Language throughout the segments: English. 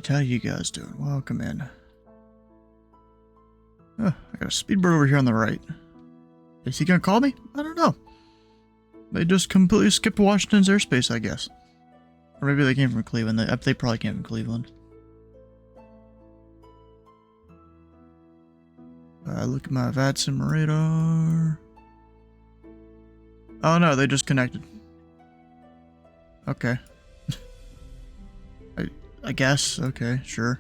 Alright, how you guys doing? Welcome in. Oh, I got a speedbird over here on the right. Is he gonna call me? I don't know. They just completely skipped Washington's airspace, I guess. Or maybe they came from Cleveland. They probably came from Cleveland. Look at my VATS and radar. Oh no, they just connected. Okay. I guess. Okay, sure.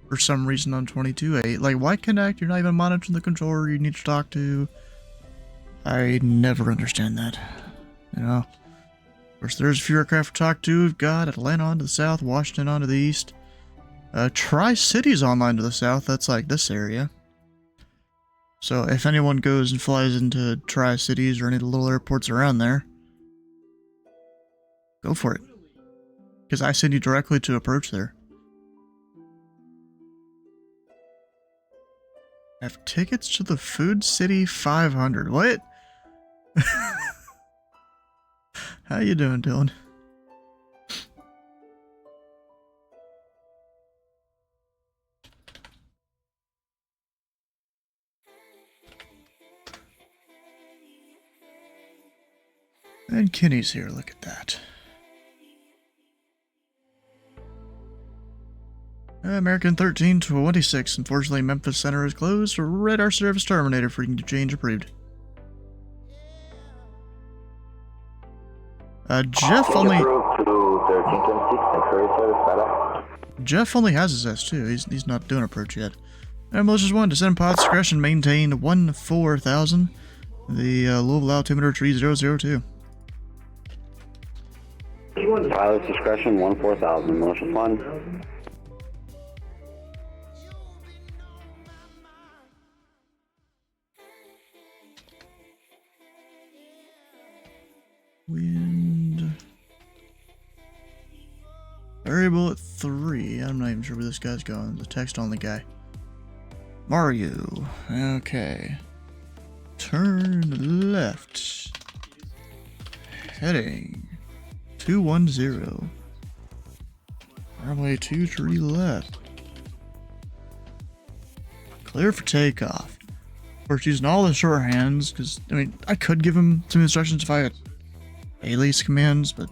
For some reason on 22.8. Like, why connect? You're not even monitoring the controller you need to talk to. I never understand that. You know? Of course, there's a few aircraft to talk to. We've got Atlanta on to the south, Washington on to the east. Tri-Cities online to the south. That's like this area. So if anyone goes and flies into Tri-Cities or any of the little airports around there, go for it. Because I send you directly to approach there. I have tickets to the Food City 500. What? How you doing, Dylan? And Kenny's here, look at that. American 1326. Unfortunately, Memphis Center is closed. Radar service terminated. Freaking to change approved. Jeff only... Jeff only has his S2. He's not doing approach yet. Melissa's 1. Descend pod discretion maintained 14,000. The Louisville altimeter 3002. Pilot's discretion 14,000. Melissa's 1. Wind. Variable at 3. I'm not even sure where this guy's going. The text only guy. Mario. Okay. Turn left. Heading 210. Runway 23 left. Clear for takeoff. Of course, using all the shorthands, because, I mean, I could give him some instructions if I had alias commands, but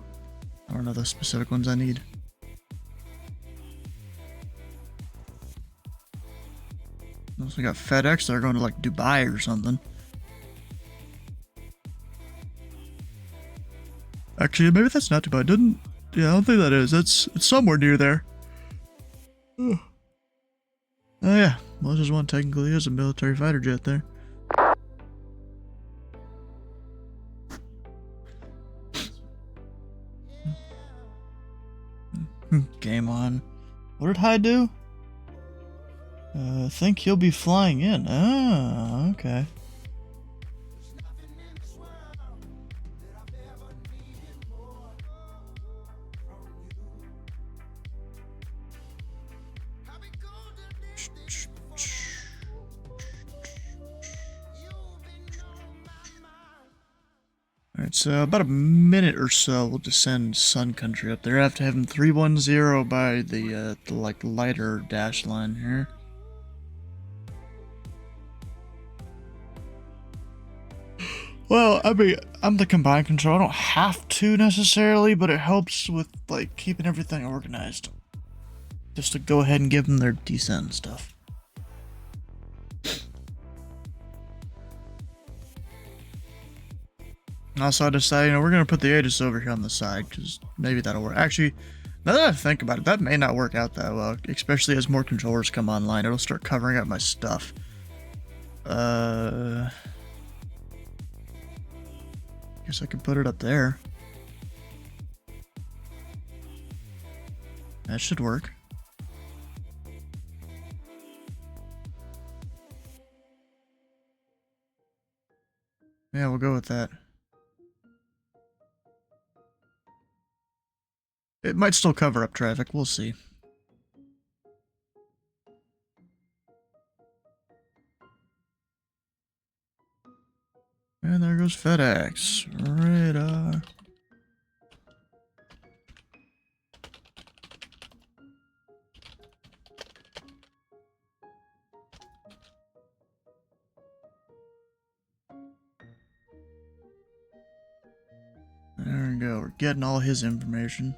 I don't know the specific ones I need. Also got FedEx, they're going to like Dubai or something. Actually, maybe that's not Dubai. Yeah, I don't think that is. It's somewhere near there. Oh yeah, well, this is one technically is a military fighter jet there. Game on. What did Hyde do? Think he'll be flying in. Ah, okay. Alright, so about a minute or so we'll descend Sun Country up there. I have to have him 310 by the like lighter dash line here. Well, I mean, I'm the combined control. I don't have to necessarily, but it helps with like keeping everything organized. Just to go ahead and give them their descent and stuff. Also, I decided, we're going to put the Aegis over here on the side, because maybe that'll work. Actually, now that I think about it, that may not work out that well, especially as more controllers come online. It'll start covering up my stuff. Guess I can put it up there. That should work. Yeah, we'll go with that. It might still cover up traffic, we'll see. And there goes FedEx. Radar. There we go. We're getting all his information.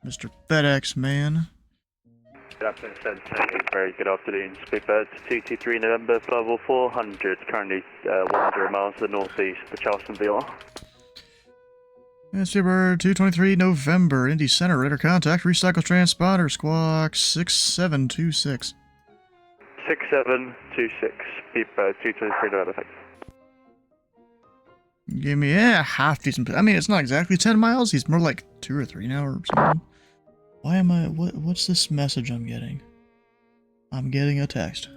Mr. FedEx man. Good afternoon, very good afternoon. Speedbird 223 November, flight level 400, currently 100 miles to the northeast for Charleston VR. Yeah, Speedbird 223 November, Indy Center, radar contact, recycle transponder, squawk 6726. 6726, Speedbird 223 November, thanks. Give me, half decent. I mean, it's not exactly 10 miles, he's more like 2 or 3 now or something. Why am I, what's this message I'm getting? I'm getting a text.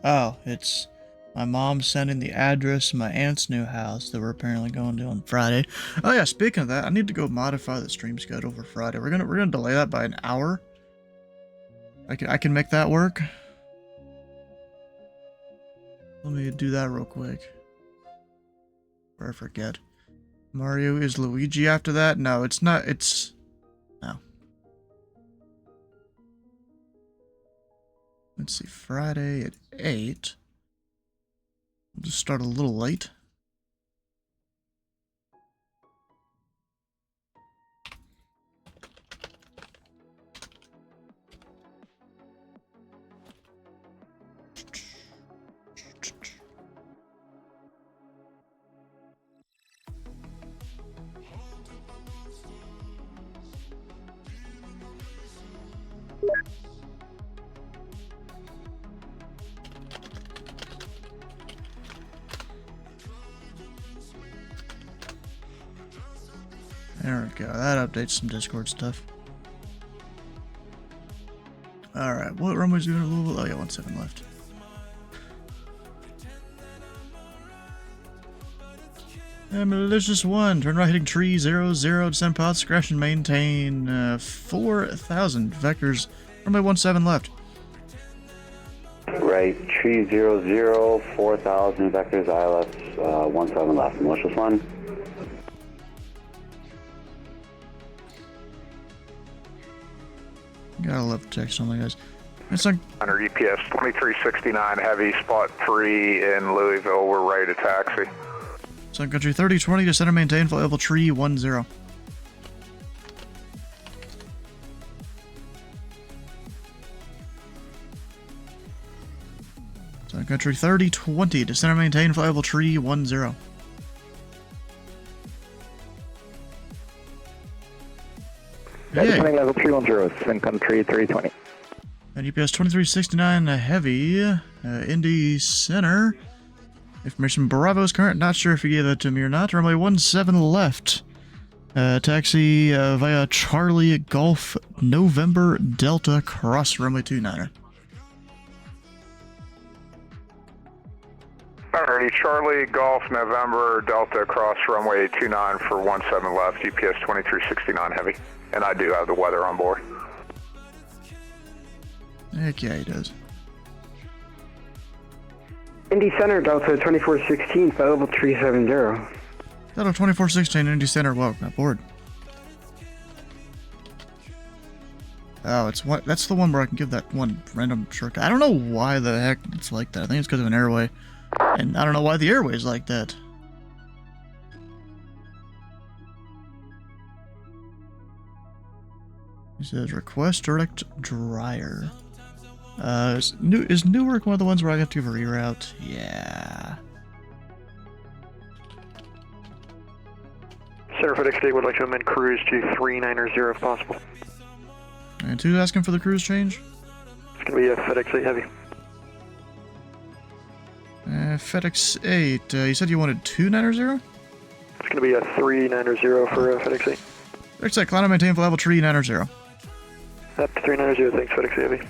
Oh, it's my mom sending the address to my aunt's new house that we're apparently going to on Friday. Oh yeah, speaking of that, I need to go modify the stream schedule for Friday. We're gonna delay that by an hour. I can make that work. Let me do that real quick. Before I forget. Mario is Luigi after that? No, it's not. No. Let's see. Friday at 8. We'll just start a little late. There we go. That updates some Discord stuff. Alright, what run was doing a little bit? Oh, yeah, 1-7 left. Malicious 1. Turn right hitting tree 0, 0. Descend path, scratch and maintain 4,000. Vectors. Runway 17 left. Right, tree 00, 4,000 vectors, ILS 17 left. Malicious 1. Gotta love text on the guys. It's like Under EPS 2369 heavy, spot 3 in Louisville. We're ready to taxi. Sun Country 3020 to center maintain flight level tree 10. Sun Country 3020 to center maintain flight level tree 10. Descending level 310, Sun Country 320. And UPS 2369 heavy, Indy Center. Information Bravo is current. Not sure if you gave that to me or not. Runway 17 left. Taxi via Charlie Golf November Delta cross runway 29er. Alrighty, Charlie Golf November Delta cross runway 29 for 17 left, UPS 2369 heavy. And I do have the weather on board. Heck yeah, he does. Indy Center, Delta 2416, flight level 370. Delta 2416, Indy Center, welcome aboard. Oh, it's what? That's the one where I can give that one random shortcut. I don't know why the heck it's like that. I think it's because of an airway. And I don't know why the airway's like that. He says, request direct dryer. Is Newark one of the ones where I have to give a reroute? Yeah. Center FedEx State would like to amend cruise to 390 if possible. And who's asking for the cruise change? It's going to be a FedEx 8 heavy. FedEx 8. You said you wanted 290? It's going to be a 390 for FedEx 8. FedEx 8, climb and maintain for level 390. Up to 390, thanks FedEx 8 heavy.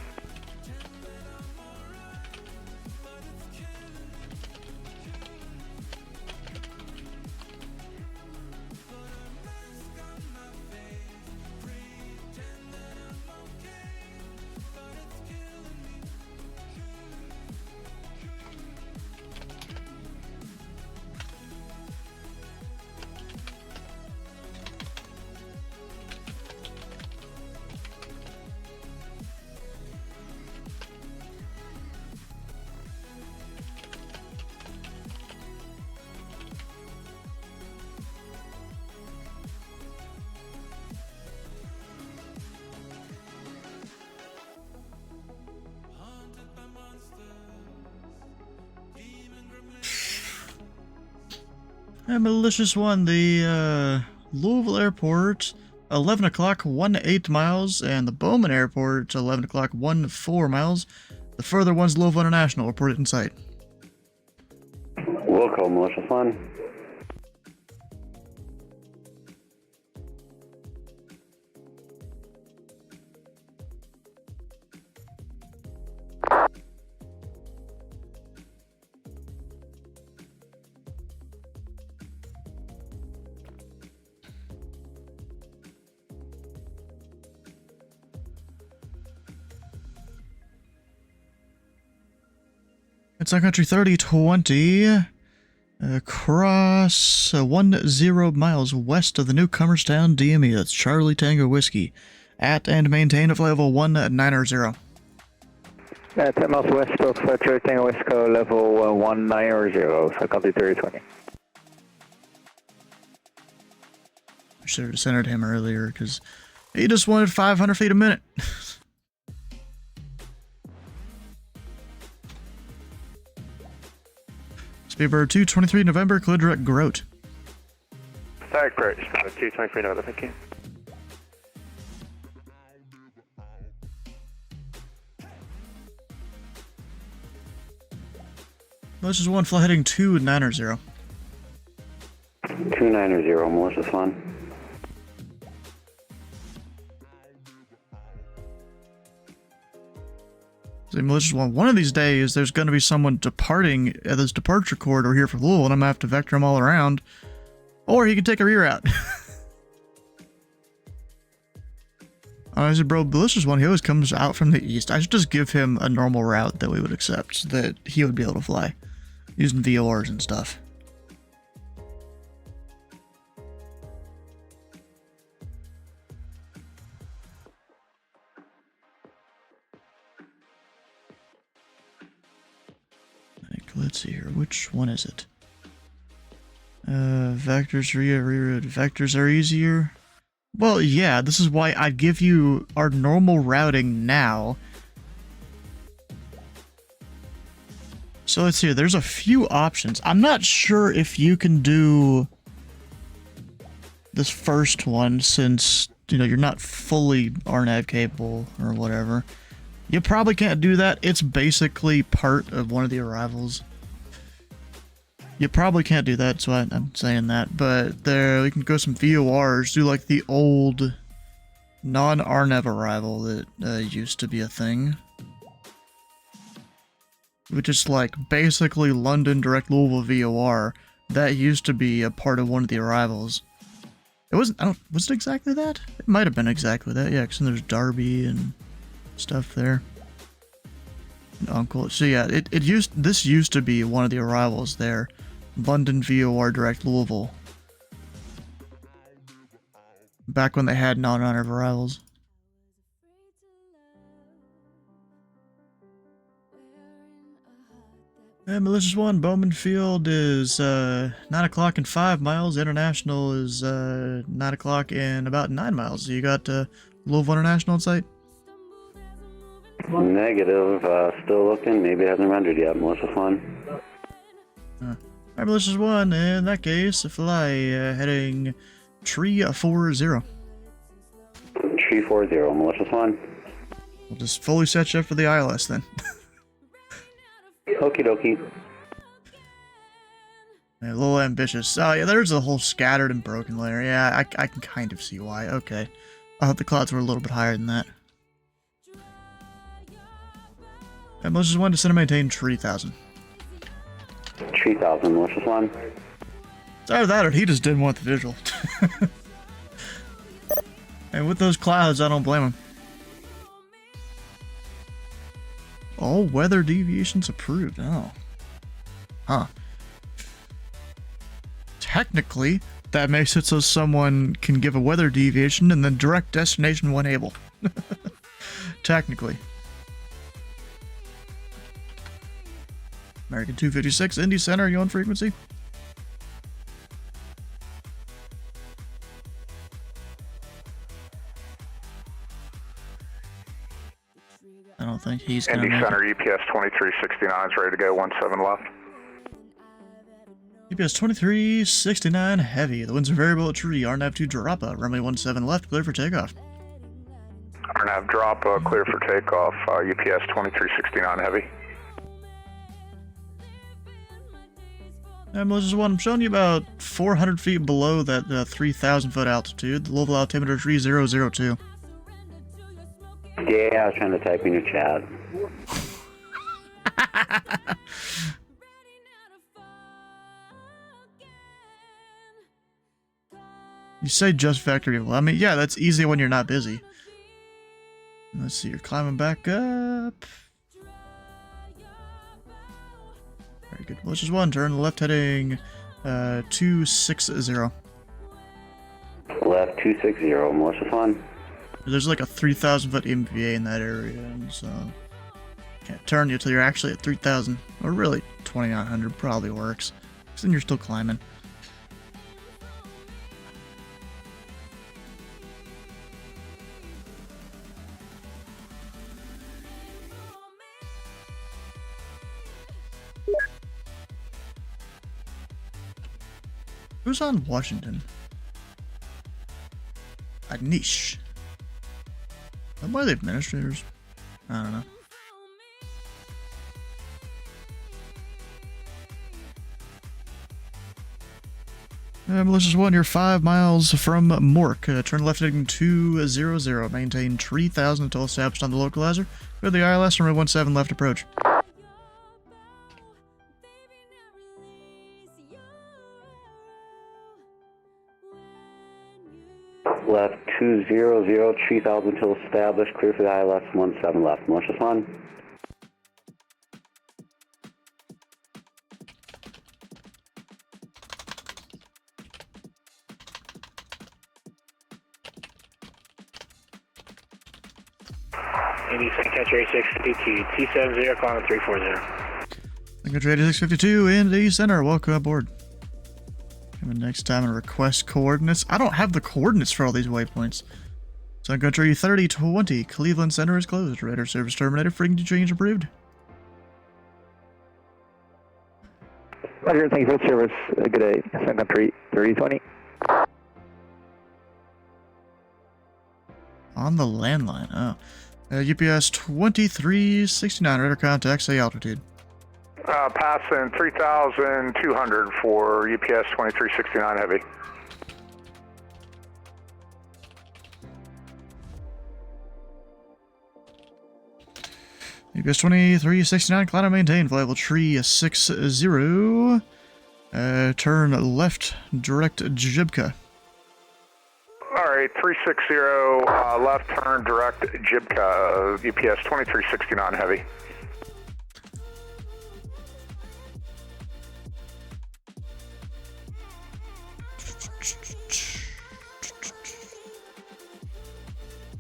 Malicious one, the Louisville Airport, 11 o'clock, 1-8 miles, and the Bowman Airport, 11 o'clock, 1-4 miles. The further one's Louisville International, reported in sight. Wilco, malicious one. It's on country 3020, across 10 miles west of the Newcomerstown DME. That's Charlie Tango Whiskey. At and maintain a flight level 190. 10 miles west of Charlie Tango Wisco, level 190, so country 3020. I should have centered him earlier, because he just wanted 500 feet a minute. Speedbird 223 November, clear direct Grote. TheFatRat, Speedbird 223 November, thank you. Malicious one, flight heading 290. 290, malicious one. So malicious one of these days, there's going to be someone departing at this departure corridor here for Louisville, and I'm going to have to vector him all around. Or he can take a reroute. I said, bro, malicious one, he always comes out from the east. I should just give him a normal route that we would accept, that he would be able to fly, using VORs and stuff. Let's see here. Which one is it? Vectors, reroute. Vectors are easier. Well, yeah, this is why I give you our normal routing now. So let's see here. There's a few options. I'm not sure if you can do this first one since, you know, you're not fully RNAV capable or whatever. You probably can't do that. It's basically part of one of the arrivals. You probably can't do that, so I'm saying that. But there, we can go some VORs, do like the old non-RNAV arrival that used to be a thing. Which is like basically London direct Louisville VOR. That used to be a part of one of the arrivals. It wasn't, was it exactly that? It might have been exactly that, yeah, because then there's Darby and stuff there. And Uncle. So yeah, this used to be one of the arrivals there. London VOR direct Louisville. Back when they had non-RNAV arrivals. And malicious one, Bowman Field is 9 o'clock and 5 miles. International is 9 o'clock and about 9 miles. So you got Louisville International in sight? Negative, still looking, maybe hasn't rendered yet, malicious one. Alright, malicious one, in that case, fly heading tree 40. Tree 40, malicious one. We'll just fully set you up for the ILS then. Okie dokie. Yeah, a little ambitious. Oh yeah, there's a whole scattered and broken layer. Yeah, I can kind of see why. Okay. I thought the clouds were a little bit higher than that. And malicious one, descend and maintain 3,000. 3,000, malicious one. It's either that or he just didn't want the visual. And with those clouds, I don't blame him. All weather deviations approved. Oh. Huh. Technically, that makes it so someone can give a weather deviation and then direct destination when able. Technically. American 256, Indy Center, are you on frequency? I don't think he's gonna Indy make Center, it. EPS 2369 is ready to go, 17 left. UPS 2369 heavy. The winds are variable at tree. RNAV 2 drop out. Runway 17 left. Clear for takeoff. RNAV drop, clear for takeoff. UPS 2369 heavy. Melissa 1, I'm showing you about 400 feet below that 3,000 foot altitude. The local altimeter 3002. Yeah, I was trying to type in your chat. You say just factory level. I mean, yeah, that's easy when you're not busy. Let's see, you're climbing back up. Very good. Melissa 1, turn left heading 260. Left 260, Melissa 1. There's like a 3,000 foot MVA in that area, and so can't turn you till you're actually at 3,000, or really 2,900 probably works, because then you're still climbing. Who's on Washington? Anish. Why are the administrators? I don't know. Melissa's 1, you're 5 miles from Mork. Turn left heading 200. Maintain 3,000 until established on the localizer. Go to the ILS and 17 left approach. Left 200, 3,000 until established. Clear for the ILS 17 left. Melissa 1. Indy, Catcher 8652, T70, climb 340. Catcher 8652, Indy Center, welcome aboard. Coming next time and request coordinates. I don't have the coordinates for all these waypoints. Sun Country 3020, Cleveland Center is closed. Radar service terminated, frequency change approved. Roger, thank you for the service. Good day, Sun Country 3020. On the landline, oh. UPS 2369, radar contact, say altitude. Passing 3,200 for UPS 2369 heavy. UPS 2369, climb and maintain, flight level tree 60. Turn left, direct Jibka. Alright, 360, left turn direct Jibka, UPS 2369 heavy.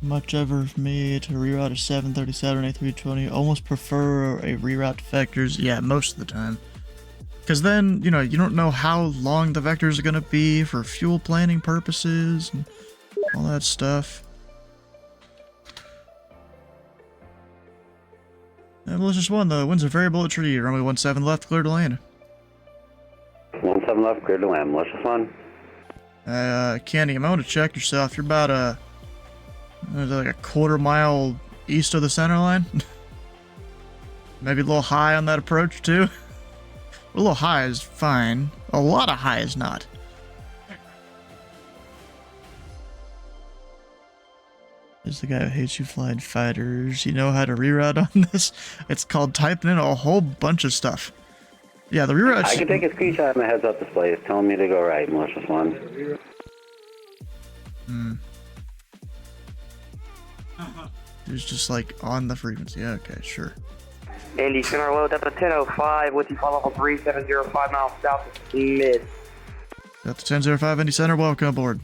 Much ever for me to reroute a 737 A320. Almost prefer a reroute to vectors. Yeah, most of the time. Because then, you know, you don't know how long the vectors are going to be for fuel planning purposes and all that stuff. And Melissa 1, the winds are variable at tree. Runway 17 left, clear to land. 17 left, clear to land. Melissa 1. Candy, I want to check yourself. You're about like a quarter mile east of the center line. Maybe a little high on that approach too. A little high is fine. A lot of high is not. There's the guy who hates you flying fighters. You know how to reroute on this? It's called typing in a whole bunch of stuff. Yeah, the reroute. I can take a screenshot of my heads-up display. It's telling me to go right, Melissa 1. It's just like on the frequency. Okay, sure. Indy, center low, Delta 1005 with you, follow level 3705 miles south of mid. Delta 1005 Indy Center, welcome aboard.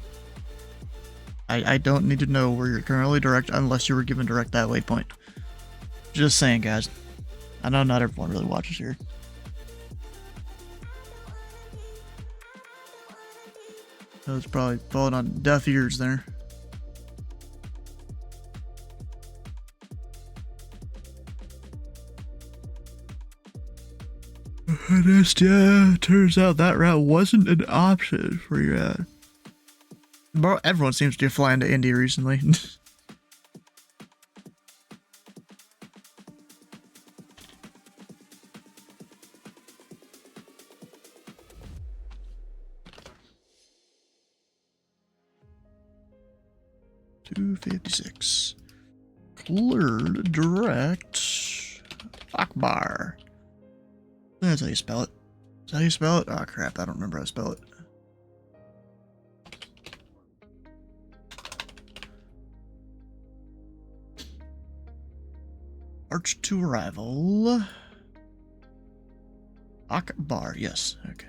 I don't need to know where you're currently direct unless you were given direct that waypoint. Just saying, guys. I know not everyone really watches here. So it's probably falling on deaf ears there. Just, yeah, turns out that route wasn't an option for you. Bro, everyone seems to be flying to Indy recently. $256. Cleared direct. Akbar. That's how you spell it. Is that how you spell it? Oh crap, I don't remember how to spell it. Arch to arrival. Akbar, yes, okay.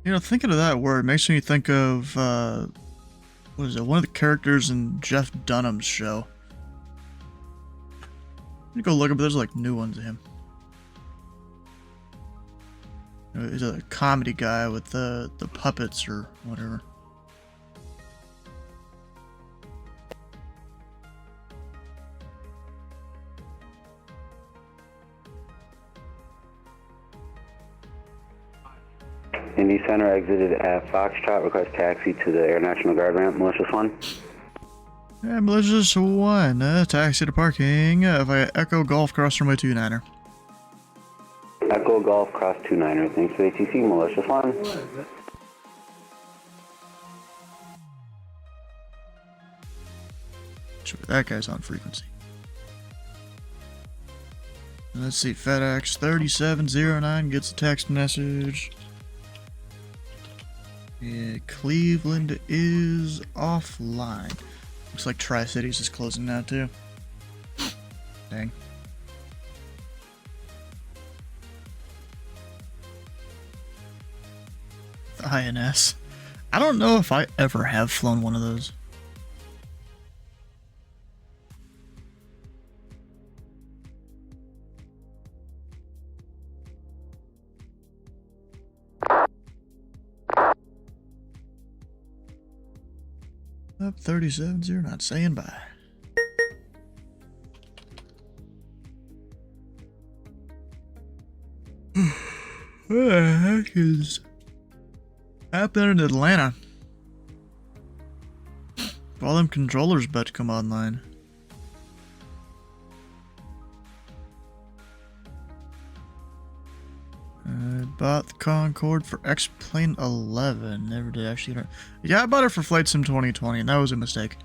You know, thinking of that word makes me think of, what is it, one of the characters in Jeff Dunham's show. You go look up, there's like new ones of him. He's a comedy guy with the puppets or whatever. Indy Center exited at Foxtrot. Request taxi to the Air National Guard ramp. Malicious 1. Yeah, Malicious 1. Taxi to parking. If I Echo Golf Cross runway 29er. Echo Golf Cross 29er. Thanks for ATC. Malicious 1. Sure, that guy's on frequency. Let's see, FedEx 3709 gets a text message. Yeah, Cleveland is offline. Looks like Tri-Cities is closing now too. Dang. The INS. I don't know if I ever have flown one of those. Up 37-0, not saying bye. What the heck is happening in Atlanta? All them controllers about to come online. I bought the Concorde for X-Plane 11. Never did actually. Yeah, I bought it for Flight Sim 2020, and that was a mistake.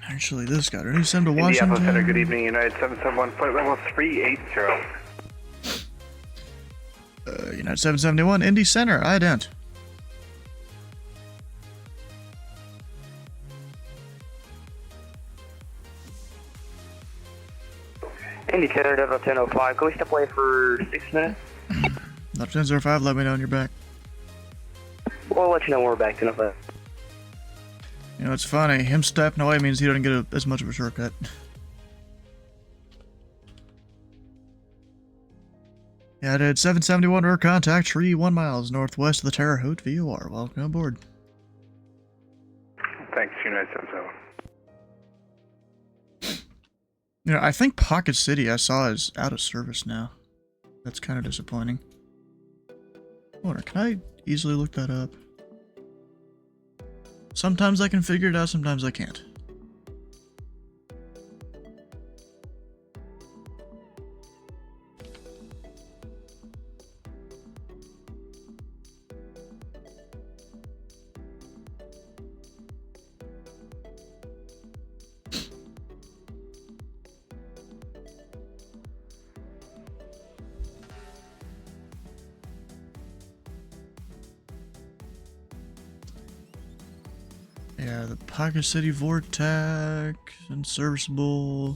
Actually, this got a new send to Washington. Indianapolis Center, good evening. United 771, flight level 380. United 771, Indy Center, ident. Indy Center, Delta 1005. Can we step away for 6 minutes? Delta 1005, let me know when you're back. We'll let you know when we're back 1005. You know, it's funny. Him stepping away means he doesn't get as much of a shortcut. Yeah, I did 771 Earth contact, tree 1 miles northwest of the Terre Haute VOR. Welcome aboard. Thanks, United 77. You know, I think Pocket City I saw is out of service now. That's kind of disappointing. Hold on, can I easily look that up? Sometimes I can figure it out, sometimes I can't. Yeah, the Pocket City Vortex, unserviceable.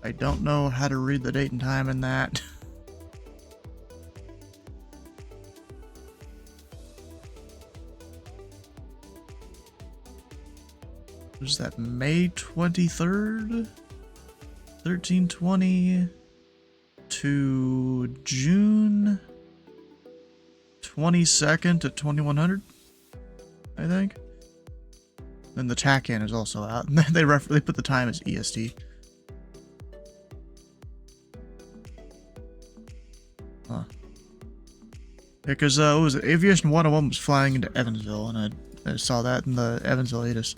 I don't know how to read the date and time in that. Was that May 23rd? 1320 to June 22nd at 2100, I think. Then the TACAN is also out. They put the time as EST. Huh. Yeah, because what was it? Aviation 101 was flying into Evansville, and I saw that in the Evansville ATIS.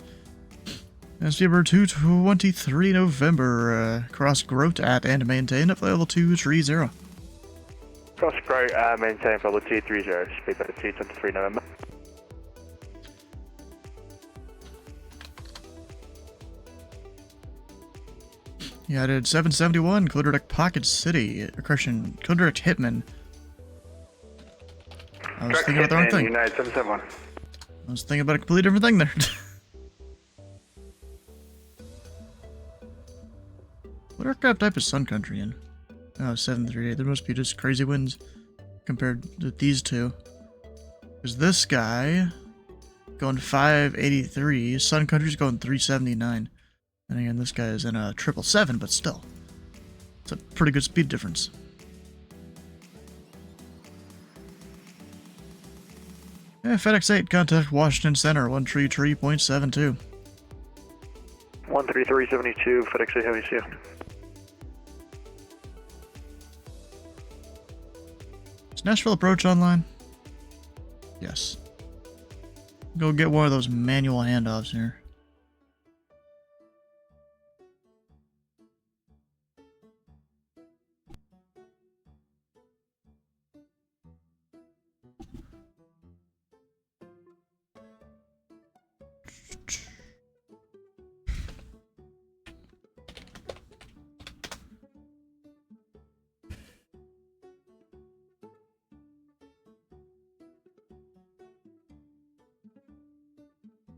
Number 223 November, cross Grote at and maintain at level 230. Cross Grote, maintain level 230, speed at 223 November. Yeah, I did 771, Clodirect Pocket City, correction, Clodirect Hitman. I was thinking about the wrong thing. United 771. I was thinking about a completely different thing there. What aircraft type is Sun Country in? Oh, 738. There must be just crazy winds compared to these two. Because this guy going 583, Sun Country's going 379. And again, this guy is in a 777, but still. It's a pretty good speed difference. Yeah, FedEx 8, contact Washington Center, 133.72. 13372, FedEx 8, heavy seal. Is Nashville approach online? Yes. Go get one of those manual handoffs here.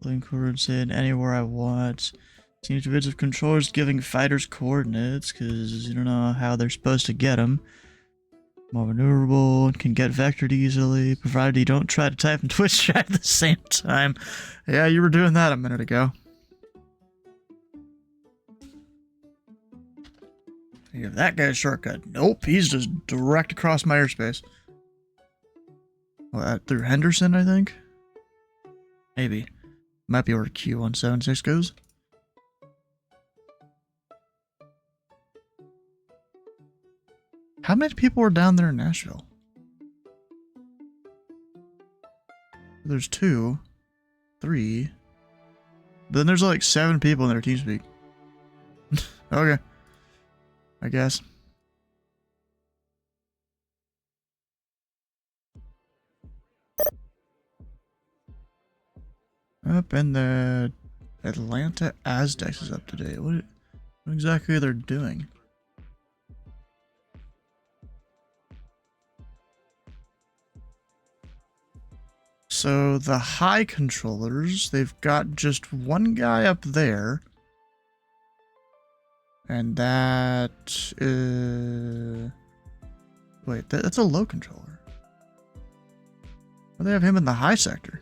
Link coordinates anywhere I want. Seems bits of controllers giving fighters coordinates because you don't know how they're supposed to get them. More maneuverable, can get vectored easily, provided you don't try to type in Twitch chat at the same time. Yeah, you were doing that a minute ago. You have that guy's shortcut. Nope, he's just direct across my airspace. Well, through Henderson, I think? Maybe. Might be where Q176 goes. How many people were down there in Nashville? There's 2, 3. Then there's like 7 people in their TeamSpeak. Okay. I guess. Up and the Atlanta Aztecs is up to date. What exactly they're doing? So the high controllers, they've got just one guy up there. And that wait, that's a low controller. Well, they have him in the high sector.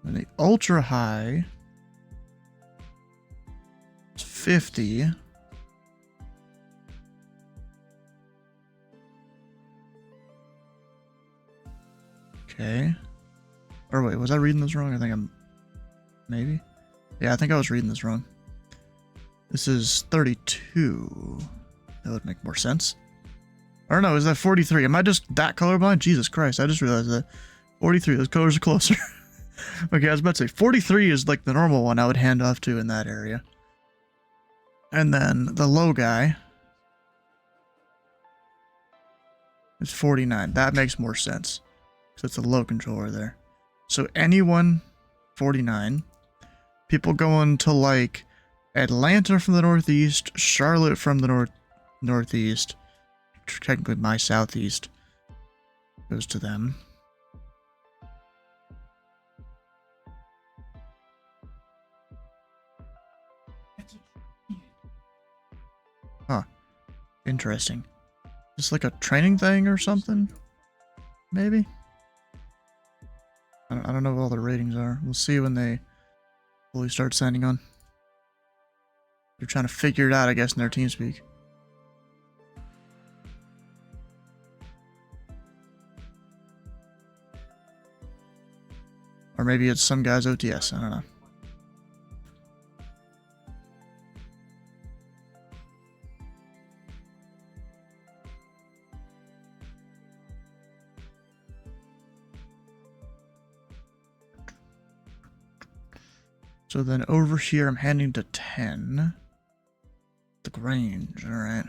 And the ultra high is 50. Okay. Or wait, was I reading this wrong? I think I'm... Maybe? Yeah, I think I was reading this wrong. This is 32. That would make more sense. Or no, is that 43? Am I just that colorblind? Jesus Christ, I just realized that. 43, those colors are closer. Okay, I was about to say, 43 is like the normal one I would hand off to in that area. And then the low guy is 49. That makes more sense. Because it's a low controller there. So anyone 49. People going to like Atlanta from the northeast, Charlotte from the northeast, technically my southeast, goes to them. Huh. Interesting. Just like a training thing or something? Maybe? I don't know what all the ratings are. We'll see when they fully start sending on. They're trying to figure it out, I guess, in their TeamSpeak. Or maybe it's some guy's OTS, I don't know. So then over here, I'm handing to 10. Lagrange, alright.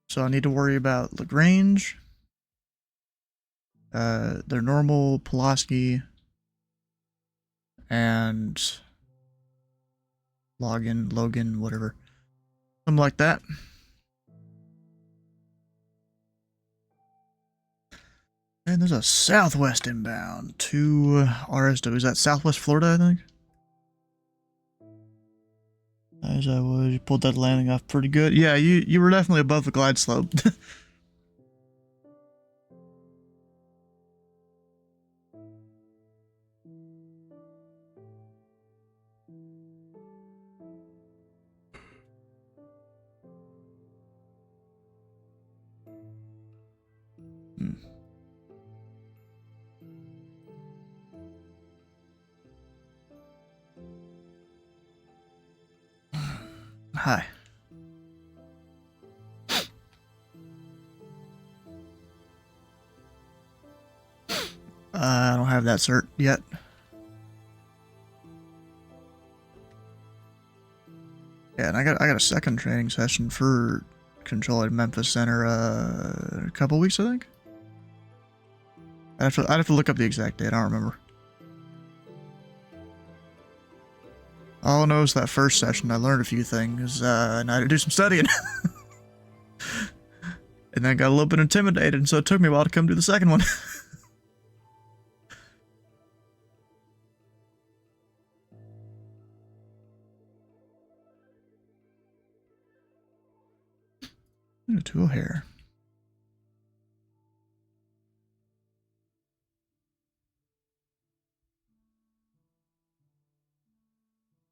So I need to worry about Lagrange. Their normal, Pulaski, and Logan, whatever. Something like that. And there's a Southwest inbound to RSW. Is that Southwest Florida, I think? As I was, you pulled that landing off pretty good. Yeah, you were definitely above the glide slope. Hi. I don't have that cert yet. Yeah, and I got a second training session for Control at Memphis Center a couple weeks, I think. I'd have to look up the exact date. I don't remember. All I know is that first session I learned a few things, and I had to do some studying. And then got a little bit intimidated, and so it took me a while to come do the second one. A tool here.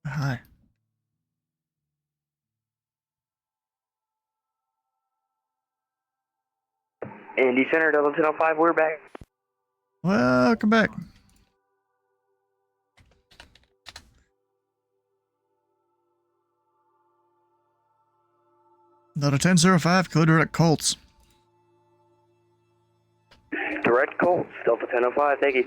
Hi. Indy Center, 1005, we're back. Welcome back. Delta 1005, code direct Colts. Direct Colts, Delta 1005, thank you.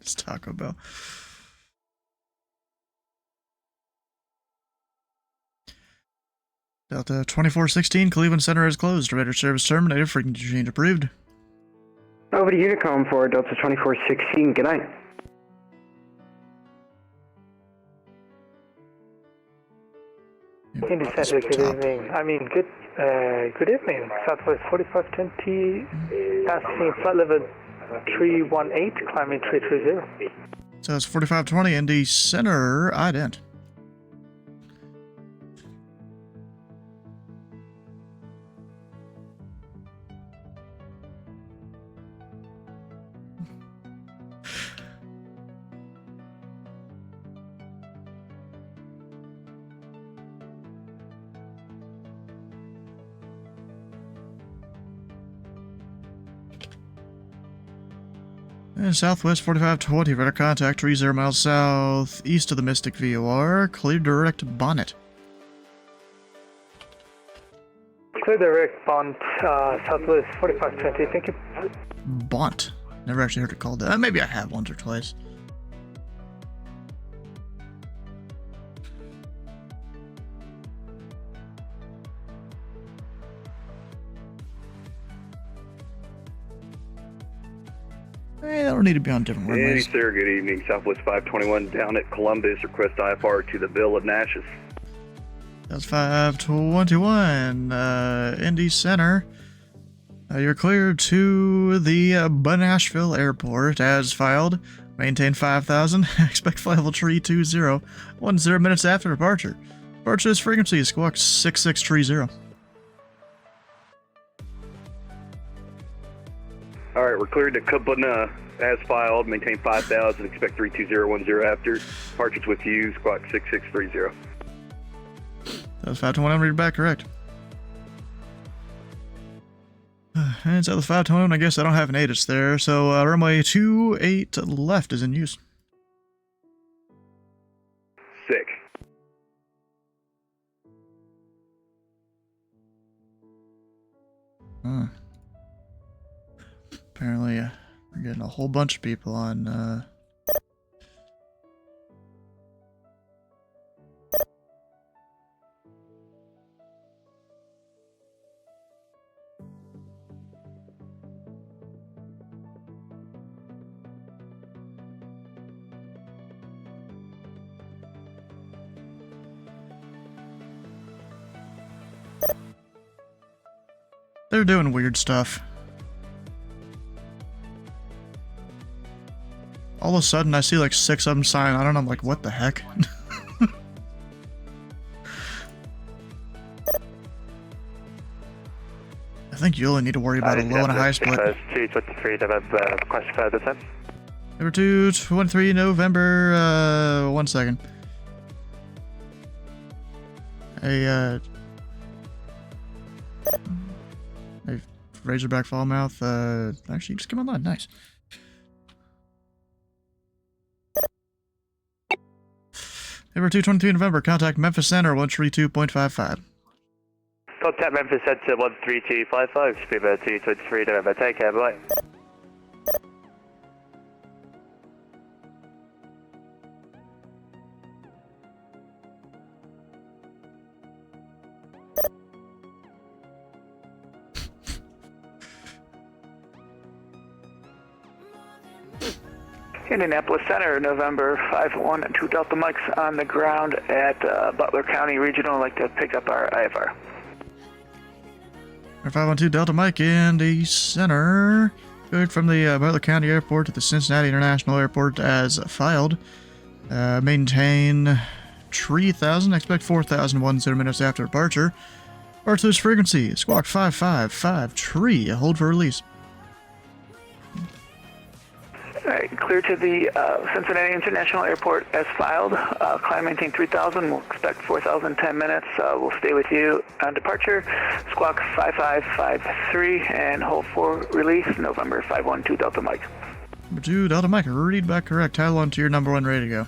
It's Taco Bell. Delta 2416, Cleveland Center is closed. Radar service terminated. Frequency change approved. Over to Unicom for Delta 2416. Good night. Indy Center, good evening. Good evening. Southwest 4520, passing flight level 318, climbing 330. So it's 4520, Indy Center, ident. And Southwest 4520, radar contact 30 miles south east of the Mystic VOR. Clear direct Bonnet. Clear direct Bont, Southwest 4520, thank you. Bont. Never actually heard it called that. Maybe I have once or twice. Hey, that don't need to be on different Indy, runways. sir. Good evening. Southwest 521 down at Columbus. Request IFR to the Bill of Natchez. That's 521. Indy Center. You're cleared to the Nashville Airport as filed. Maintain 5,000. Expect flight level 320. 10 minutes after departure. Departure is frequency. Squawk 6630. All right, we're cleared to Cabana as filed. Maintain 5,000. Expect 32010 after. Departure's with you. Squawk 6630. That's 521. Read back correct. And it's at the 521. I guess I don't have an ATIS there. So runway 28 left is in use. Sick. Huh. Apparently, we're getting a whole bunch of people on, they're doing weird stuff. All of a sudden, I see like 6 of them sign on, and I'm like, what the heck? I think you only need to worry about a low and a high split. 223 November, request further time. Number 223 November, 1 second. A Razorback Fallmouth, actually just come online, nice. Number 223 November, contact Memphis Center 132.55. Contact Memphis Center 13255, Speedbird 223 November, take care, bye. Indianapolis Center, November 512 Delta Mike's on the ground at Butler County Regional. I'd like to pick up our IFR. 512 Delta Mike, Indy Center. Good from the Butler County Airport to the Cincinnati International Airport as filed. Maintain 3,000. Expect 4,000 10 minutes after departure. R2's frequency. Squawk 5553. Hold for release. All right, clear to the Cincinnati International Airport as filed. Climb maintain 3,000. We'll expect 4,000 10 minutes. We'll stay with you on departure. Squawk 5553 and hold for release. November 512 Delta Mike. Number 2 Delta Mike, read back correct. Title on to your number 1, ready to go.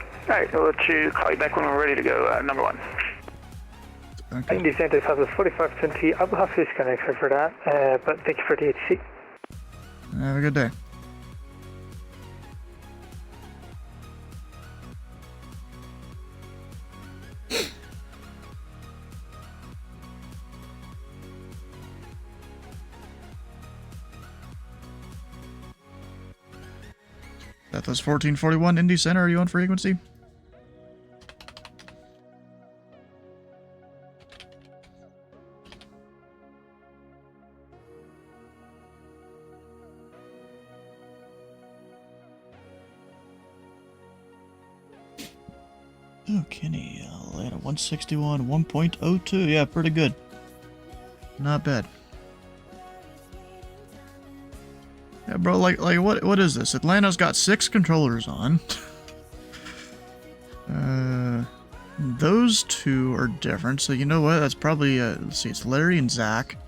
All right, we'll let you call you back when we're ready to go. Number 1. Okay. Indy Center Southwest 4520. I will have to disconnect for that, but thank you for the HC. Have a good day. That was 1441 Indy Center. Are you on frequency? Oh, Kenny, Atlanta 161 1.02. Yeah, pretty good. Not bad. Yeah, bro, like what is this? Atlanta's got 6 controllers on. Those 2 are different, so you know what? That's probably, let's see, it's Larry and Zach.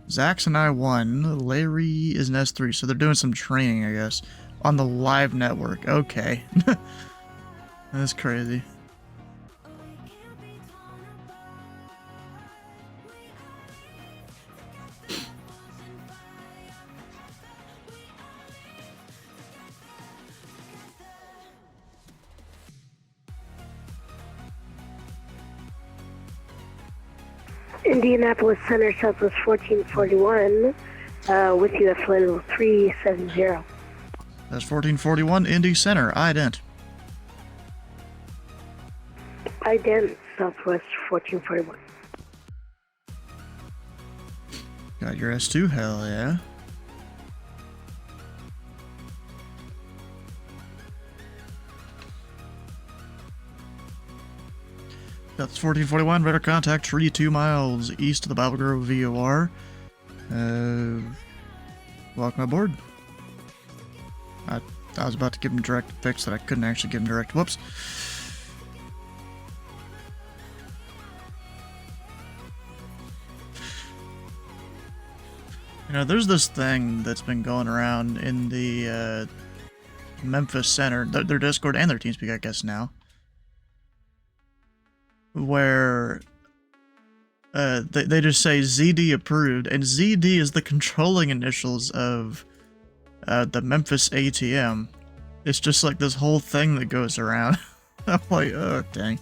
Zach's an I-1, Larry is an S3, so they're doing some training, I guess, on the live network. Okay. That's crazy. Indianapolis Center, Southwest 1441. With you at flight level 370. That's 1441 Indy Center, ident. Ident, Southwest 1441. Got your S2, hell yeah. That's 1441, radar contact, tree 2 miles east of the Bible Grove VOR. Welcome aboard. I was about to give him direct fix that I couldn't actually give him direct. Whoops. You know, there's this thing that's been going around in the Memphis Center, their Discord and their TeamSpeak, I guess now, where they just say ZD approved, and ZD is the controlling initials of the Memphis ATM. It's just like this whole thing that goes around. I'm like, oh, dang.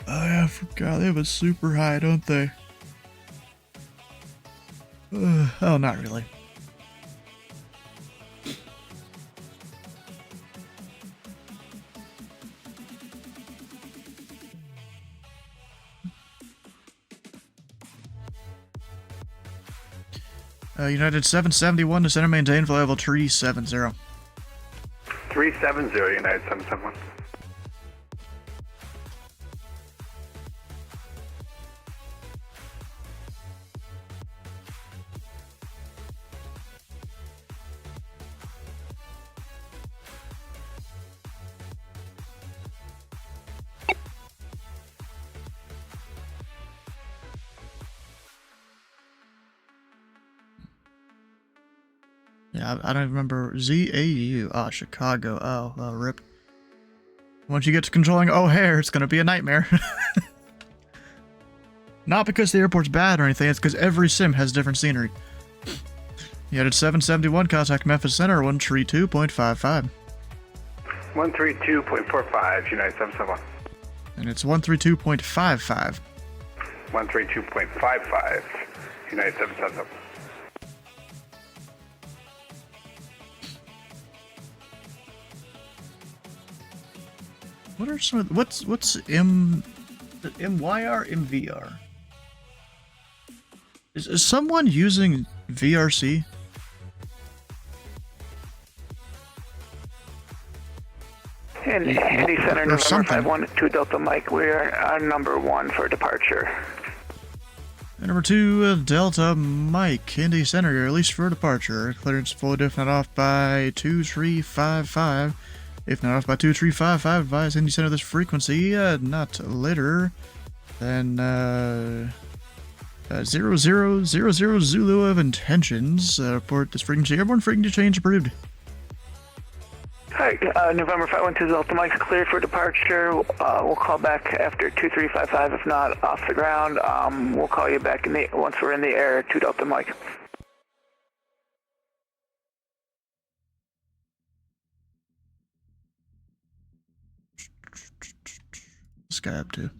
Oh yeah, I forgot. They have a super high, don't they? Oh, not really. United 771 to center maintain for level 370. 370, United 771. Yeah, I don't even remember. ZAU. Ah, Chicago. Oh, rip. Once you get to controlling O'Hare, it's gonna be a nightmare. Not because the airport's bad or anything, it's because every sim has different scenery. United 771, contact Memphis Center, 132.55. 132.45, United 771. And it's 132.55. 132.55, United 771. What are some of what's MYR, MVR? Is someone using VRC? In Indy Center, November 512 Delta Mike, we are on number 1 for departure. And number 2, Delta Mike, Indy Center, you're released for departure. Clearance full, if not off by 2355. If not off by 2355, advise Indy Center this frequency, not later than 0000 Zulu of intentions. Report this frequency. Airborne frequency change approved. Hi, November 512 Delta Mike's cleared for departure. We'll call back after 2355. If not off the ground, we'll call you back once we're in the air. 2 Delta Mike. This guy up to.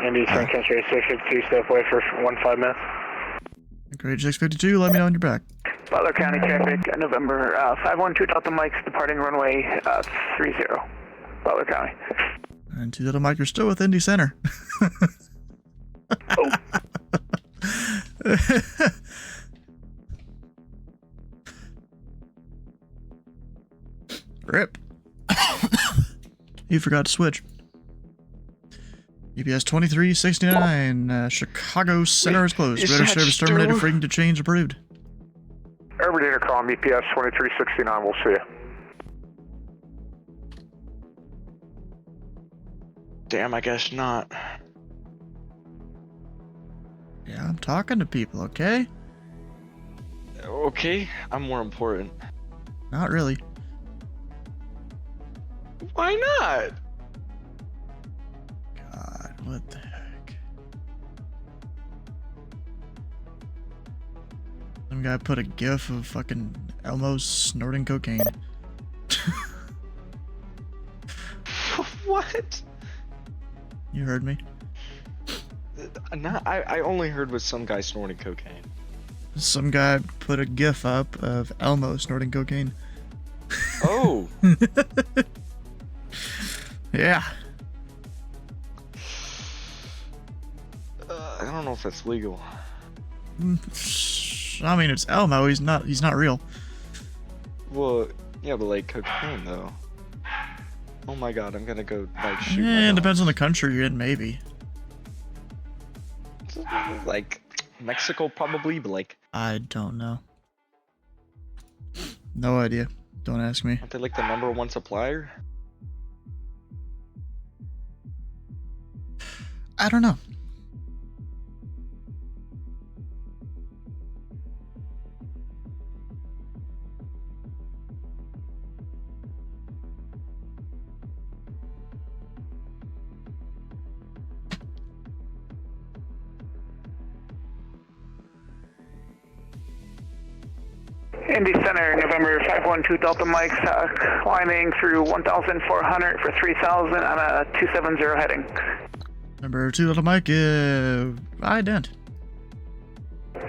Indy Center, Country 652, step away for 15 minutes. Great 652, let me know when you're back. Butler County traffic, November 512 Delta Mike's departing runway 30, Butler County. And 2 Delta Mike, you're still with Indy Center. Oh. Rip. You forgot to switch. UPS 2369, Chicago Center is closed. Radar service terminated, frequency to change approved. Every intercom, UPS 2369, we'll see you. Damn, I guess not. Yeah, I'm talking to people, okay? Okay, I'm more important. Not really. Why not? God, what the heck? Some guy put a gif of fucking Elmo snorting cocaine. You heard me. I only heard was some guy snorting cocaine. Some guy put a gif up of Elmo snorting cocaine. Oh. Yeah. I don't know if that's legal. I mean, it's Elmo. He's not real. Well, yeah, but like cocaine though. Oh my god, I'm gonna go like shoot. Yeah, it depends on the country you're in, maybe. Like Mexico probably, but like I don't know. No idea. Don't ask me. aren't they like the #1 supplier? I don't know. Indy Center, November 512 Delta Mike, climbing through 1,400 for 3,000 on a 270 heading. Number 2 Delta Mike, ident.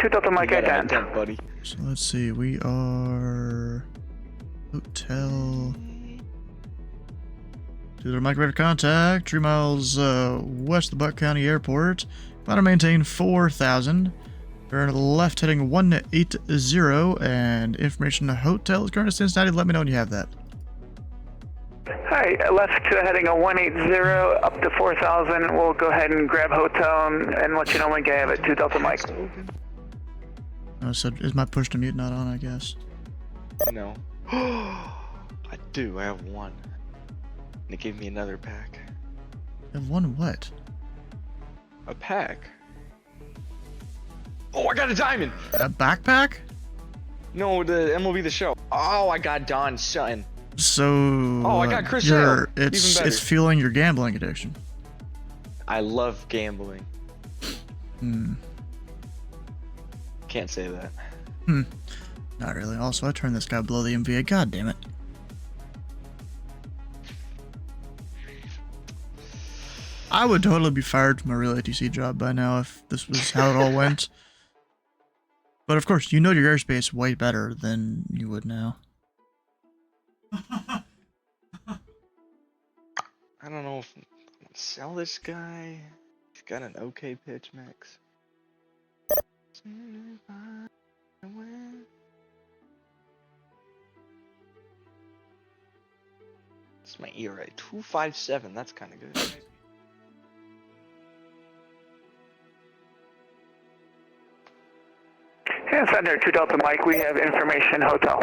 2 Delta Mike, ident. Ident, buddy. So let's see, we are hotel. 2 Delta Mike, ready for contact. 3 miles west of Buck County Airport. About to maintain 4,000. Turn left heading 180, and information the hotel is currently Cincinnati. Let me know when you have that. Hi, left to heading a 180 up to 4,000. We'll go ahead and grab hotel and let you know when we have it. 2 Delta Mike. Oh, so is my push to mute not on, I guess? No. I do, I have one. And it gave me another pack. You have one what? A pack? Oh, I got a diamond! A backpack? No, the MLB The Show. Oh, I got Don Sutton. So... Oh, I got Chris Sale. It's fueling your gambling addiction. I love gambling. Can't say that. Not really. Also, I turned this guy below the MVA. God damn it. I would totally be fired from my real ATC job by now if this was how it all went. But of course, you know your airspace way better than you would now. I don't know if I want to sell this guy. He's got an okay pitch mix. It's my ERA 2.57. That's kind of good. And Center 2 Delta Mike, we have information hotel.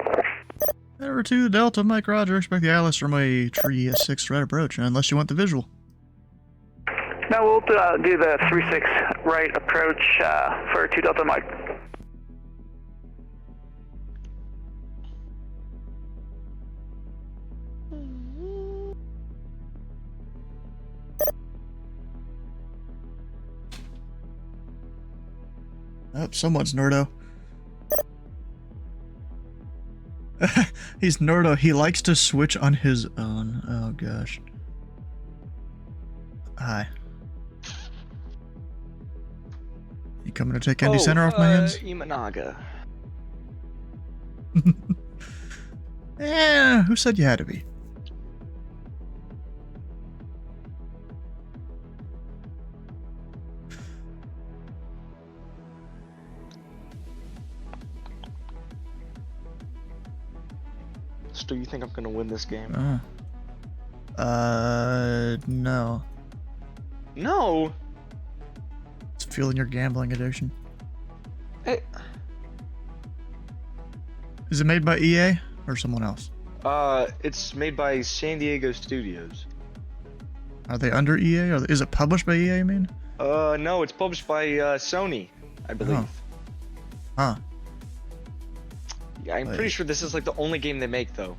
Number 2 Delta Mike Roger, expect the ILS runway 36 right approach, unless you want the visual. No, we'll do the 36 right approach for 2 Delta Mike. Oh, someone's Nerdo. He's Nerdo. He likes to switch on his own. Oh, gosh. Hi. You coming to take Indy Center off my hands? Imanaga. Yeah, who said you had to be? So you think I'm gonna win this game? No. No! It's fueling your gambling addiction. Hey. Is it made by EA or someone else? It's made by San Diego Studios. Are they under EA? Or is it published by EA, I mean? No, it's published by Sony, I believe. Oh. Huh. Yeah, I'm pretty sure this is like the only game they make, though.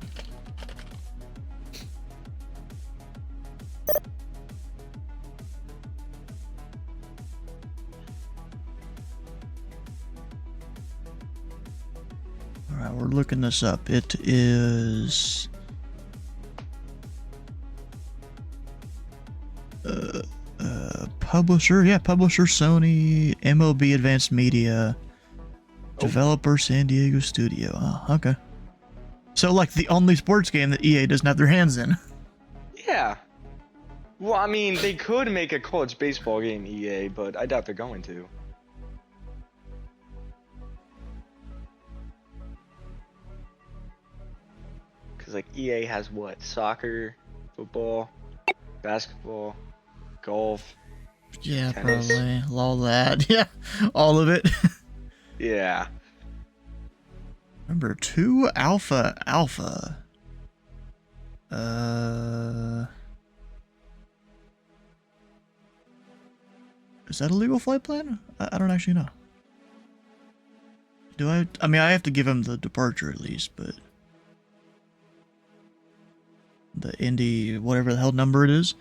Alright, we're looking this up. It is... Publisher, yeah, publisher Sony, MLB Advanced Media, developer San Diego Studio. Oh, okay. So, like, the only sports game that EA doesn't have their hands in. Yeah. Well, I mean, they could make a college baseball game, EA, but I doubt they're going to. Because, like, EA has what? Soccer, football, basketball, golf. Yeah, tennis. probably. All that. Yeah, all of it. Yeah. Number 2, Alpha. Is that a legal flight plan? I don't actually know. Do I? I mean, I have to give him the departure at least, but the Indy, whatever the hell number it is.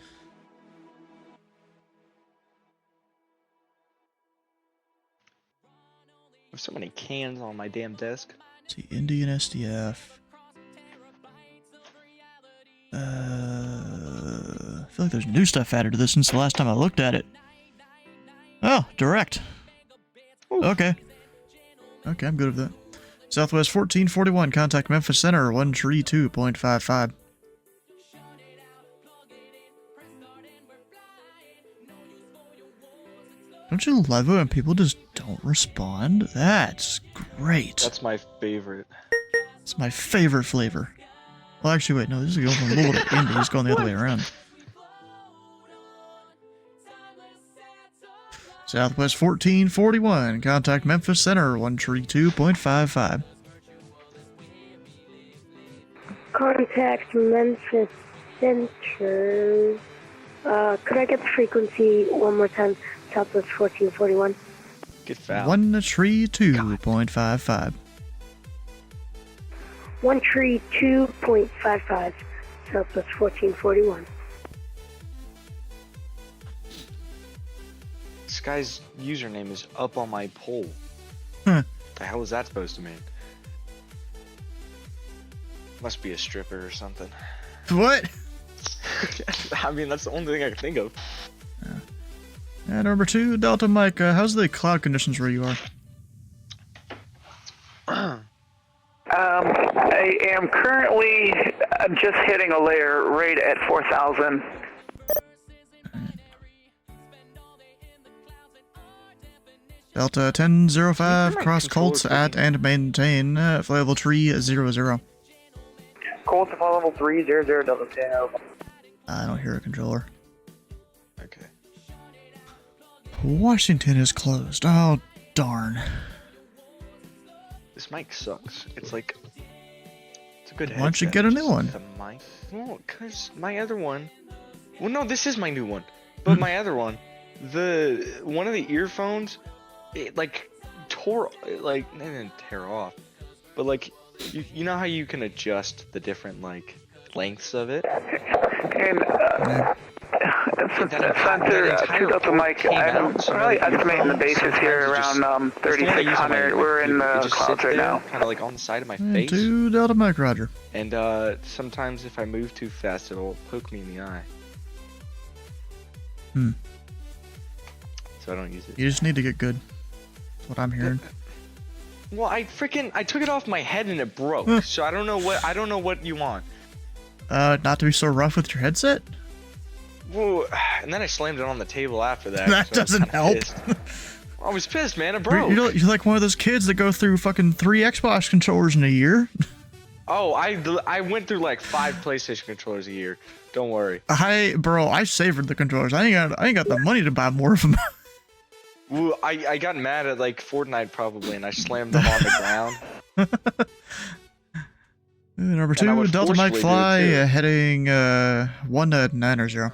There's so many cans on my damn desk. Let's see, Indy and SDF. I feel like there's new stuff added to this since the last time I looked at it. Oh, direct. Okay. Okay, I'm good with that. Southwest 1441, contact Memphis Center, 132.55. Don't you love it when people just don't respond? That's great. That's my favorite. It's my favorite flavor. Well, actually, wait, no, this is going from Lowell to Indy. It's going the other way around. Southwest 1441, contact Memphis Center, 132.55. Contact Memphis Center. Could I get the frequency one more time? Southwest 1441. Get foul. 132.55. 132.55. Southwest 1441. This guy's username is up on my pole. Huh. The hell is that supposed to mean? Must be a stripper or something. What? I mean, that's the only thing I can think of. And number 2, Delta Mike, how's the cloud conditions where you are? I am currently just hitting a layer right at 4,000. Delta 1005, cross Colts at and maintain, flight level 300. Colt to flight level 300, Delta 10. I don't hear a controller. Okay. Washington is closed. Oh, darn. This mic sucks. It's like... It's a good headset. Why don't you get a new one? The mic... Well, because my other one... Well, no, this is my new one. But my other one, one of the earphones, it like tore... Like, it didn't tear off. But like, you know how you can adjust the different like lengths of it? And since Delta Mike, I'm really estimating the bases here around 3,600. We're in the clouds right now. Kind of like on the side of my face. 2 Delta Mike, Roger. And sometimes if I move too fast, it'll poke me in the eye. So I don't use it. You just need to get good. That's what I'm hearing. Well, I took it off my head and it broke. So I don't know what you want. Not to be so rough with your headset? Well, and then I slammed it on the table after that. That so doesn't help. I was pissed, man. It broke. You're like one of those kids that go through fucking 3 Xbox controllers in a year. Oh, I went through like 5 PlayStation controllers a year. Don't worry. Bro, I savored the controllers. I ain't got the money to buy more of them. Well, I got mad at like Fortnite probably, and I slammed them on the ground. Number 2, Delta Mike Fly, heading 1900.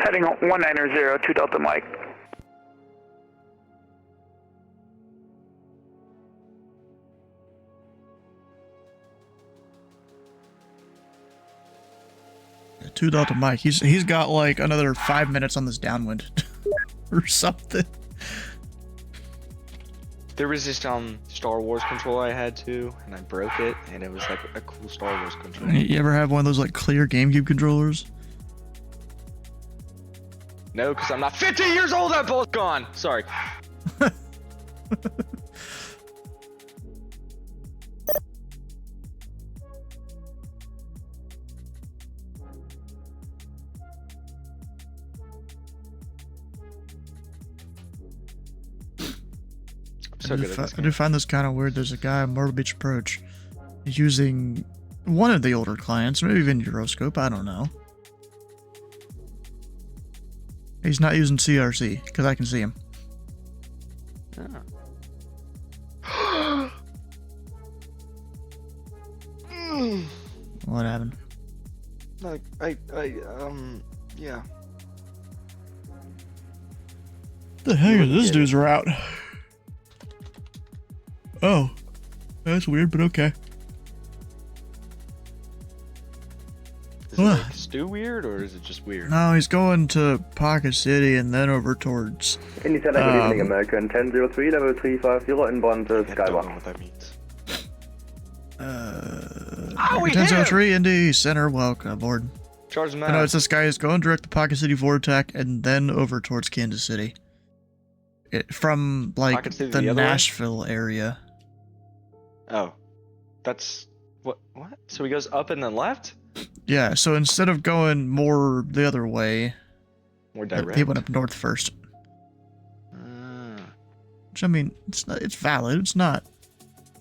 Heading 190 to Delta Mike. To Delta Mike. He's got like another 5 minutes on this downwind or something. There was this Star Wars controller I had too, and I broke it, and it was like a cool Star Wars controller. You ever have one of those like clear GameCube controllers? No, because I'm not 50 years old. That ball's gone. Sorry. So good at this I do find this kind of weird. There's a guy on Myrtle Beach Approach using one of the older clients, maybe even Euroscope, I don't know. He's not using CRC, because I can see him. Ah. What happened? Like, yeah. The heck is this dude's route? Oh, that's weird, but okay. Is it like Stu weird, or is it just weird? No, he's going to Pocket City and then over towards... Indy, good evening, American 1003, level 350, inbound to Skywalk. I don't know what that means. 1003, Indy Center, welcome aboard. Charge him out. No, it's this guy who's going direct to Pocket City for attack and then over towards Kansas City. From, like, the Nashville area. Oh. That's... What? So he goes up and then left? Yeah, so instead of going more the other way... More direct? He went up north first. Which, I mean, it's valid. It's not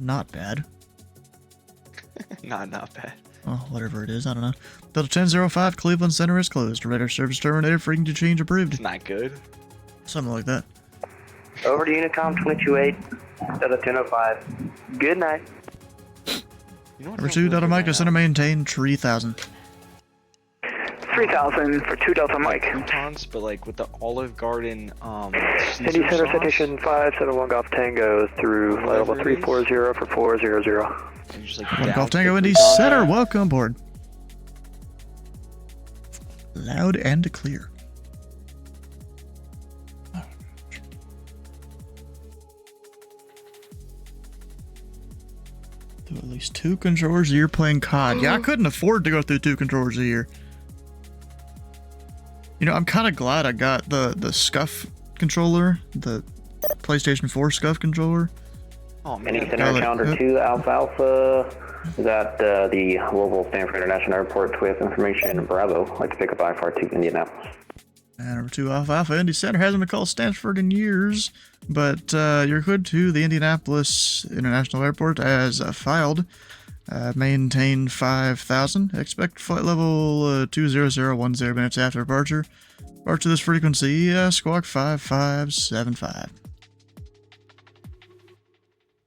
bad. Not bad. Oh, whatever it is, I don't know. Delta 1005, Cleveland Center is closed. Radar service terminated. Frequency change approved. It's not good. Something like that. Over to Unicom 228, Delta 1005. Good night. Number 2, Delta Mike, Center maintain 3000. 3000 for 2 Delta Mike. Croutons, but like with the Olive Garden, Indy Center citation 571 Golf Tango through flight level 340 for 400. And just like Golf Tango Indy Center, welcome aboard. Loud and clear. Do at least 2 controllers a year playing COD. Yeah, I couldn't afford to go through 2 controllers a year. You know, I'm kind of glad I got the Scuff controller, the PlayStation 4 Scuff controller. Oh man. Indy Center Calendar 2 Alpha Alpha is at the Louisville Stanford International Airport with information Bravo. I'd like to pick up IFR to Indianapolis. And number 2 Alpha Alpha Indy Center hasn't been called Stanford in years, but you're good to the Indianapolis International Airport as filed. Maintain 5,000. Expect flight level 20010 minutes after departure. Departure this frequency, squawk 5575.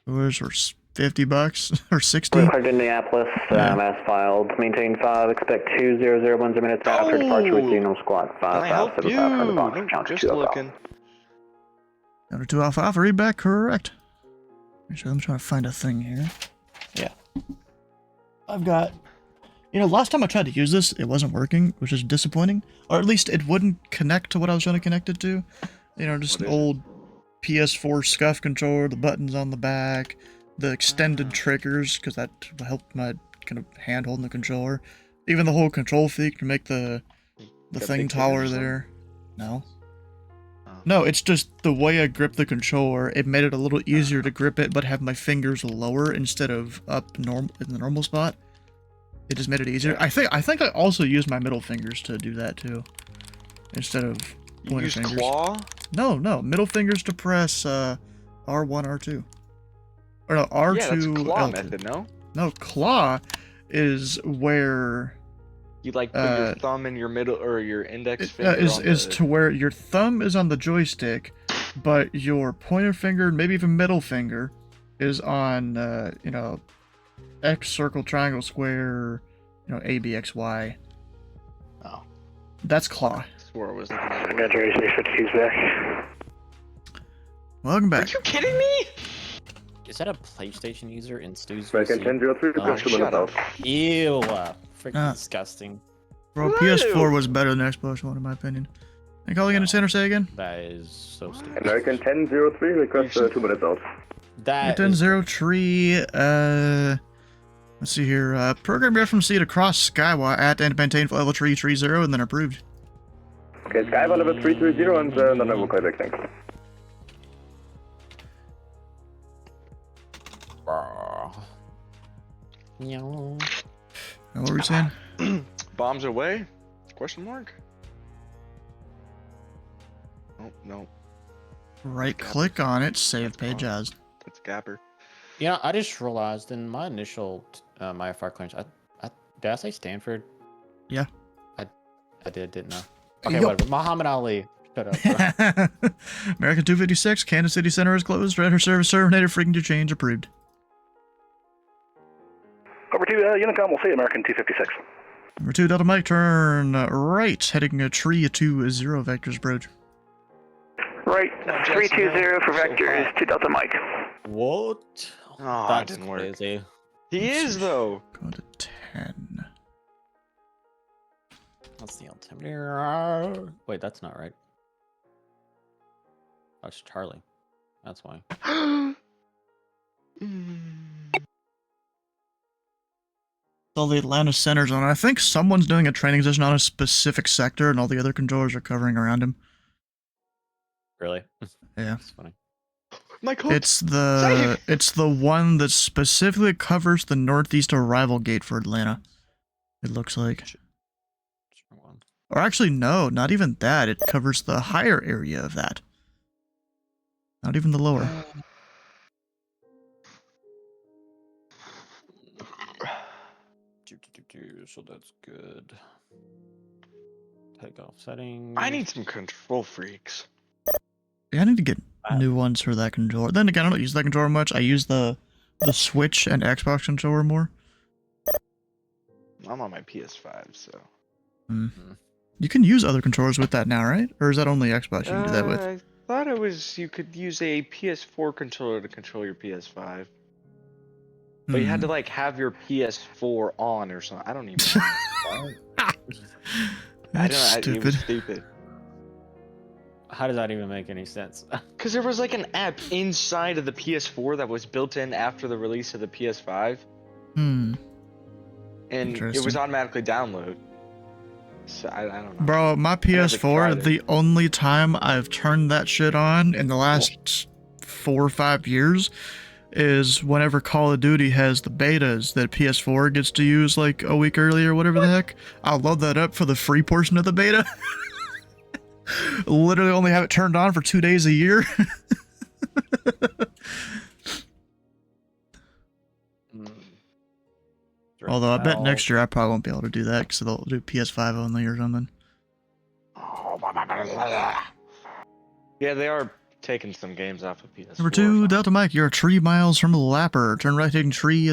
Where's for $50 or 60? Required Indianapolis, as filed. Maintain 5. Expect 20010 minutes after departure with signal squawk 5575 from the box. No, just looking. Number 2 Alpha Alpha, read back correct. Actually, I'm trying to find a thing here. Yeah. I've got... You know, last time I tried to use this, it wasn't working, which is disappointing. Or at least it wouldn't connect to what I was trying to connect it to. You know, just an old PS4 Scuff controller, the buttons on the back, the extended triggers, because that helped my kind of hand holding the controller. Even the whole control feat to make the thing taller there. No. No, it's just the way I grip the controller, it made it a little easier to grip it, but have my fingers lower instead of up in the normal spot. It just made it easier. I think I also used my middle fingers to do that too, instead of pointer fingers. You use claw? No, middle fingers to press R1, R2. Or no, R2, yeah, that's claw L2. method, no? No, claw is where... You like put your thumb in your middle or your index finger is to where your thumb is on the joystick, but your pointer finger, maybe even middle finger, is on you know, X, circle, triangle, square, you know, A, B, X, Y. Oh, that's claw. That's where I was looking at. Congratulations for the feedback. Welcome back. Are you kidding me? Is that a PlayStation user in Stu's American 1003, request to shut up. Ew, freaking disgusting. Bro, PS4 was better than Xbox One in my opinion. And calling in a center, say again? That is so stupid. American 1003, request 2 minutes out. That 1003, let's see here, program reference seat across Skywalk at and maintain level 330 and then approved. Okay, Skybar level 330 and then I will call back, thanks. What were we saying? Bombs away? Question mark? Oh, no. Right click on it, save page as. That's Gapper. Yeah, I just realized in my initial my FR clearance, did I say Stanford? Yeah. I didn't know. Okay, Yup. whatever. Muhammad Ali. Shut up, bro. American 256, Kansas City Center is closed. Red service terminated. Freaking to change approved. Over to Unicom, we'll see American 256. Number 2, Delta Mike, turn right, heading a tree to 0 vectors approach. Right, 320 for vectors to Delta Mike. What? Oh, That didn't work. crazy. He is, though. Go to 10. That's the altimeter. Wait, that's not right. That's Charlie. That's why. So the Atlanta Center zone. I think someone's doing a training session on a specific sector, and all the other controllers are covering around him. Really? Yeah. That's funny. It's the one that specifically covers the northeast arrival gate for Atlanta. It looks like. Or actually, no, not even that. It covers the higher area of that. Not even the lower. So that's good. Take off settings. I need some control freaks. Yeah, I need to get new ones for that controller. Then again, I don't use that controller much. I use the Switch and Xbox controller more. I'm on my PS5, so. You can use other controllers with that now, right? Or is that only Xbox you can do that with? I thought it was you could use a PS4 controller to control your PS5. But you had to like have your PS4 on or something. I don't even know. That's stupid. It was stupid. How does that even make any sense? Because there was like an app inside of the PS4 that was built in after the release of the PS5. And it was automatically download. So I don't know. Bro, my PS4, the only time I've turned that shit on in the last 4 or 5 years is whenever Call of Duty has the betas that PS4 gets to use like a week early or whatever the heck. I'll load that up for the free portion of the beta. Literally only have it turned on for 2 days a year. Although I bet next year I probably won't be able to do that because they'll do PS5 only or something. Yeah, they are taking some games off of PS4. Number 2, Delta Mike, you're 3 miles from Lapper. Turn right heading tree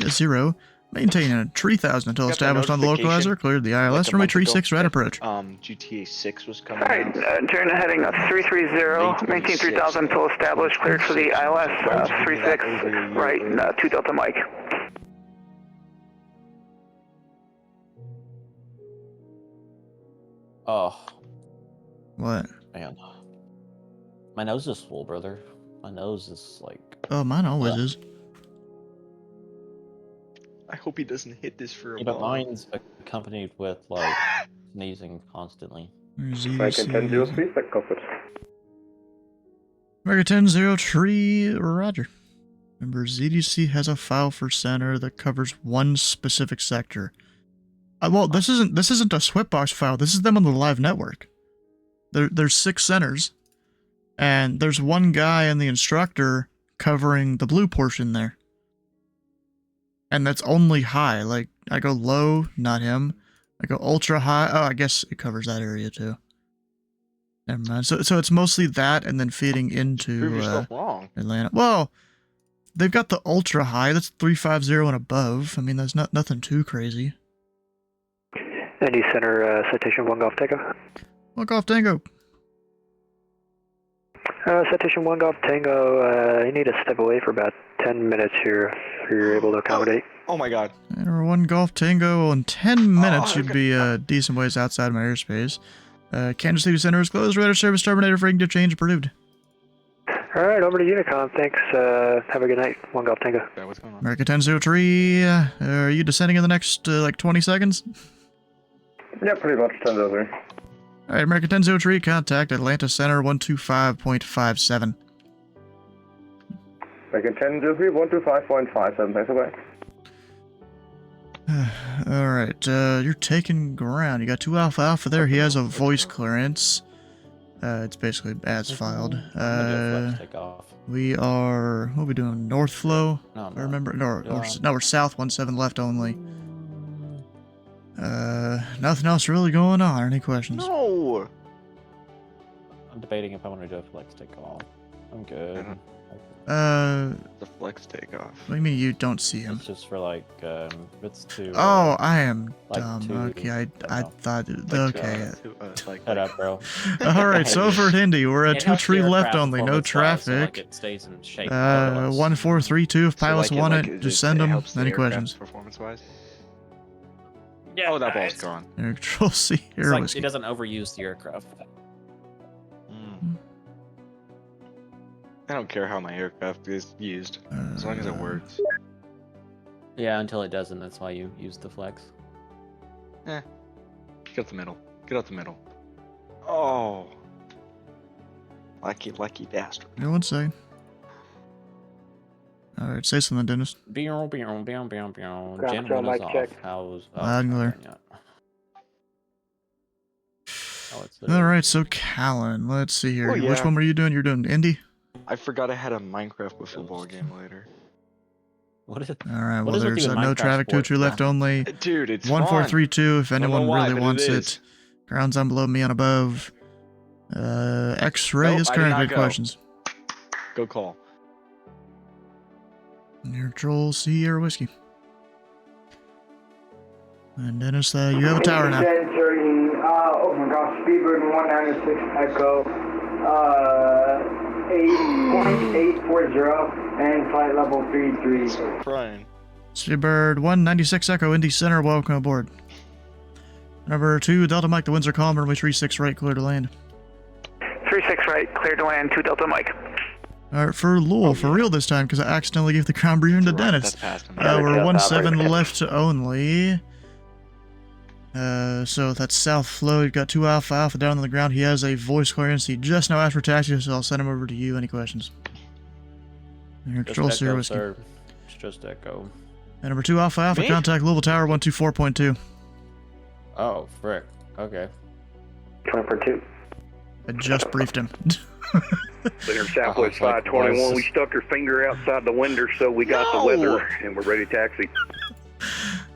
0. Maintain a 3000 until established on the localizer. Cleared the ILS. Runway tree 6, right approach. GTA 6 was coming Alright, turn heading 330, maintain 3000 until established, cleared for the ILS, 36, right, 2 Delta Mike. Oh. What? Man. My nose is full, brother. My nose is like... Oh, mine always is. I hope he doesn't hit this for a Yeah, but mine's accompanied with, like, sneezing constantly. American 1003, back covered. American 1003, roger. Remember, ZDC has a file for center that covers one specific sector. Well, this isn't a Swipbox file. This is them on the live network. There's 6 centers, and there's one guy and the instructor covering the blue portion there. And that's only high. Like, I go low, not him. I go ultra high. Oh, I guess it covers that area too. Never mind. So it's mostly that, and then feeding into Prove yourself wrong. Atlanta. Well, they've got the ultra high. That's 350 and above. I mean, that's nothing too crazy. Indy Center, citation 1 Golf Tango. 1 Golf Tango. Citation 1 Golf Tango, you need to step away for about 10 minutes here if you're able to accommodate. Oh my god. And 1 Golf Tango, in 10 minutes you'd be a decent ways outside my airspace. Kansas City Center is closed, radar service terminated, for to change approved. Alright, over to Unicom, thanks, have a good night, 1 Golf Tango. Yeah, what's going on? America 1003, are you descending in the next, like, 20 seconds? Yeah, pretty much, 1003. Alright, American 1003, contact Atlanta Center 125.57. American 1003, 125.57, thanks, okay. Alright, you're taking ground. You got 2 Alpha Alpha there. He has a voice clearance. It's basically as filed. We are... What are we doing? North flow? No, I remember. No, we're south 17 left only. Nothing else really going on. Any questions? No! I'm debating if I want to do a flex takeoff. I'm good. The flex takeoff. What do you mean you don't see him? It's just for like, it's too... Oh, I am like dumb. two, Okay, I thought... Okay. Head up, bro. Alright, so for Indy, we're at It 2 helps tree the left aircraft only, no performance wise, so, like, traffic. it stays in shape. 1432, if pilots want it, just send them. Any questions? Performance-wise? Yeah, oh, that ball's gone. Air Control C, It's Air like Whiskey. it doesn't overuse the aircraft. I don't care how my aircraft is used, as long as it works. Yeah, until it doesn't. That's why you use the flex. Get out the middle. Get out the middle. Oh. Lucky bastard. Yeah, 1 second. Alright, say something, Dennis. Jen is off. check. How's... Loud and clear. Alright, so Callan, let's see here. Oh, yeah. Which one were you doing? You're doing Indy? I forgot I had a Minecraft with football game later. What is it? Alright, What well is with there's you and no Minecraft traffic, 2 sport? tree left only. Dude, it's 1432 if Don't know anyone why, really but it wants is. it. Ground's on below, me on above. X-ray Nope, is I did current. not Good go. questions. Go call. Air Control C, Air Whiskey. And Dennis, you have a tower now. 1030, oh my gosh, Speedbird 196 Echo, 8.840 and flight level 33. Brian. Seabird 196 Echo, Indy Center, welcome aboard. Number 2, Delta Mike, the winds are calm, runway 36 right, clear to land. 36 right, clear to land, 2 Delta Mike. Alright, for Lowell, for real this time, because I accidentally gave the ground breathing to Dennis. We're 17 left only. So that's South Flow. You've got 2 Alpha Alpha down on the ground. He has a voice clearance. He just now asked for taxi, so I'll send him over to you. Any questions? Air Control Sierra Whiskey. Sir. It's just Echo. And number 2 Alpha Alpha, Me? contact Louisville Tower 124.2. Oh, frick. Okay. 20.2. I just briefed him. Clear Southwest 521. We stuck our finger outside the window, so we got the weather, and we're ready to taxi.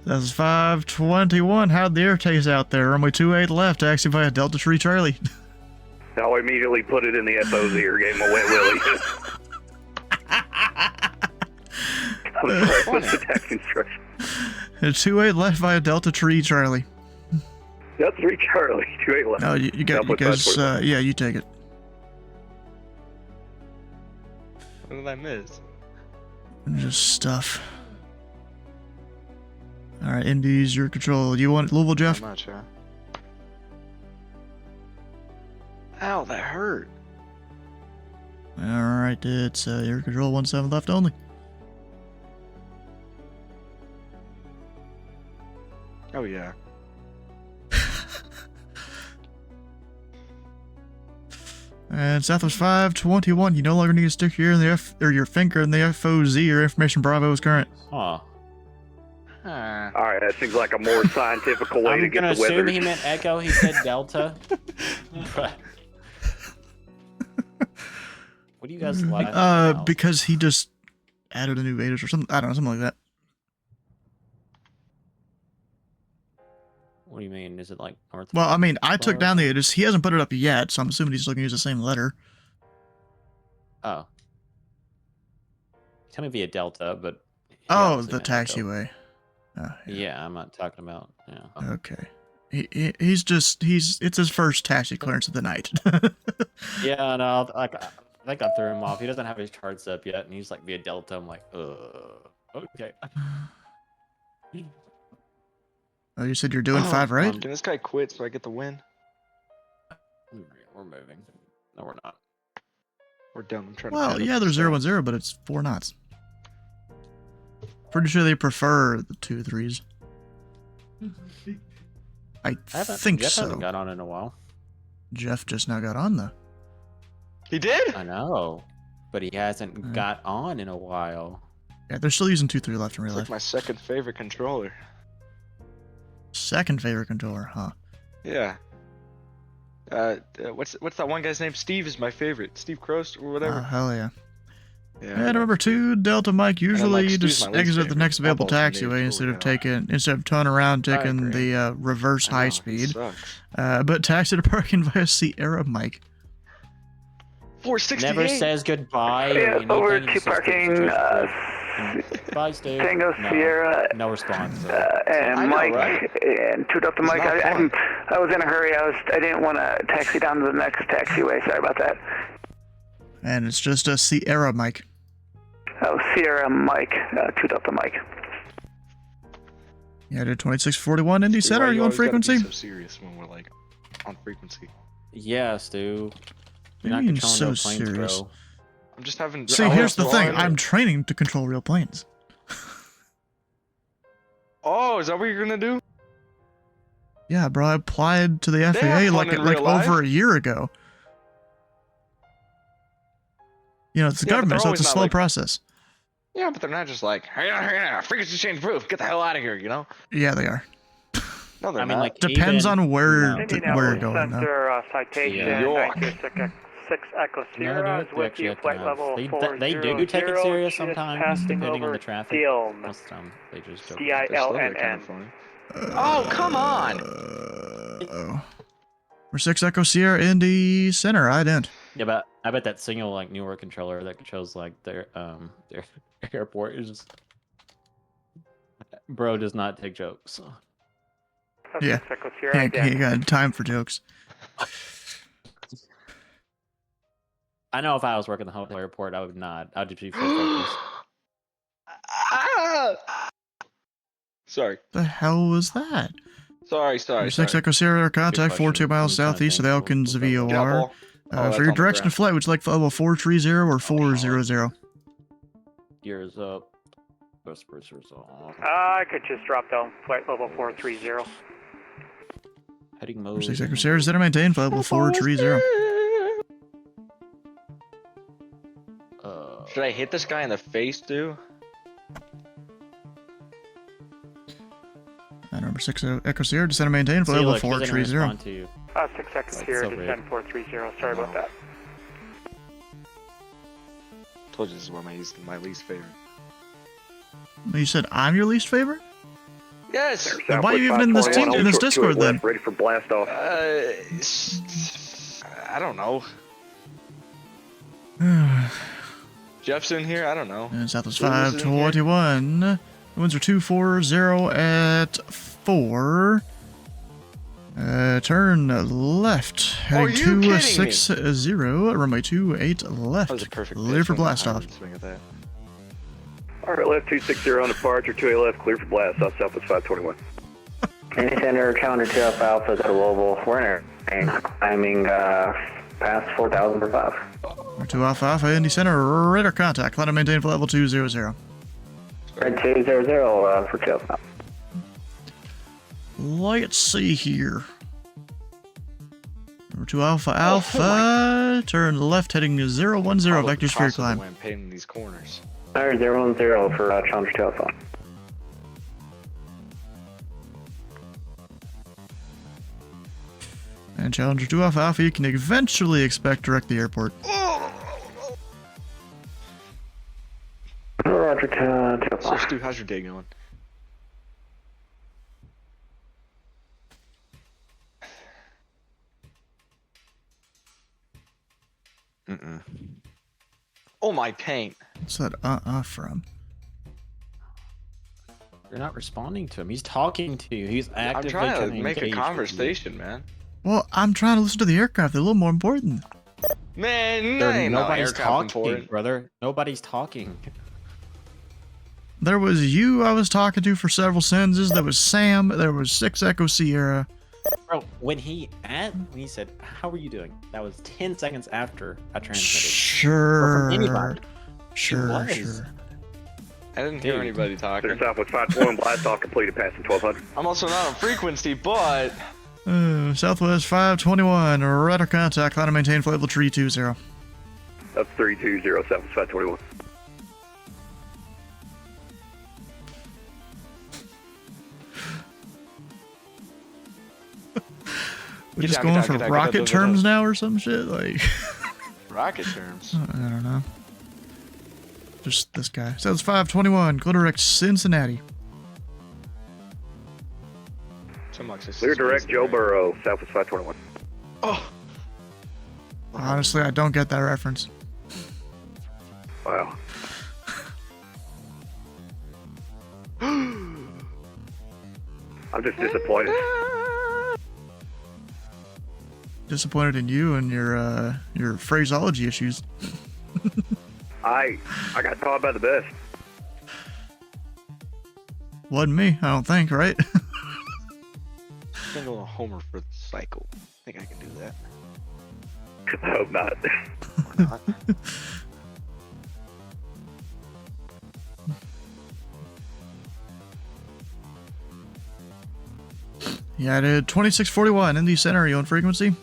That's 521. How'd the air taste out there? Runway 28 left, taxi via Delta Tree Charlie. I immediately put it in the FO's ear, gave him a wet willy. I'm sorry, what's the taxi instruction? 28 left via Delta Tree Charlie. That's 3 Charlie, 28 left. No, you got you guys, yeah, you take it. What did I miss? Just stuff. Alright, Indy's your control. You want Louisville, Jeff? Not much, huh? Ow, that hurt. Alright, it's your control 17 left only. Oh, yeah. And Southwest 521, you no longer need to stick your ear in the your finger in the FOZ. Your information Bravo is current. Huh. Alright, that seems like a more scientific way to I'm get gonna the weather. assume he meant Echo. He said Delta. But what do you guys like? Because he just added a new Vedas or something. I don't know, something like that. What do you mean? Is it like North? Well, I mean, I took down the Vedas. He hasn't put it up yet, so I'm assuming he's still gonna use the same letter. Oh. Tell me via Delta, but. Oh, the taxiway. Yeah, I'm not talking about. Yeah. Okay. It's his first taxi clearance of the night. Yeah, no, I think I threw him off. He doesn't have his charts up yet, and he's like via Delta. I'm like, okay. Oh, you said you're doing 5, right? Can this guy quit so I get the win? We're moving. No, we're not. We're done. I'm trying to. Well, yeah, there's 010, but it's 4 knots. Pretty sure they prefer the 2 3s. I think Jeff so. hasn't got on in a while. Jeff just now got on though. He did? I know, but he hasn't got on in a while. Yeah, they're still using 2-3 left and real It's life. like my second favorite controller. Second favorite controller, huh? Yeah. What's that one guy's name? Steve is my favorite. Steve Crost or whatever. Oh, hell yeah. Yeah. And number 2, Delta Mike. Usually you Stu's just my least exit the favorite. next available Apple's taxiway named instead of turning around taking the reverse high he speed. sucks. But taxi to parking via Sierra Mike. 468. Never says goodbye. Or Yeah, anything. over He to just parking. Bye, Stu. Tango No. Sierra. No response. And I know, Mike right? and 2 Delta Mike. not I was in a hurry. I didn't want to taxi down to the next taxiway. Sorry about that. And it's just a Sierra Mike. Oh, Sierra Mike, 2 Delta Mike. Yeah, I did 2641 Indy Center. Are you on frequency? So serious when we're like on frequency. Yeah, Stu. You're You're not being controlling so real planes, serious. bro. I'm just having. See, here's the thing. I'm training to control real planes. Oh, is that what you're gonna do? Yeah, bro. I applied to the have FAA fun like in real life. over a year ago. You know, it's the Yeah, but government, they're so it's a always not slow like- process. Yeah, but they're not just like, hey, frequency change proof. Get the hell out of here, you know? Yeah, they are. No, they're I mean, not. like, Depends even, on where you know, where you're going. Though. Center citation York. 926 Echo Sierra No, is with you, flight level they 400. do take it serious just sometimes, passing depending on over the traffic. Dilm. Most of the time, they just joke. DILNN. Oh, come on! We're 6 Echo Sierra Indy Center. Ident. Yeah, but I bet that single like newer controller that controls like their airport is just bro does not take jokes. Yeah, he got time for jokes. I know if I was working the hotel airport, I would not. I'd just be full focused. Sorry. The hell was that? Sorry. 6 Echo Sierra, contact 42 miles southeast of the Elkins VOR. For your direction of flight, would you like flight level 430 or 400? Gears up. Whispers off. I could just drop down flight level 430. Heading mode. 6 Echo Sierra, center maintain flight level 430. Should I hit this guy in the face, dude? Number 6 Echo Sierra, descend and maintain flight level 430. 6 Echo Sierra, descend 430. Sorry about that. Told you this is one of my least favorite. You said I'm your least favorite? Yes. Then why are you even in this team in this Discord then? Ready for blast off. I don't know. Jeff's in here. I don't know. And Southwest Zulu's in here. 521. The winds are 240 at 4. Turn left. Heading you kidding me? 260. Runway 28 left. That was a perfect Clear pitch for from blast behind off. and swing at that. Alright, left 260 on departure, 28 left, clear for blast off Southwest 521. Indy Center, Challenger 2 Alpha Alpha, go to Louisville. We're in air. Climbing past 4,000 per 5. 2 Alpha Alpha, Indy Center, radar contact. Climb and maintain for level 200. Red 200 for 2 Alpha. Let's see here. Number 2 Alpha Alpha, turn left heading 010, vector sphere climb. I'm painting these corners. Alright, 010 for Challenger 2 Alpha. And Challenger 2 Alpha Alpha, you can eventually expect direct the airport. Roger, 2 Alpha. So, Stu, how's your day going? Oh, my paint. What's that from? You're not responding to him. He's talking to you. He's I'm actively trying to make a engage with you. conversation, man. Well, I'm trying to listen to the aircraft. They're a little more important. Man, ain't no Nobody's aircraft talking, important. brother. Nobody's talking. There was you I was talking to for several sentences. There was Sam. There was 6 Echo Sierra. Bro, when he said, "How are you doing?" That was 10 seconds after I transmitted. Sure. From anybody. Sure. I didn't hear anybody talking. Center Southwest 521, blast off completed, passing 1200. I'm also not on frequency, but Southwest 521, radar contact, line to maintain flight level 320. Up 320, Southwest 521. We're just going for rocket terms now or some shit? Like. Rocket terms? I don't know. Just this guy. Southwest 521, clear direct Cincinnati. Clear direct Joe Burrow, Southwest 521. Oh! Honestly, I don't get that reference. Wow. I'm just disappointed. Disappointed in you and your phraseology issues. I got taught by the best. Wasn't me, I don't think, right? I'm gonna go to Homer for the cycle. I think I can do that. I hope not. Or not. Yeah, dude. 2641, Indy Center, you on frequency?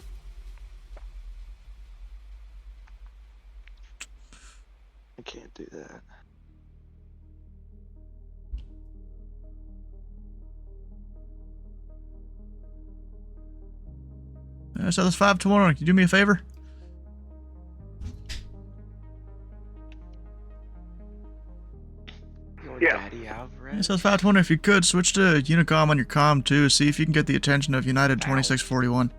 I can't do that. So that's 521. Can you do me a favor? Yeah. So that's 520. If you could, switch to Unicom on your comm too. See if you can get the attention of United 2641.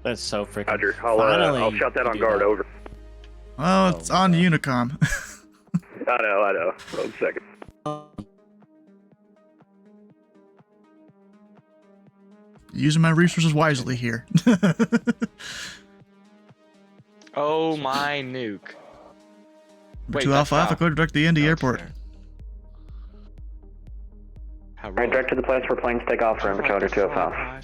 That's so freaking. Roger. I'll shut that on guard. that. Over. Oh, it's on Unicom. I know. 1 second. Using my resources wisely here. Oh my nuke. Number 2 Alpha Alpha, go direct to the Indy Airport. Alright, direct to the place where planes take off from Dakota 2 Alpha.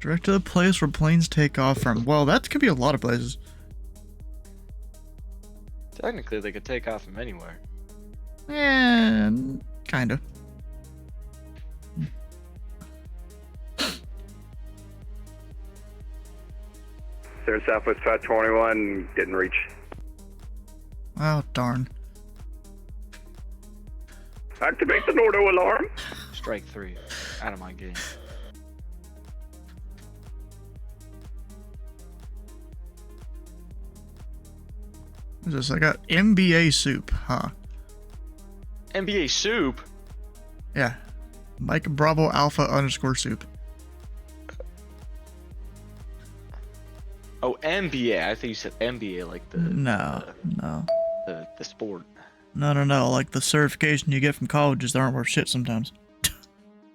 Direct to the place where planes take off from. Well, that could be a lot of places. Technically, they could take off from anywhere. Yeah, kinda. There's Southwest 521, didn't reach. Oh, darn. Activate the Nordo alarm. Strike 3. Out of my game. What's this? I got MBA soup, huh? NBA soup? Yeah. Mike Bravo Alpha _ soup. Oh, NBA. I think you said NBA like the... No. The sport. No. Like the certification you get from colleges that aren't worth shit sometimes.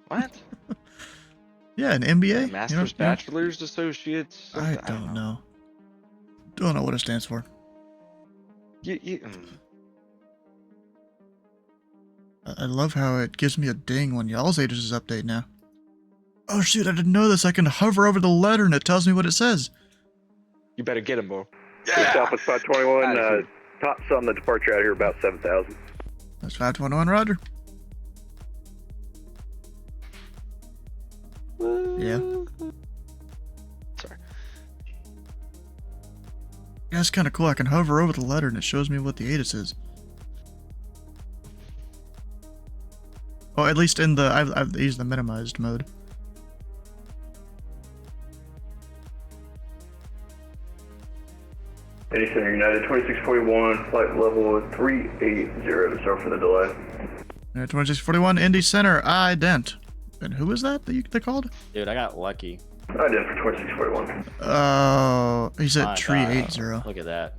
What? Yeah, an MBA? Master's, Bachelor's, Associates? I don't know. Don't know what it stands for. I love how it gives me a ding when y'all's ages update now. Oh shoot, I didn't know this. I can hover over the letter and it tells me what it says. You better get him, bro. Yeah. Southwest 521, tops on the departure out here about 7,000. That's 521, Roger. Yeah. Sorry. Yeah, it's kind of cool. I can hover over the letter and it shows me what the ATIS is. Oh, at least in the I've used the minimized mode. Indy Center United 2641, flight level 380, sorry for the delay. 2641, Indy Center, ident. And who is that they called? Dude, I got lucky. Ident for 2641. Oh, he said 380. Look at that.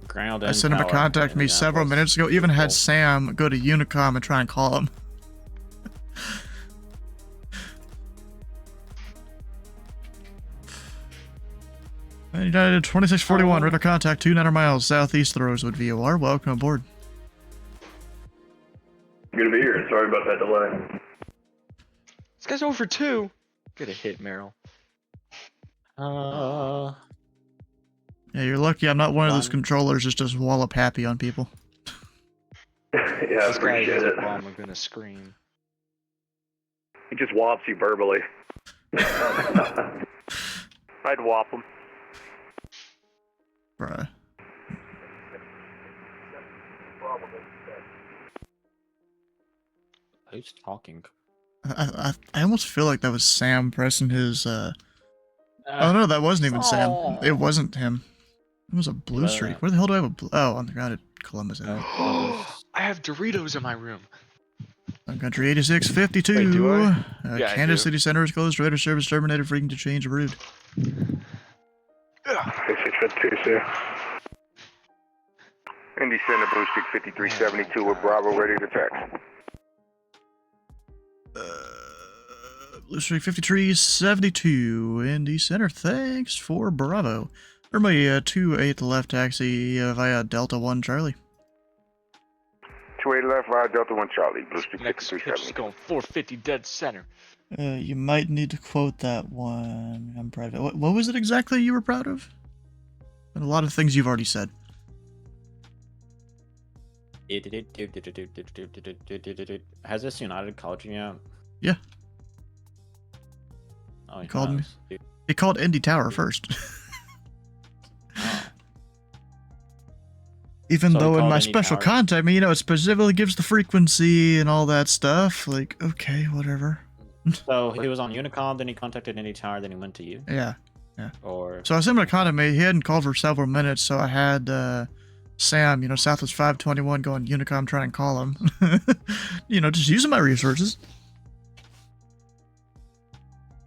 Ground I sent him to contact me several minutes ago. Even had Sam go to Unicom and try and call him. United 2641, radar contact 200 miles southeast of Rosewood VOR. Welcome aboard. Good to be here. Sorry about that delay. This guy's over 2. Get a hit, Merrill. Yeah, Yeah, you're lucky I'm not one of those controllers that's just wallop happy on people. Yeah, I appreciate it. I'm gonna scream. He just whops you verbally. I'd whop him. Bruh. Who's talking? I almost feel like that was Sam pressing his, Oh no, that wasn't even Sam. It wasn't him. It was a blue streak. Where the hell do I have a blue? Oh, on the ground at Columbus. I have Doritos in my room. Country 8652. Wait, do I? Yeah, Kansas I do. City Center is closed. Radar service terminated. Freaking to change route. 8652, sir. Indy Center, Blue Streak 5372 with Bravo ready to tax. Blue Streak 5372. Indy Center. Thanks for Bravo. Everybody, 28 left taxi via Delta 1 Charlie. 28 left via Delta 1 Charlie. Blue Streak Next pitch is going 450 dead center. You might need to quote that one. I'm proud of it. What was it exactly you were proud of? And a lot of things you've already said. Has this United called you yet? Yeah. Oh, He called me. He called Indy Tower first. Even So he though in called my Indy special Tower. contact, I mean, it specifically gives the frequency and all that stuff. Like, okay, whatever. So he was on Unicom, then he contacted Indy Tower, then he went to you? Yeah. Or So I sent him a contact. He hadn't called for several minutes, so I had Sam, Southwest 521 going Unicom trying to call him. Just using my resources.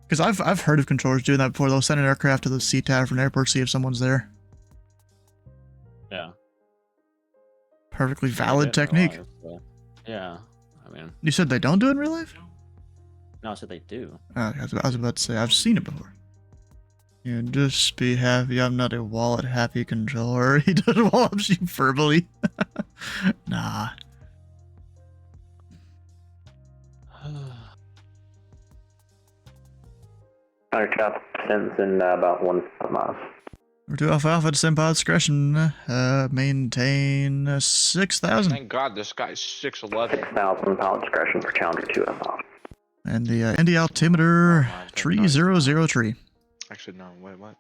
Because I've heard of controllers doing that before. They'll send an aircraft to the sea tower from an airport, see if someone's there. Yeah. Perfectly I valid did in technique. real life, so- Yeah, I mean... You said they don't do it in real life? No, I said they do. I was about to say, I've seen it before. Just be happy I'm not a wallet-happy controller. He does wallops you verbally. Nah. Counter chop sends in about 1 miles. We're 2 Alpha descend pod discretion. Maintain 6,000. Thank God this guy's 6'11". 6,000 pound discretion for Challenger 2 Alpha. And the Indy altimeter 3003. Actually, no, wait, what?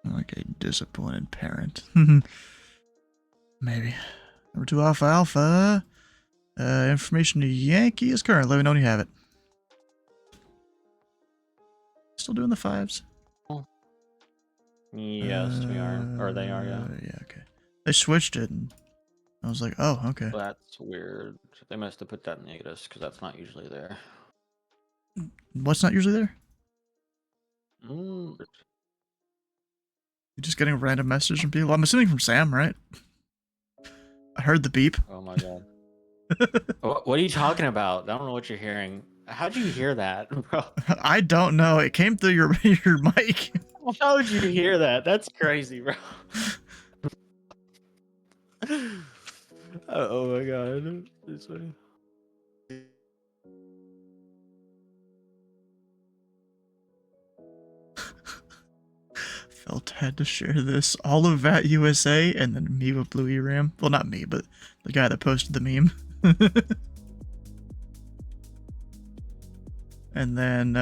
Like a disappointed parent. Maybe. Number 2 Alpha. Information to Yankee is current. Let me know when you have it. Still doing the 5s? Yes, we are. Or they are, yeah. Yeah, okay. They switched it, and I was like, oh, okay. That's weird. They must have put that in negatives, because that's not usually there. What's not usually there? Mm. You're just getting random messages from people? I'm assuming from Sam, right? I heard the beep. Oh my god. What are you talking about? I don't know what you're hearing. How'd you hear that, bro? I don't know. It came through your mic. How would you hear that? That's crazy, bro. Oh my god. This way. Felt had to share this. All of that USA and then me with Blue ERAM. Well, not me, but the guy that posted the meme. And then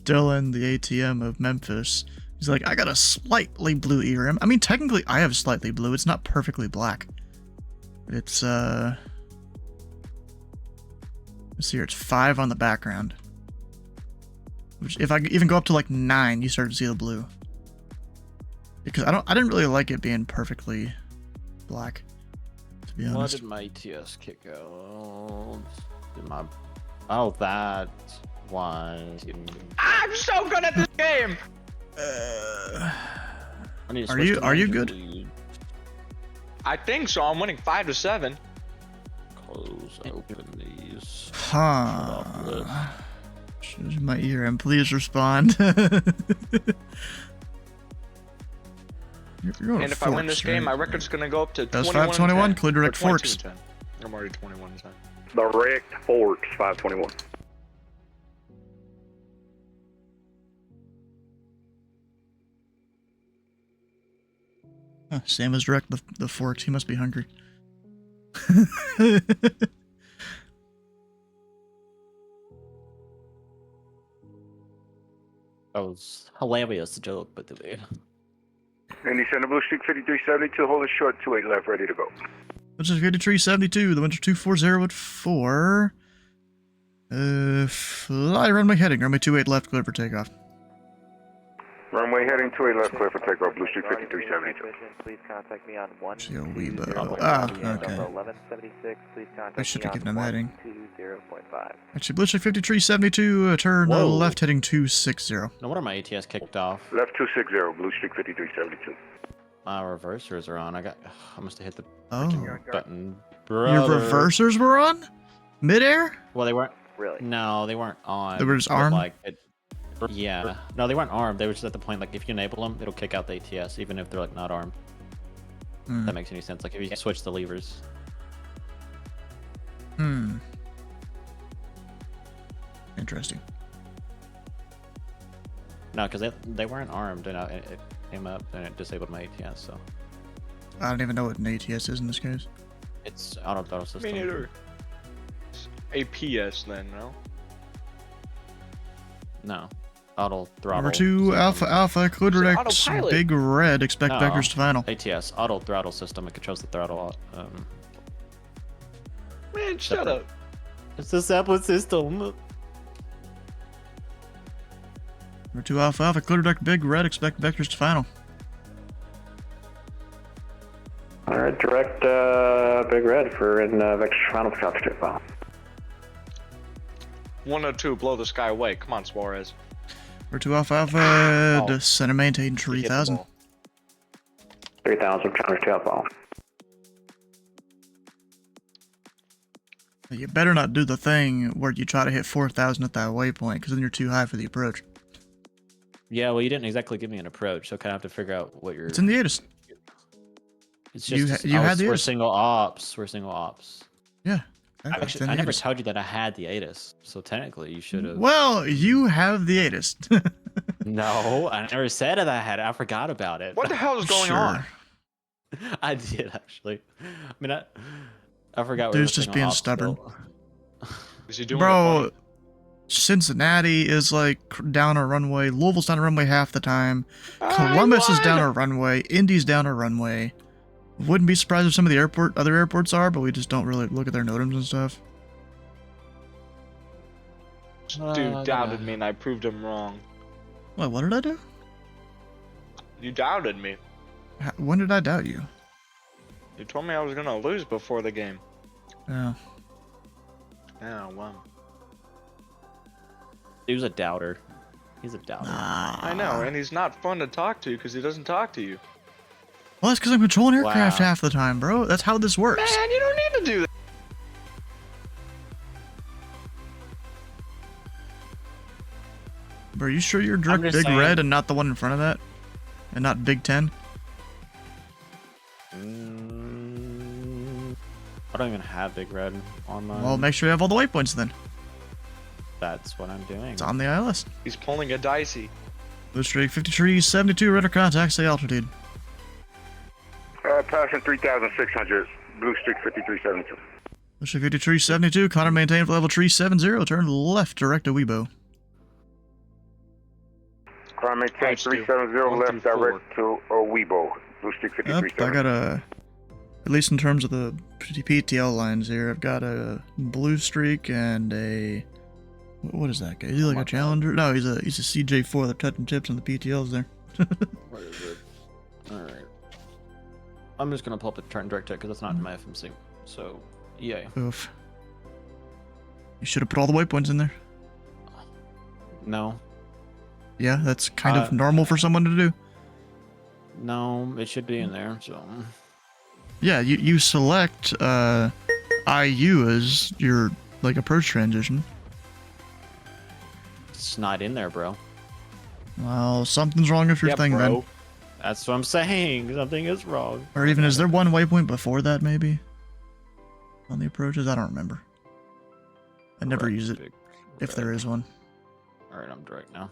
Dylan, the ATM of Memphis, he's like, I got a slightly blue ERAM. I mean, technically I have slightly blue. It's not perfectly black. It's, let's see here, it's 5 on the background. Which, if I even go up to like 9, you start to see the blue. Because I didn't really like it being perfectly black, to be honest. What did my ETS kick out? Did my... Oh, that's why. I'm so good at this game! Are you good? I think so. I'm winning 5-7. Close open these. Huh. My ERM, please respond. You're going And if I win this game, my record's gonna go up to 21. That's 521, clear direct or 22 forks. 10. I'm already 21 10. Direct forks 521. Huh, same as direct the forks. He must be hungry. That was hilarious joke, but the way. Indy Center, Blue Streak 5372, hold it short, 28 left, ready to go. Which is 5372, the winds are 240 at 4. Fly runway heading, runway 28 left, clear for takeoff. Runway heading 28 left, clear for takeoff, Blue Streak 5372. Please contact me on 1. Okay. 1176. Please contact I should me have on given him that heading. 120.5. Actually, Blue Streak 5372, turn left heading 260. No wonder my ATS kicked off. Left 260, Blue Streak 5372. My reversers are on. I must have hit the button. Your reversers were on? Midair? Well, they weren't. Really? No, they weren't on. They were just armed? Yeah. No, they weren't armed. They were just at the point, like, if you enable them, it'll kick out the ATS, even if they're, like, not armed. If that makes any sense. Like, if you switch the levers. Interesting. No, because they weren't armed, and it came up, and it disabled my ATS, so. I don't even know what an ATS is in this case. It's auto throttle system. Me neither. APS then, no? No. Auto throttle. Number 2, Alpha, clear direct, big red, expect vectors to final. ATS, auto throttle system, it controls the throttle. Man, shut up. It's a separate system. Number 2, Alpha, clear direct, big red, expect vectors to final. Alright, direct Big Red for in vector final for chopper strip file. 102, blow the sky away. Come on, Suarez. Number 2, Alpha, descend and maintain 3000. 3000, chopper strip file. You better not do the thing where you try to hit 4000 at that waypoint, because then you're too high for the approach. Yeah, well, you didn't exactly give me an approach, so kind of have to figure out what you're... It's in the ATIS. It's just you had the we're ATIS. single ops. We're single ops. Yeah. Actually, I never told you that I had the ATIS, so technically you should have. Well, you have the ATIS. No, I never said that I had it. I forgot about it. What the hell is going on? I did actually. I mean, I forgot. Dude's just being stubborn. Is he doing Bro, Cincinnati is like down a runway. Louisville's down a runway half the time. Columbus is down a runway. Indy's down a runway. Wouldn't be surprised if some of the other airports are, but we just don't really look at their NOTAMs and stuff. Dude doubted me and I proved him wrong. Wait, what did I do? You doubted me. When did I doubt you? You told me I was gonna lose before the game. Yeah. Yeah, wow. He was a doubter. He's a doubter. I know, and he's not fun to talk to because he doesn't talk to you. Well, that's because I'm controlling aircraft half the time, bro. That's how this works. Man, you don't need to do that. Bro, are you sure you're direct Big Red and not the one in front of that? And not Big 10? I don't even have Big Red on mine. Well, make sure you have all the waypoints then. That's what I'm doing. It's on the ILS. He's pulling a dicey. Blue Streak 5372, radar contact, stay altitude. Passing 3,600, Blue Streak 5372. Blue Streak 5372, Connor maintain for level 370, turn left, direct to Weibo. Connor maintain 370, left, direct to Weibo, Blue Streak 5372. I got at least in terms of the PTL lines here, I've got a Blue Streak and a, what is that guy? Is he like a Challenger? No, he's a CJ4, they're touching tips on the PTLs there. Where is it? Alright. I'm just gonna pull up the turn direct because that's not in my FMC. So, yeah. Oof. You should have put all the waypoints in there. No. Yeah, that's kind of normal for someone to do. No, it should be in there, so. Yeah, you select IU as your like approach transition. It's not in there, bro. Well, something's wrong with your thing, then. That's what I'm saying. Something is wrong. Or even, is there one waypoint before that, maybe? On the approaches? I don't remember. I never use it, if there is one. Alright, I'm direct now.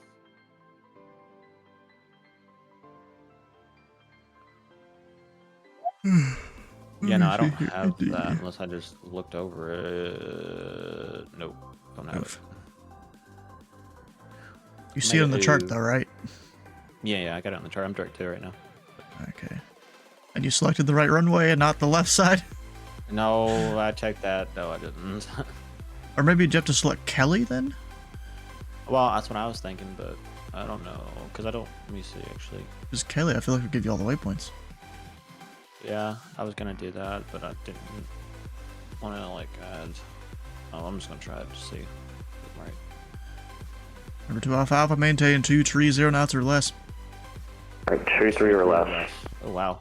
Yeah, no, I don't have that unless I just looked over it. Nope, don't have it. You see it on the chart though, right? Yeah, I got it on the chart. I'm direct 2 right now. Okay. And you selected the right runway and not the left side? No, I checked that. No, I didn't. Or maybe you have to select Kelly then? Well, that's what I was thinking, but I don't know. Because I don't... Let me see, actually. Because Kelly, I feel like would give you all the waypoints. Yeah, I was going to do that, but I didn't want to, like, add... Oh, I'm just going to try it to see. Right. Number 2 Alpha Alpha, maintain 230 knots or less. Alright, 2-3 or less. Oh, wow.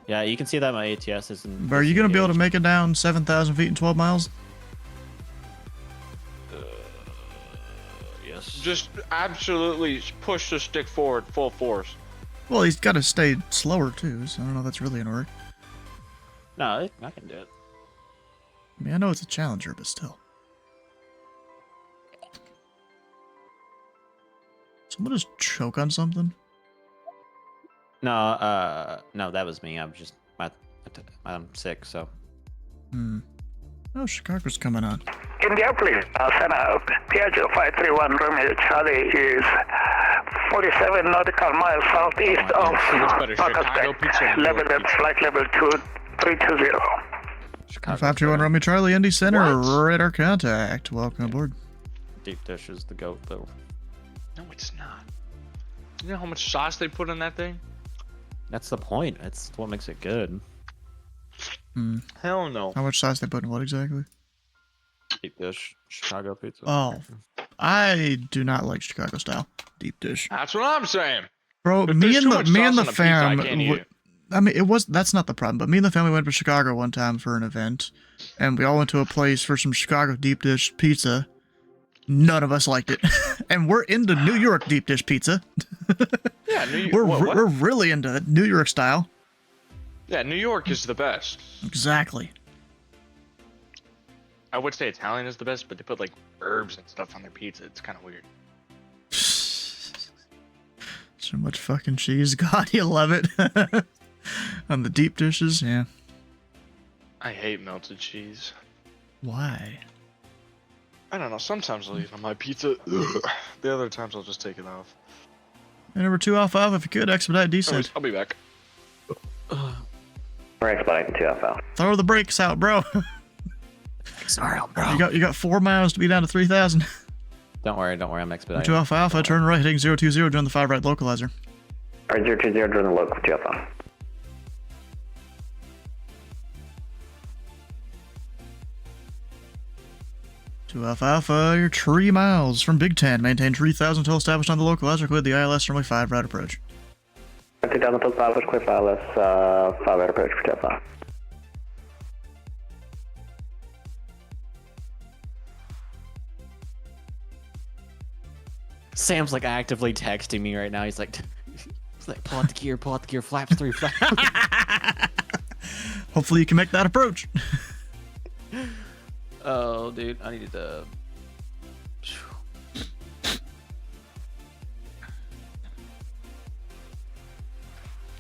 Yeah, you can see that my ATS isn't... But are you going to be able to make it down 7,000 feet in 12 miles? Yes. Just absolutely push the stick forward full force. Well, he's got to stay slower too, so I don't know if that's really going to work. No, I can do it. I mean, I know it's a Challenger, but still. Someone just choke on something? No, no, that was me. I'm just... I'm sick, so... Oh, Chicago's coming on. India, please. Center, Piaggio 531 Romeo Charlie is 47 nautical miles southeast of Parker's level at flight level 2320. 521 Romeo Charlie, Indy Center, radar contact. Welcome aboard. Deep dish is the goat, though. No, it's not. You know how much sauce they put in that thing? That's the point. That's what makes it good. Hell no. How much sauce they put in what exactly? Deep dish, Chicago pizza. Oh, I do not like Chicago style deep dish. That's what I'm saying. Bro, If me there's and too the much sauce on a pizza, fam. I can't eat it. I mean, that's not the problem. But me and the family went to Chicago one time for an event, and we all went to a place for some Chicago deep dish pizza. None of us liked it, and we're into New York deep dish pizza. Yeah, we're really into it, New York style. Yeah, New York is the best. Exactly. I would say Italian is the best, but they put like herbs and stuff on their pizza. It's kind of weird. So much fucking cheese. God, you love it. On the deep dishes, yeah. I hate melted cheese. Why? I don't know. Sometimes I'll eat on my pizza. The other times I'll just take it off. And number 2 Alpha Alpha, if you could, expedite descent. I'll be back. We're expediting 2 Alpha. Throw the brakes out, bro. Sorry, bro. You got 4 miles to be down to 3,000. Don't worry, I'm expediting. 2 Alpha Alpha, turn right, heading 020, join the TheFatRat localizer. Alright, 020, join the local 2 Alpha. To Alpha Alpha, you're 3 miles from Big Ten. Maintain 3,000 until established on the localizer. Clear the ILS runway 5 right approach. 2,000 until established, clear for ILS 5 right approach for 2 Alpha. Sam's like actively texting me right now. He's like, pull out the gear, flaps 3, flaps. Hopefully you can make that approach. Oh, dude, I needed to...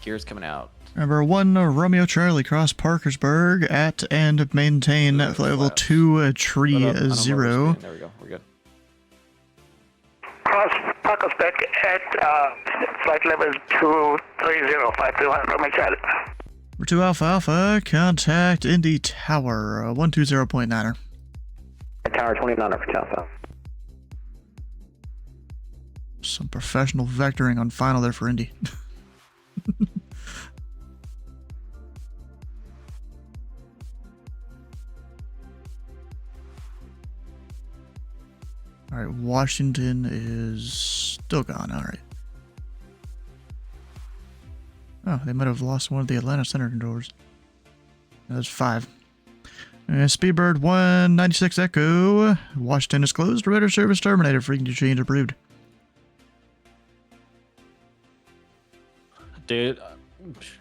Gear's coming out. Number 1 Romeo Charlie, cross Parkersburg at and maintain level 230. There we go, we're good. Cross Parkersburg at flight level 230-531 Romeo Charlie. Number 2 Alpha Alpha, contact Indy Tower, 120.9er. Tower 29 for 2 Alpha. Some professional vectoring on final there for Indy. Alright, Washington is still gone. Alright. Oh, they might have lost one of the Atlanta Center controllers. That's 5. Speedbird 196 Echo. Washington is closed. Radar service terminated. Frequency change approved. Dude,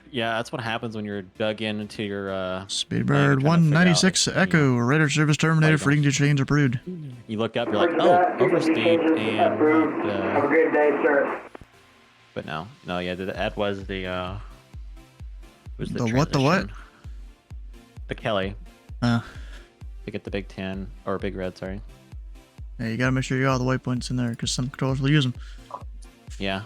yeah, that's what happens when you're dug into your... Speedbird 196 Echo. Radar service terminated. Frequency change approved. You look up, you're like, oh, overspeed, and... Have a good day, sir. But no, yeah, that was the Was The what? The what? transition. The Kelly. To get the Big 10 or Big Red, sorry. Yeah, you gotta make sure you got all the waypoints in there because some controllers will use them. Yeah.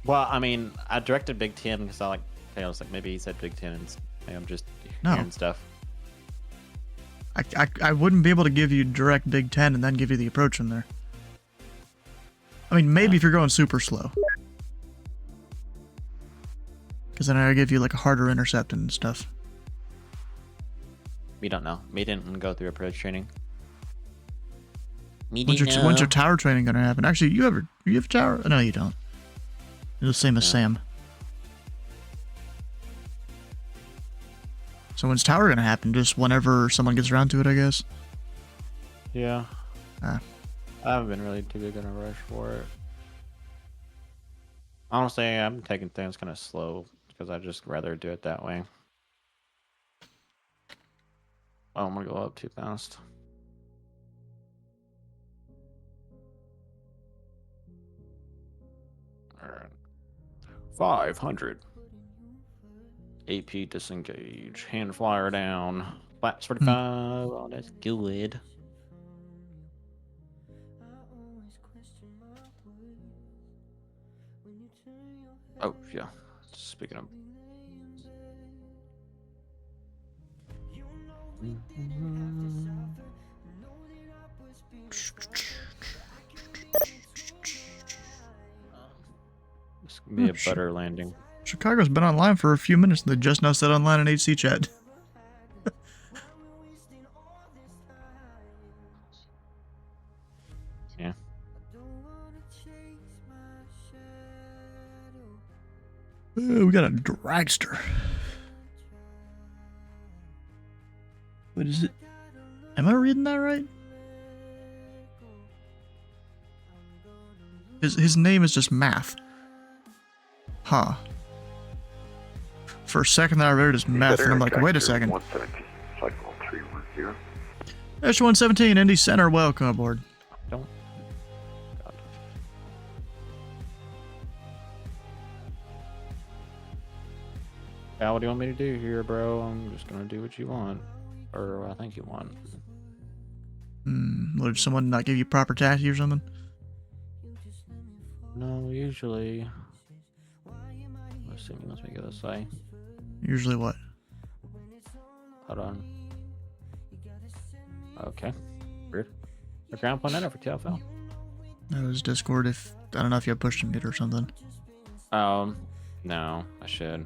Well, I mean, I directed Big 10 because I was like, maybe he said Big 10 and maybe I'm just hearing stuff. I wouldn't be able to give you direct Big 10 and then give you the approach from there. I mean, maybe if you're going super slow. Because then I give you like a harder intercept and stuff. We don't know. We didn't go through approach training. When's your tower training gonna happen? Actually, you have a tower? No, you don't. You're the same as Sam. So when's tower gonna happen? Just whenever someone gets around to it, I guess. Yeah. I haven't been really too big in a rush for it. Honestly, I'm taking things kind of slow because I'd just rather do it that way. Oh, I'm gonna go up too fast. Alright. 500. AP disengage. Hand flyer down. Flaps 45. Oh, that's good. Oh, yeah. Speaking of. This could be a better landing. Chicago's been online for a few minutes and they just now said online in HC chat. Yeah. We got a dragster. What is it? Am I reading that right? His name is just Math. Huh. For a second I read it as Math, and I'm like, wait a second. 117, cycle 310. S117, Indy Center, welcome aboard. Don't. God. What do you want me to do here, bro? I'm just gonna do what you want. Or what I think you want. Would someone not give you proper taxi or something? No, usually. Let's see, let's make it this way. Usually what? Hold on. Okay. Weird. The ground point for TFL. That was Discord. I don't know if you have push to mute or something. No, I should.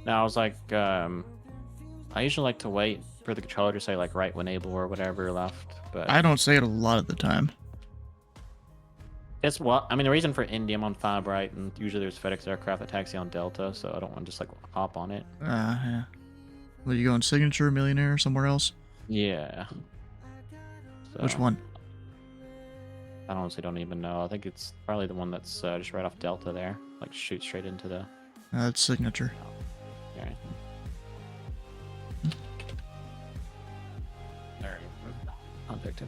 Now I was like, I usually like to wait for the controller to say like right when able or whatever left, but I don't say it a lot of the time. It's what I mean. The reason for Indy, I'm on TheFatRat, and usually there's FedEx aircraft that taxi on Delta, so I don't want to just like hop on it. Yeah. What, you going Signature, Millionaire, somewhere else? Yeah. So, which one? I honestly don't even know. I think it's probably the one that's just right off Delta there, like shoot straight into the. That's Signature. Alright. Alright. I'll pick it.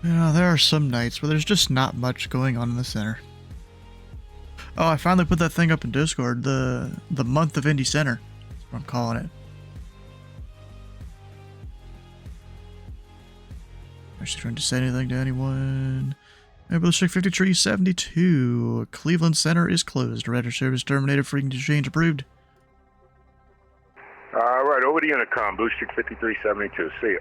You know, there are some nights where there's just not much going on in the center. Oh, I finally put that thing up in Discord. The month of Indy Center. That's what I'm calling it. Actually trying to say anything to anyone. Able to check 5372. Cleveland Center is closed. Radar service terminated. Frequency change approved. Right, over to Unicom. Booster 5372. See ya.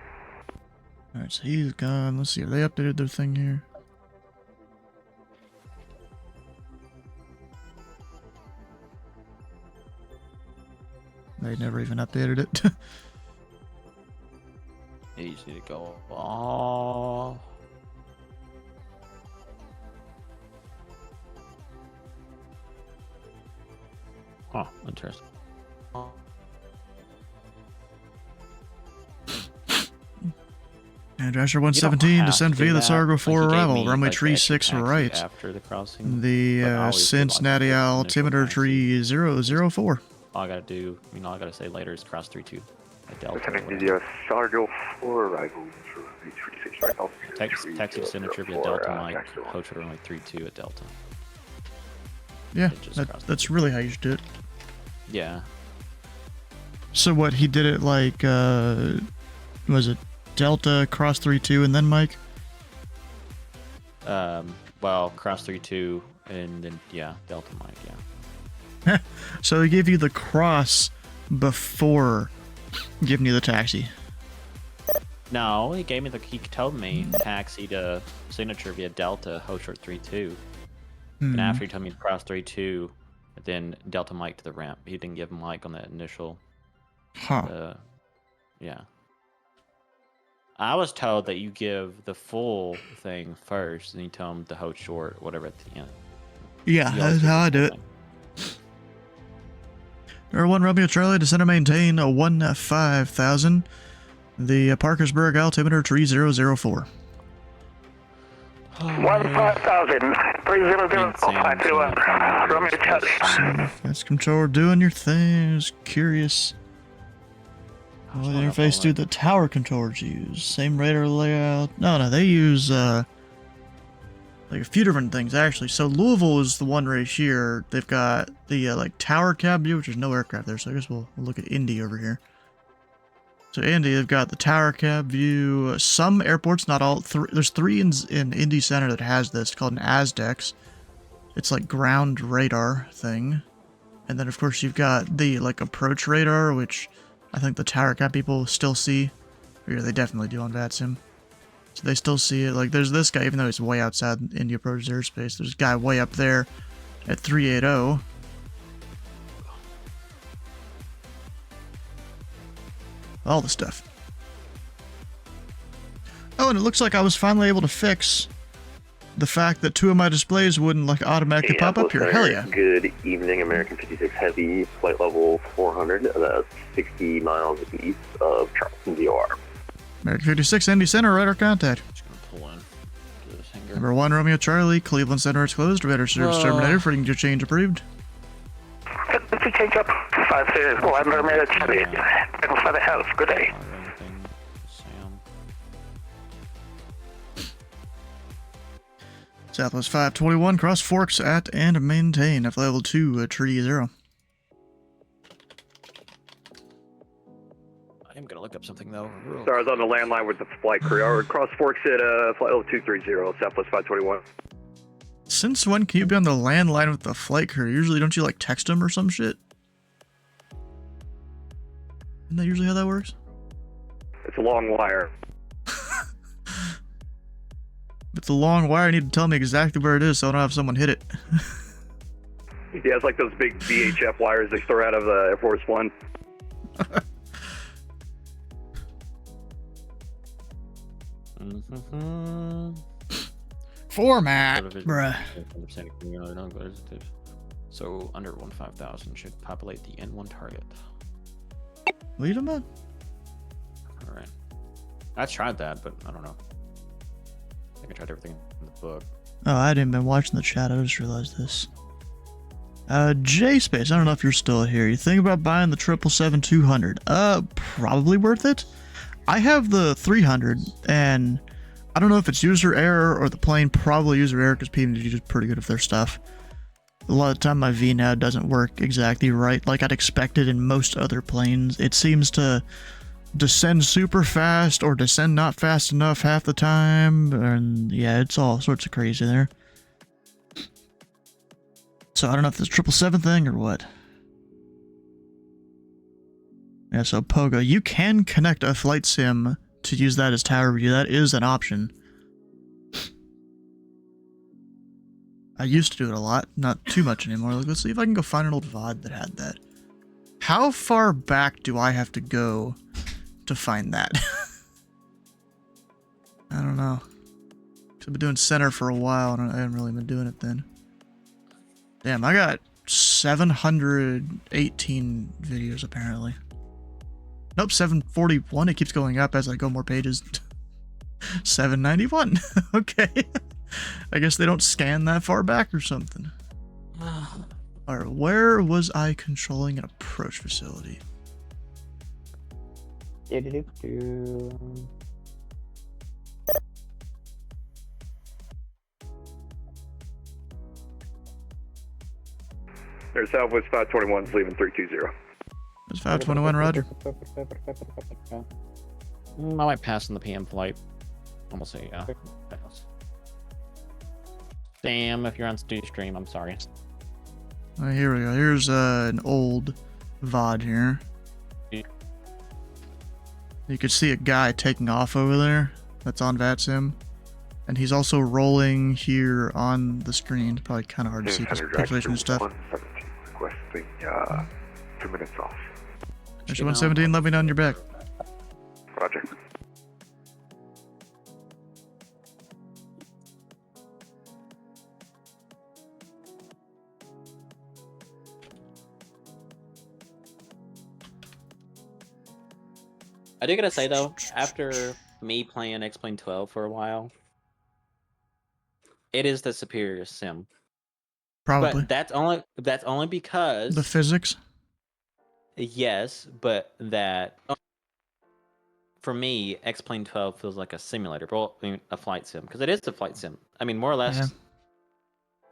Alright, so he's gone. Let's see, have they updated their thing here? They never even updated it. Easy to go. Oh. Oh, interesting. And Asher 117, descend via the Sargo 4 arrival, runway tree 6 right. After the crossing. The Cincinnati altimeter tree 004. All I gotta do, all I gotta say later is cross 32 at Delta. Sargo 4 arrival. Taxi to Center Trivia Delta Mike, Hotel runway 32 at Delta. Yeah, that's really how you should do it. Yeah. So what, he did it like, was it Delta, cross 32, and then Mike? Well, cross 32, and then, yeah, Delta Mike, yeah. So he gave you the cross before giving you the taxi. No, he told me taxi to Signature via Delta, Hoshort 32. And after he told me to cross 32, then Delta Mike to the ramp. He didn't give Mike on that initial. Huh. Yeah. I was told that you give the full thing first, and you tell him to hold short, whatever at the end. Yeah, that's how I do it. Air 1 Romeo Charlie, descend and maintain a 15,000. The Parkersburg altimeter 3004. 15,000, 300,521, Romeo Charlie. That's controller doing your things. Curious. What interface do the tower controllers use? Same radar layout? No, they use like a few different things actually. So Louisville is the one right here. They've got the like tower cab view, which is no aircraft there. So I guess we'll look at Indy over here. So Indy, they've got the tower cab view. Some airports, not all. There's 3 in Indy Center that has this. It's called an ASDEX. It's like ground radar thing. And then of course you've got the like approach radar, which I think the tower cab people still see. Or yeah, they definitely do on VATSIM. So they still see it. Like there's this guy, even though he's way outside Indy approach airspace. There's a guy way up there at 380. All the stuff. Oh, and it looks like I was finally able to fix the fact that 2 of my displays wouldn't like automatically pop up here. Hell yeah. Good evening, American 56 Heavy, flight level 400, that's 60 miles east of Charleston, DOR. American 56, Indy Center, radar contact. Number 1, Romeo Charlie, Cleveland Center is closed. Radar service terminated. Frequency change approved. Frequency change up, 501, Romeo Charlie. Thanks for the help. Good day. Southwest 521, cross forks at and maintain. F level 2, tree 0. I am gonna look up something though. Sorry, I was on the landline with the flight crew. Or cross forks at flight level 230, Southwest 521. Since when can you be on the landline with the flight crew? Usually don't you like text them or some shit? Isn't that usually how that works? It's a long wire. If it's a long wire, you need to tell me exactly where it is so I don't have someone hit it. Yeah, it's like those big VHF wires they throw out of Air Force One. Format, bruh. So under 15,000 should populate the N1 target. What are you talking about? Alright. I tried that, but I don't know. I think I tried everything in the book. Oh, I hadn't been watching the chat. I just realized this. J-Space, I don't know if you're still here. You think about buying the 777-200? Probably worth it. I have the 300, and I don't know if it's user error or the plane probably user error because PMDG is pretty good with their stuff. A lot of the time my VNAV doesn't work exactly right like I'd expected in most other planes. It seems to descend super fast or descend not fast enough half the time, and yeah, it's all sorts of crazy there. So I don't know if it's a 777 thing or what. Yeah, so Pogo, you can connect a flight sim to use that as tower view. That is an option. I used to do it a lot, not too much anymore. Like, let's see if I can go find an old VOD that had that. How far back do I have to go to find that? I don't know. I've been doing center for a while, and I haven't really been doing it then. Damn, I got 718 videos apparently. Nope, 741. It keeps going up as I go more pages. 791. Okay. I guess they don't scan that far back or something. Alright, where was I controlling an approach facility? There's Southwest 521's leaving 320. It's 521, roger. I might pass on the PM flight. Almost say yeah. Pass. Damn, if you're on stream, I'm sorry. Alright, here we go. Here's an old VOD here. You could see a guy taking off over there. That's on VATSIM. And he's also rolling here on the screen. It's probably kind of hard to see because pixelation and stuff. Requesting 2 minutes off. Actually, 117, let me know on your back. Roger. I do gotta say though, after me playing X-Plane 12 for a while, it is the superior sim. Probably. But that's only because The physics? yes, but that for me, X-Plane 12 feels like a simulator, well, I mean, a flight sim, because it is a flight sim. I mean, more or less,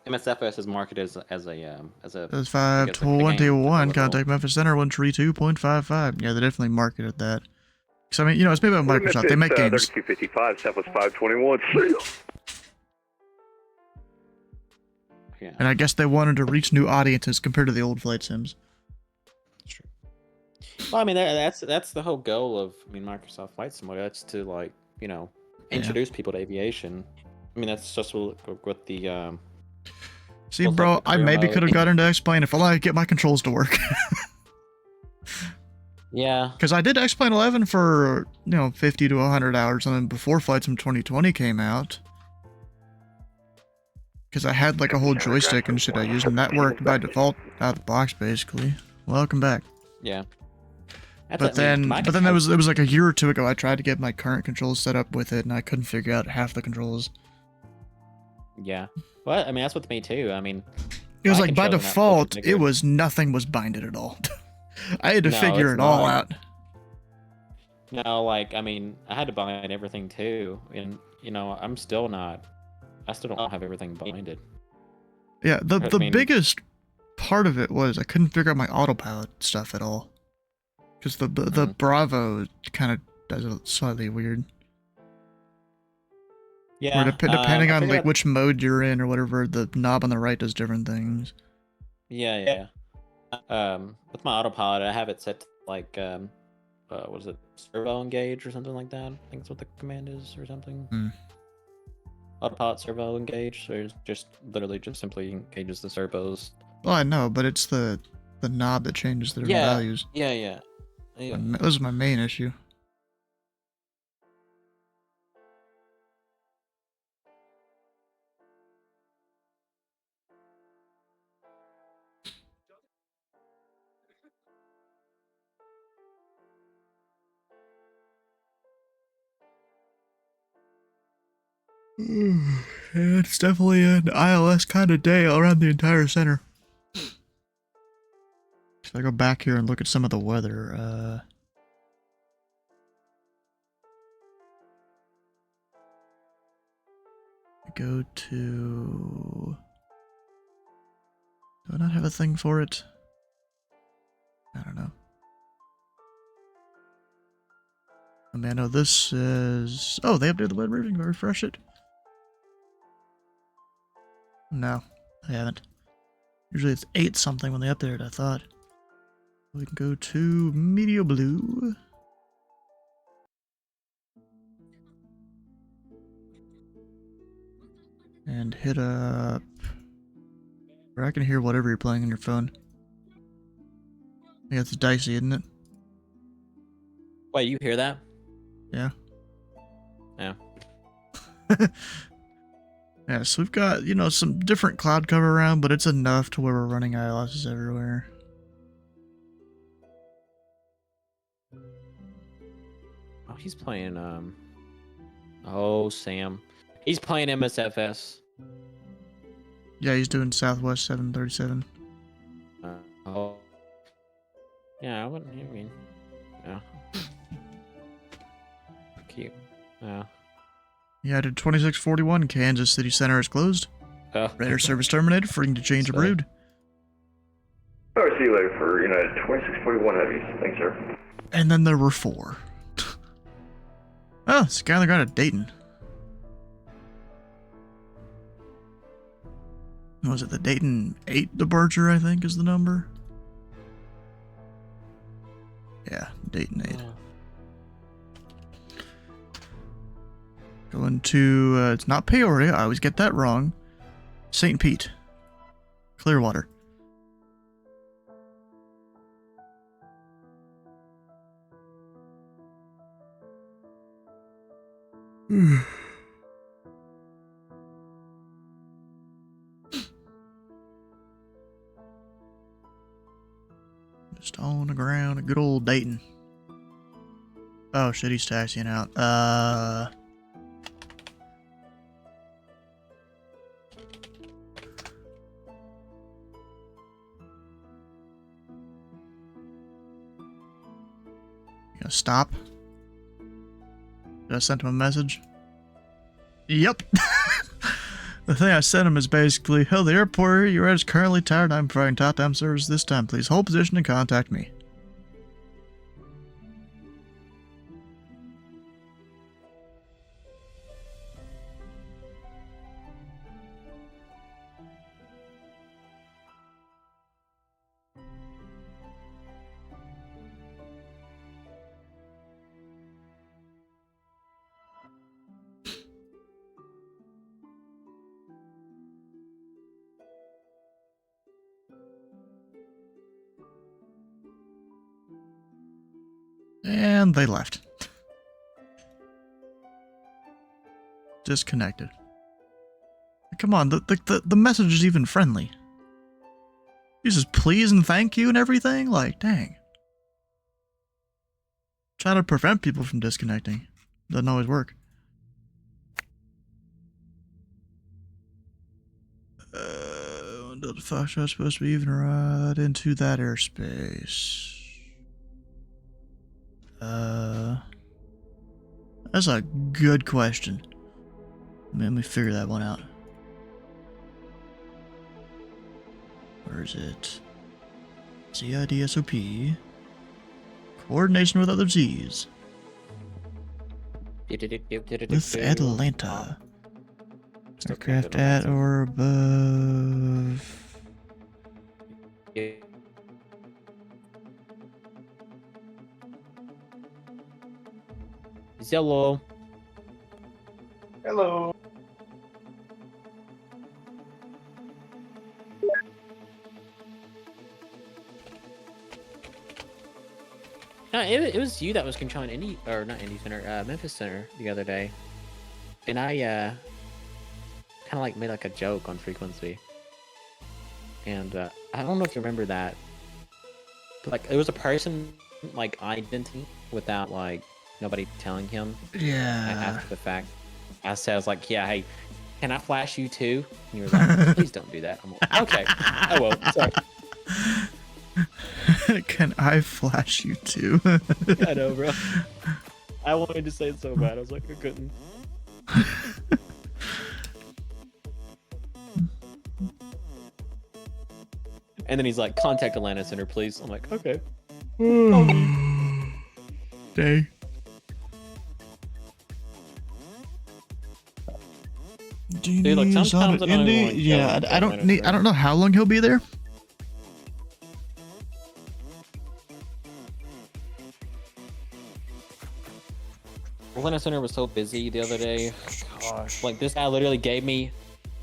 MSFS is marketed as a That's 521, contact Memphis Center 132.55. Yeah, they definitely marketed that. So I mean, you know, it's made by Microsoft. They make games. 3255, Southwest 521. See ya. And I guess they wanted to reach new audiences compared to the old flight sims. Well, I mean, that's the whole goal of, I mean, Microsoft Flight Simulator. That's to, like, you know, introduce people to aviation. I mean, that's just what the See, bro, I maybe could have got into X-Plane if I could get my controls to work. Yeah. Because I did X-Plane 11 for, you know, 50 to 100 hours, and then before Flight Sim 2020 came out. Because I had, like, a whole joystick and shit I used, and that worked by default out of the box, basically. Welcome back. Yeah. But then there was like a year or two ago, I tried to get my current controls set up with it, and I couldn't figure out half the controls. Yeah. Well, I mean, that's with me too. I mean, it was like by default, it was nothing was binded at all. I had to figure it all out. No, like, I mean, I had to bind everything too, and you know, I still don't have everything binded. Yeah, the biggest part of it was I couldn't figure out my autopilot stuff at all. Because the Bravo kind of does it slightly weird. Yeah. Where depending on like which mode you're in or whatever, the knob on the right does different things. Yeah. With my autopilot, I have it set to like what is it, servo engage or something like that? I think that's what the command is or something. Autopilot servo engage, so it's just literally just simply engages the servos. Well, I know, but it's the knob that changes the different values. Yeah. That was my main issue. It's definitely an ILS kind of day around the entire center. If I go back here and look at some of the weather, go to... Do I not have a thing for it? I don't know. I mean, I know this is... Oh, they updated the web routing. Go refresh it. No, I haven't. Usually it's 8 something when they update it, I thought. We can go to Media Blue. And hit up... Or I can hear whatever you're playing on your phone. I think it's dicey, isn't it? Wait, you hear that? Yeah. Yeah. Yeah, so we've got, you know, some different cloud cover around, but it's enough to where we're running ILSs everywhere. Oh, he's playing, Oh, Sam. He's playing MSFS. Yeah, he's doing Southwest 737. Oh. Yeah, I wouldn't. I mean, yeah. Cute. Yeah. Yeah, I did 2641. Kansas City Center is closed. Oh. Radar service terminated. Freeing to change of route. All right, see you later for United 2641 Heavies. Thanks, sir. And then there were 4. Oh, Skylar got a Dayton. What was it? The Dayton 8 departure, I think, is the number. Yeah, Dayton 8. Going to, it's not Peoria, I always get that wrong. St. Pete. Clearwater. Just on the ground, a good old Dayton. Oh shit, he's taxiing out. You gonna stop? Did I send him a message? Yep. The thing I sent him is basically, "Oh, the airport you're at is currently tired. I'm providing top-down service this time. Please hold position and contact me." And they left. Disconnected. Come on, the message is even friendly. He says please and thank you and everything. Like, dang. Try to prevent people from disconnecting. Doesn't always work. Delta Foxtrot's supposed to be even right into that airspace. That's a good question. Let me figure that one out. Where is it? CIDSOP. Coordination with other Z's. With Atlanta. Aircraft at or above. Hello. Hello. No, it was you that was controlling Indy, or not Indy Center, Memphis Center the other day, and I kind of like made like a joke on frequency, and I don't know if you remember that, but like it was a person like identity without like nobody telling him. Yeah. After the fact, I was like, yeah, hey, can I flash you too? And you were like, please don't do that. I'm like, okay, I will. Sorry. Can I flash you too? I know, bro. I wanted to say it so bad. I was like, I couldn't. And then he's like, contact Atlanta Center, please. I'm like, okay. Day. Dude, like sometimes I don't Indy? even want to Yeah, go I don't know how long he'll be there. Atlanta Center was so busy the other day. Gosh, like this guy literally gave me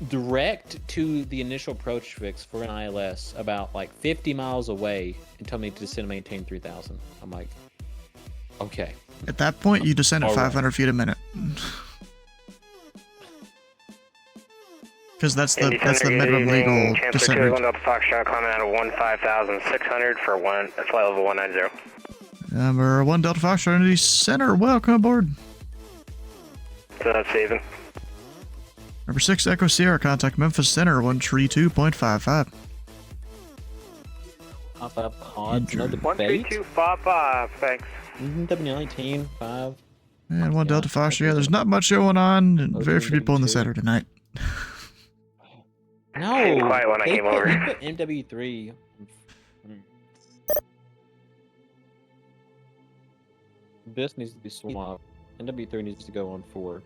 direct to the initial approach fix for an ILS about like 50 miles away and told me to descend and maintain 3,000. I'm like, okay. At that point, you descend at 500 feet a minute. Because that's the minimum legal descent rate. Delta Foxtrot climbing out of 15,600 for flight level 190. Number 1 Delta Foxtrot Indy Center, welcome aboard. Saving. Number 6 Echo Sierra, contact Memphis Center 132.55. Pop up odds, no debate. 13255, thanks. W19, 5. And 1 Delta Foster. Yeah, there's not much going on, and very few people in the center tonight. No, Quiet when I came over. They put MW3. This needs to be swapped. NW3 needs to go on 4.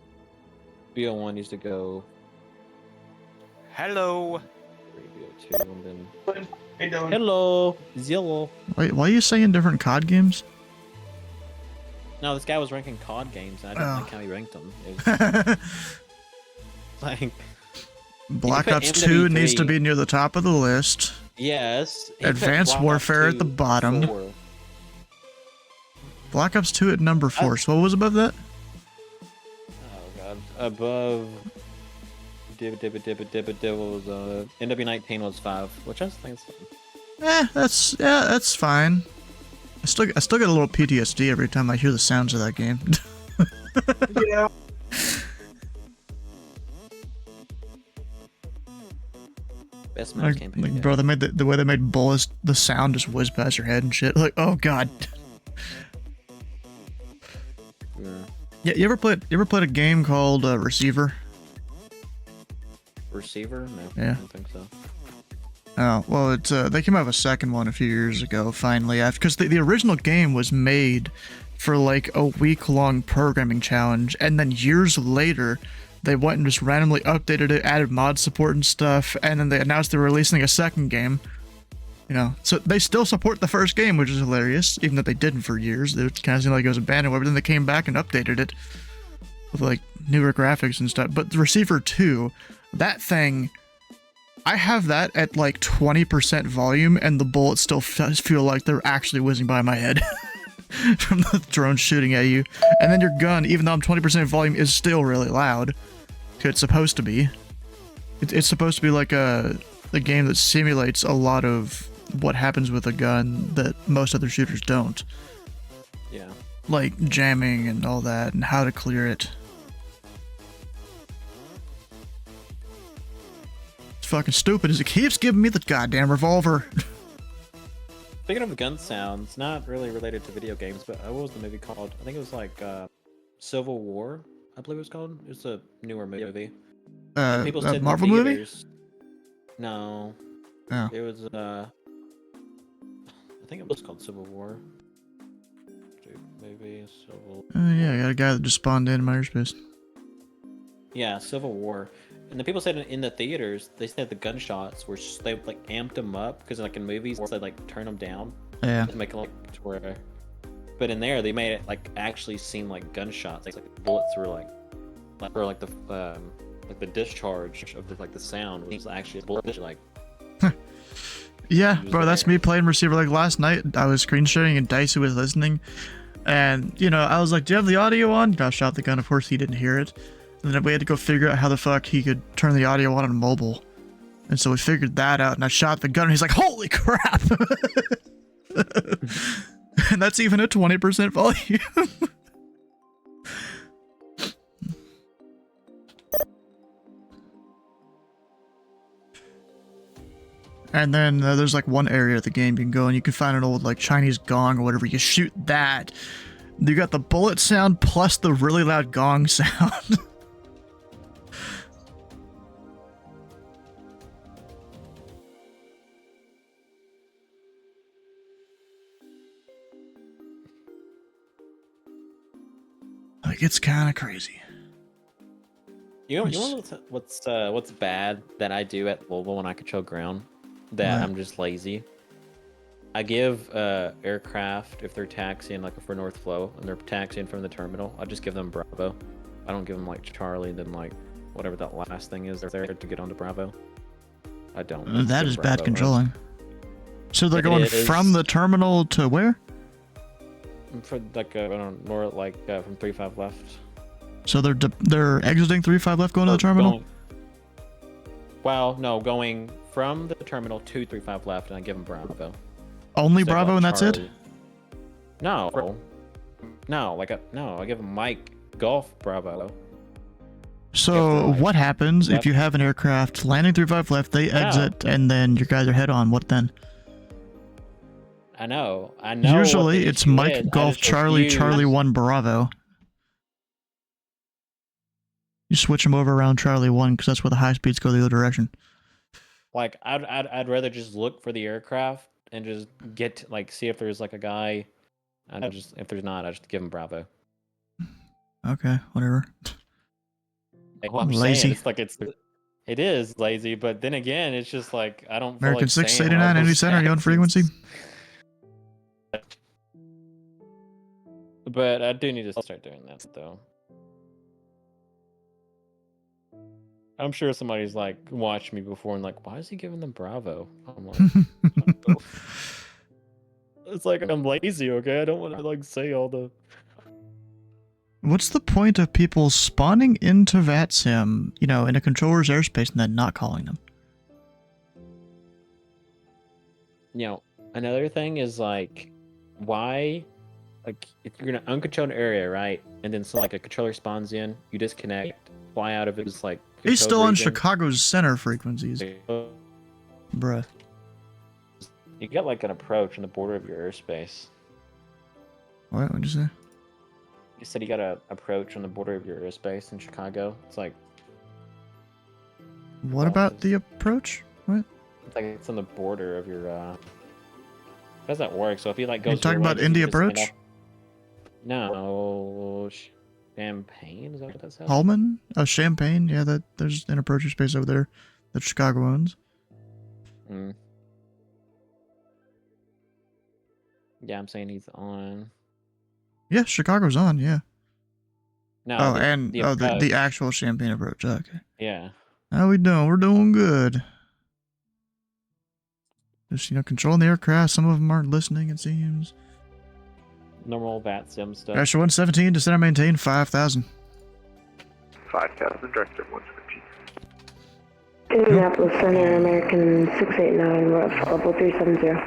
BO1 needs to go. Hello. BO2 and then. Hello, Zillow. Wait, why are you saying different COD games? No, this guy was ranking COD games, and I didn't like how he ranked them. It was, like Black Ops 2 needs to be near the top of the list. Yes. Advanced Warfare at the bottom. 4. Black Ops 2 at number 4. So what was above that? Oh god. Above was NW19 was 5, which I think is fine. That's fine. I still get a little PTSD every time I hear the sounds of that game. Yeah. Best match campaign. Like, bro, they made the way they made bullets, the sound just whiz past your head and shit. Like, oh god. Yeah, you ever played a game called Receiver? Receiver? No, Yeah. I don't think so. Oh, well, it's they came out with a second one a few years ago, finally, because the original game was made for like a week-long programming challenge, and then years later, they went and just randomly updated it, added mod support and stuff, and then they announced they were releasing a second game. You know, so they still support the first game, which is hilarious, even though they didn't for years. It kind of seemed like it was abandoned, but then they came back and updated it with like newer graphics and stuff. But the Receiver 2, that thing, I have that at like 20% volume, and the bullets still feel like they're actually whizzing by my head from the drone shooting at you. And then your gun, even though I'm 20% volume, is still really loud. It's supposed to be. It's supposed to be like a game that simulates a lot of what happens with a gun that most other shooters don't. Yeah. Like jamming and all that, and how to clear it. It's fucking stupid as it keeps giving me the goddamn revolver. Speaking of gun sounds, not really related to video games, but what was the movie called? I think it was like Civil War, I believe it was called. It's a newer movie. People said Marvel movie? No. Oh. It was I think it was called Civil War. Maybe Civil. Yeah, I got a guy that just spawned in my airspace. Yeah, Civil War. And the people said in the theaters, they said the gunshots were they like amped them up because like in movies they like turn them down. Yeah. To make it like to where. But in there they made it like actually seem like gunshots. Like the bullets were like the discharge of the sound was actually a bullet like. Yeah, bro, that's me playing Receiver. Like last night, I was screen sharing and Dicey was listening, and you know, I was like, "Do you have the audio on?" I shot the gun. Of course, he didn't hear it, and then we had to go figure out how the fuck he could turn the audio on mobile, and so we figured that out. And I shot the gun, and he's like, "Holy crap!" And that's even at 20% volume. And then there's like one area of the game you can go and you can find an old like Chinese gong or whatever. You shoot that. You got the bullet sound plus the really loud gong sound. Like, it's kind of crazy. You know what's bad that I do at Louisville when I control ground? That I'm just lazy. I give aircraft, if they're taxiing, like if we're North Flow and they're taxiing from the terminal, I just give them Bravo. I don't give them like Charlie, then like whatever that last thing is there to get onto Bravo. I don't. That is bad controlling. So they're going from the terminal to where? For like I don't know, like from 3-5 left. So they're exiting 3-5 left, going to the terminal. Going from the terminal to 3-5 left, and I give them Bravo. Only Bravo, and that's it? No, I give them Mike Golf Bravo. So what happens if you have an aircraft landing through 5 left, they exit, and then your guys are head on? What then? I know. Usually it's Mike Golf Charlie Charlie 1 Bravo. You switch them over around Charlie 1 because that's where the high speeds go the other direction. Like I'd rather just look for the aircraft and just get see if there's like a guy. If there's not, I just give him Bravo. Okay, whatever. Well, I'm lazy. Saying it is lazy, but then again, it's just like I don't. American feel like 689 Indy Center, you on frequency? But I do need to start doing that though. I'm sure somebody's like watched me before and like, why is he giving them Bravo? I'm like, it's like I'm lazy, okay? I don't want to like say all the. What's the point of people spawning into VATSIM, you know, in a controller's airspace and then not calling them? You know, another thing is like, why, like, if you're in an uncontrolled area, right, and then so like a controller spawns in, you disconnect, fly out of it, like. He's still on Chicago's center frequencies. Bruh. You get like an approach on the border of your airspace. What? What'd you say? You said you got an approach on the border of your airspace in Chicago. It's like. What about the approach? What? It's like it's on the border of your. How does that work? So if you like go. You talking about Indy approach? No. Champagne? Is that what that says? Hallman? Oh, Champagne? Yeah, there's an approach space over there that Chicago owns. Yeah, I'm saying he's on. Yeah, Chicago's on, yeah. No, the actual Champagne approach. Okay. Yeah. How we doing? We're doing good. Just, you know, controlling the aircraft. Some of them aren't listening, it seems. Normal VATSIM stuff. Asher 117 to center maintain 5,000. 5,000, director 117. Indianapolis Center, American 689, we're at level 370.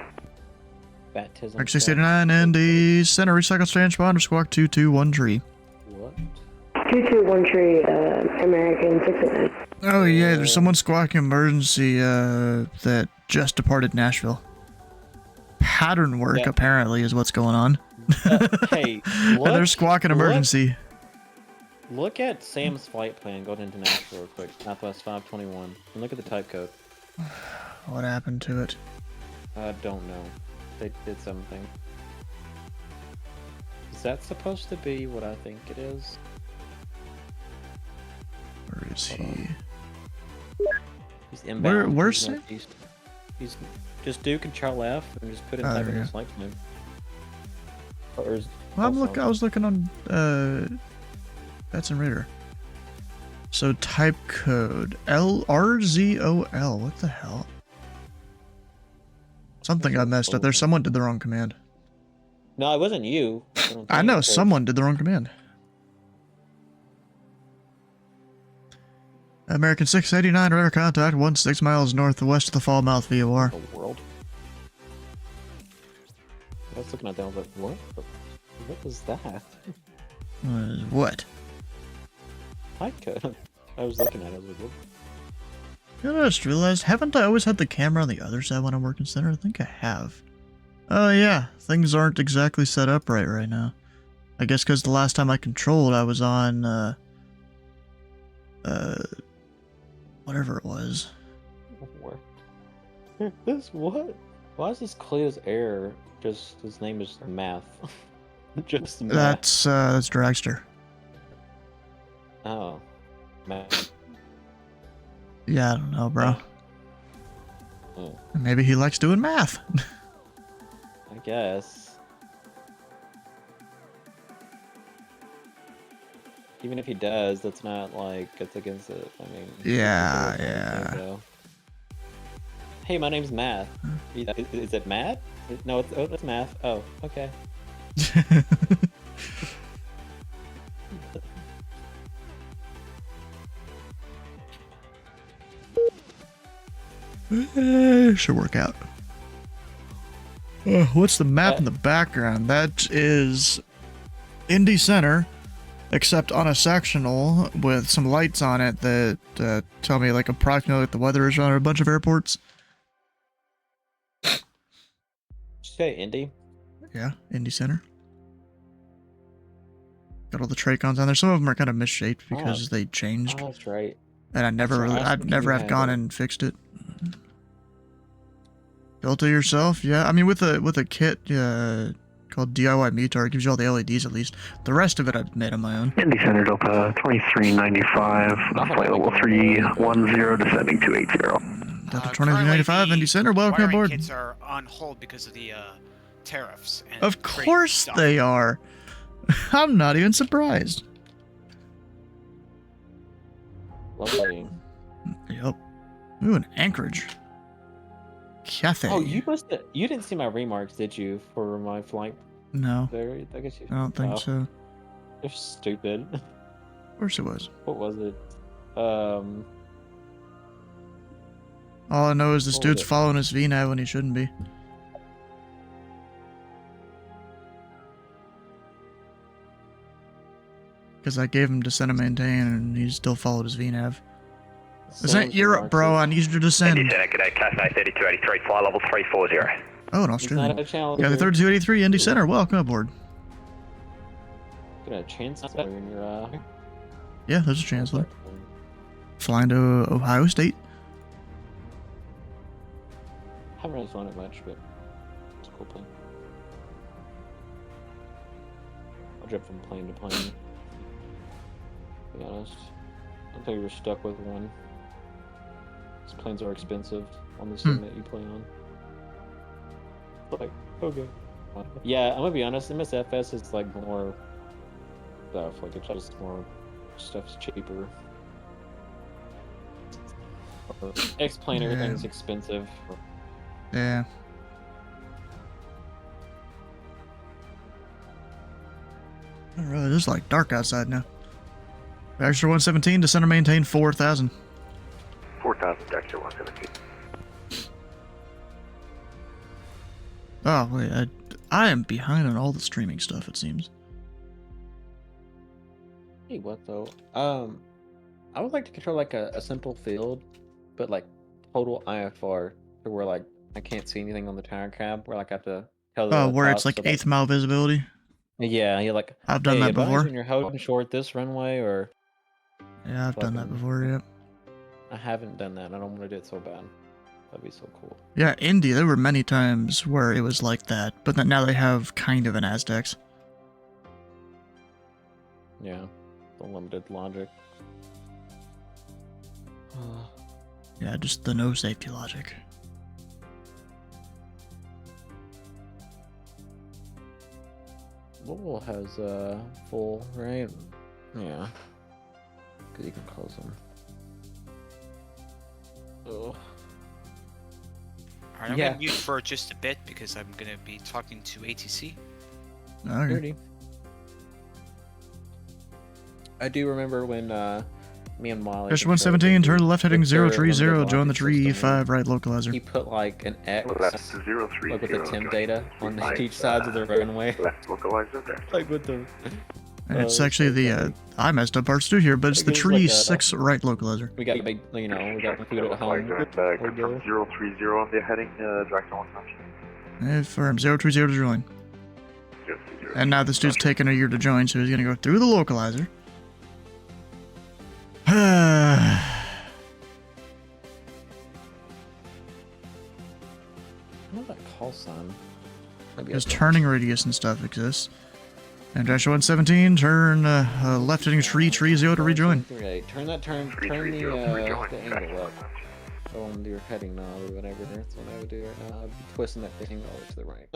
Baptism. American 689, Indy Center, recycle transponder, squawk 221 What? 221 American 689. Oh yeah, there's someone squawking emergency that just departed Nashville. Pattern work apparently is what's going on. Hey, they're squawking emergency. Look at Sam's flight plan going into Nashville real quick. Southwest 521. And look at the type code. What happened to it? I don't know. They did something. Is that supposed to be what I think it is? Where is he? He's inbound. Where's Sam? He's just do Control F and just put in type in his flight plan. I was looking on that's in Radar. So type code LRZOL. What the hell? Something got messed up there. Someone did the wrong command. No, it wasn't you. I know someone did the wrong command. American 689 radar contact 16 miles northwest of the Falmouth VOR. The world. I was looking at that. I was like, what? What was that? What? I was looking at it. I was like, what? You know, I just realized, haven't I always had the camera on the other side when I'm working center? I think I have. Oh yeah, things aren't exactly set up right now. I guess because the last time I controlled, I was on, whatever it was. This what? Why is this Cleo's air? Just his name is Math. Just Math. That's Dragster. Oh, Math. Yeah, I don't know, bro. Oh. Maybe he likes doing math. I guess. Even if he does, that's not like it's against it. I mean. Yeah. Hey, my name's Math. Is it Matt? No, it's Math. Oh, okay. Should work out. What's the map in the background? That is Indy Center. Except on a sectional with some lights on it that tell me like approximately what the weather is on a bunch of airports. Did you say Indy? Yeah, Indy Center. Got all the Tracons on there. Some of them are kind of misshaped because they changed. Oh, that's right. And I never really, I'd never have gone and fixed it. Built it yourself? Yeah, I mean with a kit called DIY Meter, it gives you all the LEDs at least. The rest of it I've made on my own. Indy Center Delta 2395, flight level 310, descending 280. Delta 2395, Indy Center, welcome wiring aboard. kits are on hold because of the tariffs. And Of course they are. I'm not even surprised. Lovely. Yep. Ooh, an Anchorage. Cathay. Oh, you didn't see my remarks, did you, for my flight? No. There, I guess you. I don't think so. They're stupid. Of course it was. What was it? All I know is this dude's following his VNAV when he shouldn't be. Because I gave him descend and maintain, and he still followed his VNAV. This ain't Europe, bro. I need you to descend. Indy Center, g'day, Cathay 3283, flight level 340. Oh, in Australia. Not a challenge. Yeah, the 3283 Indy Center. Welcome aboard. Get a chancellor in your Yeah, there's a chancellor. Flying to Ohio State. Haven't really flown it much, but it's a cool plane. I'll jump from plane to plane. To be honest, I don't think we were stuck with one. These planes are expensive on the sim that you play on. Like, okay. Yeah, I'm gonna be honest. MSFS is like more stuff. Like it's just more stuff's cheaper. X-plane, everything's expensive. Yeah. Really, it is like dark outside now. Dexter 117, descend and maintain 4,000. 4,000, Dexter 117. Oh, wait, I am behind on all the streaming stuff, it seems. Hey, what though? I would like to control like a simple field, but like total IFR, to where like I can't see anything on the tower cab, where like I have to tell the Oh, where it's like eighth mile visibility? Yeah, you're like, I've done that before. When you're holding short this runway, or yeah, I've done that before. Yep. I haven't done that. I don't want to do it so bad. That'd be so cool. Yeah, Indy, there were many times where it was like that, but then now they have kind of an Aztecs. Yeah, the limited logic. Yeah, just the no safety logic. Louisville has full, right? Yeah. Because you can close them. Oh. Alright, I'm going to mute for just a bit because I'm going to be talking to ATC. Okay. I do remember when me and Molly... Fish 117, turn left heading 030, join the tree E5 right localizer. He put like an X, left 030, like with the temp data on each side of the runway. Left localizer there. Like with the... And it's actually the, I messed up parts too here, but it's the tree like 6 right localizer. We got, you know, we got food at home. Confirm 030 on the heading, direct on function. Firm 030 to join. And now this dude's taking a year to join, so he's gonna go through the localizer. What that call sign? Because turning radius and stuff exists. And Dash 117, turn left heading tree 30 to rejoin. Turn the angle up on your heading knob or whatever. That's what I would do right now. I'd be twisting that thing all the way to the right.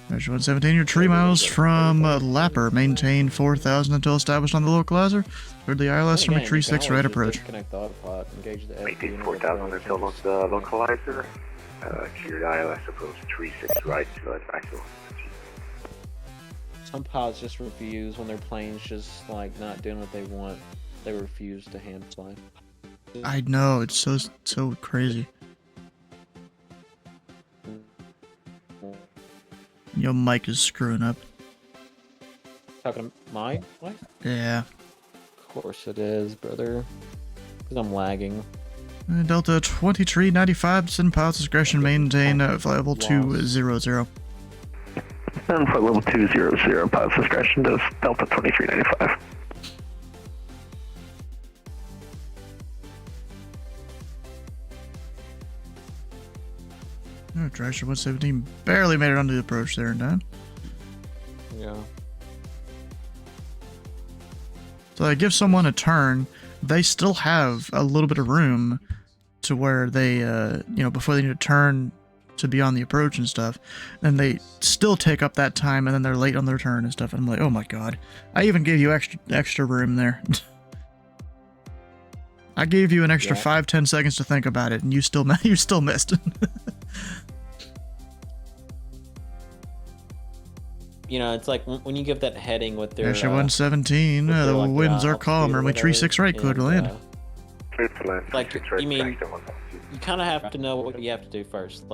Dash 117, you're 3 miles from Lapper. Maintain 4,000 until established on the localizer. Toward the ILS from a tree 6 right approach. Connect the autopilot, engage the Maintain 4,000 until the localizer. Clear the ILS approach tree 6 right to direct on. Some pods just refuse when their plane's just like not doing what they want. They refuse to hand fly. I know, it's so crazy. Your mic is screwing up. Talking to my mic? Yeah. course it is, brother. Because I'm lagging. Delta 2395, send pilot's discretion, maintain flight level 200. And flight level 200, pilot's discretion does Delta 2395. Oh, Dragster 117 barely made it onto the approach there in time. Yeah. So I give someone a turn, they still have a little bit of room to where they, before they need to turn to be on the approach and stuff, and they still take up that time, and then they're late on their turn and stuff. And I'm like, oh my god, I even gave you extra room there. I gave you an extra 5-10 seconds to think about it, and you still missed. It's like when you give that heading with their... Airship 117, the winds are calm, runway 36 right, clear to land. You kind of have to know what you have to do first.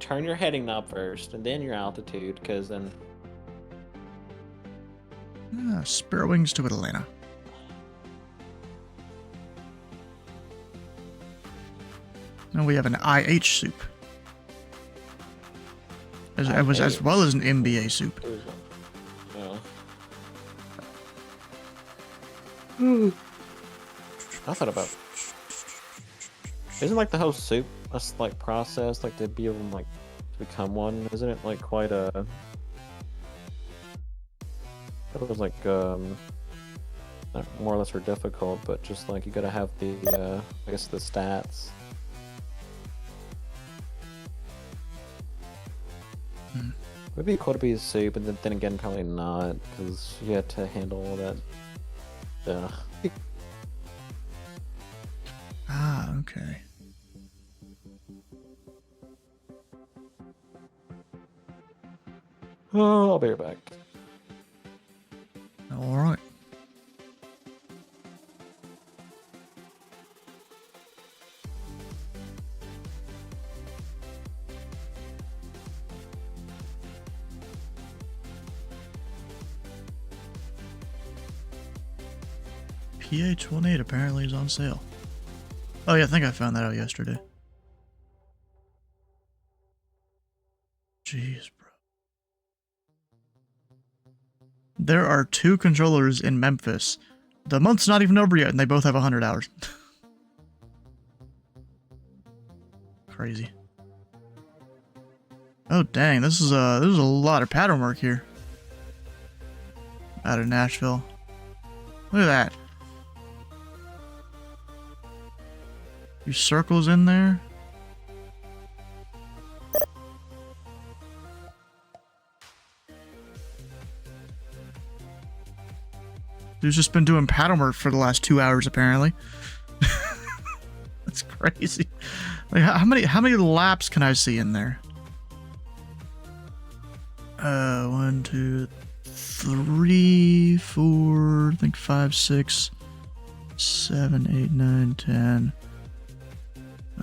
Turn your heading knob first, and then your altitude, because then... Spare wings to Atlanta. Now we have an IH soup. As well as an MBA soup. I thought about... Isn't the whole soup process to be able to become one? Isn't it quite a... It was not more or less or difficult, but just you gotta have the I guess the stats. Would be cool to be a soup, but then again probably not, because you had to handle all that. Okay. Oh, I'll be right back. Alright. PH-18 apparently is on sale. Oh yeah, I think I found that out yesterday. Jeez, bro. There are 2 controllers in Memphis. The month's not even over yet, and they both have 100 hours. Crazy. Oh dang, this is a lot of pattern work here. Out of Nashville. Look at that. Your circles in there. Dude's just been doing pattern work for the last 2 hours, apparently. That's crazy. How many laps can I see in there? 1, 2, 3, 4, I think 5, 6, 7, 8, 9, 10,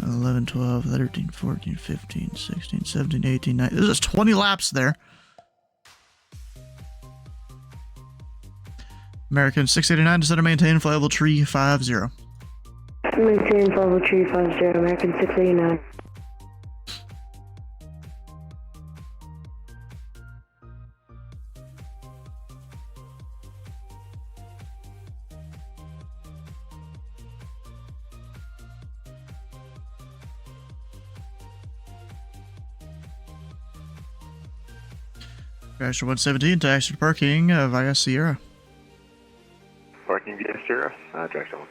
11, 12, 13, 14, 15, 16, 17, 18, 19. There's just 20 laps there. American 689 to center, maintain flight level 350. Maintain flight level 350, American 689. Crasher 117 to exit parking via Sierra. Parking via Sierra, Jackson 1.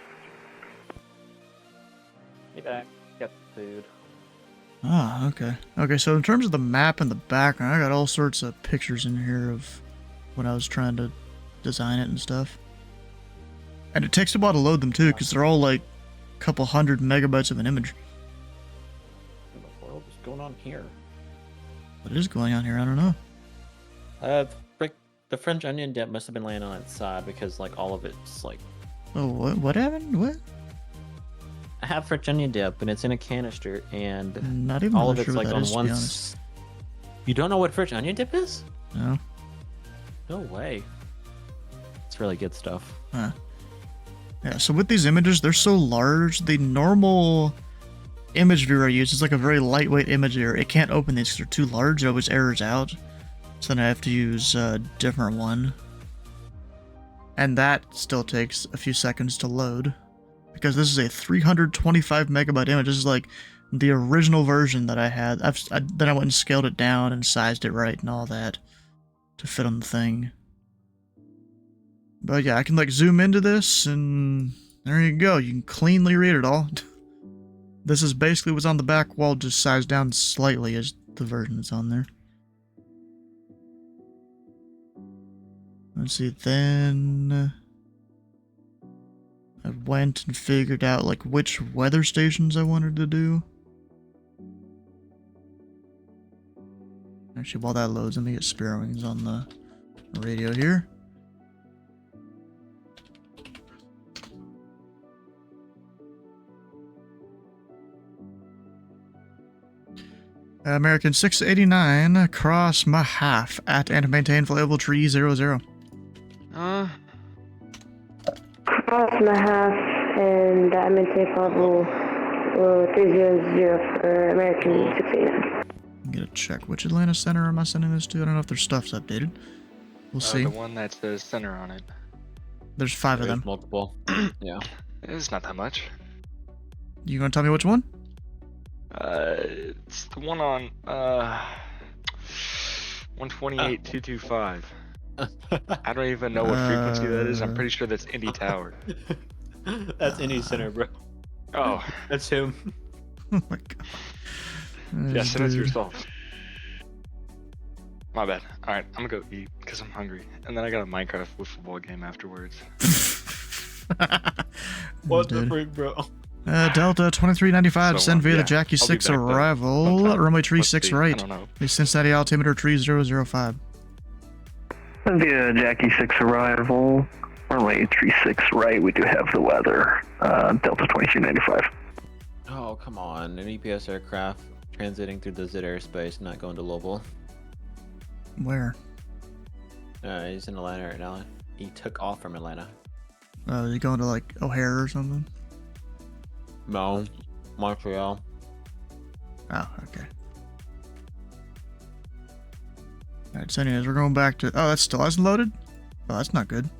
Hey back. Got food. Ah, okay. Okay, so in terms of the map and the background, I got all sorts of pictures in here of when I was trying to design it and stuff. And it takes a while to load them too, because they're all a couple hundred megabytes of an image. What the world is going on here? What is going on here? I don't know. The French onion dip must have been laying on its side because all of it's Oh, what happened? What? I have French onion dip and it's in a canister and not even all of really it's sure what that on is, to one. be honest. You don't know what French onion dip is? No. No way. It's really good stuff. Huh. Yeah, so with these images, they're so large, the normal image viewer I use is like a very lightweight image viewer. It can't open these because they're too large, it always errors out. So then I have to use a different one. And that still takes a few seconds to load. Because this is a 325 megabyte image. This is like the original version that I had. Then I went and scaled it down and sized it right and all that to fit on the thing. But yeah, I can like zoom into this and there you go. You can cleanly read it all. This is basically what's on the back wall, just sized down slightly as the version that's on there. Let's see, then I went and figured out like which weather stations I wanted to do. Actually, while that loads, let me get Sparrow Wings on the radio here. American 689, cross Mahaf at and maintain flyable tree 00. Cross Mahaf and I maintain flyable 300 for American 689. I'm gonna check which Atlanta center am I sending this to? I don't know if their stuff's updated. We'll see. The one that says center on it. There's 5 of them. Multiple. Yeah. It's not that much. You gonna tell me which one? It's the one on 128.225. I don't even know what frequency that is. I'm pretty sure that's Indy Tower. That's Indy Center, bro. Oh, that's him. Oh my god. Yeah, send it to yourself. My bad. Alright, I'm gonna go eat because I'm hungry. And then I got a Minecraft football game afterwards. What the freak, bro? Delta 2395, So, send via yeah, the Jackie I'll be 6 back then. arrival. Sometime. Runway tree Let's 6 see. I right. don't know. The Cincinnati altimeter tree 005. Via Jackie 6 arrival, runway 36 right, we do have the weather, Delta 2395. Oh, come on. An EPS aircraft transiting through the Z airspace, not going to Louisville. Where? He's in Atlanta right now. He took off from Atlanta. Is he going to like O'Hare or something? No. Montreal. Oh, okay. Alright, so anyways, we're going back to... Oh, that still hasn't loaded? Oh, that's not good.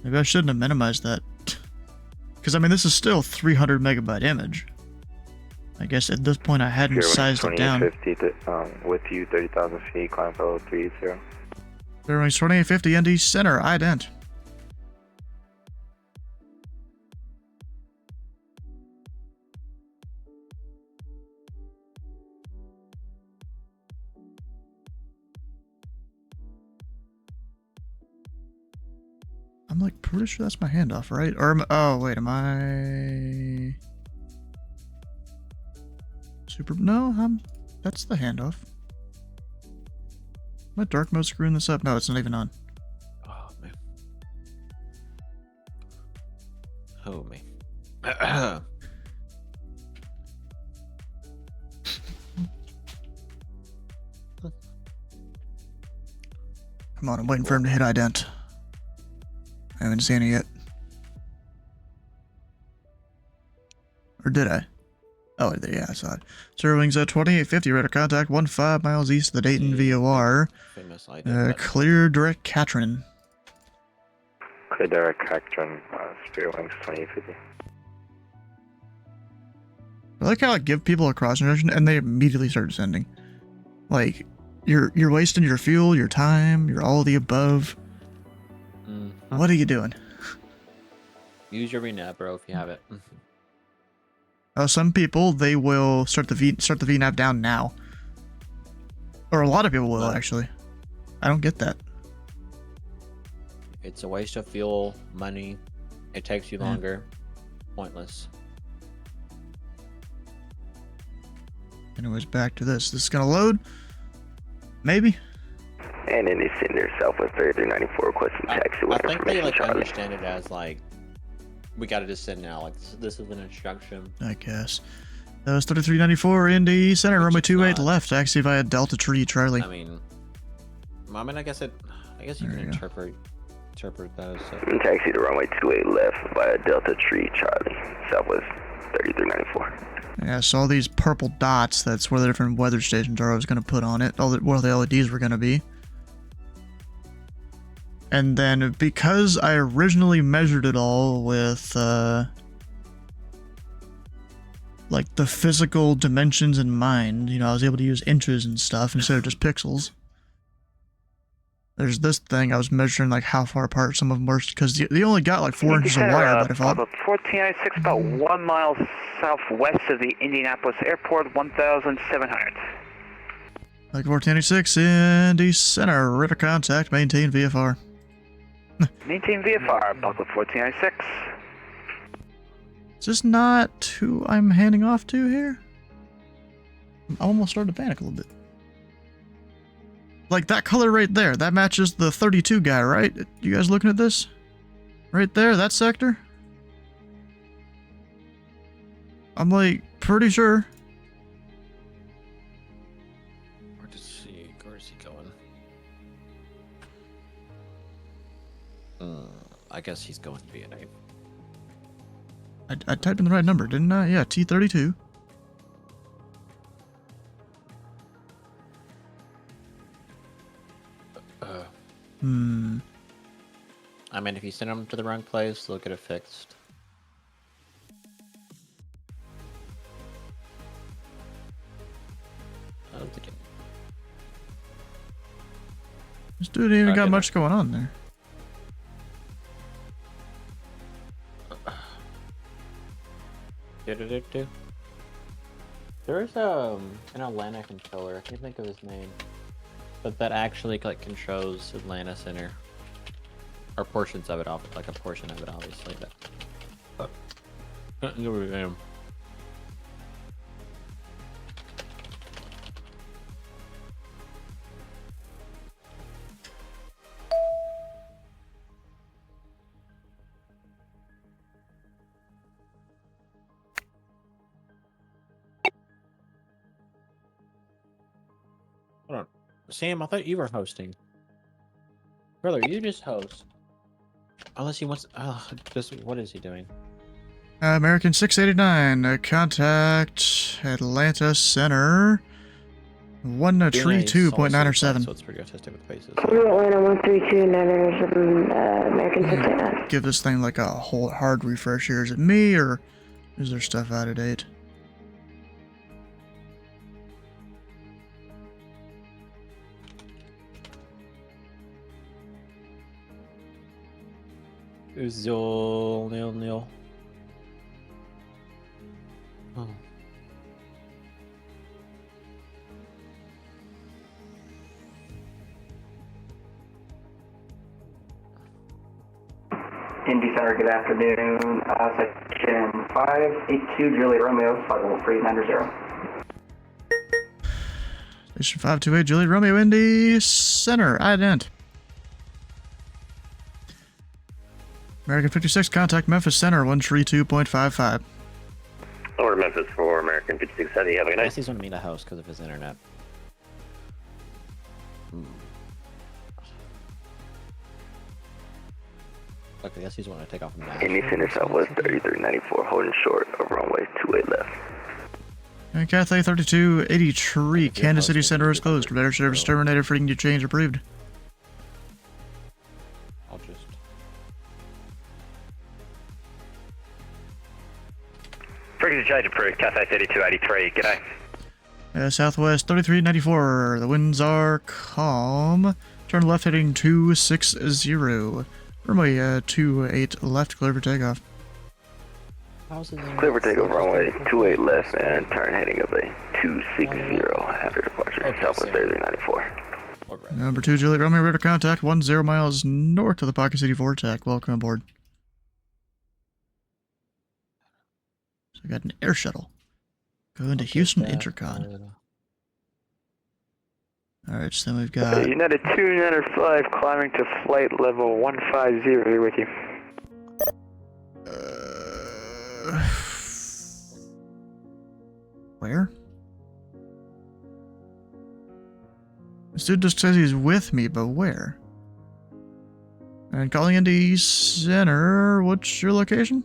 Maybe I shouldn't have minimized that. Because, I mean, this is still 300 megabyte image. I guess at this point I hadn't sized it down. 2850 with you, 30,000 feet, climb fellow 30. Everyone's 2850, ND center, ident. I'm like pretty sure that's my handoff, right? Or oh wait, am I super? No, that's the handoff. Am I dark mode screwing this up? No, it's not even on. Oh man. Oh me. Come on, I'm waiting for him to hit ident. I haven't seen it yet. Or did I? Oh, yeah, I saw it. Zero Wings at 2850, radar contact 15 miles east of the Dayton VOR. Famous ident. Clear direct Katrin. Clear direct Katrin, Spirit Wings 2850. I like how I give people a cross injection and they immediately start descending. Like, you're wasting your fuel, your time, you're all of the above. What are you doing? Use your VNAV, bro, if you have it. Some people, they will start the VNAV down now. Or a lot of people will, actually. I don't get that. It's a waste of fuel, money. It takes you longer. Pointless. Anyways, back to this. This is gonna load? Maybe? And Indy Cinder, Southwest 3394, requesting taxi with I think they information like Charlie. understand it as like, we gotta descend now. Like this is an instruction. I guess. That was 3394 Indy Center, runway 28 left, taxi via Delta Tree Charlie. I mean, I guess it I guess you can interpret that as Taxi to runway 28 left via Delta Tree Charlie, Southwest 3394. Yeah, so all these purple dots, that's where the different weather stations are I was going to put on it, where the LEDs were going to be. And then, because I originally measured it all with, like, the physical dimensions in mind, you know, I was able to use inches and stuff instead of just pixels. There's this thing, I was measuring, like, how far apart some of them were, because they only got, like, 4 inches of wire by default. 1496, about 1 mile southwest of the Indianapolis Airport, 1,700. Like 1486, Indy Center, radar contact, maintain VFR. Maintain VFR, Buckle 1496. Is this not who I'm handing off to here? I almost started to panic a little bit. Like that color right there, that matches the 32 guy, right? You guys looking at this? Right there, that sector? I'm like, pretty sure. Where is he going? I guess he's going to be an 8. I typed in the right number, didn't I? Yeah, T32. I mean, if you send them to the wrong place, they'll get it fixed. I don't think it... This dude ain't even got much going on there. There is an Atlanta controller. I can't think of his name, but that actually like controls Atlanta Center, or portions of it, like a portion of it, obviously. But hold on, Sam. I thought you were hosting. Brother, you just host. Unless he wants. What is he doing? American 689, contact Atlanta Center. 132.907. So it's pretty autistic with paces. Atlanta 132, American 689. Give this thing like a whole hard refresh here. Is it me or is there stuff out of date? Zul nil. Oh. Indy Center, good afternoon. Section 582, Juliet Romeo, flight level 390. Station 528, Juliet Romeo, Indy Center, ident. American 56, contact Memphis Center, 132.55. Over Memphis for American 56, how do you have a good I night? guess he's going to meet a host because of his internet. Look, I guess he's wanting to take off from Indy Center Southwest 3394, holding short of runway 28 left. And Cathay 3280 Tree, Kansas City Center is closed. Radar service terminated, frequency change approved. I'll just... Frequency change approved, Cathay 3283, g'day. Southwest 3394, the winds are calm. Turn left heading 260. Runway 28 left, clear for takeoff. Clear for takeoff, runway 28 left and turn heading up a 260 after departure, Southwest 3394. Number 2, Juliet Romeo, radar contact 10 miles north of the Pocket City Vortex. Welcome aboard. So we got an air shuttle going to Houston Intercon. Alright, so then we've got... United 295 climbing to flight level 150 here with you. Where? This dude just says he's with me, but where? And calling Indy Center, what's your location?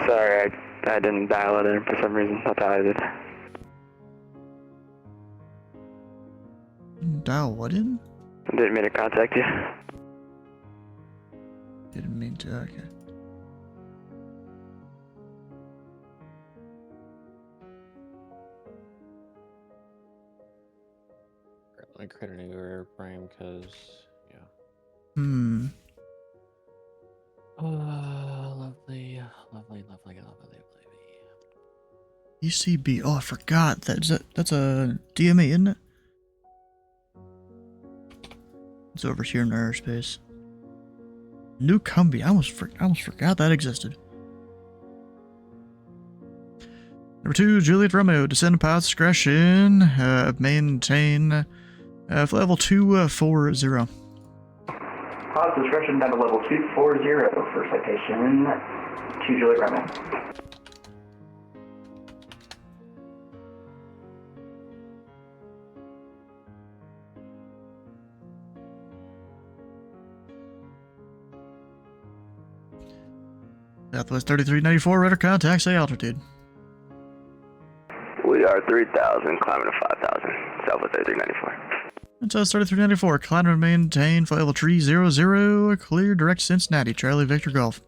Sorry, I didn't dial it in for some reason. I thought I did. Dial what in? I didn't mean to contact you. Didn't mean to, okay. Let me create a new airframe because, yeah. Hmm. Lovely. ECB. Oh, I forgot. That's a DMA, isn't it? It's over here in airspace. New Cumby. I almost forgot that existed. Number 2, Juliet Romeo. Descend path discretion. Maintain flight level 240. Pause discretion down to level 240 for citation 2 Juliet Romeo. Southwest 3394, radar contact, say altitude. We are 3,000, climbing to 5,000, Southwest 3394. It says 3394, climb and maintain, flight level 300, clear direct Cincinnati, Charlie Victor Golf.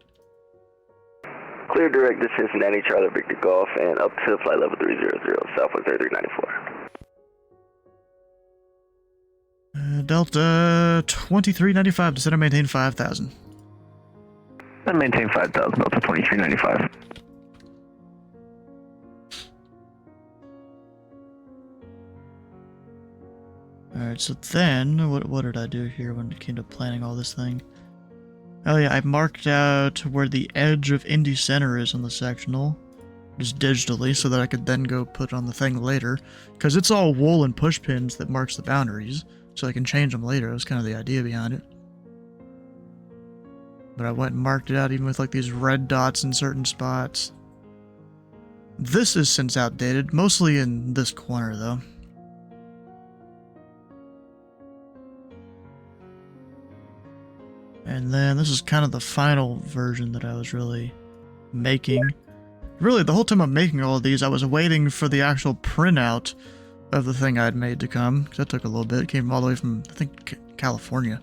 Clear direct to Cincinnati, Charlie Victor Golf, and up to flight level 300, Southwest 3394. Delta 2395, descend and maintain 5,000. And maintain 5,000 up to 2395. Alright, so then, what did I do here when it came to planning all this thing? Oh yeah, I marked out where the edge of Indy Center is on the sectional, just digitally, so that I could then go put on the thing later, because it's all wool and push pins that marks the boundaries, so I can change them later. That was kind of the idea behind it. But I went and marked it out even with like these red dots in certain spots. This is since outdated, mostly in this corner though. And then this is kind of the final version that I was really making. Really, the whole time I'm making all of these, I was waiting for the actual printout of the thing I'd made to come. Because that took a little bit. It came all the way from, I think, California.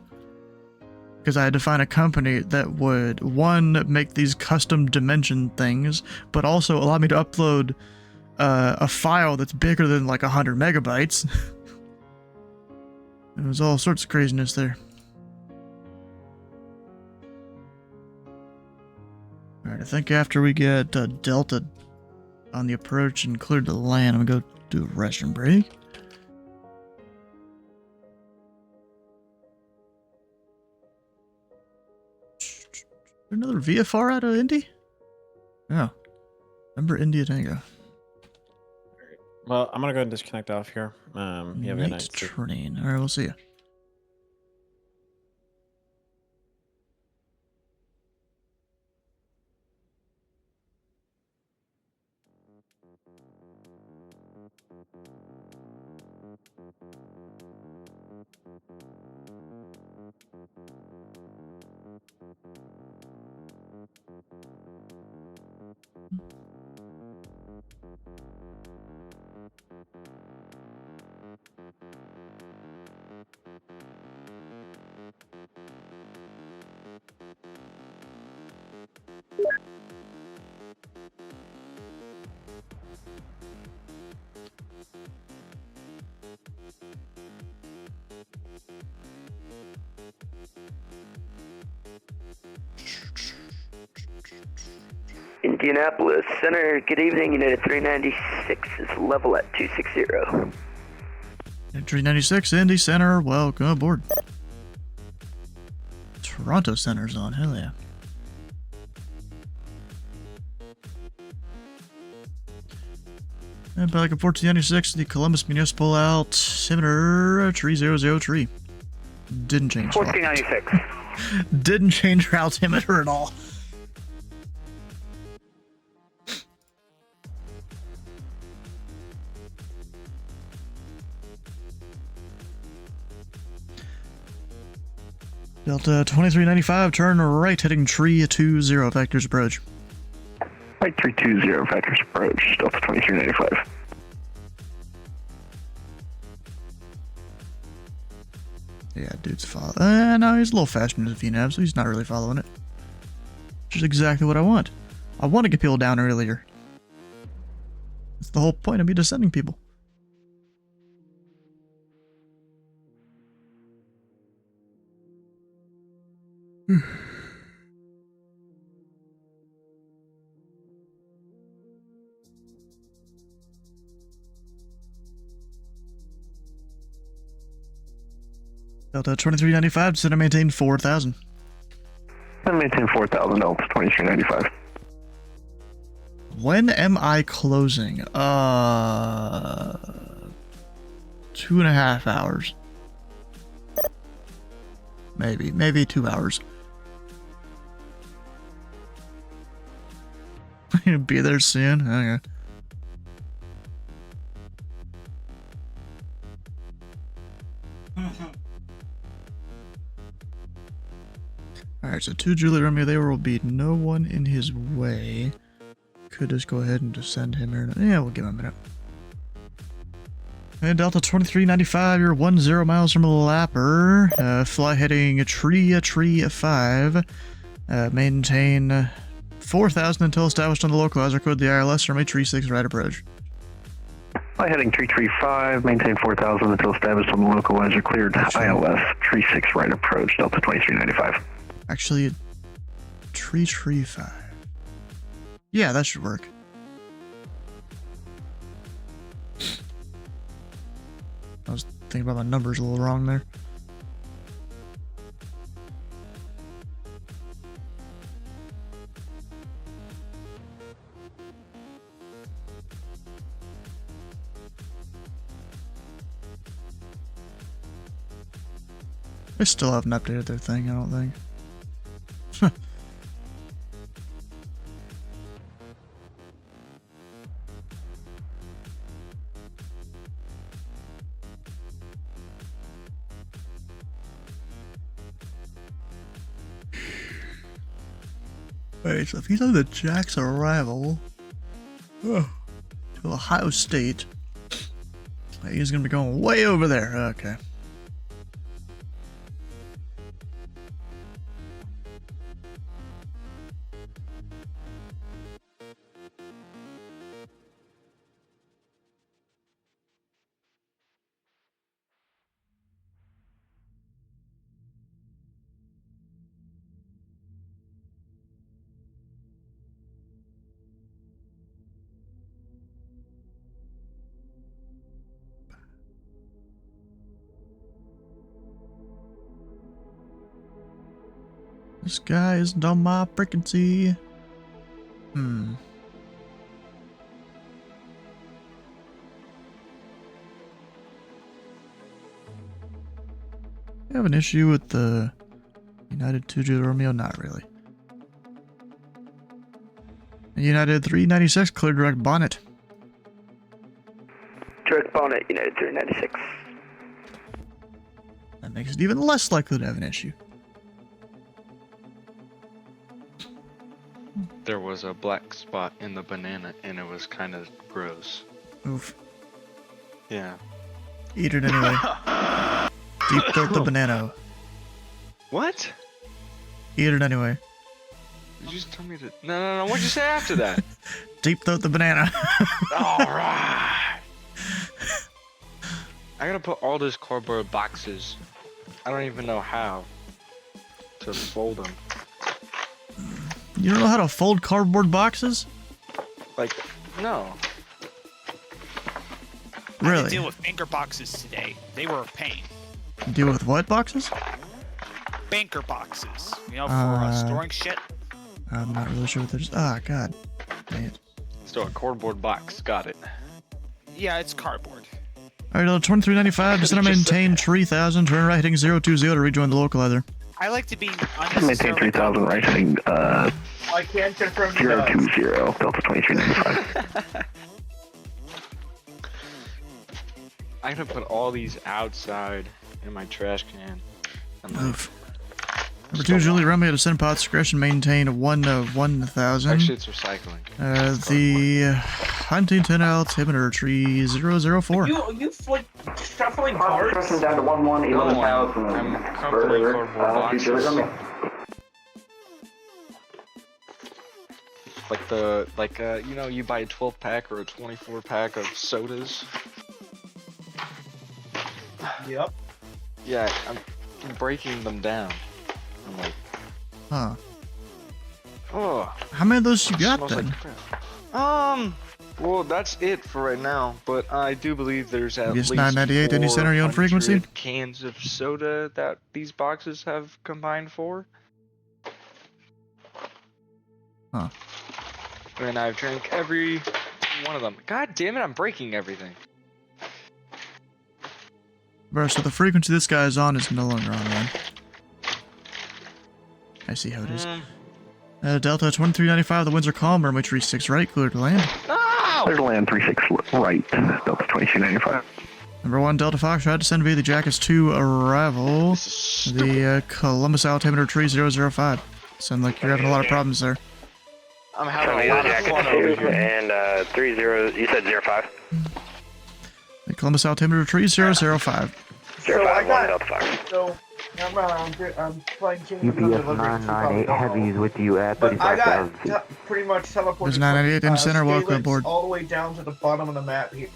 Because I had to find a company that would, one, make these custom dimension things, but also allow me to upload a file that's bigger than like 100 megabytes. There was all sorts of craziness there. Alright, I think after we get Delta on the approach and cleared to land, I'm gonna go do a restroom break. Another VFR out of Indy? Oh. Remember India Tango. Well, I'm gonna go and disconnect off here. You have a good Night night. train. Alright, we'll see you. Indianapolis Center, good evening. United 396 is level at 260. 396, Indy Center, welcome aboard. Toronto Center's on, hell yeah. And back and forth to the 96, the Columbus Municipal Altimeter 3003. Didn't change. 1496. Didn't change her altimeter at all. Delta 2395, turn right, heading 320, Vectors approach. Right 320, Vectors approach, Delta 2395. Yeah, dude's following. No, he's a little faster than the VNAV, so he's not really following it. Which is exactly what I want. I want to get people down earlier. That's the whole point of me descending people. Delta 2395, descend and maintain 4,000. And maintain 4,000, Delta 2395. When am I closing? 2.5 hours. Maybe 2 hours. I'm gonna be there soon. Okay. Alright, so 2 Julie Romeo, there will be no one in his way. Could just go ahead and just send him here. Yeah, we'll give him a minute. And Delta 2395, you're 10 miles from Lapper. Fly heading Tree 5. Maintain 4,000 until established on the localizer code, the ILS, from a Tree 6 right approach. Fly heading 335, maintain 4,000 until established on the localizer, cleared ILS, Tree 6 right approach, Delta 2395. Actually, Tree 5. Yeah, that should work. I was thinking about my numbers a little wrong there. They still haven't updated their thing, I don't think. Wait, so if he's on the Jack's arrival to Ohio State, he's gonna be going way over there. Okay. This guy isn't on my frequency. I have an issue with the United 2 Julie Romeo? Not really. United 396, clear direct bonnet. Direct bonnet, United 396. That makes it even less likely to have an issue. There was a black spot in the banana and it was kind of gross. Oof. Yeah. Eat it anyway. Deep throat the banana. What? Eat it anyway. Did you just tell me to... No. What'd you say after that? Deep throat the banana. Alright. I gotta put all those cardboard boxes. I don't even know how to fold them. You don't know how to fold cardboard boxes? Like, no. I had Really? to deal with banker boxes today. They were a pain. Deal with what boxes? Banker boxes. You know, for storing shit. I'm not really sure what they're just... Ah, God. Dang it. So a cardboard box. Got it. Yeah, it's cardboard. Alright, 2395, descend and maintain 3,000, turn right heading 020 to rejoin the localizer. I like to be Maintain 3,000, right heading I can't confirm 020, Delta 2395. I'm gonna put all these outside in my trash can. Oof. Number 2, Julie Romeo to send pod discretion, maintain 1 of 1,000. Actually, it's recycling. The Huntington altimeter tree 004. You like shuffling cards? Discretion down to 1-1, 11,000. I'm comfortably cardboard boxes. Like you know, you buy a 12 pack or a 24 pack of sodas. Yep. Yeah, I'm breaking them down. I'm like, Huh. oh. How many of those you got Smells then? like crap. Well, that's it for right now. But I do believe there's at Guess least 998, any center your own frequency? 400 cans of soda that these boxes have combined for. Huh. And I've drank every one of them. God damn it, I'm breaking everything. Bro, so the frequency this guy is on is no longer on, man. I see how it is. Delta 2395, the winds are calm, runway 36 right, clear to land. Clear to land 36 right, Delta 2295. Number 1, Delta Fox, tried to send via the Jackets 2 arrival. The Columbus altimeter tree 005. Sound like you're having a lot of problems there. I'm having a lot of fun over here. And 30, you said 05? The Columbus altimeter tree 005. 05, Delta Fox. So, I'm playing King of UPS 998 heavies with you at 35,000 feet. Pretty much teleported There's 998 in the center, welcome aboard. all the way down to the bottom of the map here.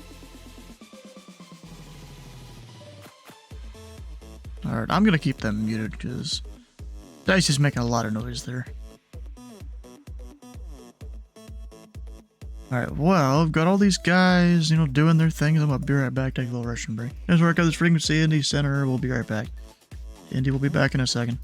Alright, I'm gonna keep them muted because Dice is making a lot of noise there. Alright, well, I've got all these guys, you know, doing their things. I'm gonna be right back, take a little Russian break. As we work out this frequency, Indy Center, we'll be right back. Indy will be back in a second.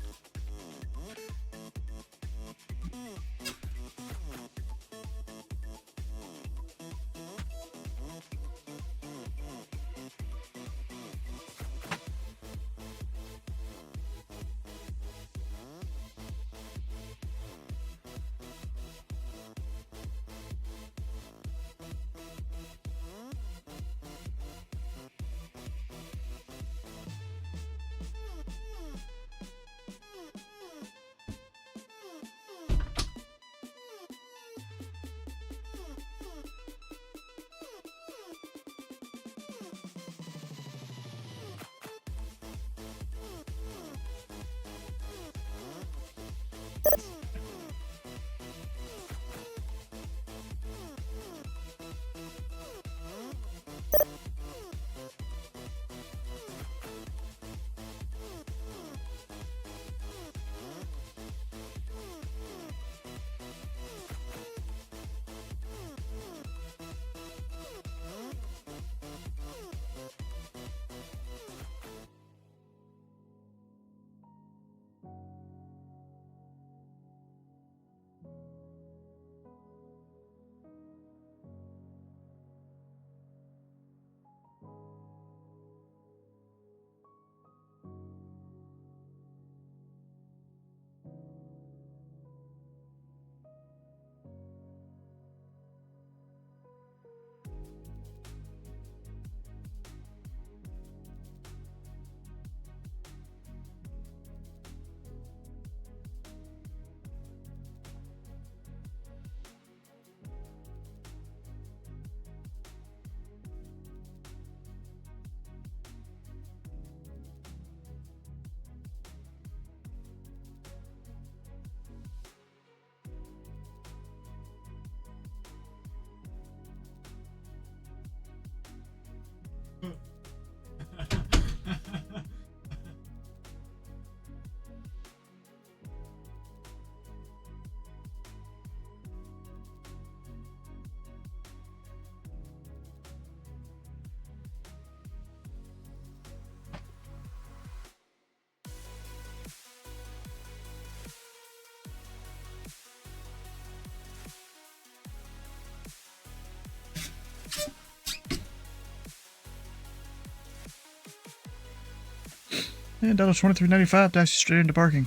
And Delta 2395, taxi straight into parking.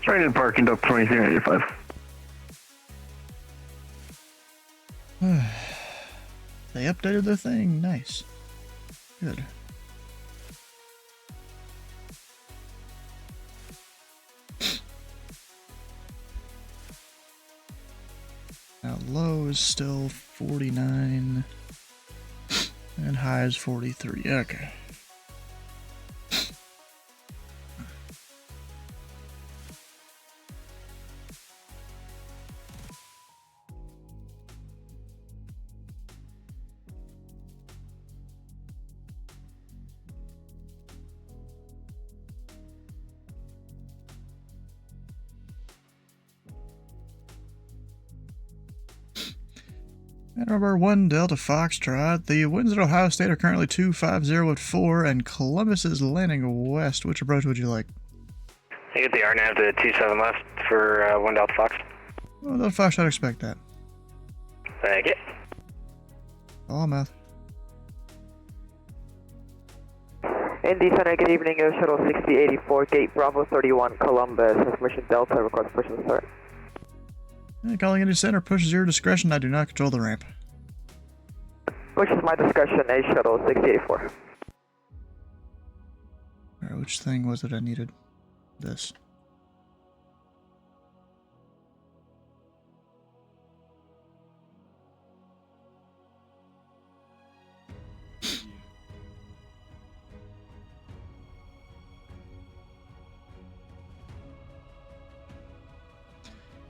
Straight into parking, Delta 2395. They updated the thing, nice. Good. is still 49. And high is 43. Okay. And number 1 Delta Foxtrot. The winds at Ohio State are currently 250 at 4, and Columbus is landing west. Which approach would you like? I get the RNAV to 27 left for 1 Delta Fox. Well, Delta Fox, I'd expect that. Thank you. All mouth. Indy Center, good evening. Air Shuttle 6084, Gate Bravo 31, Columbus. Information Delta, request push and start. Calling into center, pushes your discretion. I do not control the ramp. Push is my discretion, A Shuttle 6084. Alright, which thing was it I needed? This.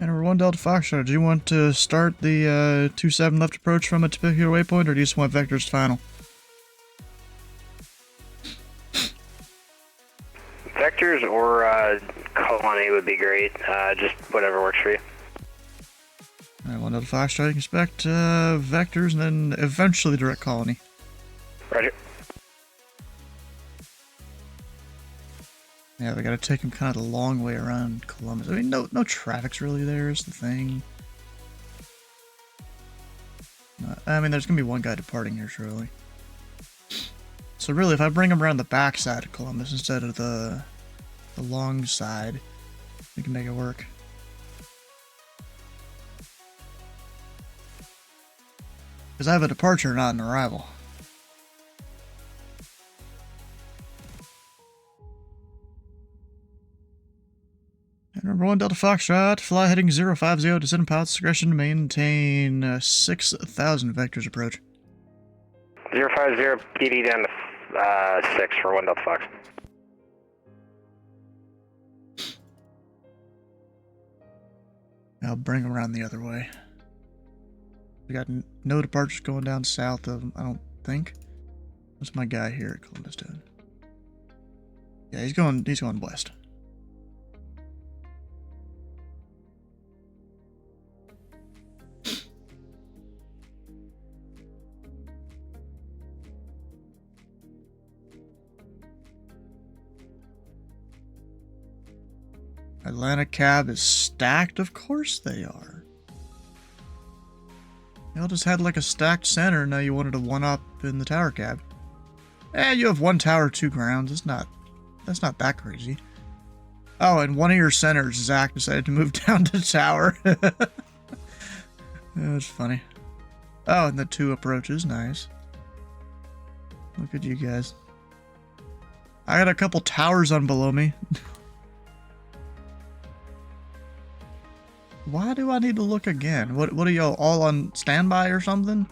And number 1 Delta Foxtrot, do you want to start the 27 left approach from a particular waypoint, or do you just want vectors final? Vectors or colony would be great. Just whatever works for you. Alright, 1 Delta Foxtrot, you can expect vectors and then eventually direct colony. Roger. Yeah, we gotta take him kind of the long way around Columbus. I mean, no traffic's really there is the thing. I mean, there's gonna be one guy departing here shortly. So really, if I bring him around the back side of Columbus instead of the long side, we can make it work. Because I have a departure, not an arrival. And number 1 Delta Foxtrot, fly heading 050, descend pilot's discretion to maintain 6,000 vectors approach. 050, PD down to 6 for 1 Delta Fox. I'll bring him around the other way. We got no departures going down south of him, I don't think. What's my guy here at Columbus doing? Yeah, he's going west. Atlanta cab is stacked? Of course they are. Y'all just had like a stacked center, now you wanted to one-up in the tower cab. You have 1 tower, 2 grounds. That's not that crazy. Oh, and one of your centers, Zach, decided to move down to tower. That's funny. Oh, and the 2 approaches, nice. Look at you guys. I got a couple towers on below me. Why do I need to look again? What are y'all all on standby or something?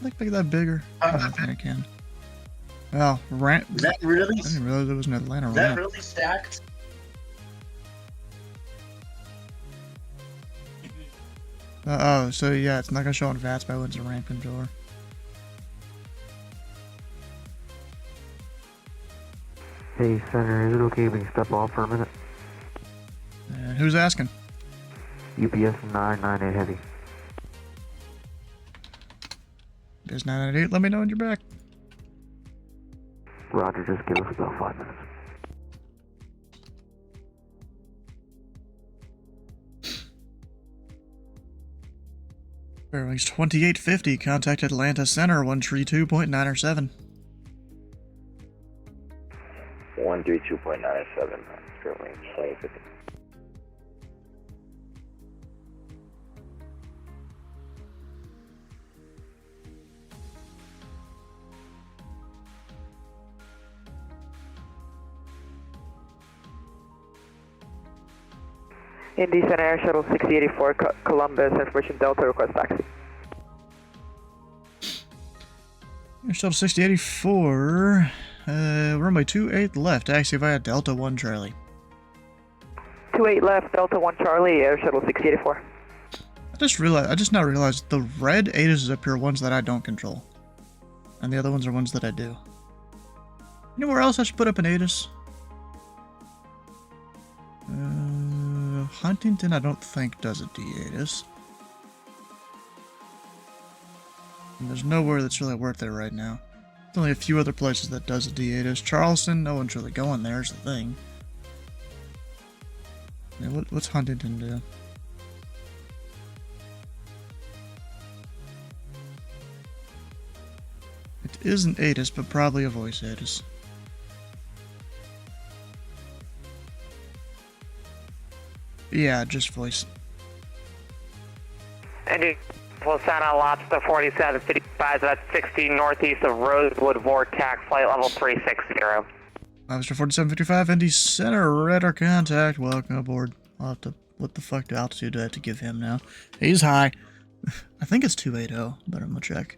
Make that bigger. I don't think I can. Oh, ramp. Is that really? I didn't realize it was an Atlanta Is ramp. that really stacked? Oh, so yeah, it's not gonna show on VATS by when it's a ramp controller. Hey, Center, is it okay if we step off for a minute? And who's asking? UPS 998 Heavy. There's 998. Let me know when you're back. Roger, just give us about 5 minutes. Fairwings 2850. Contact Atlanta Center 132.907. 132.97. Fairwings 2850. . Indy Center Air Shuttle 6084 Columbus, information Delta, request taxi. Air Shuttle 6084, runway 28 left, taxi via Delta 1 Charlie. 28 left, Delta 1 Charlie, Air Shuttle 6084. I just now realized the red ATIS up here are ones that I don't control. And the other ones are ones that I do. Anywhere else I should put up an ATIS? Huntington I don't think does a D-ATIS. And there's nowhere that's really worth it right now. There's only a few other places that does a D-ATIS. Charleston, no one's really going there is the thing. Yeah, what's Huntington do? It is an ATIS, but probably a voice ATIS. Yeah, just voice. Indy, Placenta, Lobster 4755, that's 16 northeast of Rosewood Vortex, flight level 360. Lobster 4755, Indy Center, radar contact, welcome aboard. I'll have to, what the fuck altitude do I have to give him now? He's high. I think it's 280, but I'm gonna check.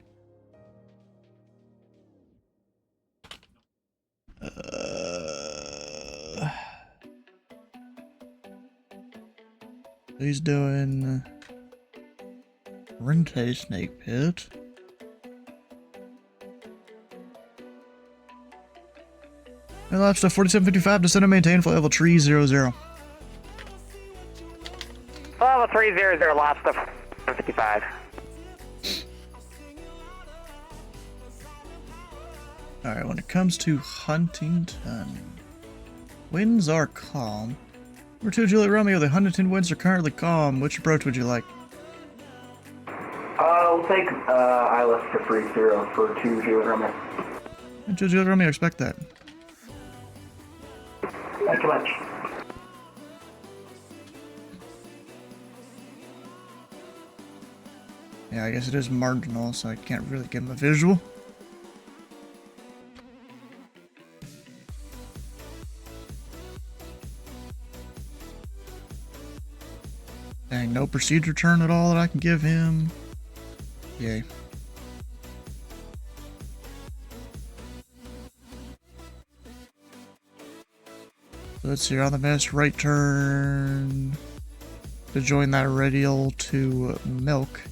He's doing Rente Snake Pit. And Lobster 4755, descend and maintain flight level 300. Level 300, Lobster 55. Alright, when it comes to Huntington, winds are calm. Number 2, Juliet Romeo, the Huntington winds are currently calm. Which approach would you like? We'll take ILS for 30 for 2 Juliet Romeo. 2 Juliet Romeo, expect that. Thank you much. Yeah, I guess it is marginal, so I can't really give him a visual. Dang, no procedure turn at all that I can give him. Yay. So let's see, on the best right turn to join that radial to milk.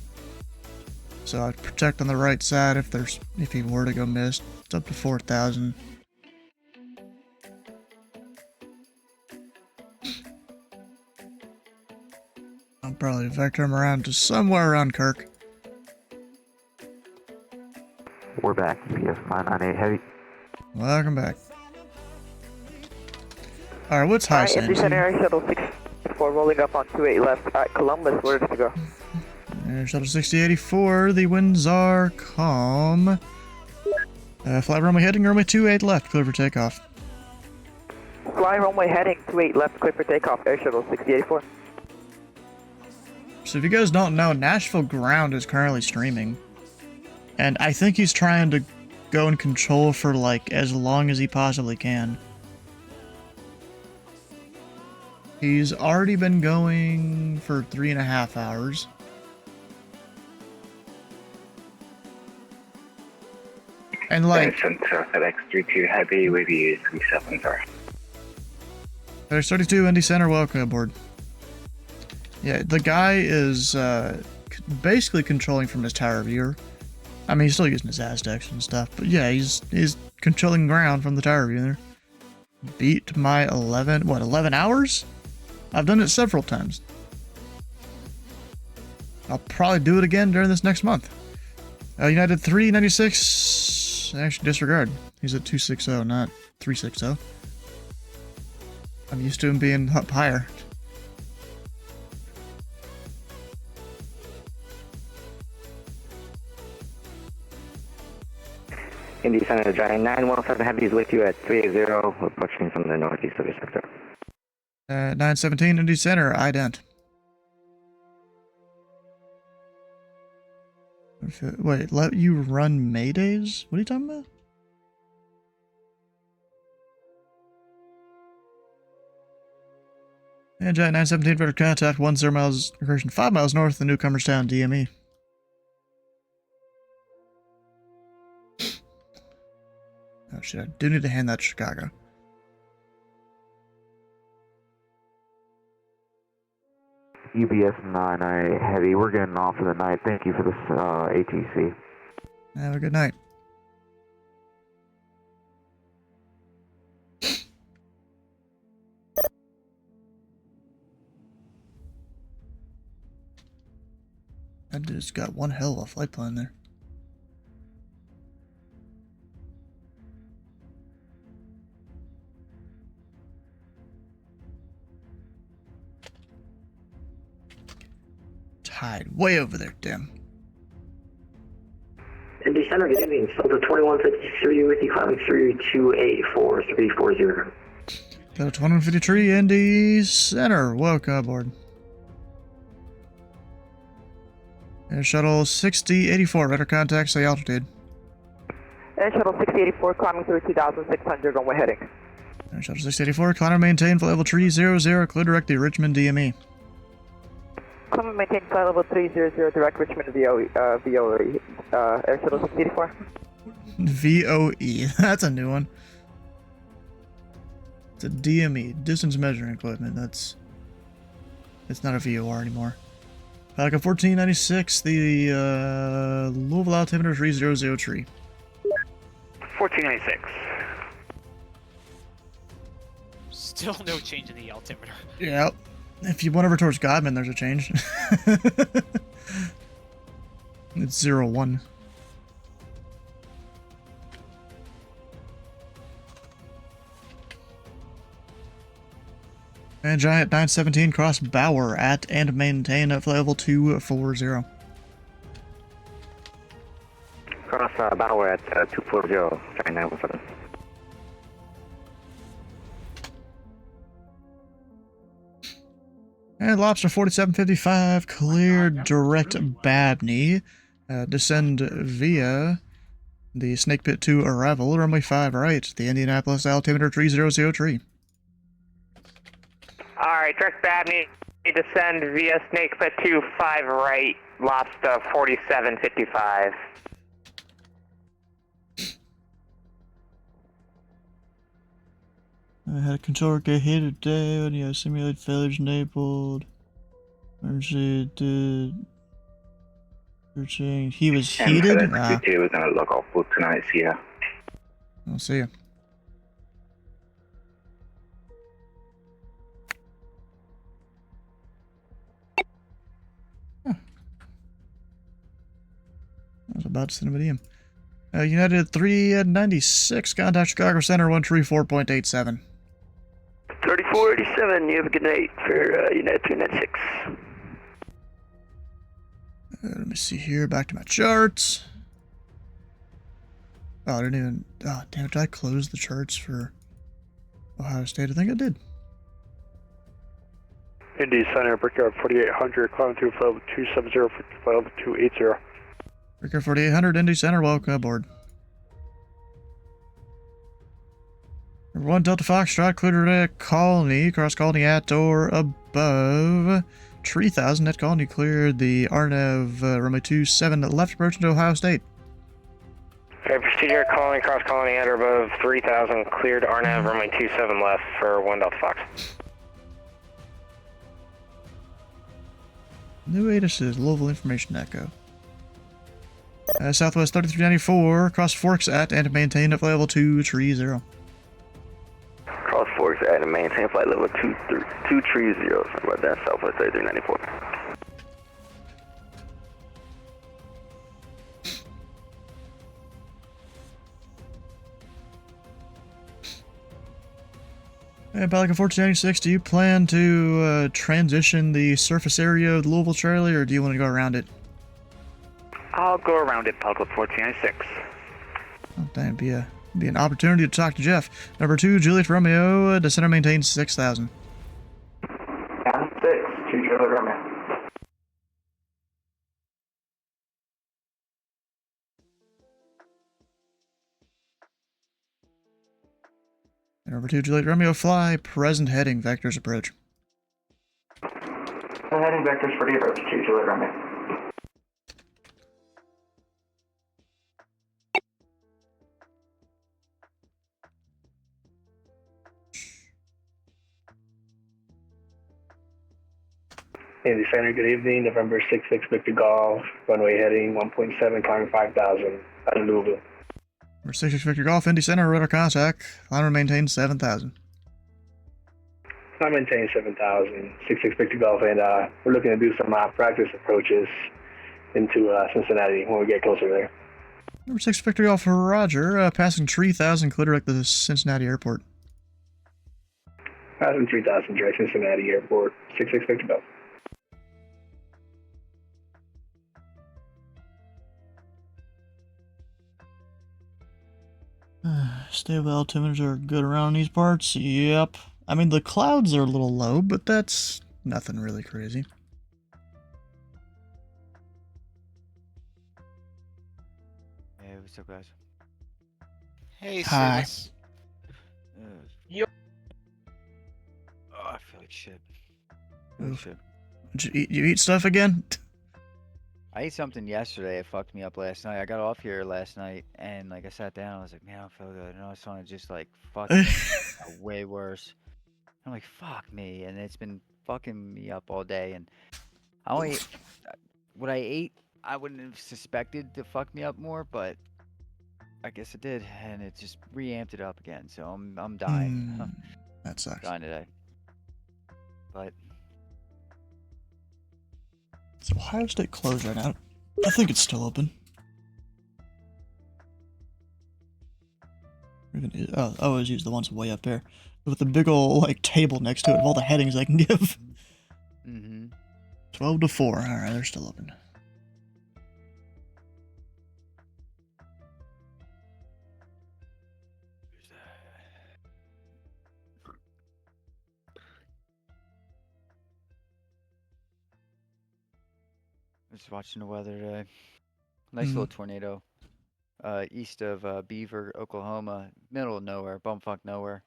So I'd protect on the right side if he were to go missed. It's up to 4,000. I'll probably vector him around to somewhere around Kirk. We're back. PS 598 heavy. Welcome back. Alright, what's high saying? Indy Center Air Shuttle 64 rolling up on 28 left. Alright, Columbus, where to go? Air Shuttle 6084, the winds are calm. Flight runway heading, runway 28 left, clear for takeoff. Fly runway heading 28 left, clear for takeoff, Air Shuttle 6084. So if you guys don't know, Nashville Ground is currently streaming. And I think he's trying to go in control for like as long as he possibly can. He's already been going for 3.5 hours. And like... FedEx32 Heavy with you 37, sir. There's 32 Indy Center, welcome aboard. Yeah, the guy is basically controlling from his tower viewer. I mean, he's still using his Aztecs and stuff, but yeah, he's controlling ground from the tower viewer. Beat my 11 hours? I've done it several times. I'll probably do it again during this next month. United 396, actually disregard. He's at 260, not 360. I'm used to him being up higher. Indy Center, Giant 917 Heavy is with you at 380, approaching from the northeast of your sector. 917 Indy Center, ident. Wait, let you run Maydays? What are you talking about? And Giant 917 for contact 10 miles, correction, 5 miles north of the Newcomers Town DME. Oh shit, I do need to hand that to Chicago. UBS 9, Heavy. We're getting off for the night. Thank you for this ATC. Have a good night. That dude's got one hell of a flight plan there. Tide way over there, damn. Indy Center, good evening. Delta 2153 with you, climbing 3284, 340. Delta 2153, Indy Center. Welcome aboard. Air Shuttle 6084, radar contact, say altitude. Air Shuttle 6084, climbing through 2600, runway heading. Air Shuttle 6084, climb and maintain flight level 300, clear direct to Richmond DME. Climb and maintain flight level 300, direct Richmond VOE, Air Shuttle 6084. VOE, that's a new one. It's a DME, distance measuring equipment. It's not a VOR anymore. Pelican 1496, the Louisville altimeter 3003. 1496. Still no change in the altimeter. Yeah. If you went over towards Godman, there's a change. It's 01. And Giant 917 cross Bauer at and maintain at flight level 240. Cross Bauer at 240, Giant 917. And Lobster 4755 cleared direct Babney. Descend via the Snake Pit 2 arrival, runway 5 right, the Indianapolis altimeter 3003. Alright, direct Babney, descend via Snake Pit 2, 5 right, Lobster 4755. I had a controller get hit today when you simulate failures enabled. Emergency did. You're saying he was heated? We're gonna log off for tonight, see ya. I'll see ya. Huh. I was about to send him a DM. United 396, contact Chicago Center 134.87. 3487, you have a good night for United 396. Let me see here, back to my charts. Oh, I didn't even, oh damn it, did I close the charts for Ohio State? I think I did. Indy Center, Brickyard 4800, climbing through flight level 270, flight level 280. Brickyard 4800, Indy Center, welcome aboard. Number 1, Delta Foxtrot, cleared at Colony, cross Colony at or above 3000 at Colony, cleared the RNAV runway 27 left approach into Ohio State. Okay, procedure Colony, cross Colony at or above 3000, cleared RNAV runway 27 left for 1 Delta Fox. New ATIS is Louisville Information Echo. Southwest 3394, cross Forks at and maintain at flight level 230. Cross Forks at and maintain flight level 230. Sorry about that, Southwest 3394. Pelican 1496, do you plan to transition the surface area of the Louisville Charlie, or do you want to go around it? I'll go around it, Pelican 1496. Oh, that'd be an opportunity to talk to Jeff. Number 2, Juliet Romeo, descend and maintain 6000. Down 6, 2 Juliet Romeo. Number 2, Juliet Romeo, fly, present heading, vectors approach. heading vectors for the approach to Juliet Romeo. Indy Center, good evening. November 66 Victor Golf, runway heading 1.7, climbing 5,000 out of Louisville. Number 66 Victor Golf, Indy Center, radar contact. Climber maintains 7,000. I maintain 7,000, 66 Victor Golf, and we're looking to do some practice approaches into Cincinnati when we get closer there. Number 6 Victor Golf, Roger, passing 3,000, clear direct to the Cincinnati airport. Passing 3,000, direct Cincinnati airport, 66 Victor Golf. Stable altimeters are good around these parts. Yep. I mean, the clouds are a little low, but that's nothing really crazy. Hey, what's up, guys? Hey, Hi. Yo. Oh, I feel like shit. Shit. Did you eat stuff again? I ate something yesterday. It fucked me up last night. I got off here last night, and like I sat down, I was like, man, I don't feel good. And I was trying to just like fuck me up, way worse. I'm like, fuck me, and it's been fucking me up all day. And I only what I ate, I wouldn't have suspected to fuck me up more, but I guess it did, and it just reamped it up again. So I'm dying. That sucks. Dying today. But Is Ohio State closed right now? I think it's still open. I always use the ones way up there. With the big old like table next to it of all the headings I can give. 12 to 4. Alright, they're still open. Just watching the weather today. Nice little tornado. East of Beaver, Oklahoma. Middle of nowhere. Bumfuck nowhere.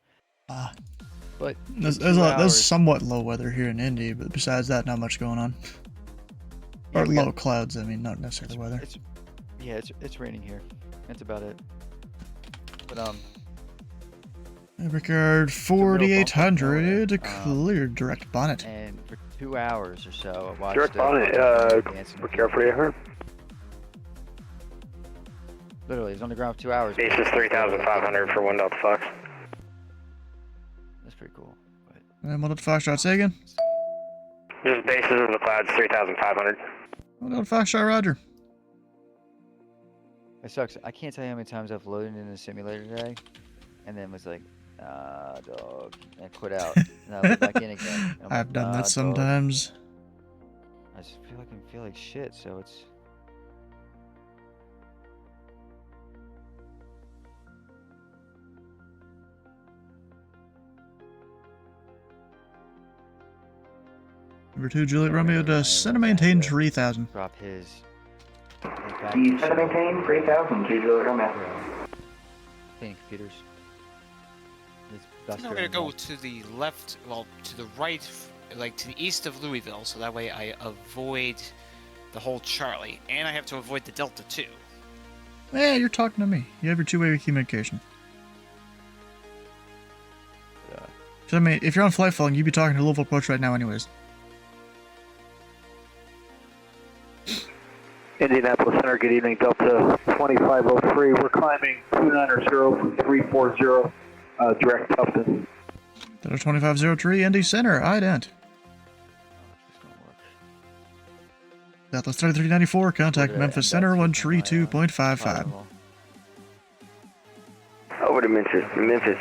But there's somewhat low weather here in Indy, but besides that, not much going on. Yeah, Or low clouds, I mean, not necessarily weather. It's raining here. That's about it. But Ricard 4800 cleared direct bonnet. And for 2 hours or so, I watched Direct bonnet, Ricard 4800. Literally, it was on the ground for 2 hours. Base is 3,500 for 1 Delta Fox. That's pretty cool. And what did Foxtrot say again? Just bases of the clouds, 3,500. What did Foxtrot, Roger? It sucks. I can't tell you how many times I've loaded in the simulator today, and then was like, dog, and I quit out. And I load back in again. I've done that sometimes. I just feel like shit, so it's... Number 2, Juliet Romeo to center maintain 3,000. Drop his... You center maintain 3,000 to Juliet Romeo. Cleaning computers. I'm gonna go to the left, well, to the right, like to the east of Louisville, so that way I avoid the whole Charlie, and I have to avoid the Delta too. Yeah, you're talking to me. You have your two-way communication. So, I mean, if you're on flight following, you'd be talking to Louisville approach right now anyways. Indianapolis Center, good evening, Delta 2503. We're climbing 290 from 340, direct Tufton. Delta 2503, Indy Center, ident. Delta 3394, contact Memphis Center, 132.55. Over to Memphis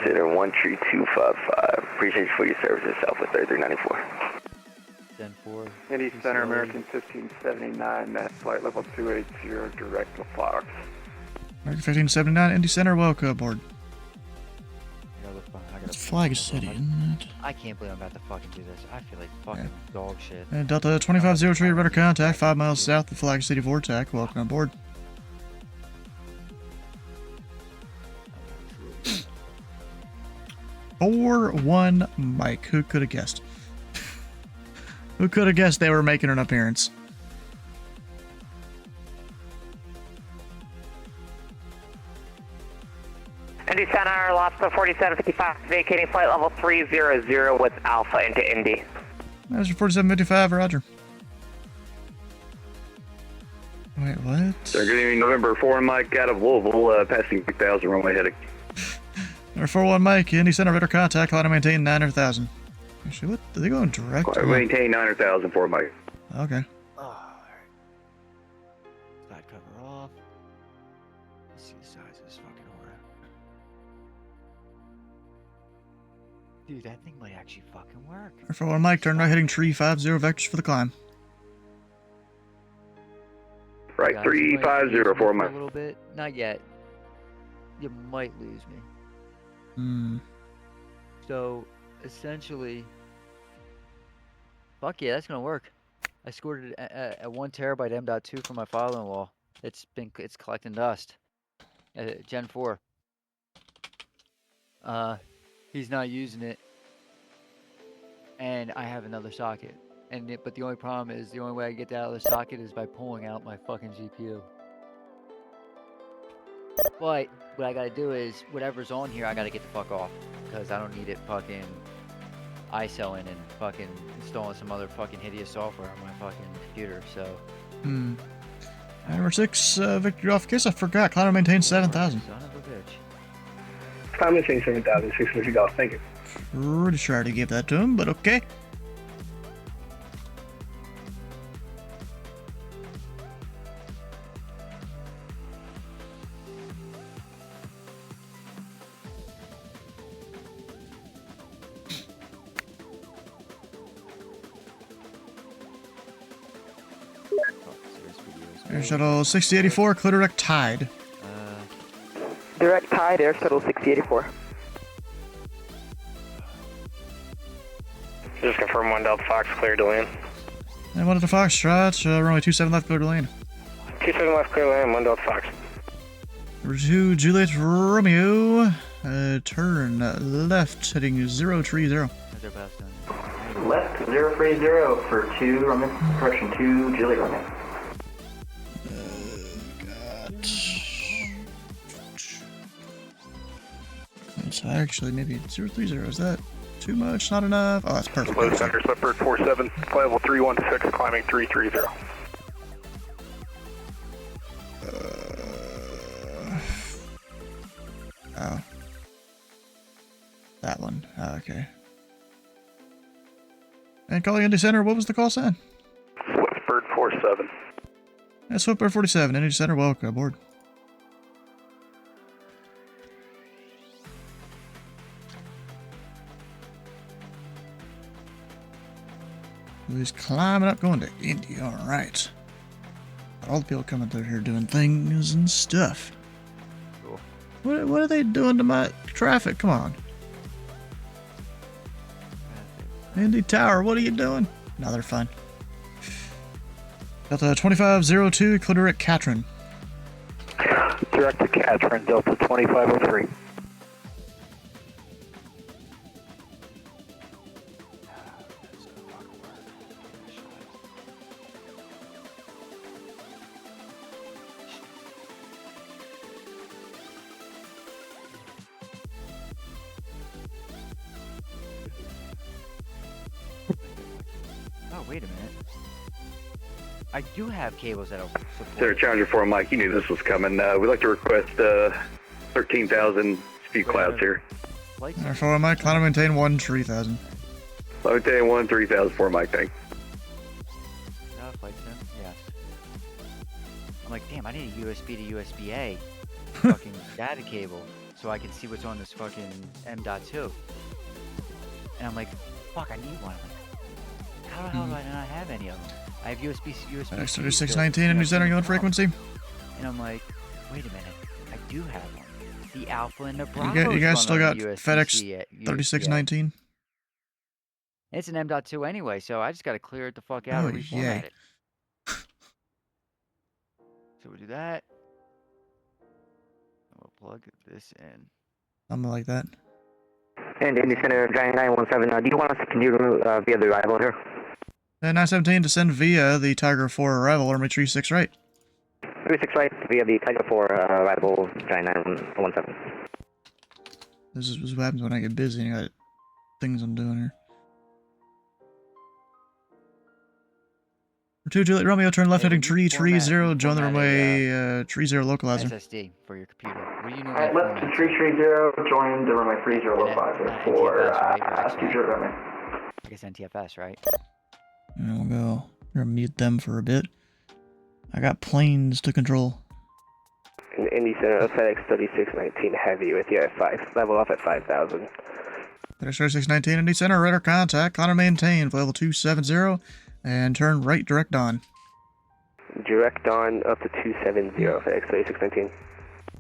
Center, 13255. Appreciate you for your services, Southwest 3394. 10-4. Indy Center, American 1579, that flight level 280, direct to Fox. American 1579, Indy Center, welcome aboard. It's Flag City, isn't it? I can't believe I'm about to fucking do this. I feel like fucking dog shit. And Delta 2503, radar contact, 5 miles south of Flag City Vortex, welcome aboard. Four one Mike, who could have guessed? Who could have guessed they were making an appearance? Indy Center, Lobster 4755, vacating flight level 300 with Alpha into Indy. That's your 4755, roger. Wait, what? Sir, good evening, November 4 Mike out of Louisville, passing 6,000 runway heading. Number 41 Mike, Indy Center, radar contact, climb to maintain 900,000. Actually, what? Are they going direct? Climb maintain 900,000 for Mike. Okay. Side cover off. Let's see the size of this fucking aura. Dude, that thing might actually fucking work. Number 41 Mike, turn right heading tree 50 vectors for the climb. Right, 350 for Mike. A little bit. Not yet. You might lose me. Hmm. So, essentially, fuck yeah, that's gonna work. I scored it at 1 terabyte M.2 for my father-in-law. It's collecting dust. Gen 4. He's not using it, and I have another socket. But the only problem is the only way I get that out of the socket is by pulling out my fucking GPU. But what I gotta do is whatever's on here, I gotta get the fuck off because I don't need it fucking ISOing and fucking installing some other fucking hideous software on my fucking computer. So. Hmm. Number 6, Victor off. Case I forgot. Climb and maintain 7,000. Son of a bitch. Climb maintain 7,000. 650 golf. Thank you. Pretty sure I already gave that to him, but okay. Air Shuttle 6084, clear direct tide. Direct tide, Air Shuttle 6084. Just confirm 1 Delta Fox, clear to land. And 1 Delta Foxtrot, runway 27 left, clear to land. 27 left, clear land, 1 Delta Fox. Number 2, Juliet Romeo, turn left, heading 030. Left 030 for 2, correction 2, Juliet Romeo. So actually, maybe 030, is that too much? Not enough? Oh, that's perfect. Low center, Slipbird 47, flight level 316, climbing 330. Oh. That one. Oh, okay. And calling Indy Center, what was the call sign? Slipbird 47. That's Swiftbird 47, Indy Center, welcome aboard. He's climbing up, going to Indy. All right. All the people coming through here doing things and stuff. Cool. What are they doing to my traffic? Come on. Indy Tower, what are you doing? No, they're fine. Delta 2502, clear direct Katrin. Direct to Katrin, Delta 2503. Oh, wait a minute. I do have cables that'll support. Sir, Challenger 4 Mike, you knew this was coming. We'd like to request 13,000 speed clouds here. Therefore, Mike, climb and maintain 13,000. Maintain 13,000 for Mike, thanks. Flight sim? Yes. I'm like, damn, I need a USB to USB-A fucking data cable so I can see what's on this fucking M.2. And I'm like, fuck, I need one. I'm like, how the hell do I not have any of them? I have USB. X3619, Indy Center, going frequency. And I'm like, wait a minute, I do have one. The Alpha and the Bravo. You guys still got FedEx 3619? It's an M.2 anyway, so I just got to clear it the fuck out and reformat it. So we'll do that. And we'll plug this in. Something like that. And Indy Center, Giant 917, do you want us to continue via the arrival here? 917, descend via the Tiger 4 arrival, runway 36 right. 36 right via the Tiger 4 arrival, Giant 917. This is what happens when I get busy and I got things I'm doing here. 2 Juliet Romeo, turn left heading tree 30, join the runway tree 0 localizer. SSD for your computer. What do you know? Alright, left to 330, join the runway 30 localizer for Studio runway. I guess NTFS, right? And we'll go. We're gonna mute them for a bit. I got planes to control. Indy Center, FedEx 3619 heavy with you at 5. Level off at 5,000. FedEx 3619, Indy Center, radar contact, climb maintain, level 270, and turn right direct on. Direct on up to 270, FedEx 3619.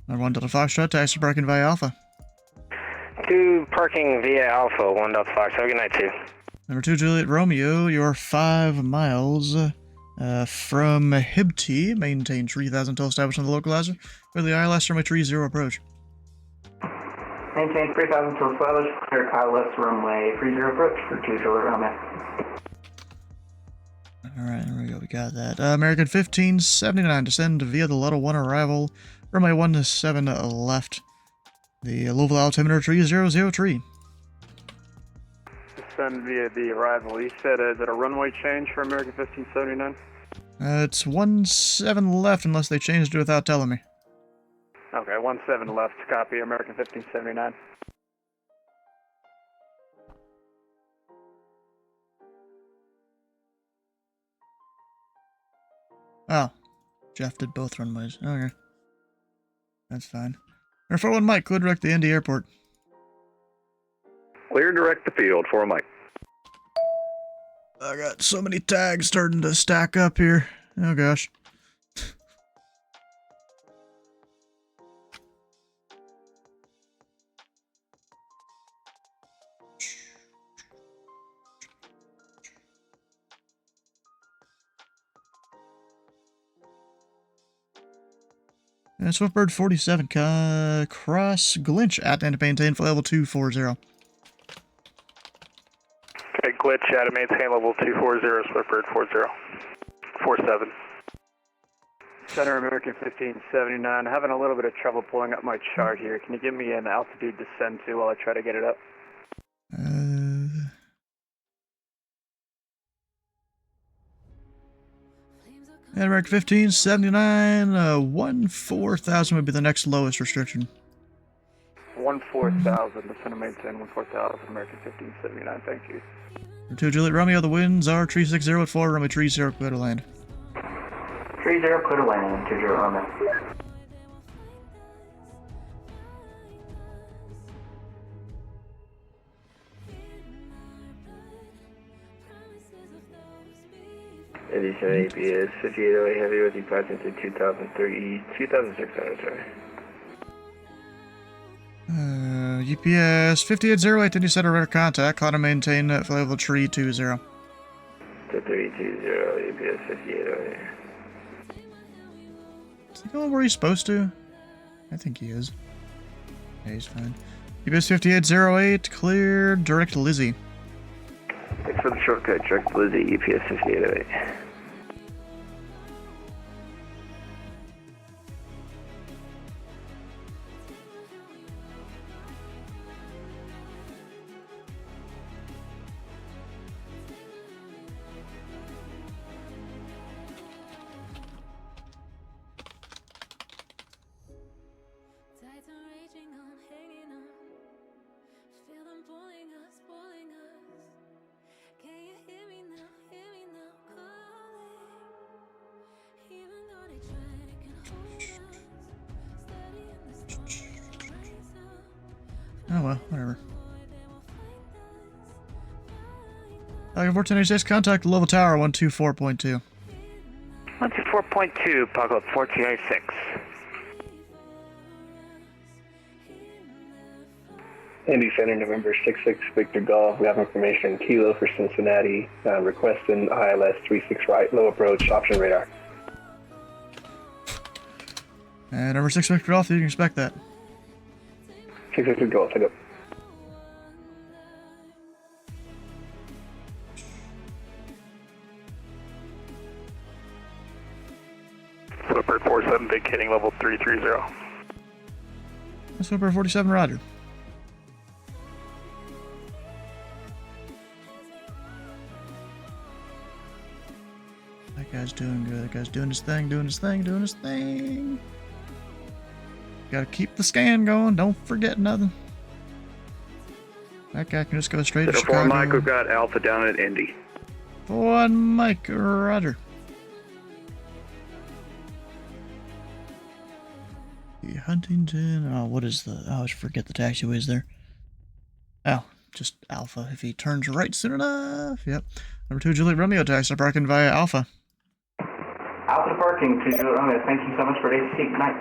Number 1 Delta Foxtrot, taxi parking via Alpha. 2 parking via Alpha, 1 Delta Fox. Have a good night, too. Number 2 Juliet Romeo, you're 5 miles from Hibty. Maintain 3000 until established on the localizer. With the ILS runway 30 approach. Maintain 3000 until established, clear ILS runway 30 approach for 2 Juliet Romeo. Alright, there we go, we got that. American 1579, descend via the Level 1 arrival, runway 17 left. The Louisville altimeter 3003. Descend via the arrival. You said, is it a runway change for American 1579? It's 17 left unless they changed it without telling me. Okay, 17 left. Copy, American 1579. Oh, Jeff did both runways. Okay. That's fine. Air 41 Mike, clear direct to Indy Airport. Clear direct to field for a Mike. I got so many tags starting to stack up here. Oh gosh. And Swiftbird 47, cross Glinch at and maintain for level 240. Okay, glitch at and maintain level 240, Swiftbird 47. Center American 1579, having a little bit of trouble pulling up my chart here. Can you give me an altitude descend to while I try to get it up? And American 1579, 14,000 would be the next lowest restriction. 14,000, descend and maintain 14,000, American 1579, thank you. 2 Juliet Romeo, the winds are 360 at 4, runway 30, clear to land. 30, clear to land, 2 Juliet Romeo. Indy Center APS 5808 heavy with departure to 2600, sorry. UPS 5808, Indy Center radar contact, climb maintain for level 320. To 320, UPS 5808. Is he going where he's supposed to? I think he is. Yeah, he's fine. UPS 5808, clear, direct Lizzie. Thanks for the shortcut, direct Lizzie, UPS 5808. Oh well, whatever. 1486, contact level tower 124.2. 124.2, Puggle 1486. Indy Center, November 66, Victor Golf. We have information Kilo for Cincinnati, requesting ILS 36 right, low approach, option radar. And number 6 Victor Golf, you can expect that. 6 Victor Golf, take up. 47, big hitting level 330. That's Super 47, roger. That guy's doing good. That guy's doing his thing, doing his thing, doing his thing. Gotta keep the scan going. Don't forget nothing. That guy can just go straight to Center Chicago. 4 Mike, we've got Alpha down at Indy. 1 Mike, roger. The Huntington. Oh, what is the? Oh, I forget the taxiways there. Oh, just Alpha. If he turns right soon enough. Yep. Number 2, Juliet Romeo taxi parking via Alpha. Alpha parking to Juliet Romeo. Thank you so much for the seat. Good night.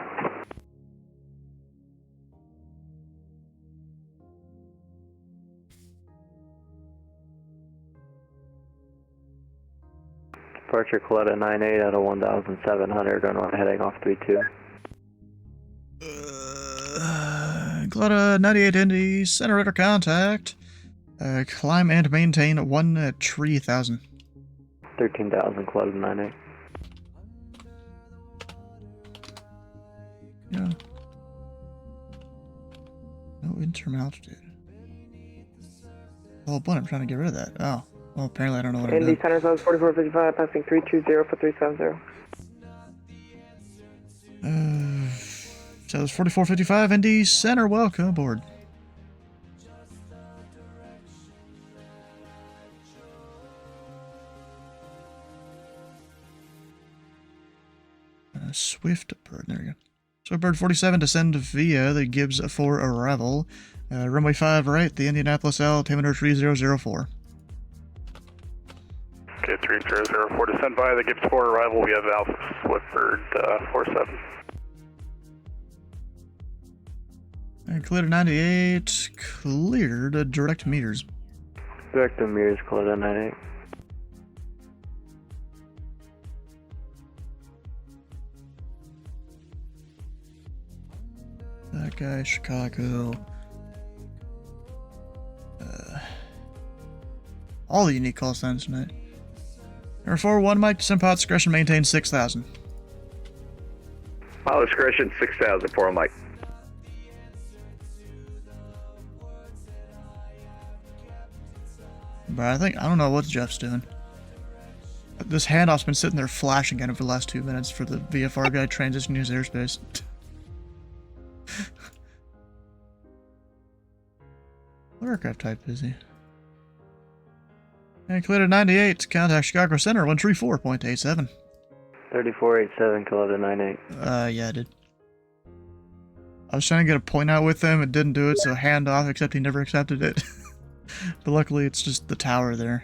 Departure Coletta 98 out of 1,700, runway heading off 32. Glota 98 Indy, center radar contact. Climb and maintain 1 tree 1000. 13,000, Coletta 98. Yeah. No interim altitude. Oh, boy, I'm trying to get rid of that. Oh. Well, apparently I don't know what I'm Indy doing. center zone 4455, passing 320 for 370. So it's 4455, Indy center, welcome aboard. Swift bird, there we go. Swift bird 47, descend via the Gibbs for arrival. Runway 5 right, the Indianapolis L, altimeter 3004. Okay, 3004, descend via the Gibbs 4 arrival. We have Alpha Swiftbird 47. And cleared 98, cleared direct meters. Direct to meters, Coletta 98. That guy, Chicago. All the unique call signs tonight. Number 4, 1 Mike, descend pod discretion, maintain 6,000. Pilot discretion 6,000, 4 Mike. But I don't know what Jeff's doing. This handoff's been sitting there flashing at him for the last 2 minutes for the VFR guy transitioning his airspace. What aircraft type is he? And cleared at 98, contact Chicago Center, 134.87. 3487, Coletta 98. Yeah, I did. I was trying to get a point out with him, it didn't do it, so handoff, except he never accepted it. But luckily, it's just the tower there.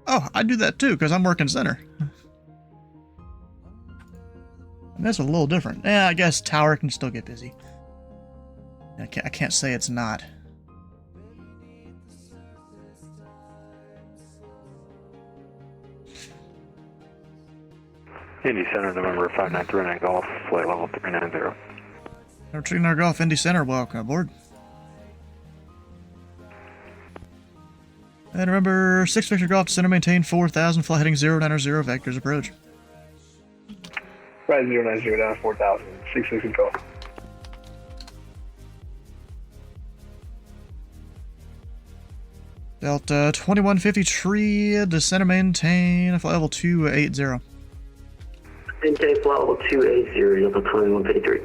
Oh, I do that too, because I'm working center. And that's a little different. Yeah, I guess tower can still get busy. I can't say it's not. Indy Center, November 5939 Golf, flight level 390. Number 39 Golf, Indy Center, welcome aboard. And remember, 6 Victor Golf, center maintain 4,000, flight heading 090, vectors approach. Right, 090 down 4,000, 66 and go. Delta 2150 tree, descend and maintain, flight level 280. Maintain flight level 280, Delta 2153.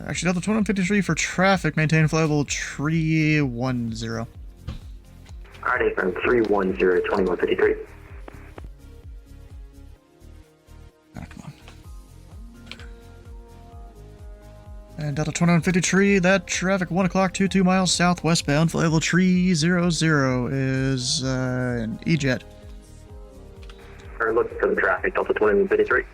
Actually, Delta 2153 for traffic, maintain flight level 310. Alright, from 310, 2153. And Delta 2153, that traffic 1 o'clock, 22 miles southwestbound, flight level 300 is an E-Jet. Alright, looking for the traffic, Delta 2153.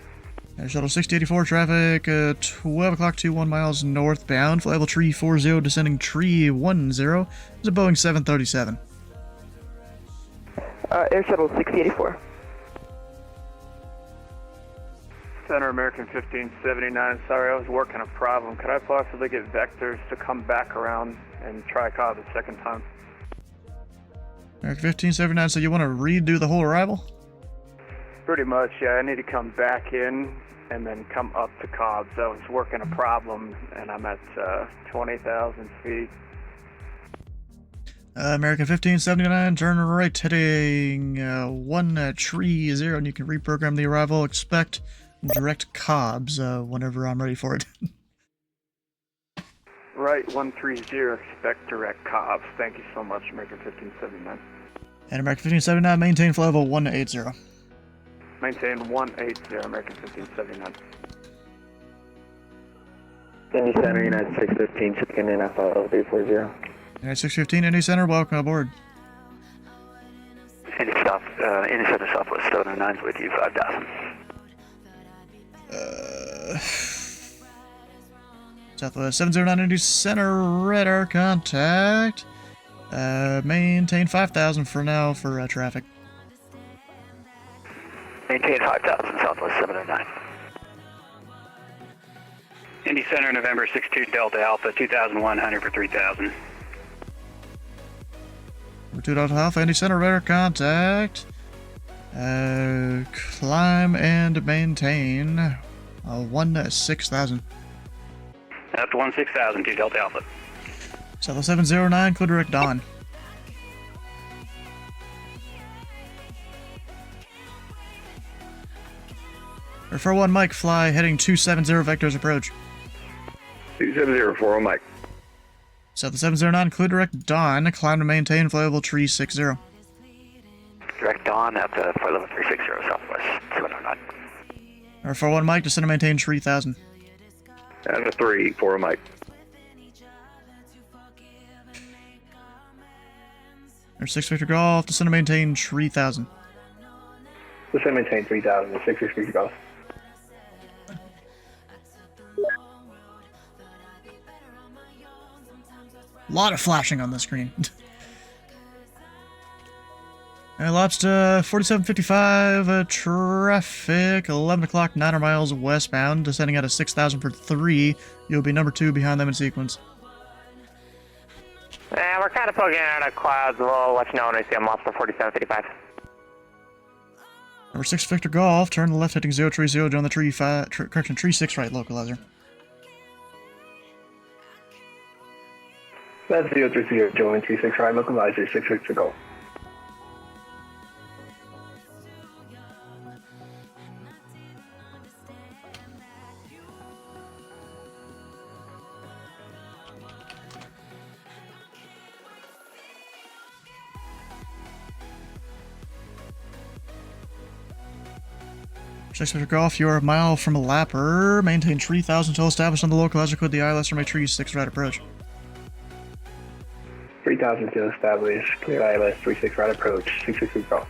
Shuttle 6084 traffic 12 o'clock, 21 miles northbound, flight level 340, descending 310, is a Boeing 737. Air Shuttle 6084. Center American 1579. Sorry, I was working a problem. Could I possibly get vectors to come back around and try call the second time? American 1579, so you want to redo the whole arrival? Pretty much, yeah. I need to come back in and then come up to Cobbs. I was working a problem, and I'm at 20,000 feet. American 1579, turn right, heading 130, and you can reprogram the arrival. Expect direct Cobbs whenever I'm ready for it. Right, 130, expect direct Cobbs. Thank you so much, American 1579. And American 1579, maintain flight level 180. Maintain 180, American 1579. Indy Center, United 615, checking in at 340. United 615, Indy Center, welcome aboard. Indy Center Southwest 709's with you, 5,000. Southwest 709, Indy Center, radar contact. Maintain 5,000 for now for traffic. Maintain 5,000, Southwest 709. Indy Center, November 62 Delta Alpha, 2,100 for 3,000. Number 2 Delta Alpha, Indy Center, radar contact. Climb and maintain 16,000. Up to 16,000, 2 Delta Alpha. Southwest 709, clear direct Dawn. Refer 1 Mike, fly, heading 270, vectors approach. 270, 40 Mike. Southwest 709, clear direct Dawn, climb to maintain, flight level 360. Direct Dawn up to flight level 360, Southwest 709. Refer 1 Mike, descend and maintain 3,000. And a 3, 40 Mike. There's 6 Victor Golf, descend and maintain 3,000. Descend and maintain 3,000, 6 Victor Golf. A lot of flashing on the screen. Lobster 4755, traffic, 11 o'clock, 900 miles westbound, descending out of 6,000 for 3. You'll be number 2 behind them in sequence. We're kind of poking out of clouds. We'll let you know when we see a Lobster 4755. Number 6 Victor Golf, turn left heading 030, join the tree 6 right localizer. That's 030, join 36 right localizer, 6 Victor Golf. Six Victor Golf, you're a mile from a lapper. Maintain 3,000 until established on the localizer. Code the ILS or my tree 6 right approach. 3,000 to establish. Clear ILS 36 right approach. 6 Victor Golf.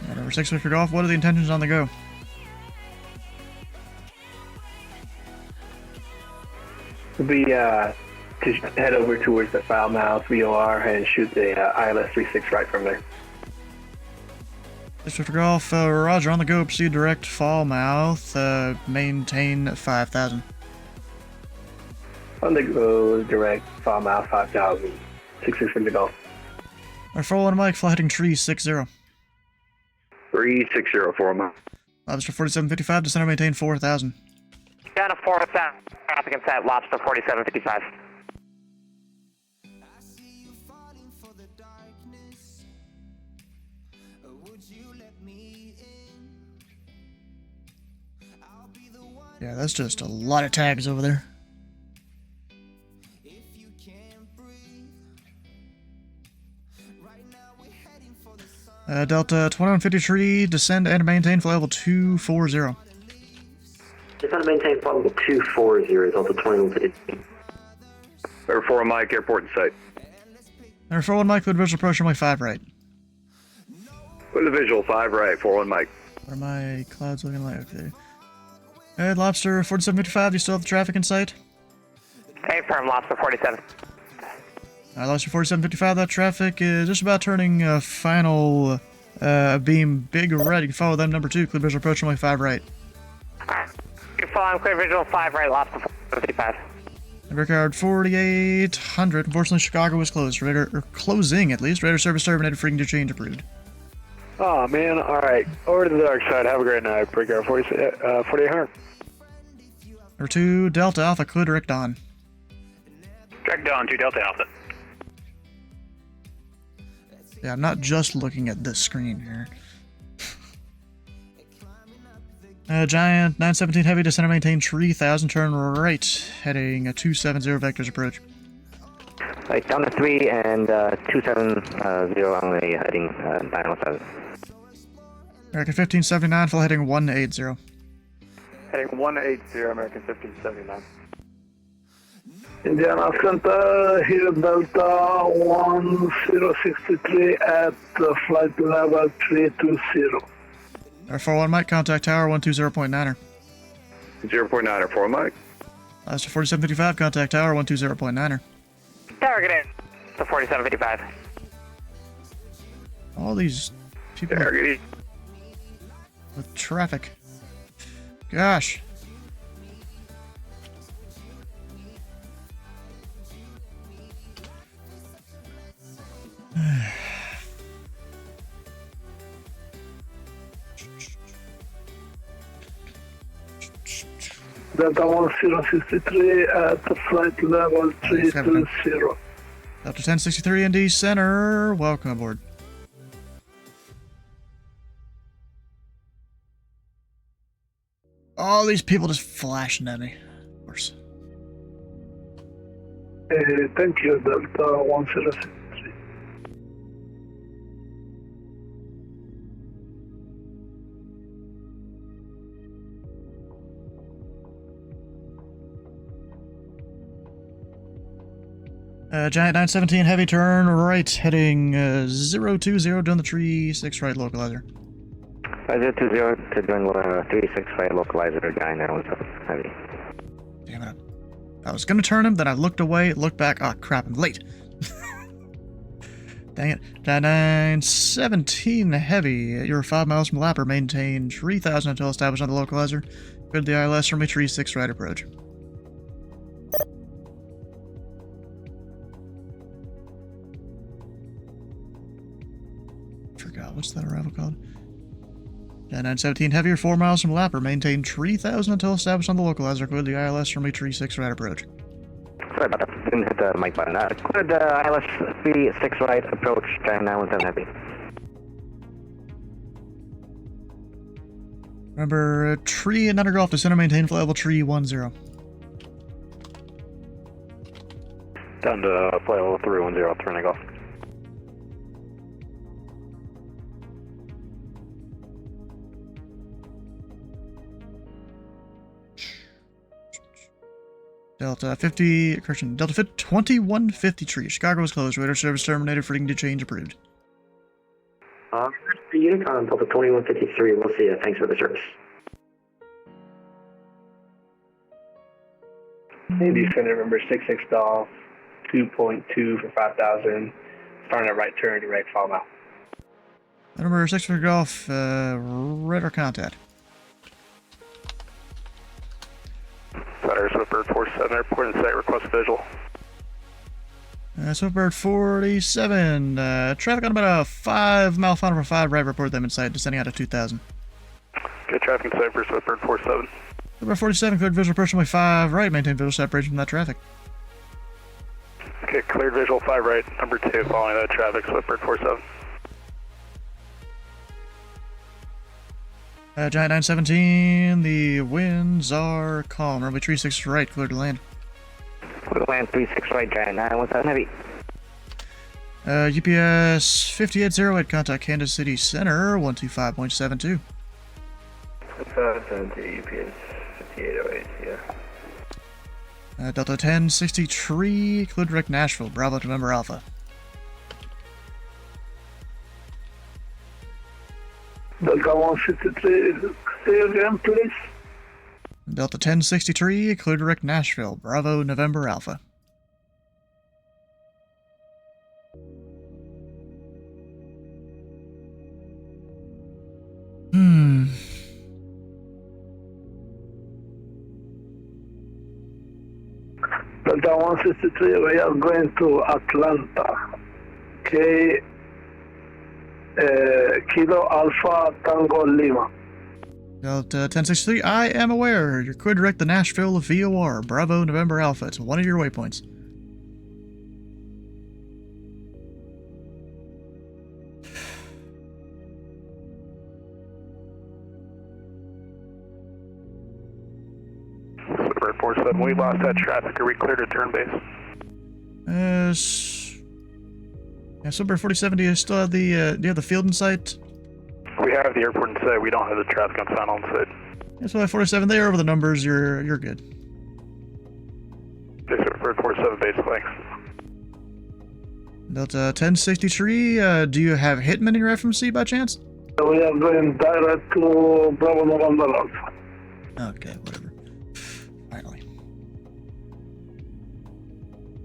Right, number 6 Victor Golf, what are the intentions on the go? We'll be to head over towards the foul mouth VOR and shoot the ILS 36 right from there. 6 Victor Golf, roger, on the go, proceed direct Falmouth, maintain 5,000. On the go, direct Falmouth 5,000. 6 Victor Golf. Alright, 41 Mike, fly heading tree 60. 360, 4 Mike. Lobster 4755, descend and maintain 4,000. Down to 4,000, traffic and set, Lobster 4755. Yeah, that's just a lot of tags over there. Delta 2153, descend and maintain flight level 240. Descend and maintain flight level 240, Delta 2153. Number 4 Mike, airport in sight. Number 41 Mike, clear visual approach, runway 5 right. Put the visual 5 right, 41 Mike. What are my clouds looking like? Okay. Lobster 4755, do you still have the traffic in sight? Hey, firm, Lobster 47. Lobster 4755, that traffic is just about turning final beam big red. You can follow them, number 2, clear visual approach, runway 5 right. You're following clear visual 5 right, Lobster 4755. Record 4800. Unfortunately, Chicago was closed. Radar, or closing at least. Radar service terminated. Freaking to change approved. Oh man, alright. Over to the dark side. Have a great night. Breakout 4800. Number 2, Delta Alpha, clear direct Dawn. Direct Dawn to Delta Alpha. Yeah, I'm not just looking at this screen here. Giant 917 Heavy to center maintain 3000, turn right, heading 270 vectors approach. Right, down to 3 and 270 only heading 907. American 1579, full heading 180. Heading 180, American 1579. Indiana Center, here Delta 1063 at flight level 320. Our 41 Mike, contact tower 120.9er. 0.9er, 4 Mike. Last 4755, contact tower 120.9er. Target to 4755. All these people with traffic. Gosh. Delta 1063 at flight level 320. Delta 1063 Indy Center, welcome aboard. All these people just flashing at me, of course. Thank you, Delta 1063. Giant 917 heavy turn right, heading 020 down the tree, 6 right localizer. 020 to doing 36 right localizer, Giant 917 heavy. Damn it. I was gonna turn him, then I looked away, looked back, ah crap, I'm late. Dang it. Giant 917 heavy, you're 5 miles from Lapper, maintain 3000 until established on the localizer. Good the ILS from a tree, 6 right approach. Forgot, what's that arrival called? 917 heavier, 4 miles from Lapper, maintain 3000 until established on the localizer. Cleared the ILS from a tree 6 right approach. Sorry about that, didn't hit the mic button. Cleared the ILS 36 right approach, Giant 917 heavy. Remember, tree and undergolf to center, maintain flight level tree 10. Down to flight level 310, turning off. Delta 50, correction, Delta 2153, Chicago was closed, radar service terminated, freaking to change approved. Unicon Delta 2153, we'll see you. Thanks for the service. Indy Center, number 66 Golf, 2.2 for 5,000. Starting a right turn, direct fall now. Number 6 for golf, radar contact. Center, Swiftbird 47, airport and site, request visual. Swiftbird 47, traffic on about a 5 mile final for 5 right, report them in sight, descending out of 2000. Good traffic in sight for Swiftbird 47. Swiftbird 47, cleared visual approximately 5 right, maintain visual separation from that traffic. Okay, cleared visual 5 right, number 2, following that traffic, Swiftbird 47. Giant 917, the winds are calm. Runway 36 right, clear to land. Clear to land 36 right, Giant 917 heavy. UPS 5808, contact Kansas City Center, 125.72. 572 UPS 5808, yeah. Delta 1063, clear direct Nashville, Bravo to November Alpha. Delta 163, say again, please. Delta 1063, clear direct Nashville, Bravo November Alpha. Delta 163, we are going to Atlanta. Okay. Kilo Alpha Tango Lima. Delta 1063, I am aware. You're clear direct the Nashville VOR. Bravo, November Alpha. It's one of your waypoints. Super 47, we lost that traffic. Are we clear to turn base? Yeah, Super 47, do you still have the, do you have the field in sight? We have the airport in sight. We don't have the traffic on final in sight. Yeah, so 47, they are over the numbers. You're good. Yes, sir. Bird 47 base, thanks. Delta 1063, do you have Hitman in your FMC by chance? We have been direct to Bravo November Alpha. Okay, whatever. Finally.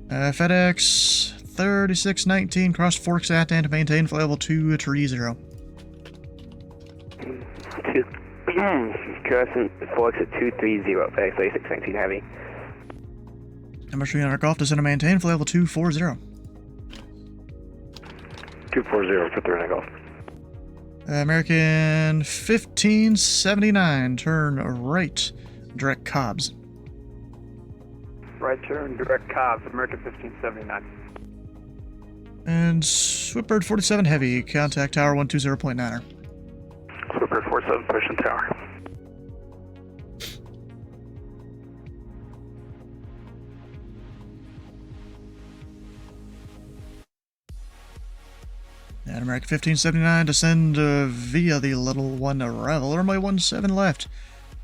FedEx 3619, cross Forks at and maintain flight level 230. Crossing Forks at 230, FedEx 3619 Heavy. Number 300 golf, descend and maintain flight level 240. 240 for 300 golf. American 1579, turn right, direct Cobbs. Right turn, direct Cobbs, American 1579. And Swiftbird 47 Heavy, contact tower 120.9er. Swiftbird 47, pushing tower. And American 1579, descend via the level 1 arrival. Runway 17 left.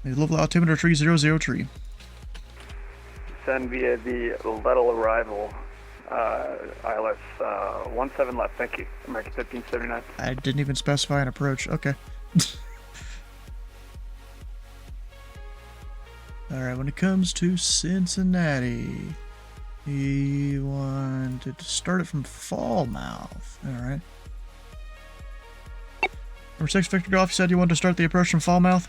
The level altimeter 3003. Descend via the Lettle arrival. ILS 17 left, thank you. American 1579. I didn't even specify an approach. Okay. Alright, when it comes to Cincinnati, he wanted to start it from Falmouth. Alright. Number 6 Victor Golf, you said you wanted to start the approach from Falmouth?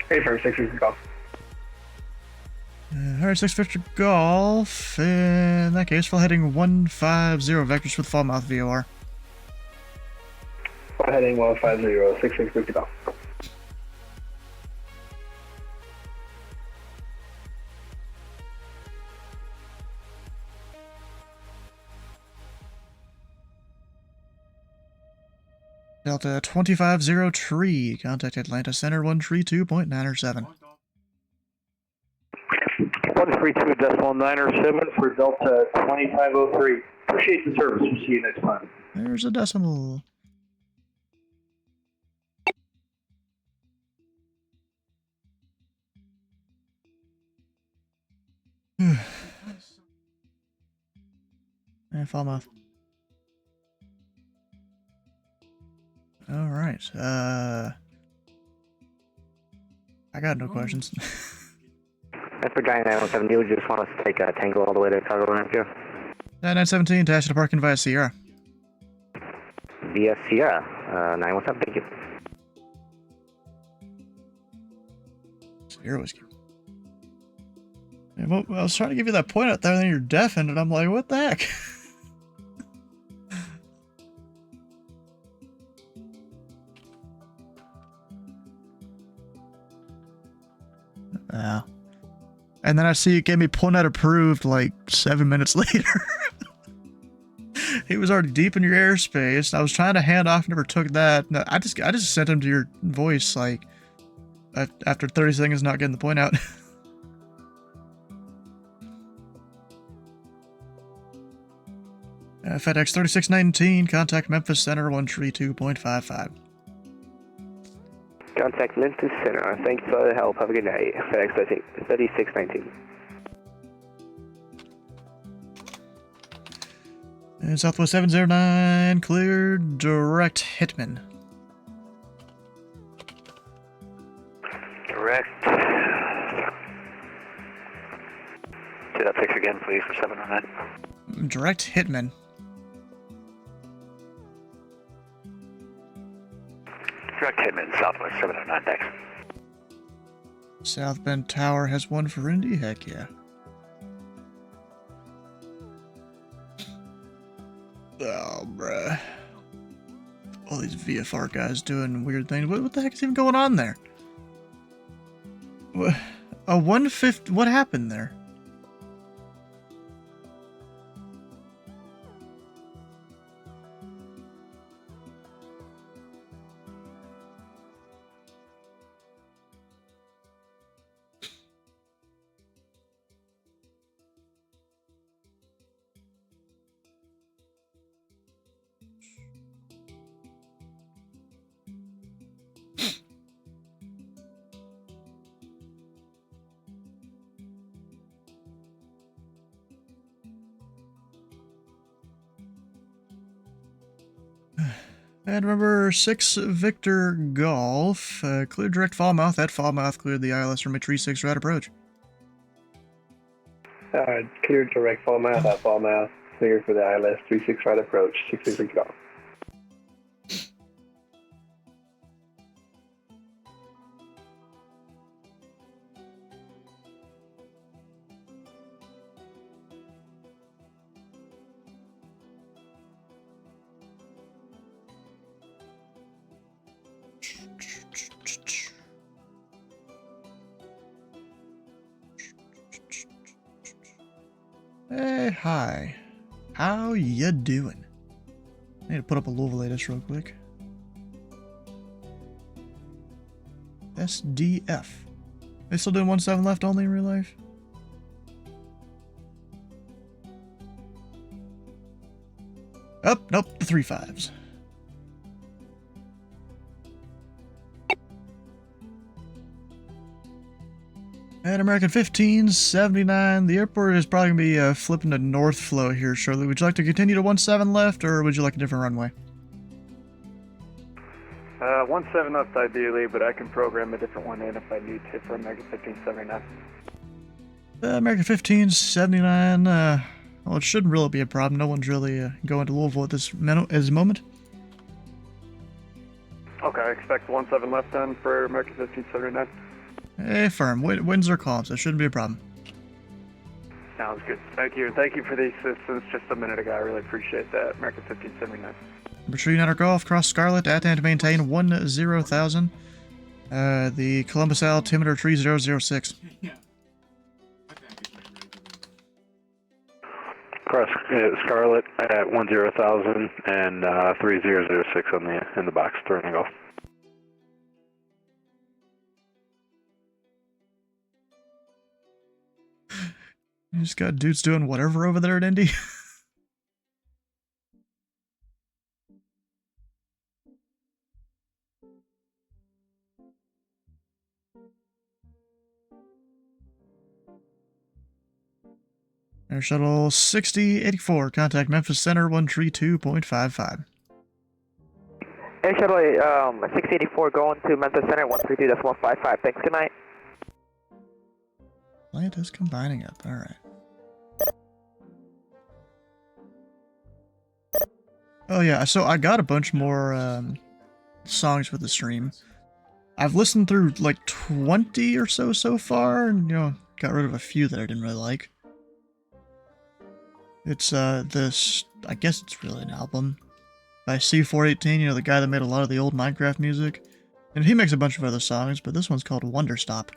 Hey, firm 6 Victor Golf. Alright, 6 Victor Golf. In that case, full heading 150 vectors with Falmouth VOR. Heading 150, 6 Victor Golf. Delta 250 tree. Contact Atlanta Center 132.907. 132.907 for Delta 2503. Appreciate the service. We'll see you next time. There's a decimal. And Falmouth. Alright, I got no questions. That's for Giant 917. You just want us to take a Tango all the way to Chicago Avenue? 917, dash to parking via Sierra. Via Sierra, 917, thank you. Sierra whiskey. Yeah, well, I was trying to give you that point out there, and then you're deafened, and I'm like, what the heck? Yeah. And then I see you gave me point out approved like 7 minutes later. He was already deep in your airspace. I was trying to hand off, never took that. No, I just sent him to your voice like after 30 seconds not getting the point out. FedEx 3619, contact Memphis Center 132.55. Contact Memphis Center. Thank you for the help. Have a good night. FedEx 3619. And Southwest 709, cleared direct Hitman. Direct. Say that fix again, please, for 709. Direct Hitman. Direct Hitman, Southwest 709, thanks. South Bend Tower has one for Indy? Heck yeah. Oh, bruh. All these VFR guys doing weird things. What the heck is even going on there? A 150. What happened there? And remember, 6 Victor Golf, clear direct Falmouth. That Falmouth cleared the ILS from a 3-6 right approach. Clear direct Falmouth at Falmouth. Clear for the ILS 36 right approach. 6 Golf. Hey, hi. How ya doing? I need to put up a Louisville latest real quick. SDF. They still doing 1-7 left only in real life? Oh, nope, the 3-5s. And American 1579, the airport is probably going to be flipping to north flow here shortly. Would you like to continue to 1-7 left, or would you like a different runway? 1-7 left ideally, but I can program a different one in if I need to for American 1579. American 1579, well, it shouldn't really be a problem. No one's really going to Louisville at this moment. Okay, I expect 1-7 left then for American 1579. Hey, firm. Winds are calm, so it shouldn't be a problem. Sounds good. Thank you, and thank you for the assistance just a minute ago. I really appreciate that. American 1579. Number 3 Golf, cross Scarlet, at and to maintain 10,000. The Columbus altimeter 3006. Cross Scarlet at 10,000 and 3006 in the box, 3 Golf. You just got dudes doing whatever over there at Indy. Air Shuttle 6084, contact Memphis Center 132.55. Air Shuttle 684 going to Memphis Center 132.55. Thanks, good night. Plant is combining up, alright. Oh yeah, so I got a bunch more songs for the stream. I've listened through like 20 or so far, and got rid of a few that I didn't really like. It's this, I guess it's really an album by C418, the guy that made a lot of the old Minecraft music. And he makes a bunch of other songs, but this one's called Wonder Stop.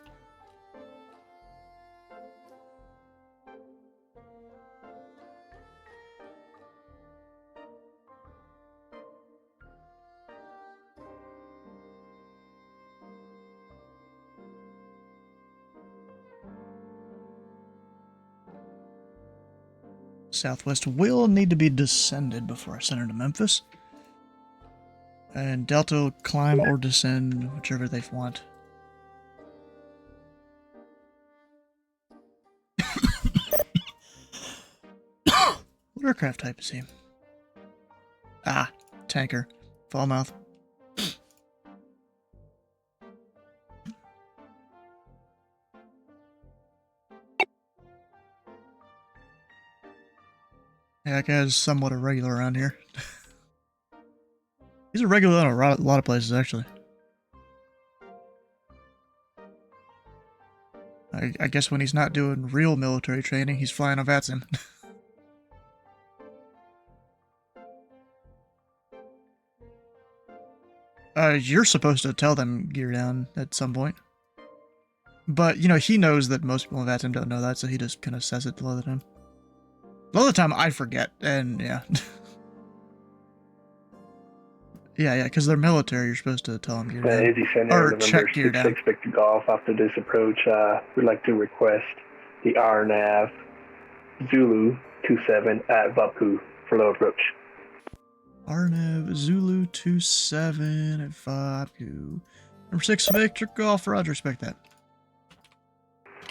Southwest will need to be descended before I send her to Memphis. And Delta will climb or descend, whichever they want. What aircraft type is he? Ah, tanker. Falmouth. Yeah, that guy's somewhat irregular around here. He's irregular in a lot of places, actually. I guess when he's not doing real military training, he's flying a VATSIM. You're supposed to tell them gear down at some point. But, you know, he knows that most people in VATSIM don't know that, so he just kind of says it a lot of the time. A lot of the time I forget, and yeah. yeah, because they're military, you're supposed to tell them gear down. Indy Center, Or check gear down. Victor Golf. After this approach, we'd like to request the RNAV Zulu 27 at Vapu for low approach. RNAV Zulu 27 at Vapu. Number 6 Victor Golf, roger, respect that.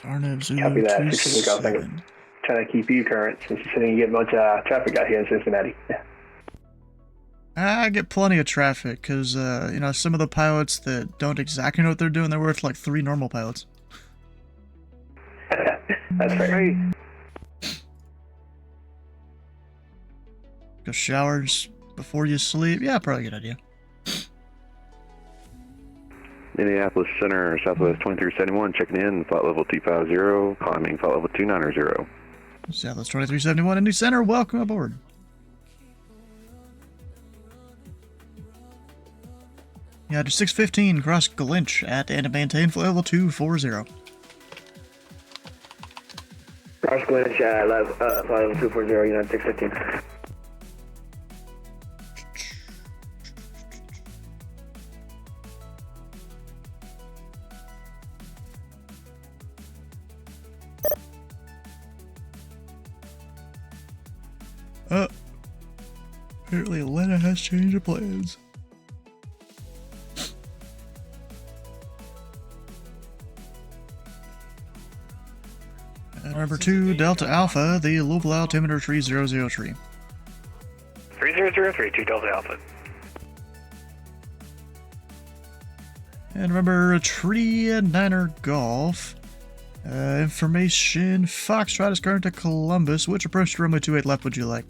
RNAV Zulu Copy that, 27. Trying to keep you current since you're saying you get a bunch of traffic out here in Cincinnati. Yeah. I get plenty of traffic, because, you know, some of the pilots that don't exactly know what they're doing, they're worth like 3 normal pilots. That's right. Go showers before you sleep. Yeah, probably a good idea. Indianapolis Center, Southwest 2371, checking in, flight level 250, climbing flight level 290. Southwest 2371, Indy Center, welcome aboard. Yeah, to 615, cross Glinch at and maintain flight level 240. Cross Glinch at flight level 240, United 615. Apparently Atlanta has changed of plans. Number 2, Delta Alpha, the Louisville altimeter 3003. 3003, 2 Delta Alpha. And remember, Tree and Niner Golf. Information, Foxtrot is current to Columbus. Which approach to runway 28 left would you like?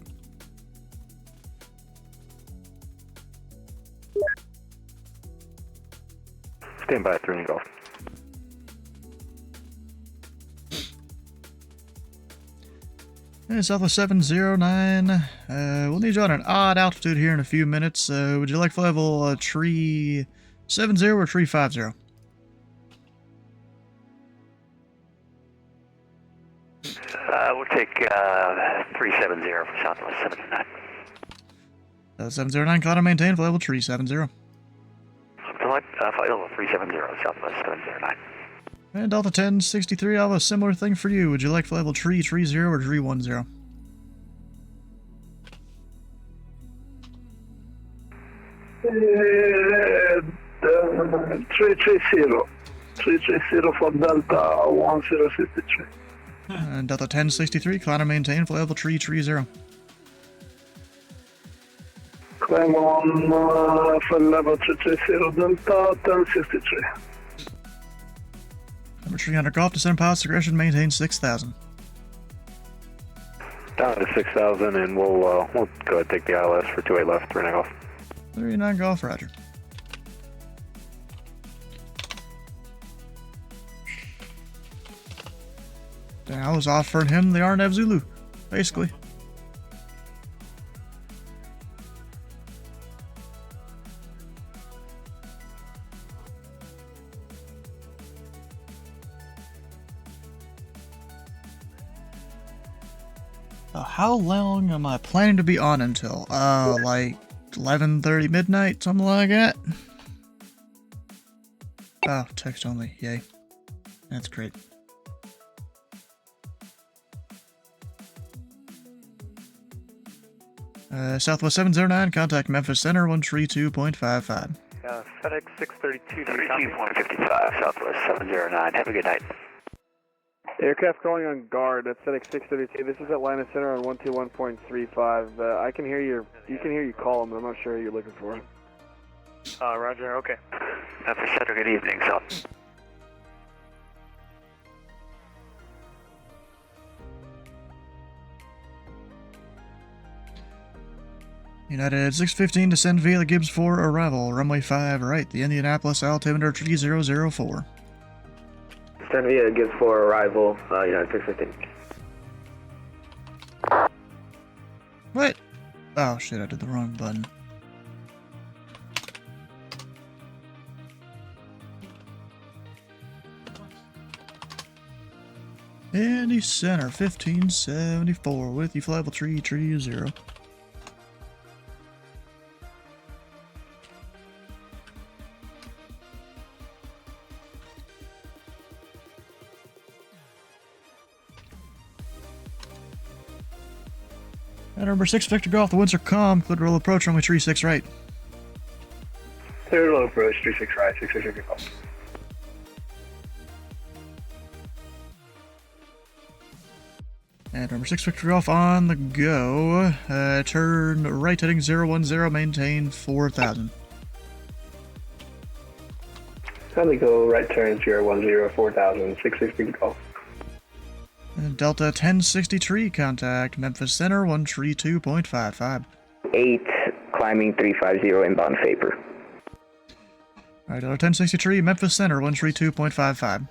Stand by, 3 Golf. Southwest 709. We'll need you on an odd altitude here in a few minutes. Would you like flight level Tree 70 or Tree 50? We'll take 370 for Southwest 709. 709, climb and maintain flight level Tree 70. Flight level 370, Southwest 709. And Delta 1063, I'll have a similar thing for you. Would you like flight level Tree 30 or Tree 10? 330. 330 for Delta 1063. And Delta 1063, climb and maintain flight level Tree 30. Climb on for level 330 Delta 1063. Number 300 Golf, descend pilots, aggression, maintain 6,000. Down to 6,000, and we'll go ahead and take the ILS for 28 left, 39 Golf. 39 Golf, roger. I was offering him the RNAV Zulu, basically. How long am I planning to be on until? Like 11:30 midnight, something like that? Oh, text only, yay. That's great. Southwest 709, contact Memphis Center 132.55. FedEx 632. 32.55, Southwest 709. Have a good night. Aircraft calling on guard. That's FedEx 632. This is Atlanta Center on 121.35. I can hear you can hear you call them, but I'm not sure who you're looking for. Roger, okay. Memphis Center, good evening, South. United 615, descend via the Gibbs 4 arrival. Runway 5 right, the Indianapolis altimeter 3004. Descend via the Gibbs 4 arrival, United 615. What? Oh shit, I did the wrong button. Indy Center, 1574, with you, flight level 330. And number 6, Victor Golf, the winds are calm, clear to roll approach, runway 36 right. Clear to roll approach, 36 right, 66 Golf. And number 6, Victor Golf on the go. Turn right heading 010, maintain 4000. Kindly go right turn 010, 4000, 66 Golf. And Delta 1060 tree contact, Memphis Center 132.55. 8, climbing 350, inbound vapor. Alright, Delta 1060 tree, Memphis Center 132.55.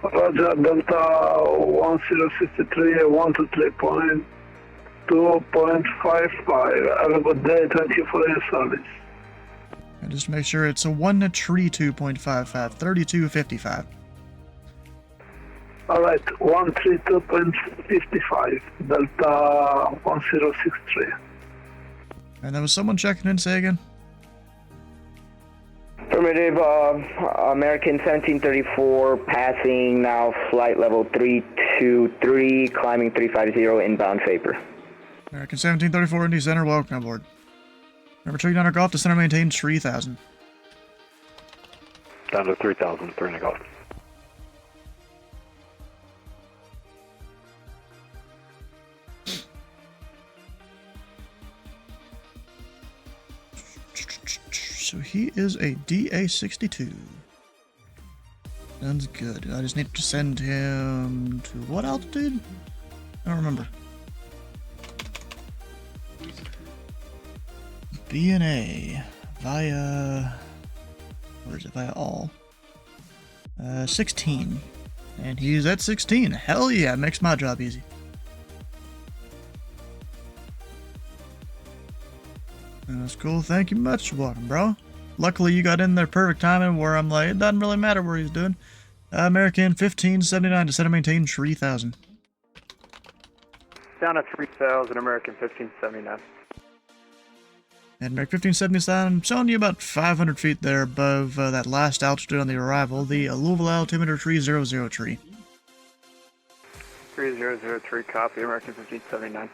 Roger, Delta 1063, 123.2.55. Have a good day, thank you for your service. And just make sure it's a 132.55, 3255. Alright, 132.55, Delta 1063. And there was someone checking in, say again? Affirmative, American 1734, passing now flight level 323, climbing 350, inbound vapor. American 1734, Indy Center, welcome aboard. Number 39 Golf to center, maintain 3000. Down to 3,000, 3 Golf. So he is a DA-62. Sounds good. I just need to send him to what altitude? I don't remember. B&A via, where is it, via all? 16. And he's at 16. Hell yeah, makes my job easy. That's cool, thank you much. Welcome, bro. Luckily you got in there perfect timing where I'm like, it doesn't really matter where he's doing. American 1579 to center, maintain 3000. Down at 3,000, American 1579. And American 1579, I'm showing you about 500 feet there above that last altitude on the arrival, the Louisville altimeter 300 tree. 3003, copy, American 1579.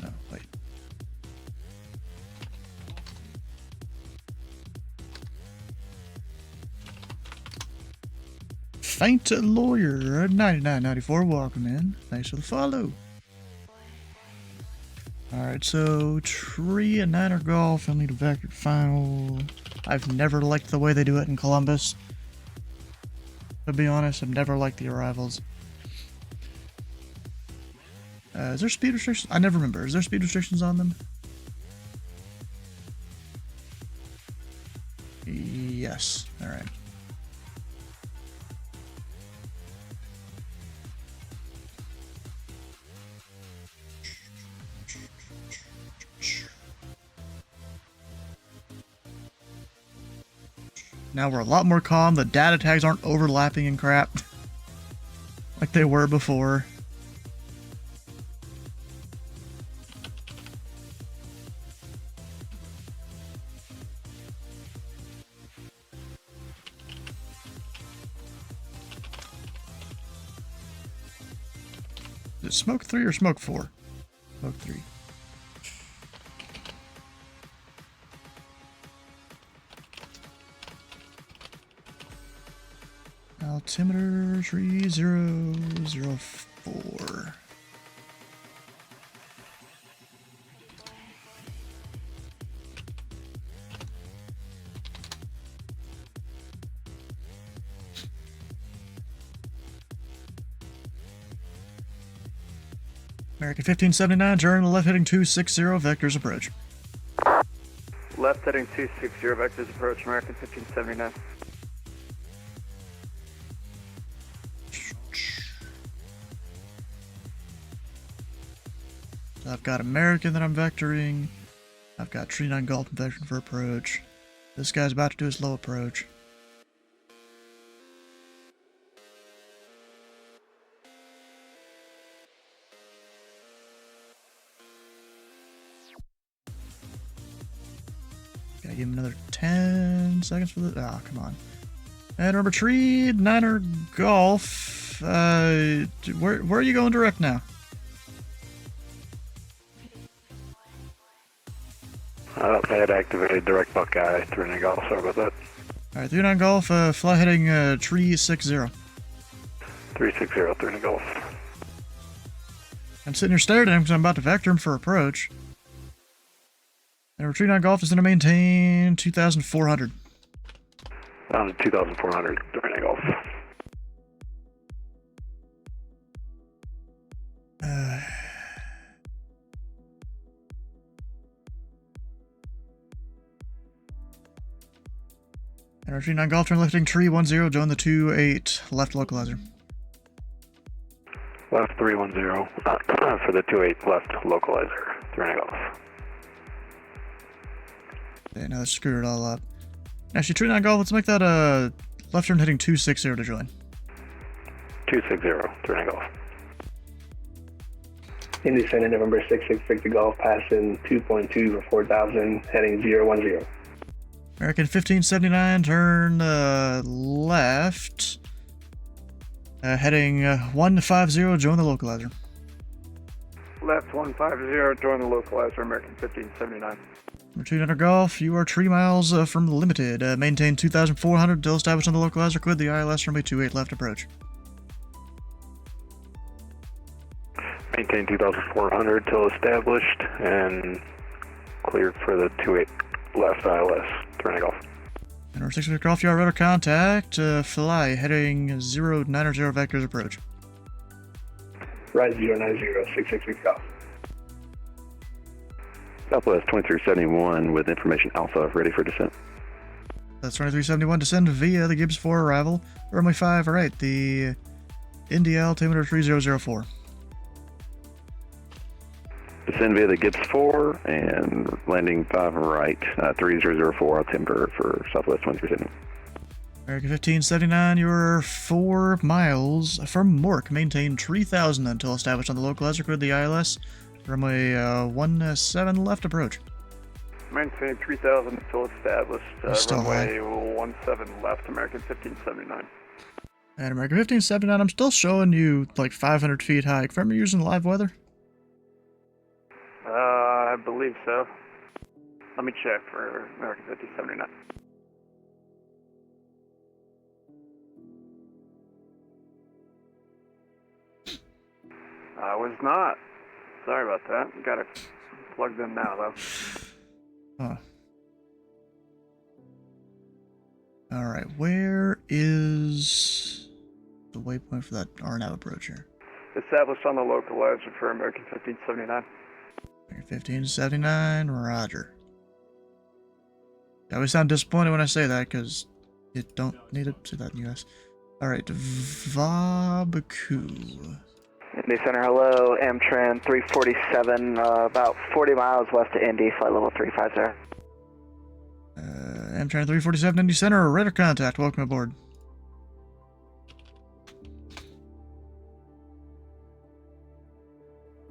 Oh, wait. Faint Lawyer at 9994, welcome in. Thanks for the follow. Alright, so Tree and Niner Golf, I'll need a vector final. I've never liked the way they do it in Columbus. To be honest, I've never liked the arrivals. Is there speed restrictions? I never remember. Is there speed restrictions on them? Yes. Alright. Now we're a lot more calm. The data tags aren't overlapping and crap like they were before. Is it smoke 3 or smoke 4? Smoke 3. Altimeter 3004. American 1579, turn left heading 260, vectors approach. Left heading 260, vectors approach, American 1579. I've got American that I'm vectoring. I've got Tree 9 Golf vectoring for approach. This guy's about to do his low approach. Gotta give him another 10 seconds for this. Oh, come on. And remember, Tree 9er Golf. Where are you going direct now? I had activated direct Buckeye, 3 Golf, sorry about that. Alright, 3-9 Golf, fly heading Tree 60. 360, 3 Golf. I'm sitting here staring at him because I'm about to vector him for approach. And Tree 9 Golf is going to maintain 2,400. Down to 2,400, 3 Golf. And our Tree 9 Golf turn lifting Tree 10, join the 28 left localizer. Left 310 for the 28 left localizer, 3 Golf. Okay, now let's screw it all up. Actually, Tree 9 Golf, let's make that left turn heading 260 to join. 260, 3 Golf. Indy Center, November 66, Victor Golf, passing 2.2 for 4,000, heading 010. American 1579, turn left. Heading 150, join the localizer. Left 150, join the localizer, American 1579. Tree 9 Golf, you are 3 miles from the limited. Maintain 2,400 until established on the localizer. Quit the ILS runway 28 left approach. Maintain 2,400 till established and cleared for the 28 left ILS, 3 Golf. And our 6 Golf, you are radar contact. Fly heading 090 vectors approach. Right 090, 66 Golf. Southwest 2371 with information Alpha ready for descent. That's 2371, descend via the Gibbs 4 arrival. Runway 5, alright, the Indy altimeter 3004. Descend via the Gibbs 4 and landing 5 right, 3004 altimeter for Southwest 2371. American 1579, you're 4 miles from Mork. Maintain 3,000 until established on the localizer. Clear the ILS. Runway 17 left approach. Maintain 3,000 until established. Still runway 17 left, American 1579. And American 1579, I'm still showing you like 500 feet high. Confirm you're using live weather? I believe so. Let me check for American 1579. I was not. Sorry about that. Got it plugged in now, though. Huh. Alright, where is the waypoint for that RNAV approach here? Established on the localizer for American 1579. 1579, roger. I always sound disappointed when I say that, because you don't need to say that in the US. Alright, Vabaku. Indy Center, hello, Amtran 347, about 40 miles west of Indy, flight level 350. Amtran 347, Indy Center, radar contact, welcome aboard.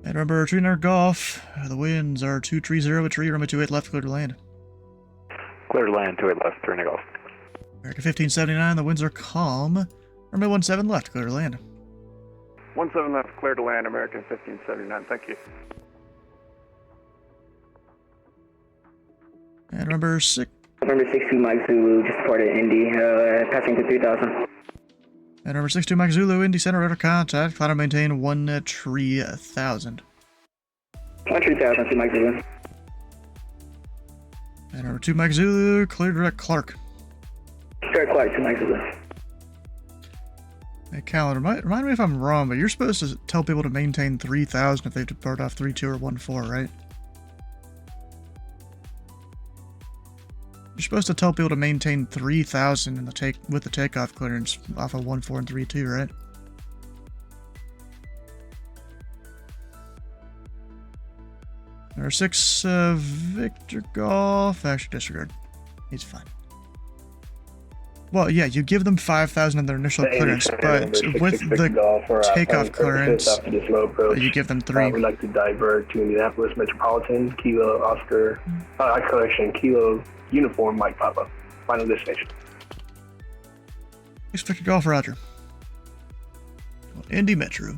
And remember, Tree 9 Golf, the winds are 230 at tree, runway 28 left, clear to land. Clear to land, 28 left, 3 Golf. American 1579, the winds are calm, runway 17 left, clear to land. 17 left, clear to land, American 1579, thank you. And remember, 62 Mike Zulu, just reported Indy, passing to 3,000. And number 62 Mike Zulu, Indy Center, radar contact, cloud maintain 13000. 13000, 2 Mike Zulu. And number 2 Mike Zulu, clear direct Clark. Direct Clark, 2 Mike Zulu. Hey, Callan, remind me if I'm wrong, but you're supposed to tell people to maintain 3000 if they depart off 32 or 14, right? You're supposed to tell people to maintain 3000 in the with the takeoff clearance off of 14 and 32, right? Number 6, Victor Golf. Actually, disregard. He's fine. Well, yeah, you give them 5,000 in their initial clearance, but with the takeoff clearance, you give them 3. We'd like to divert to Indianapolis Metropolitan, Kilo Oscar, correction, Kilo Uniform Mike Papa. Final destination. 6 Victor Golf, roger. Indy Metro.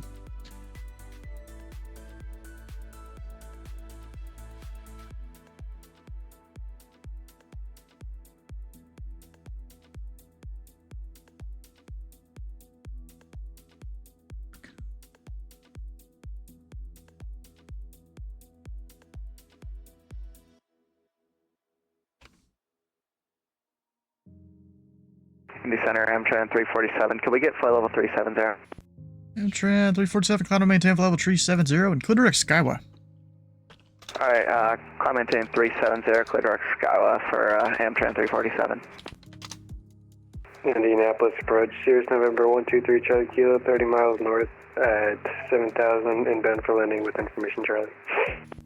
Indy Center, Amtran 347. Can we get flight level 370? Amtran 347, climb and maintain flight level 370, and clear direct Skyway. Alright, climb maintain 370, clear direct Skyway for Amtran 347. Indianapolis approach, Sirius November 123 Charlie Kilo, 30 miles north at 7,000, inbound for landing with information Charlie.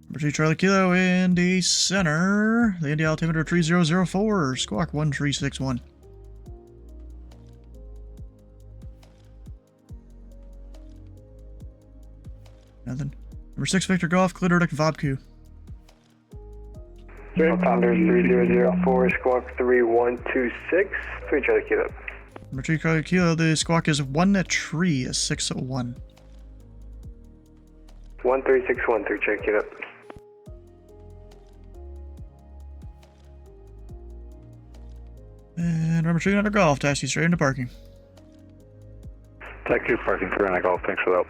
Number 2 Charlie Kilo, Indy Center. The Indy altimeter 3004, squawk 1361. Nothing. Number 6 Victor Golf, clear direct Vobku. Founders 3004, squawk 3126, 3 Charlie Kilo. Number 3 Charlie Kilo, the squawk is 13601. 1361, 3 Charlie Kilo. And number 3 under Golf, taxi straight into parking. Taxi parking 3 on Golf, thanks for that.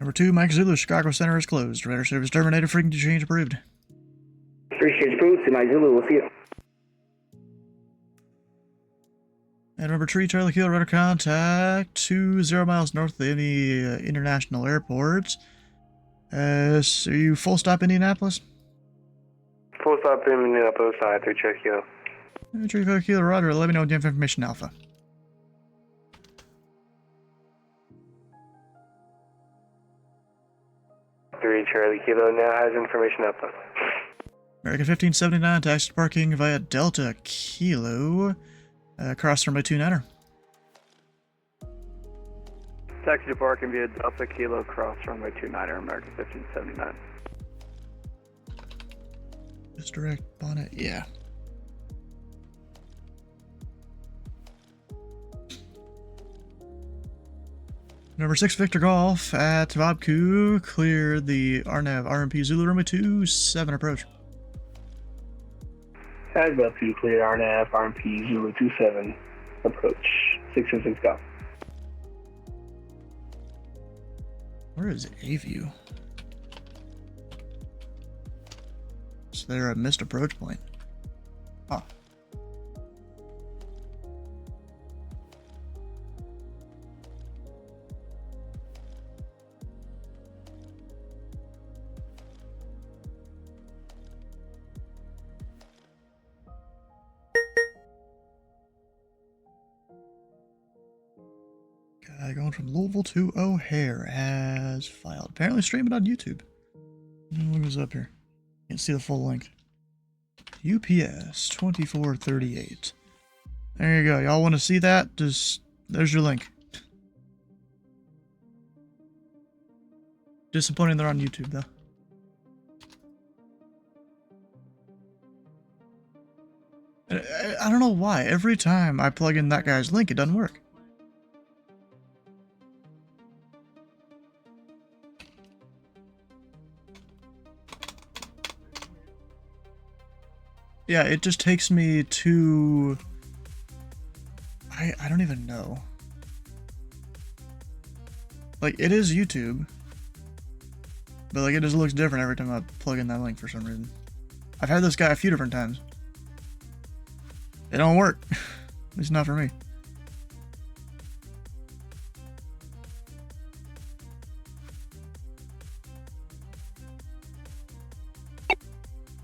Number 2 Mike Zulu, Chicago Center is closed. Radar service terminated, frequency change approved. Appreciate approved, Mike Zulu, we'll see you. And number 3 Charlie Kilo, radar contact 20 miles north of the international airport. So you full stop Indianapolis? Full stop in Indianapolis, 3 Charlie Kilo. 3 Charlie Kilo, roger, let me know when you have information Alpha. Charlie Kilo now has information up. American 1579, taxi to parking via Delta Kilo, cross runway 29er. Taxi to parking via Delta Kilo, cross runway 29er, American 1579. Just direct bonnet, yeah. Number 6 Victor Golf at Vobku, clear the RNAV RMP Zulu runway 27 approach. At Vobku, clear RNAV RMP Zulu 27 approach. 606 Golf. Where is A-View? Is there a missed approach point? Huh. Guy going from Louisville to O'Hare has filed. Apparently streaming on YouTube. Look what's up here. Can't see the full length. UPS 2438. There you go. Y'all want to see that? Just there's your link. Disappointing they're on YouTube though. I don't know why. Every time I plug in that guy's link, it doesn't work. Yeah, it just takes me to... I don't even know. Like, it is YouTube. But, like, it just looks different every time I plug in that link for some reason. I've had this guy a few different times. It don't work. At least not for me.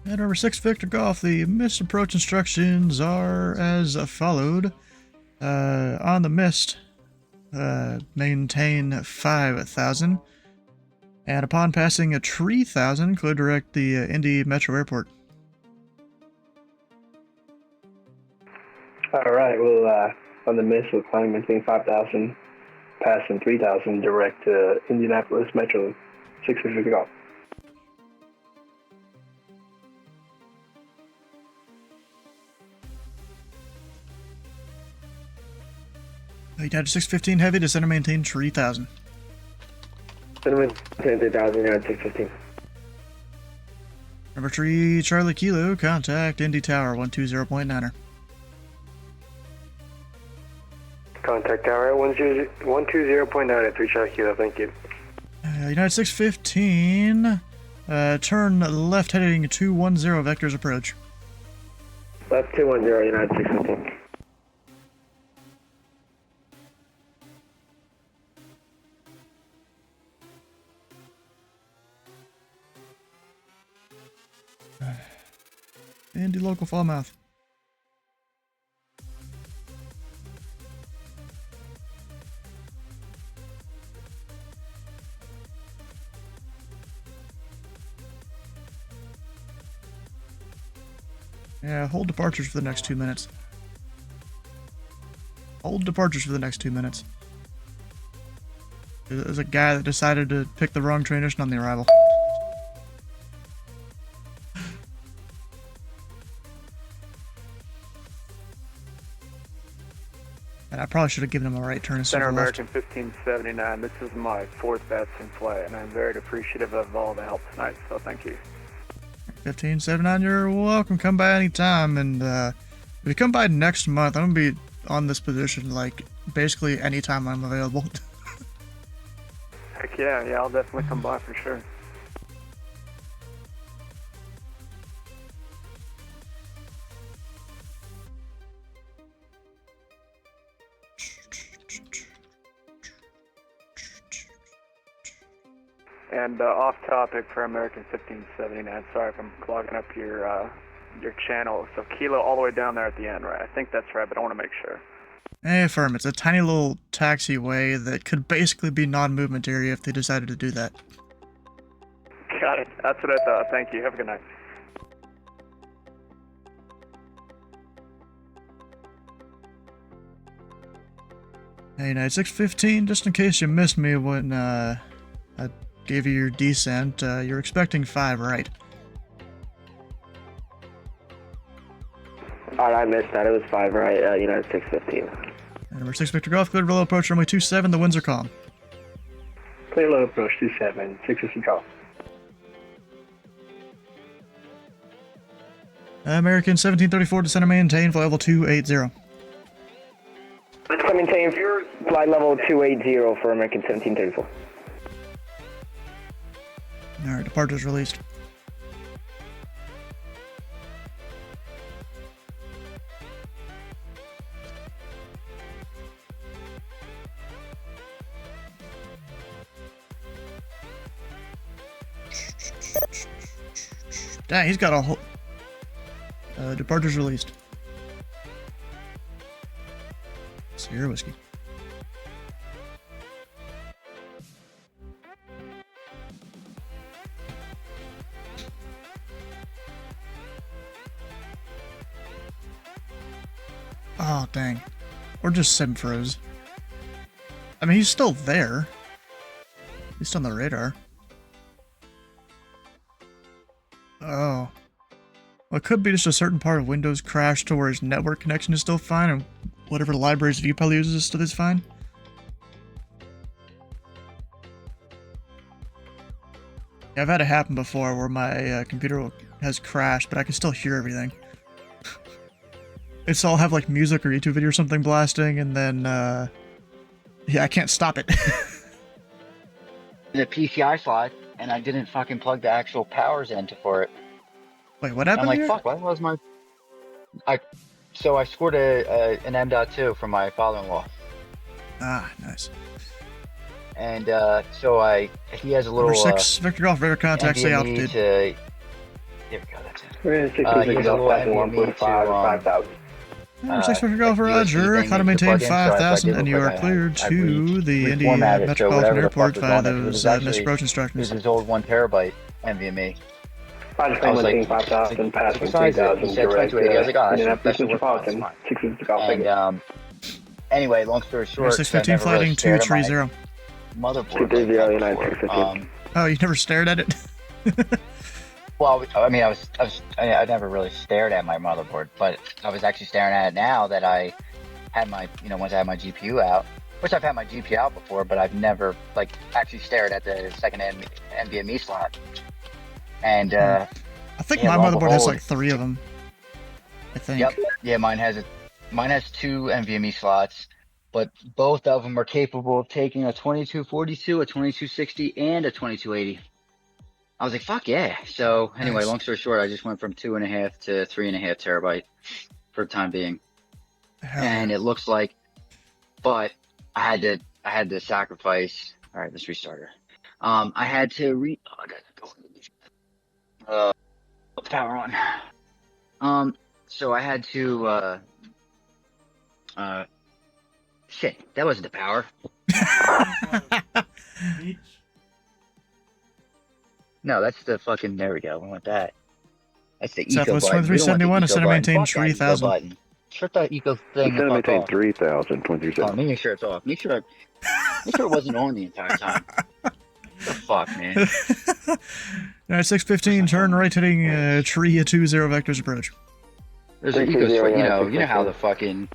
At number 6 Victor Golf, the missed approach instructions are as followed. On the mist, maintain 5,000. And upon passing a tree 1,000, clear direct the Indy Metro Airport. Alright, well, on the mist, we'll climb maintain 5,000, passing 3,000, direct to Indianapolis Metro, 6 Victor Golf. United 615 Heavy to center maintain 3,000. Center maintain 3,000, United 615. Number 3 Charlie Kilo, contact Indy Tower 120.9er. Contact tower at 120.9 at 3 Charlie Kilo, thank you. United 615, turn left heading 210 vectors approach. Left 210, United 615. Indy local Falmouth. Yeah, hold departures for the next 2 minutes. Hold departures for the next 2 minutes. There's a guy that decided to pick the wrong transition on the arrival. And I probably should have given him a right turn instead Center of a left. American 1579, this is my 4th Batson flight, and I'm very appreciative of all the help tonight, so thank you. 1579, you're welcome. Come by anytime, and if you come by next month, I'm gonna be on this position like basically anytime I'm available. Heck yeah, I'll definitely come by for sure. And off topic for American 1579, sorry if I'm clogging up your channel. So Kilo all the way down there at the end, right? I think that's right, but I want to make sure. Affirm. It's a tiny little taxiway that could basically be non-movement area if they decided to do that. Got it. That's what I thought. Thank you. Have a good night. Hey, United 615, just in case you missed me when I gave you your descent, you're expecting 5, right? Alright, I missed that. It was 5, right? United 615. Number 6 Victor Golf, cleared roll approach runway 27, the winds are calm. Clear low approach 27, 650 Golf. American 1734 to center maintain, flight level 280. Let's maintain flight level 280 for American 1734. Alright, departures released. Dang, he's got a whole... departures released. Sierra Whiskey. Oh, dang. Or just sim froze. I mean, he's still there. He's still on the radar. Oh. Well, it could be just a certain part of Windows crashed to where his network connection is still fine, and whatever libraries VPL uses still is fine. Yeah, I've had it happen before where my computer has crashed, but I can still hear everything. It's all have like music or YouTube video or something blasting, and then yeah, I can't stop it. The PCI slot, and I didn't fucking plug the actual powers into for it. Wait, what happened? I'm like, here? fuck, what was my... So I scored an M.2 from my father-in-law. Ah, nice. And so he has a little... Number 6, Victor Golf, radar contact, say altitude. There we go, that's it. We're in He has a little NVMe to, 5,000. 650 Golf Roger, thing climb and is to maintain plug in, so I 5,000, did and look you are like cleared I to the Indy reformatted, so Metropolitan whatever the Airport fuck was via on it, 'cause it those was actually, missed approach it was instructions. his old 1 terabyte NVMe. Roger, I was like, maintain 5,000, passing besides it, 3,000, he said direct 2280. I was like, oh, Indianapolis that should work fine, it's Metropolitan, fine. 650 Golf. And anyway, long story short, 615 I never really flighting stared at my 230. motherboard 230, like United that 615. Oh, you never stared at it? Well, I mean, I never really stared at my motherboard, but I was actually staring at it now that I had my, once I had my GPU out, which I've had my GPU out before, but I've never, like, actually stared at the second NVMe slot. And, I think my motherboard has like 3 of them. I think. Yep. Yeah, mine has 2 NVMe slots, but both of them are capable of taking a 2242, a 2260, and a 2280. I was like, fuck yeah. So anyway, Nice. long story short, I just went from 2.5 to 3.5 terabyte for the time being. And it looks like, but I had to sacrifice. All right, let's restart her. I had to put the power on. So I had to, shit, that wasn't the power. No, that's the fucking, there we go. We want that. That's the eco Southwest button. 2371, ascend and maintain Fuck that eco 3,000. button. Shut that eco thing Ascend and the fuck maintain off. 3,000, 2370. Oh, make sure it's off. Make sure it wasn't on the entire time. What the fuck, man? Alright, 615, turn right heading tree 20 vectors approach. There's an eco switch, you know how the fucking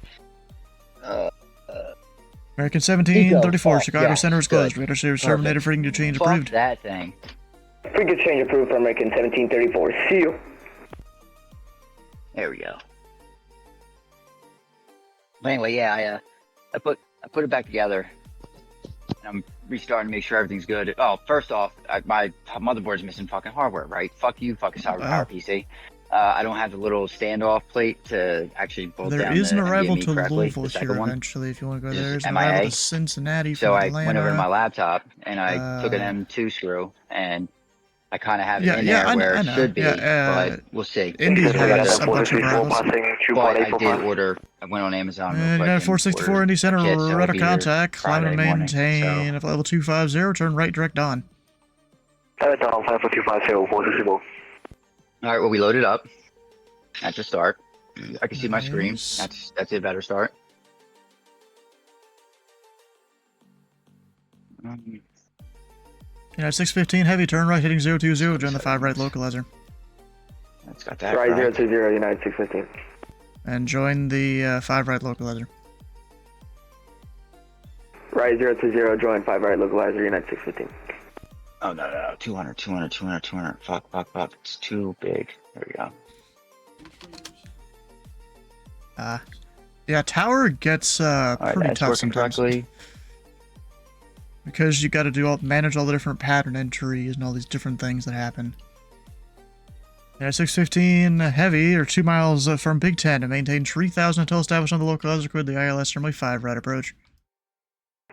American 1734, Eco. Chicago Yeah, Center is closed. good. Radar service Perfect. terminated, frequency change fuck approved. that thing. Frequency change approved for American 1734. See you. There we go. But anyway, yeah, I put it back together. And I'm restarting to make sure everything's good. Oh, first off, my motherboard's missing fucking hardware, right? Fuck you, fucking Cyber Power PC. I don't have the little standoff plate to actually bolt There down is the an arrival NVMe to correctly, Louisville the here second one. eventually if you want to go Just there. There's an MIA. arrival to Cincinnati So from I Atlanta. went over to my laptop and I took an M2 screw and I kind of have it in there where it should be, but we'll see. Indy has a bunch of arrivals. But I did order. I went on Amazon real quick. United 464 Indy Center, kit, so radar it'll be here contact, climb and Friday morning, maintain at level 250, turn right direct on. Alright, well, we loaded up. That's a start. I can see my screen. That's a better start. United 615 heavy, turn right heading 020, join the 5 right localizer. That's got that. Right 020, United 615. And join the 5 right localizer. Right 020, join 5 right localizer, United 615. Oh, no. 200. Fuck. It's too big. There we go. Yeah, tower gets pretty tough sometimes. Correctly. Because you got to manage all the different pattern entries and all these different things that happen. Yeah, 615 heavy, or 2 miles from Big Ten, to maintain 3,000 until established on the localizer code, the ILS normally 5 right approach.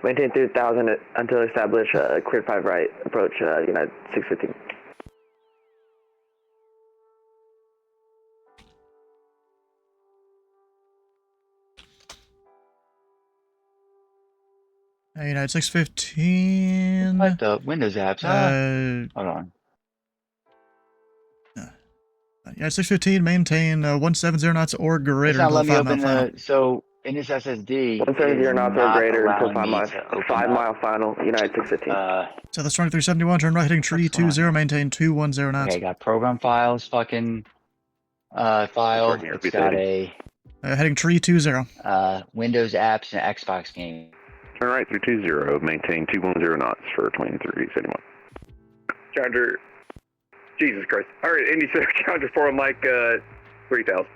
Maintain 3,000 until established, cleared 5 right approach, United 615. United 615. What the Windows apps? Hold on. Yeah, 615, maintain 170 knots or greater until 5 mile final. So, in this SSD, 170 knots or greater until 5 mile final, United 615. So that's 2371, turn right heading tree 20, maintain 210 knots. Okay, got program files, fucking file. It's got a heading tree 20. Windows apps and Xbox game. Turn right through 20, maintain 210 knots for 2371. Challenger, Jesus Christ. All right, Indy Center, Challenger 4 on Mike, 3000.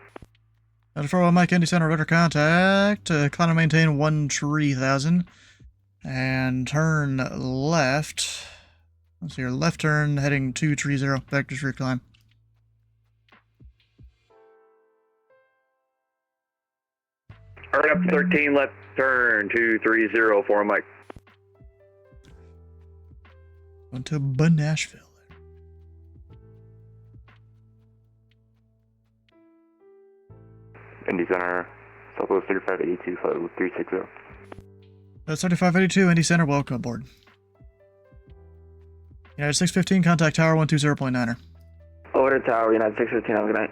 Challenger 4 on Mike, Indy Center, radar contact, climb and maintain 13,000, and turn left. Let's see here, left turn, heading 230, vectors for your climb. All right, up to 13, left turn, 230, 4 on Mike. Going to Nashville. Indy Center, Southwest 3582, flight level 360. That's 3582, Indy Center, welcome aboard. United 615, contact Tower 120.9er. Over to Tower, United 615, have a good night.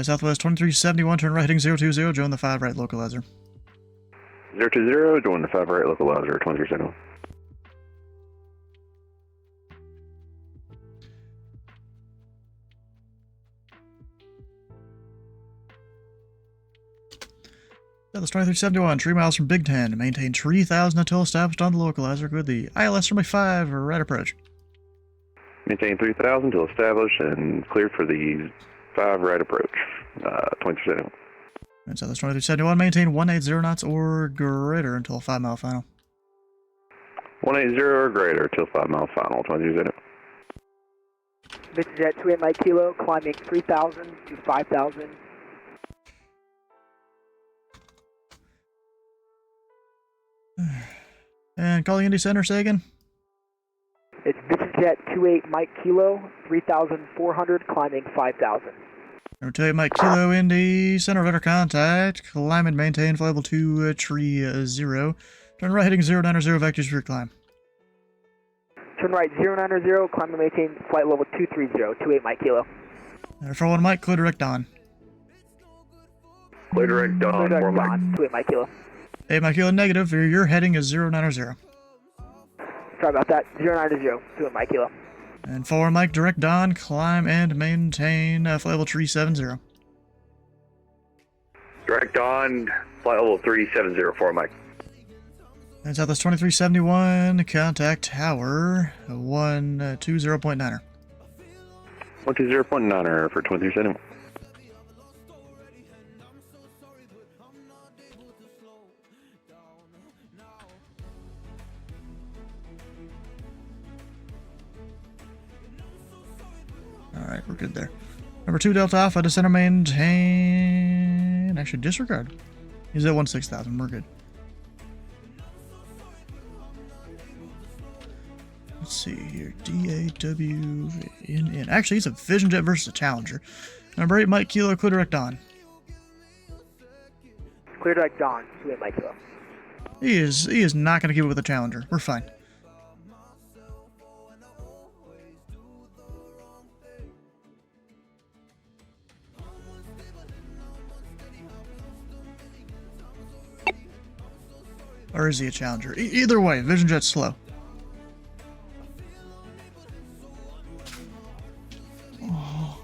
Southwest 2371, turn right heading 020, join the TheFatRat localizer. 020, join the TheFatRat localizer, 2371. Southwest 2371, 3 miles from Big Ten. Maintain 3000 until established on the localizer. Good, the ILS runway 5, right approach. Maintain 3000 until established and cleared for the 5 right approach, 2371. And Southwest 2371, maintain 180 knots or greater until 5 mile final. 180 or greater till 5 mile final, 2371. Vision Jet 28 Mike Kilo, climbing 3000 to 5000. And calling Indy Center, say again. It's Vision Jet 28 Mike Kilo, 3400, climbing 5000. Number 28 Mike Kilo, Indy Center, radar contact. Climb and maintain flight level 230. Turn right heading 090, vectors for your climb. Turn right 090, climb and maintain flight level 230, 28 Mike Kilo. Number 41 Mike, clear direct on. Clear direct on, 4 Mike. 28 Mike Kilo. 8 Mike Kilo negative, your heading is 090. Sorry about that, 090, 28 Mike Kilo. And 4 Mike, direct on, climb and maintain flight level 370. Direct on, flight level 370, 4 Mike. And Southwest 2371, contact Tower 120.9er. 120.9er for 2371. Alright, we're good there. Number 2 Delta Alpha, descend and maintain. Actually, disregard. He's at 16,000, we're good. Let's see here. DAWNN. Actually, it's a Vision Jet versus a Challenger. Number 8 Mike Kilo, clear direct on. Clear direct on, 28 Mike Kilo. He is not going to keep it with a Challenger. We're fine. Or is he a Challenger? Either way, Vision Jet's slow. Oh.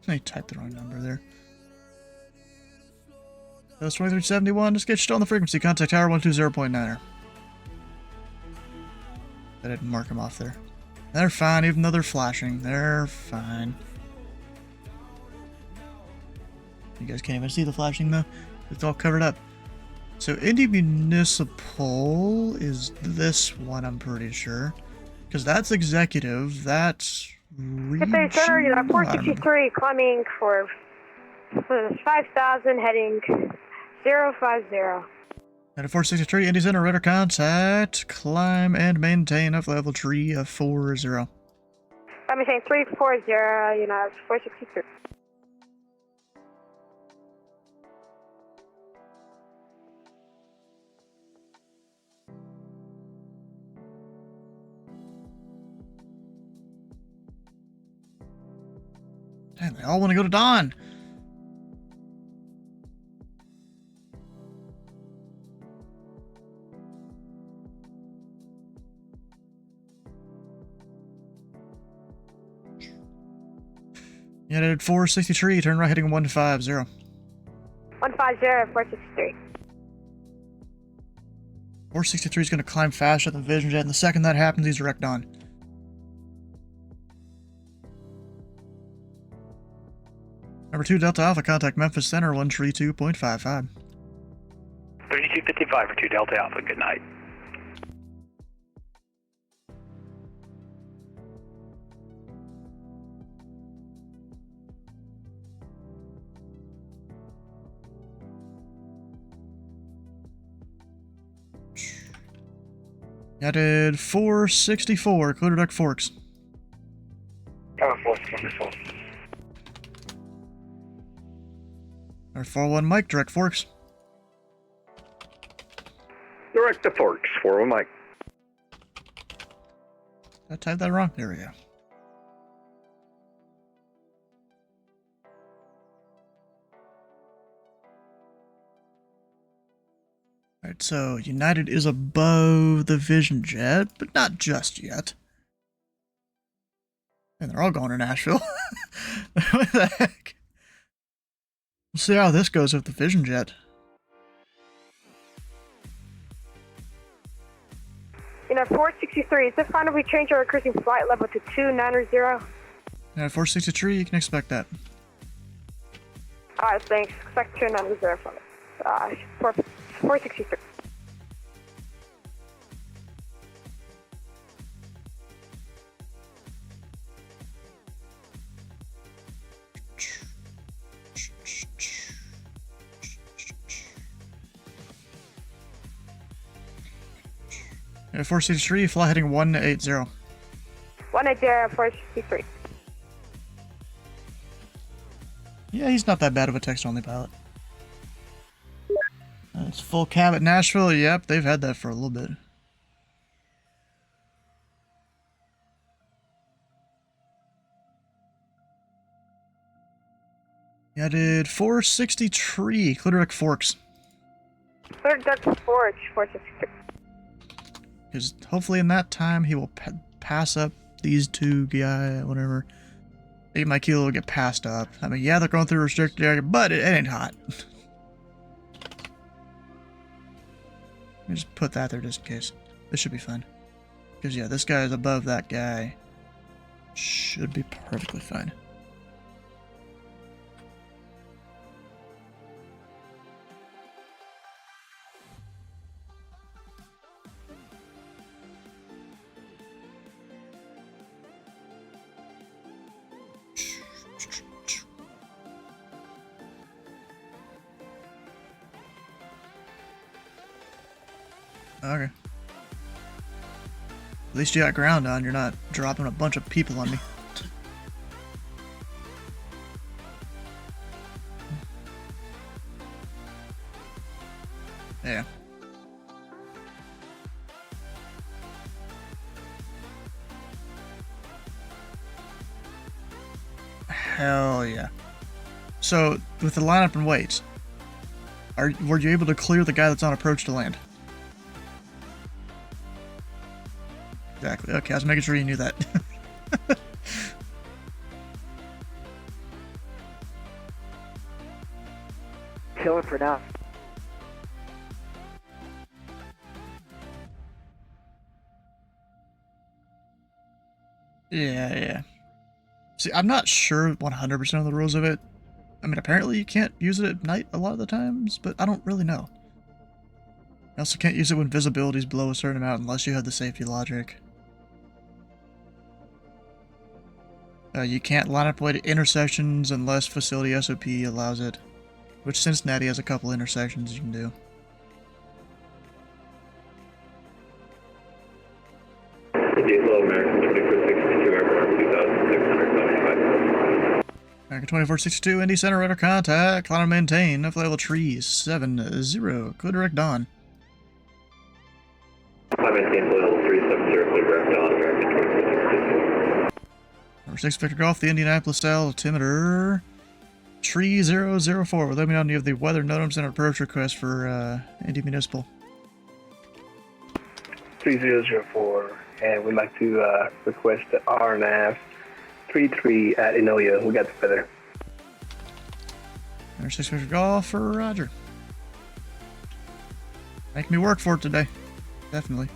I typed the wrong number there. That was 2371. Just get you on the frequency. Contact Tower 120.9er. I didn't mark them off there. They're fine, even though they're flashing. They're fine. You guys can't even see the flashing though. It's all covered up. So Indy Municipal is this one, I'm pretty sure. Because that's executive. That's regional. Good day, sir. You're at 463, climbing for 5,000, heading 050. At a 463, Indy Center, radar contact. Climb and maintain up level 340. I'm saying 340, United 463. Damn, they all want to go to Dawn. United 463, turn right heading 150. 150, 463. 463 is going to climb faster than Vision Jet, and the second that happens, he's direct on. Number 2 Delta Alpha, contact Memphis Center 132.55. 3255 for 2 Delta Alpha, good night. United 464, clear direct Forks. Tower 464. Our 41 Mike, direct Forks. Direct to Forks, 41 Mike. I typed that wrong. There we go. Alright, so United is above the Vision Jet, but not just yet. And they're all going to Nashville. What the heck? We'll see how this goes with the Vision Jet. United 463, is it fine if we change our cruising flight level to 290? Yeah, 463, you can expect that. Alright, thanks. Expect 290 from it. 463. Yeah, 463, fly heading 180. 180, 463. Yeah, he's not that bad of a text-only pilot. It's full cab at Nashville. Yep, they've had that for a little bit. Yeah, I did 463, clear direct Forks. Third Duck Forge, 463. Because hopefully in that time he will pass up these two guy, whatever. 8 Mike Kilo will get passed up. I mean, yeah, they're going through restricted area, but it ain't hot. Let me just put that there just in case. This should be fine. Because, yeah, this guy is above that guy. Should be perfectly fine. Okay. At least you got ground on, you're not dropping a bunch of people on me. Yeah. Hell yeah. So, with the lineup and weights, were you able to clear the guy that's on approach to land? Exactly. Okay, I was making sure you knew that. Chilling for now. Yeah. See, I'm not sure 100% of the rules of it. I mean, apparently you can't use it at night a lot of the times, but I don't really know. You also can't use it when visibility is below a certain amount unless you have the safety logic. You can't line up weight at intersections unless facility SOP allows it, which Cincinnati has a couple intersections you can do. American 2462, Indy Center, radar contact, climb and maintain, no level trees, 70, clear direct Dawn. Climb maintain, level 370, clear direct Dawn, American 2462. Number 6 Victor Golf, the Indianapolis altimeter, tree 004. Let me know if you have the weather NOTAMs and approach request for Indy Municipal. 3004, and we'd like to request the RNAV 33 at Enola. We got the weather. Number 6 Victor Golf for Roger. Make me work for it today. Definitely.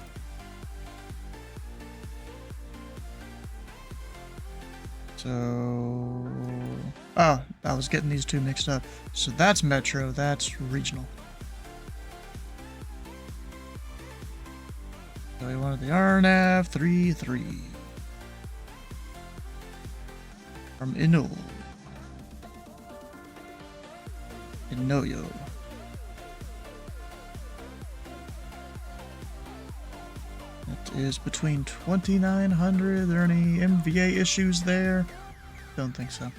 So... oh, I was getting these two mixed up. So that's Metro, that's Regional. So we wanted the RNAV 33. From Enola. Enoyo. is between 2,900. Are there any MVA issues there? Don't think so.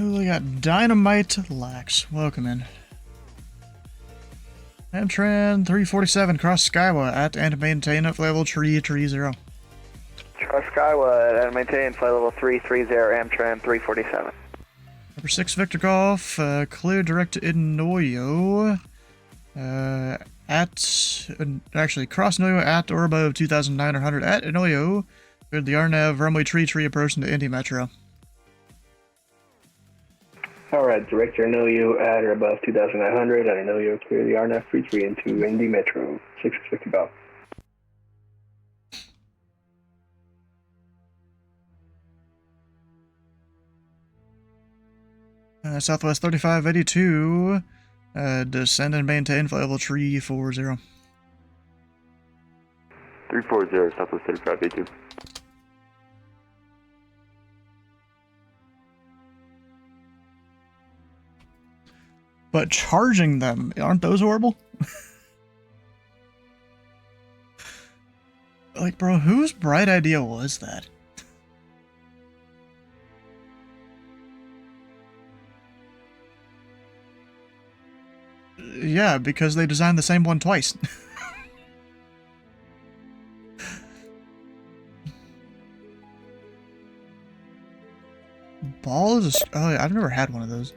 Oh, we got Dynamite Lax. Welcome in. Amtran 347, cross Skywa at and maintain at level 330. Cross Skywa and maintain flight level 330, Amtran 347. Number 6, Victor Golf, clear direct to Inoyo. Actually, cross Inoyo at or above 2,900 at Inoyo. Cleared the RNAV runway tree approach into Indy Metro. Alright, direct your Inoyo at or above 2,900 at Inoyo, clear the RNAV 33 into Indy Metro, 650 Golf. Southwest 3582, descend and maintain flight level 340. 340, Southwest 3582. But charging them, aren't those horrible? Like, bro, whose bright idea was that? Yeah, because they designed the same one twice. Ball is a... Oh, I've never had one of those.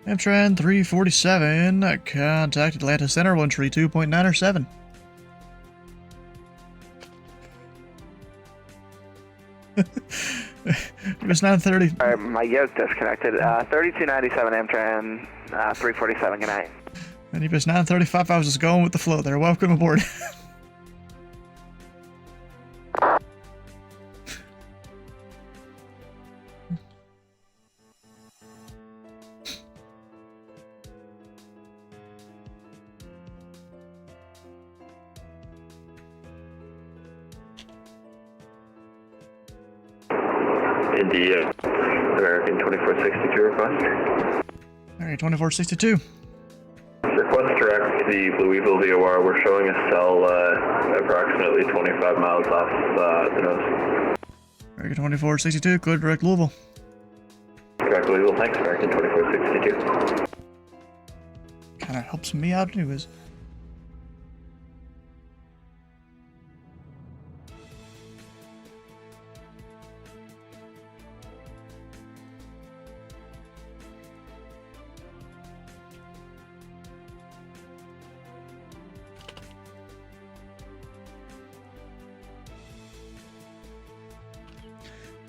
Amtran 347, contact Atlanta Center 132.907. It's 9:30. Alright, my yoke disconnected. 3297 Amtran 347, good night. And if it's 9:35, I was just going with the flow there. Welcome aboard. Indy, American 2462 request. Alright, 2462. Request direct the Louisville VOR. We're showing a cell approximately 25 miles off the nose. American 2462, clear direct Louisville. Direct Louisville, thanks, American 2462. Kinda helps me out anyways.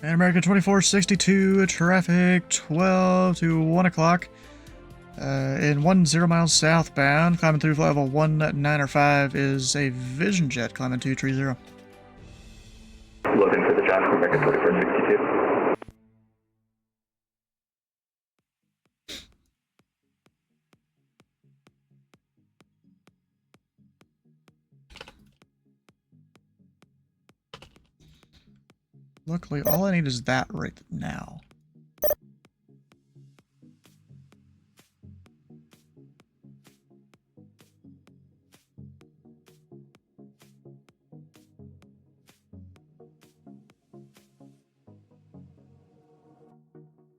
And American 2462, traffic 12 to 1 o'clock. In 10 miles southbound, climbing through level 195 is a Vision Jet climbing 230. Looking for the traffic, American 2462. Luckily, all I need is that right now.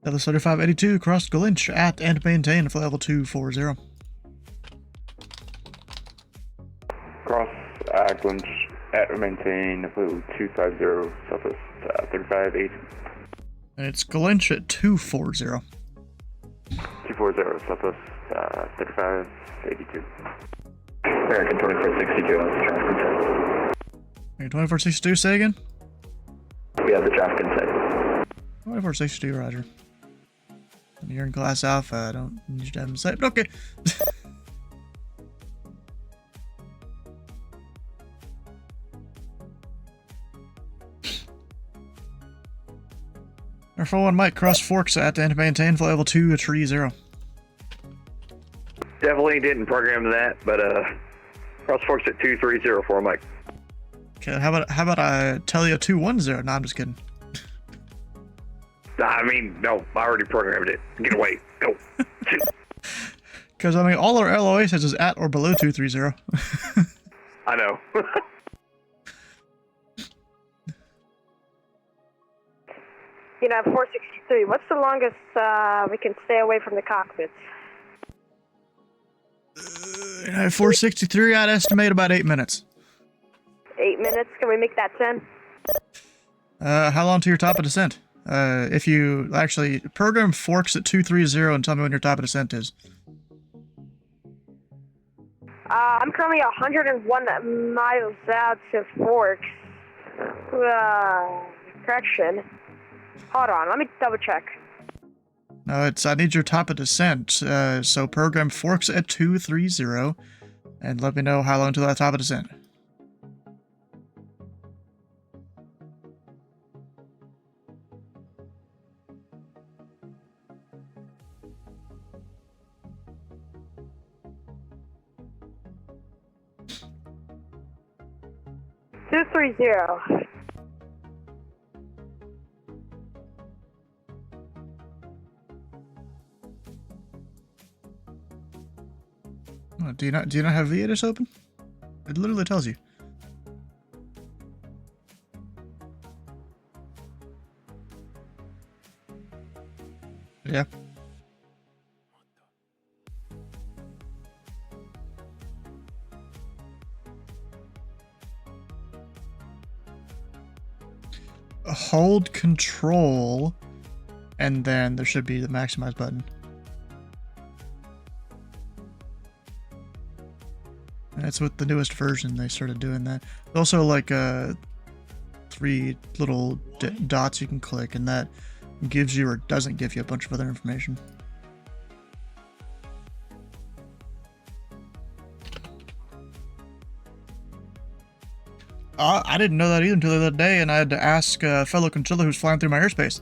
Dallas 3582, cross Galinch at and maintain flight level 240. Cross Glinch at and maintain level 250, Southwest 3580. And it's Galinch at 240. 240, Southwest 3582. American 2462, that's the traffic inside. Okay, 2462, say again? We have the traffic inside. 2462, roger. You're in class alpha, I don't need you to have him say, but okay. Our 41 Mike, cross Forks at and maintain flight level 230. Definitely didn't program that, but cross Forks at 230 for Mike. Okay, how about I tell you 210? No, I'm just kidding. I mean, no, I already programmed it. Get away, go. Because, I mean, all our LOA says is at or below 230. I know. You know, 463, what's the longest we can stay away from the cockpits? 463, I'd estimate about 8 minutes. 8 minutes? Can we make that 10? How long to your top of descent? If you actually program Forks at 230 and tell me when your top of descent is. I'm currently 101 miles out to Forks. Correction. Hold on, let me double check. No, I need your top of descent. So program Forks at 230 and let me know how long to that top of descent. Two 230. Oh, do you not have VADIS open? It literally tells you. Yeah. Hold control, and then there should be the maximize button. That's with the newest version they started doing that. Also, like 3 little dots you can click, and that gives you or doesn't give you a bunch of other information. I didn't know that either until the other day, and I had to ask a fellow controller who's flying through my airspace.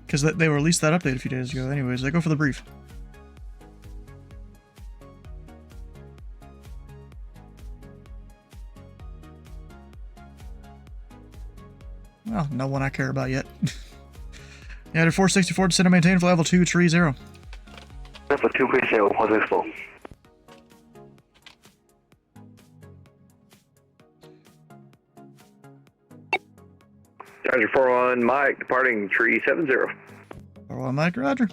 Because they released that update a few days ago. Anyways, I go for the brief. Well, no one I care about yet. Yeah, at 464 descend and maintain for level 230. Level 230, possible. Roger, 41 Mike, departing 370. 41 Mike, roger.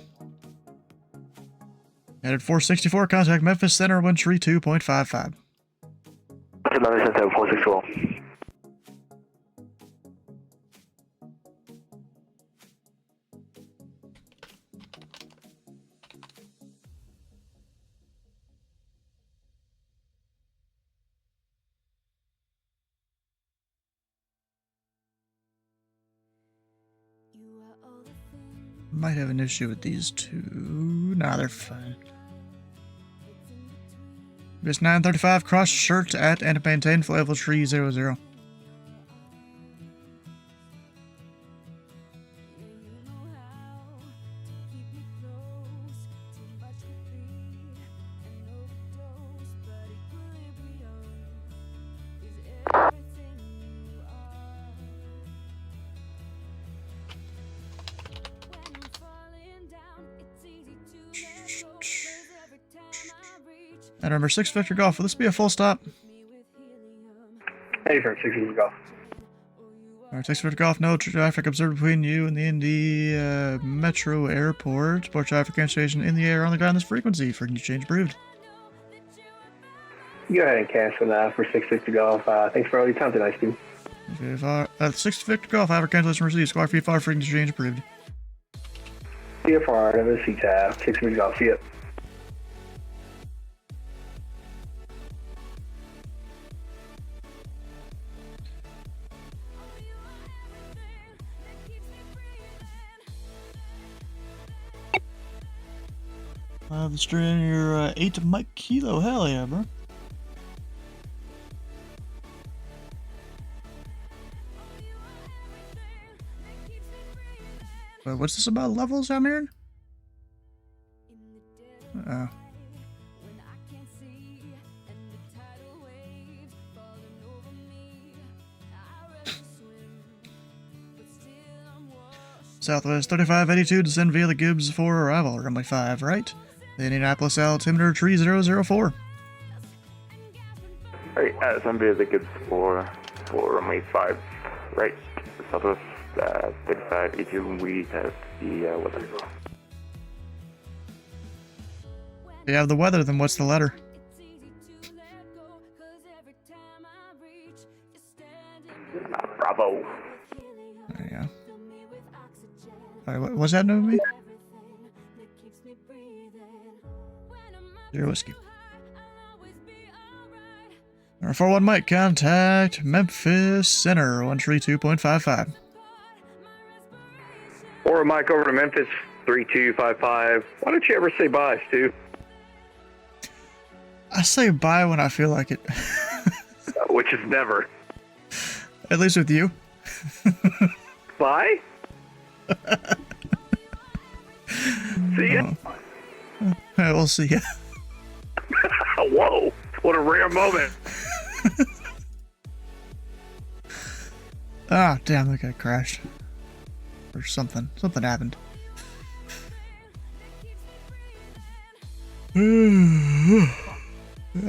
Headed 464, contact Memphis Center, wind tree 2.55. Memphis Center, 464. Might have an issue with these two. Nah, they're fine. It's 935, cross shirt at and maintain for level 300. And number 6 Victor Golf, will this be a full stop? Hey, for 6 Golf. Alright, 650 Golf, no traffic observed between you and the Indy Metro Airport. Port traffic cancellation in the air on the ground this frequency. Frequency change approved. Go ahead and cancel that for 650 Golf. Thanks for all your time tonight, Steve. 650 Golf, however, cancellation received. Squawk VFR, frequency change approved. CFR, WC tab, 650 Golf, see ya. The string, you're 8 Mike Kilo, hell yeah, bro. Wait, what's this about levels I'm hearing? Oh. Southwest 3582, descend via the Gibbs 4 arrival, runway 5, right? The Indianapolis altimeter 3004. Alright, descend via the Gibbs 4 for runway 5, right? Southwest 3582, we have the weather. If you have the weather, then what's the letter? Bravo. There you go. Alright, what's happening with me? Zero whiskey. 41 Mike, contact Memphis Center, 132.55. Or Mike over to Memphis, 3255. Why don't you ever say bye, Stu? I say bye when I feel like it. Which is never. At least with you. Bye? See ya. We'll see ya. Whoa, what a rare moment. Ah, damn, that guy crashed. Or something. Something happened.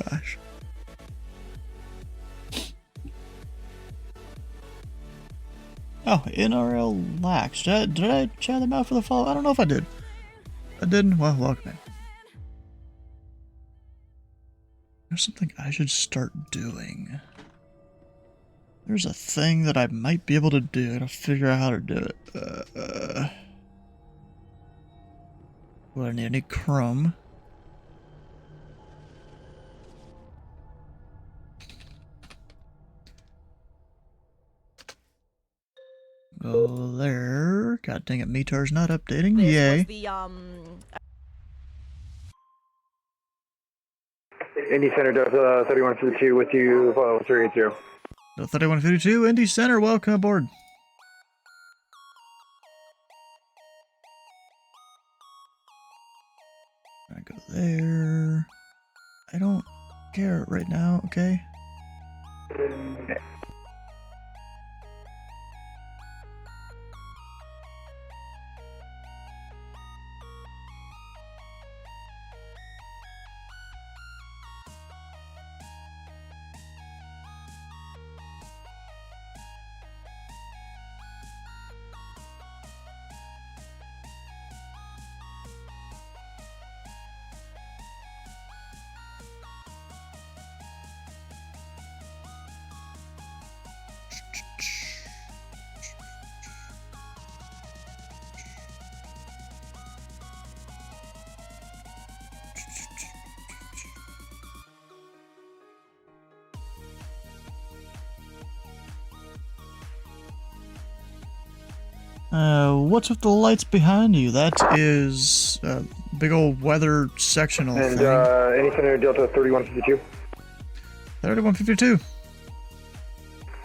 Gosh. Oh, NRL Lax. Did I chat them out for the follow? I don't know if I did. I didn't. Well, welcome in. There's something I should start doing. There's a thing that I might be able to do to figure out how to do it. What I need Chrome. Go there. God dang it, Meter's not updating. Yay. Indy Center, Delta 3152 with you, 380. Delta 3152, Indy Center, welcome aboard. I go there. I don't care right now, okay? What's with the lights behind you? That is a big old weather sectional and, thing. Indy Center, Delta 3152. 3152.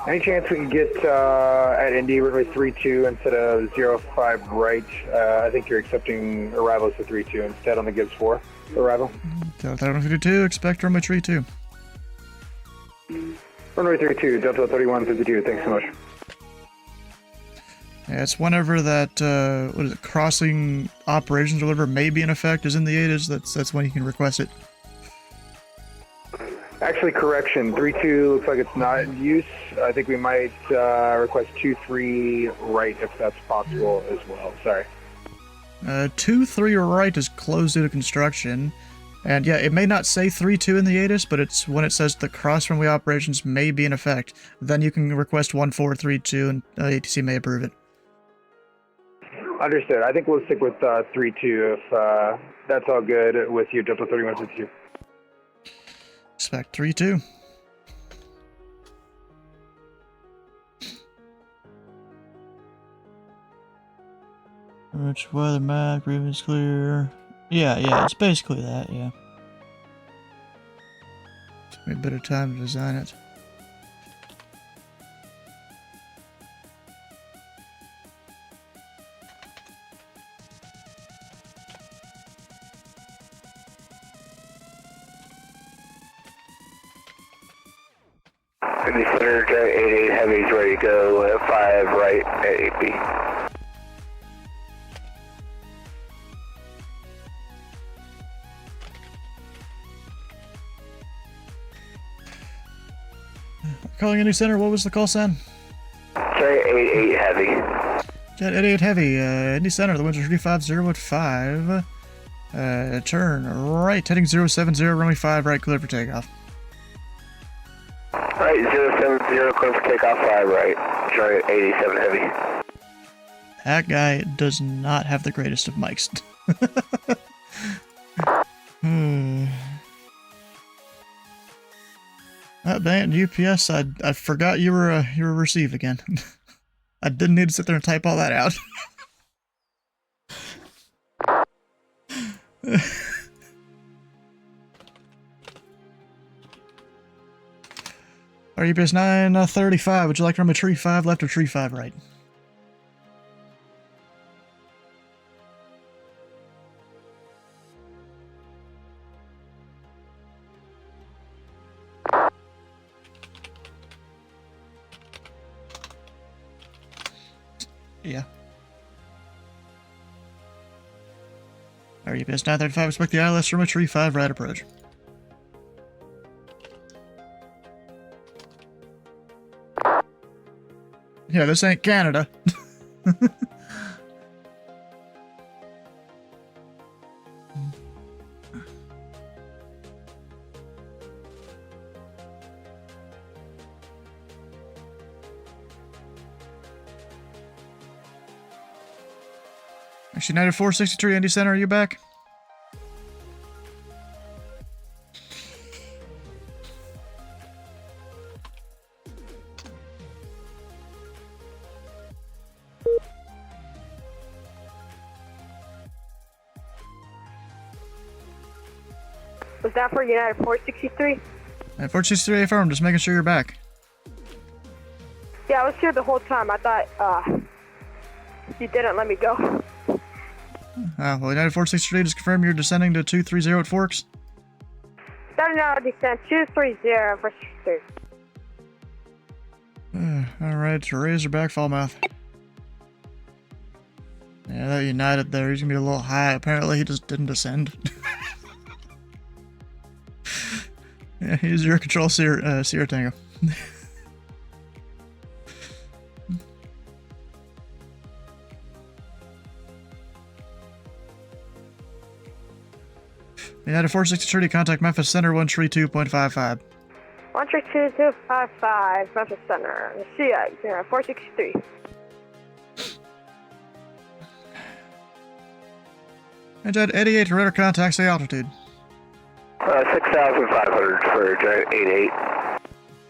Any chance we can get at Indy runway 32 instead of 05 right? I think you're accepting arrivals to 32 instead on the Gibbs 4 arrival. Delta 3152, expect runway 32. Runway 32, Delta 3152, thanks so much. Yeah, it's whenever that, what is it, crossing operations or whatever may be in effect is in the 8s, that's when you can request it. Actually, correction. 3-2 looks like it's not in use. I think we might request 2-3 right if that's possible as well. Sorry. 2-3 right is closed due to construction. And yeah, it may not say 3-2 in the ATIS, but it's when it says the cross-runway operations may be in effect. Then you can request 1-4-3-2 and ATC may approve it. Understood. I think we'll stick with 3-2 if that's all good with you, Delta 3152. Expect 3-2. Rich weather map, grievance clear. Yeah, it's basically that, yeah. Took me a bit of time to design it. Indy Center, Jet 88 Heavy's ready to go at 5 right at 8B. Calling Indy Center, what was the call sign? Jet 88 Heavy. Jet 88 Heavy, Indy Center, the winds are 350 at 5. Turn right, heading 070, runway 5 right, clear for takeoff. Right, 070, clear for takeoff, 5 right, Jet 87 Heavy. That guy does not have the greatest of mics. Dang it, UPS, I forgot you were received again. I didn't need to sit there and type all that out. UPS 935, would you like to run a tree 5 left or tree 5 right? Yeah. UPS 935, expect the ILS from a tree 5 right approach. Yeah, this ain't Canada. United 463, Indy Center, are you back? Was that for United 463? 463 affirm, just making sure you're back. Yeah, I was here the whole time. I thought, you didn't let me go. Well, United 463, just confirm you're descending to 230 at Forks. Starting now, descent 230 for 63. Alright, Razorback, Falmouth. Yeah, that United there, he's gonna be a little high. Apparently, he just didn't descend. Yeah, he's your control Sierra Tango. United 463, contact Memphis Center 132.55. 132.55, Memphis Center. See ya, 463. And Jet 88, radar contact, say altitude. 6,500 for Giant 88.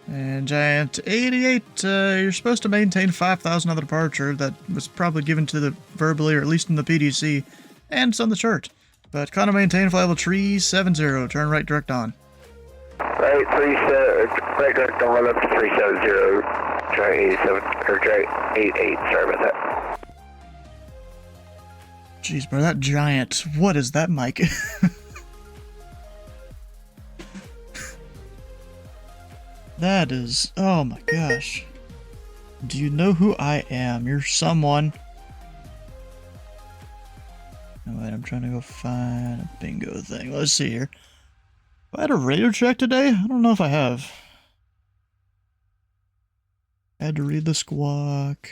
And Giant 88, you're supposed to maintain 5,000 on the departure. That was probably given to the verbally, or at least in the PDC, and it's on the chart. But Connor maintain flight level 370, turn right direct on. Right, right direct on, run up to 370, Giant 87, or Giant 88, sorry about that. Jeez, bro, that Giant, what is that mic? That is, oh my gosh. Do you know who I am? You're someone. Oh wait, I'm trying to go find a bingo thing. Let's see here. I had a radio check today? I don't know if I have. I had to read the squawk.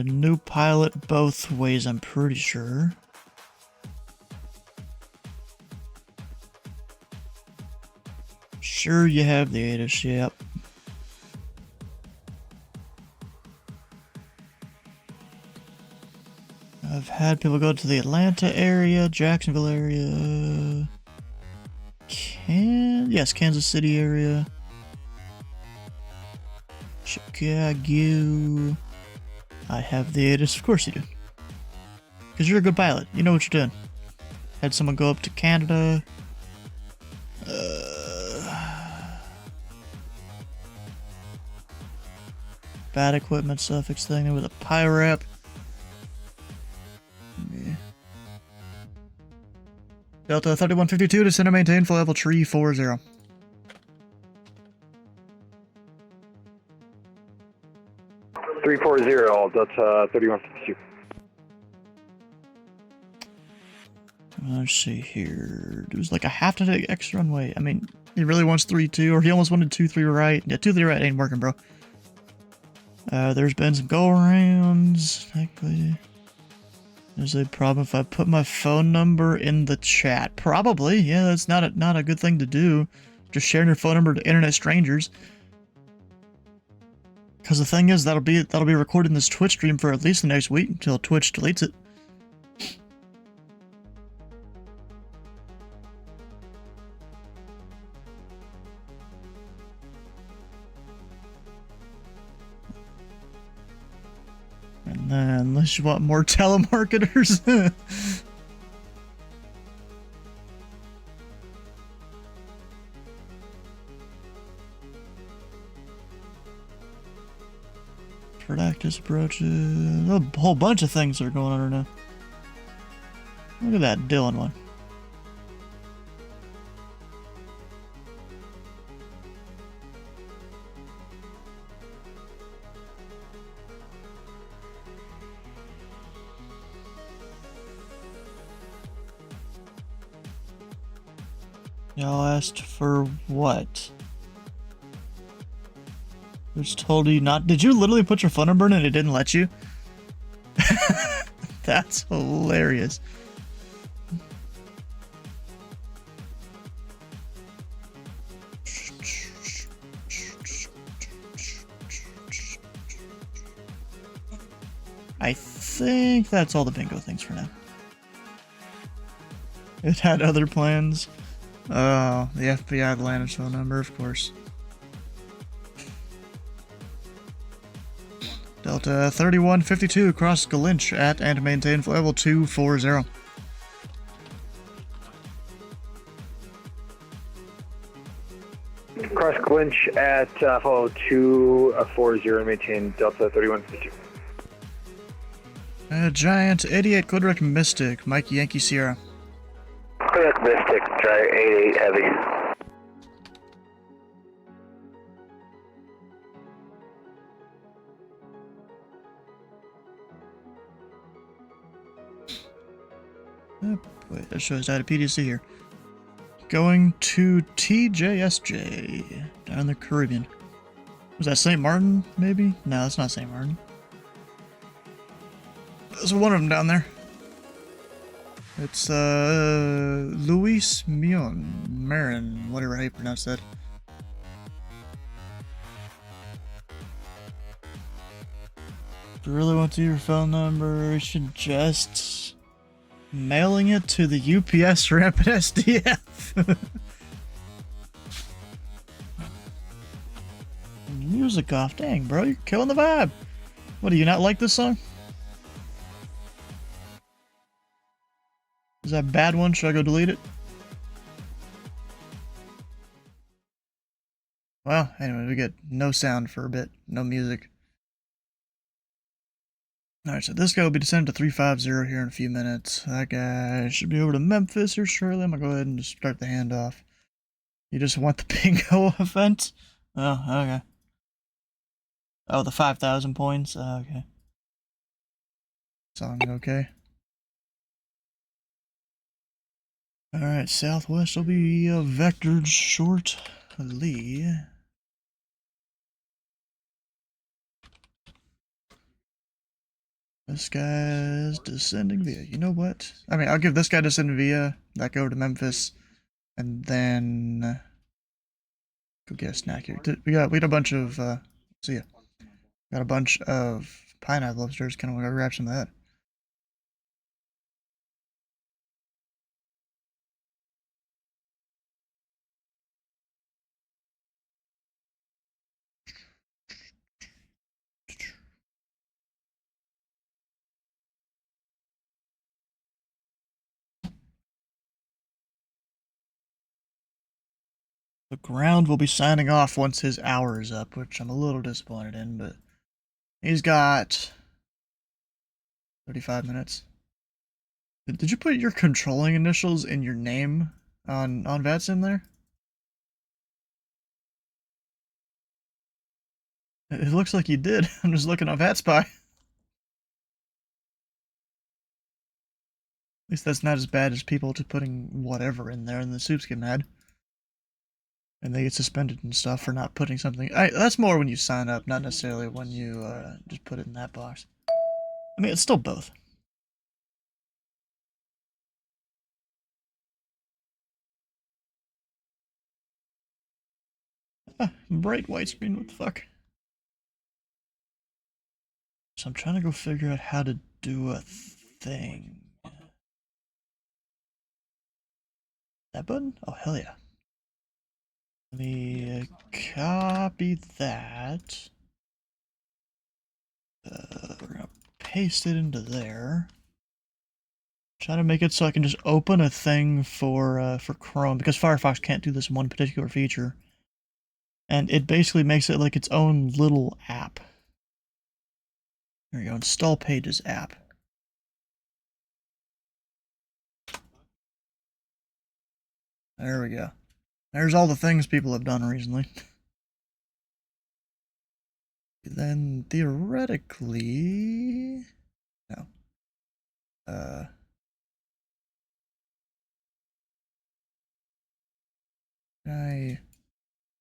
New pilot both ways, I'm pretty sure. Sure you have the ATIS, yep. I've had people go to the Atlanta area, Jacksonville area, Kansas City area, Chicago. I have the ATIS, of course you do. Because you're a good pilot, you know what you're doing. Had someone go up to Canada. Bad equipment suffix thing, there was a PIRAP. Yeah. Delta 3152 to center maintain full level 340. Delta 3152. Let's see here. It was like a half to take extra runway. I mean, he really wants 3-2, or he almost wanted 2-3 right. Yeah, 2-3 right ain't working, bro. There's been some go-arounds. There's a problem if I put my phone number in the chat. Probably, yeah, that's not a good thing to do. Just sharing your phone number to internet strangers. Because the thing is, that'll be recorded in this Twitch stream for at least the next week until Twitch deletes it. And then, unless you want more telemarketers. Practice approaches. A whole bunch of things are going on right now. Look at that Dylan one. Y'all asked for what? Just told you not. Did you literally put your phone number in and it didn't let you? That's hilarious. I think that's all the bingo things for now. It had other plans. Oh, the FBI Atlanta phone number, of course. Delta 3152 cross Galinch at and maintain level 240. Cross Glinch at follow 240, maintain Delta 3152. Giant 88 Quadric Mystic, Mike Yankee Sierra. Quadric Mystic, Giant 88 Heavy. Wait, that shows out of PDC here. Going to TJSJ down in the Caribbean. Was that St. Martin, maybe? No, that's not St. Martin. There's one of them down there. It's Luis Marin, whatever how you pronounce that. If you really want to your phone number, you should just mailing it to the UPS ramp at SDF. Music off, dang bro, you're killing the vibe. What, do you not like this song? Is that a bad one? Should I go delete it? Well, anyway, we get no sound for a bit, no music. Alright, so this guy will be descending to 350 here in a few minutes. That guy should be over to Memphis here shortly. I'm gonna go ahead and just start the handoff. You just want the bingo event? Oh, okay. Oh, the 5,000 points? Okay. Sounding okay. Alright, southwest will be vectored shortly. This guy's descending via. You know what? I mean, I'll give this guy descending via, that go to Memphis, and then go get a snack here. We got a bunch of see ya. Got a bunch of pineapple upstairs. Kind of want to grab some of that. The ground will be signing off once his hour is up, which I'm a little disappointed in, but he's got 35 minutes. Did you put your controlling initials in your name on VATSIM there? It looks like you did. I'm just looking on VATSpy. At least that's not as bad as people just putting whatever in there and the soups get mad. And they get suspended and stuff for not putting something. That's more when you sign up, not necessarily when you just put it in that box. I mean, it's still both. Bright white screen, what the fuck? So I'm trying to go figure out how to do a thing. That button? Oh, hell yeah. Let me copy that. We're gonna paste it into there. Try to make it so I can just open a thing for Chrome, because Firefox can't do this one particular feature. And it basically makes it like its own little app. There we go, install pages app. There we go. There's all the things people have done recently. Then theoretically, no. Can I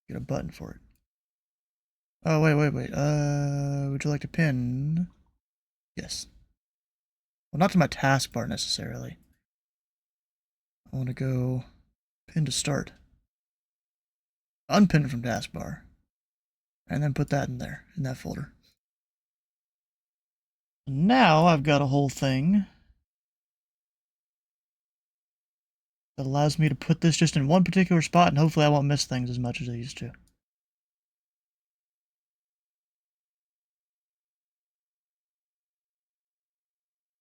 get a button for it? Oh, wait. Would you like to pin? Yes. Well, not to my taskbar necessarily. I want to go pin to start. Unpin from taskbar. And then put that in there, in that folder. Now I've got a whole thing that allows me to put this just in one particular spot, and hopefully I won't miss things as much as I used to.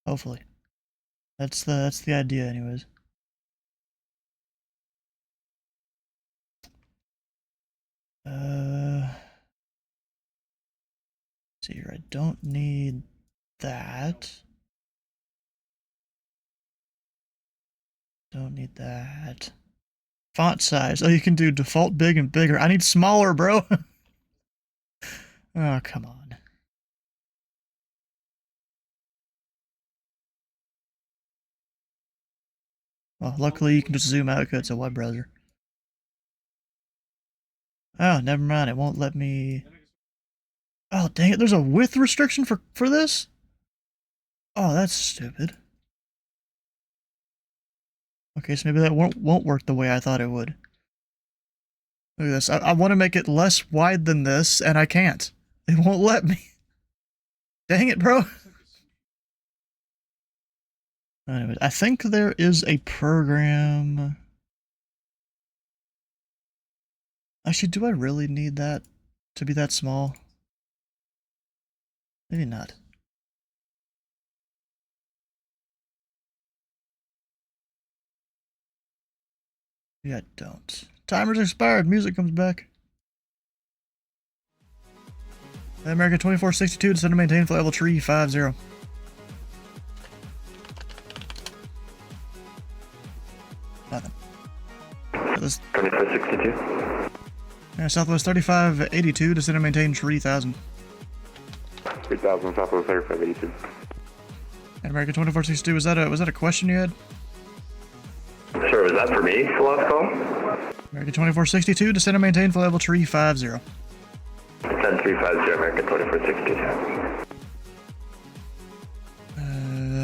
Hopefully. That's the idea anyways. See here, I don't need that. Don't need that. Font size. Oh, you can do default big and bigger. I need smaller, bro. Oh, come on. Well, luckily you can just zoom out because it's a web browser. Oh, never mind. It won't let me... Oh, dang it. There's a width restriction for this? Oh, that's stupid. Okay, so maybe that won't work the way I thought it would. Look at this. I want to make it less wide than this, and I can't. It won't let me. Dang it, bro. Anyway, I think there is a program... Actually, do I really need that to be that small? Maybe not. Maybe I don't. Timer's expired. Music comes back. American 2462 to send to maintain flight level 350. Nothing. 2462. Yeah, Southwest 3582 to send and maintain 3000. 3000 Southwest 3582. And American 2462, was that a question you had? Sure, was that for me, the last call? American 2462, descend and maintain for level tree 50. Descend 350, American 2462.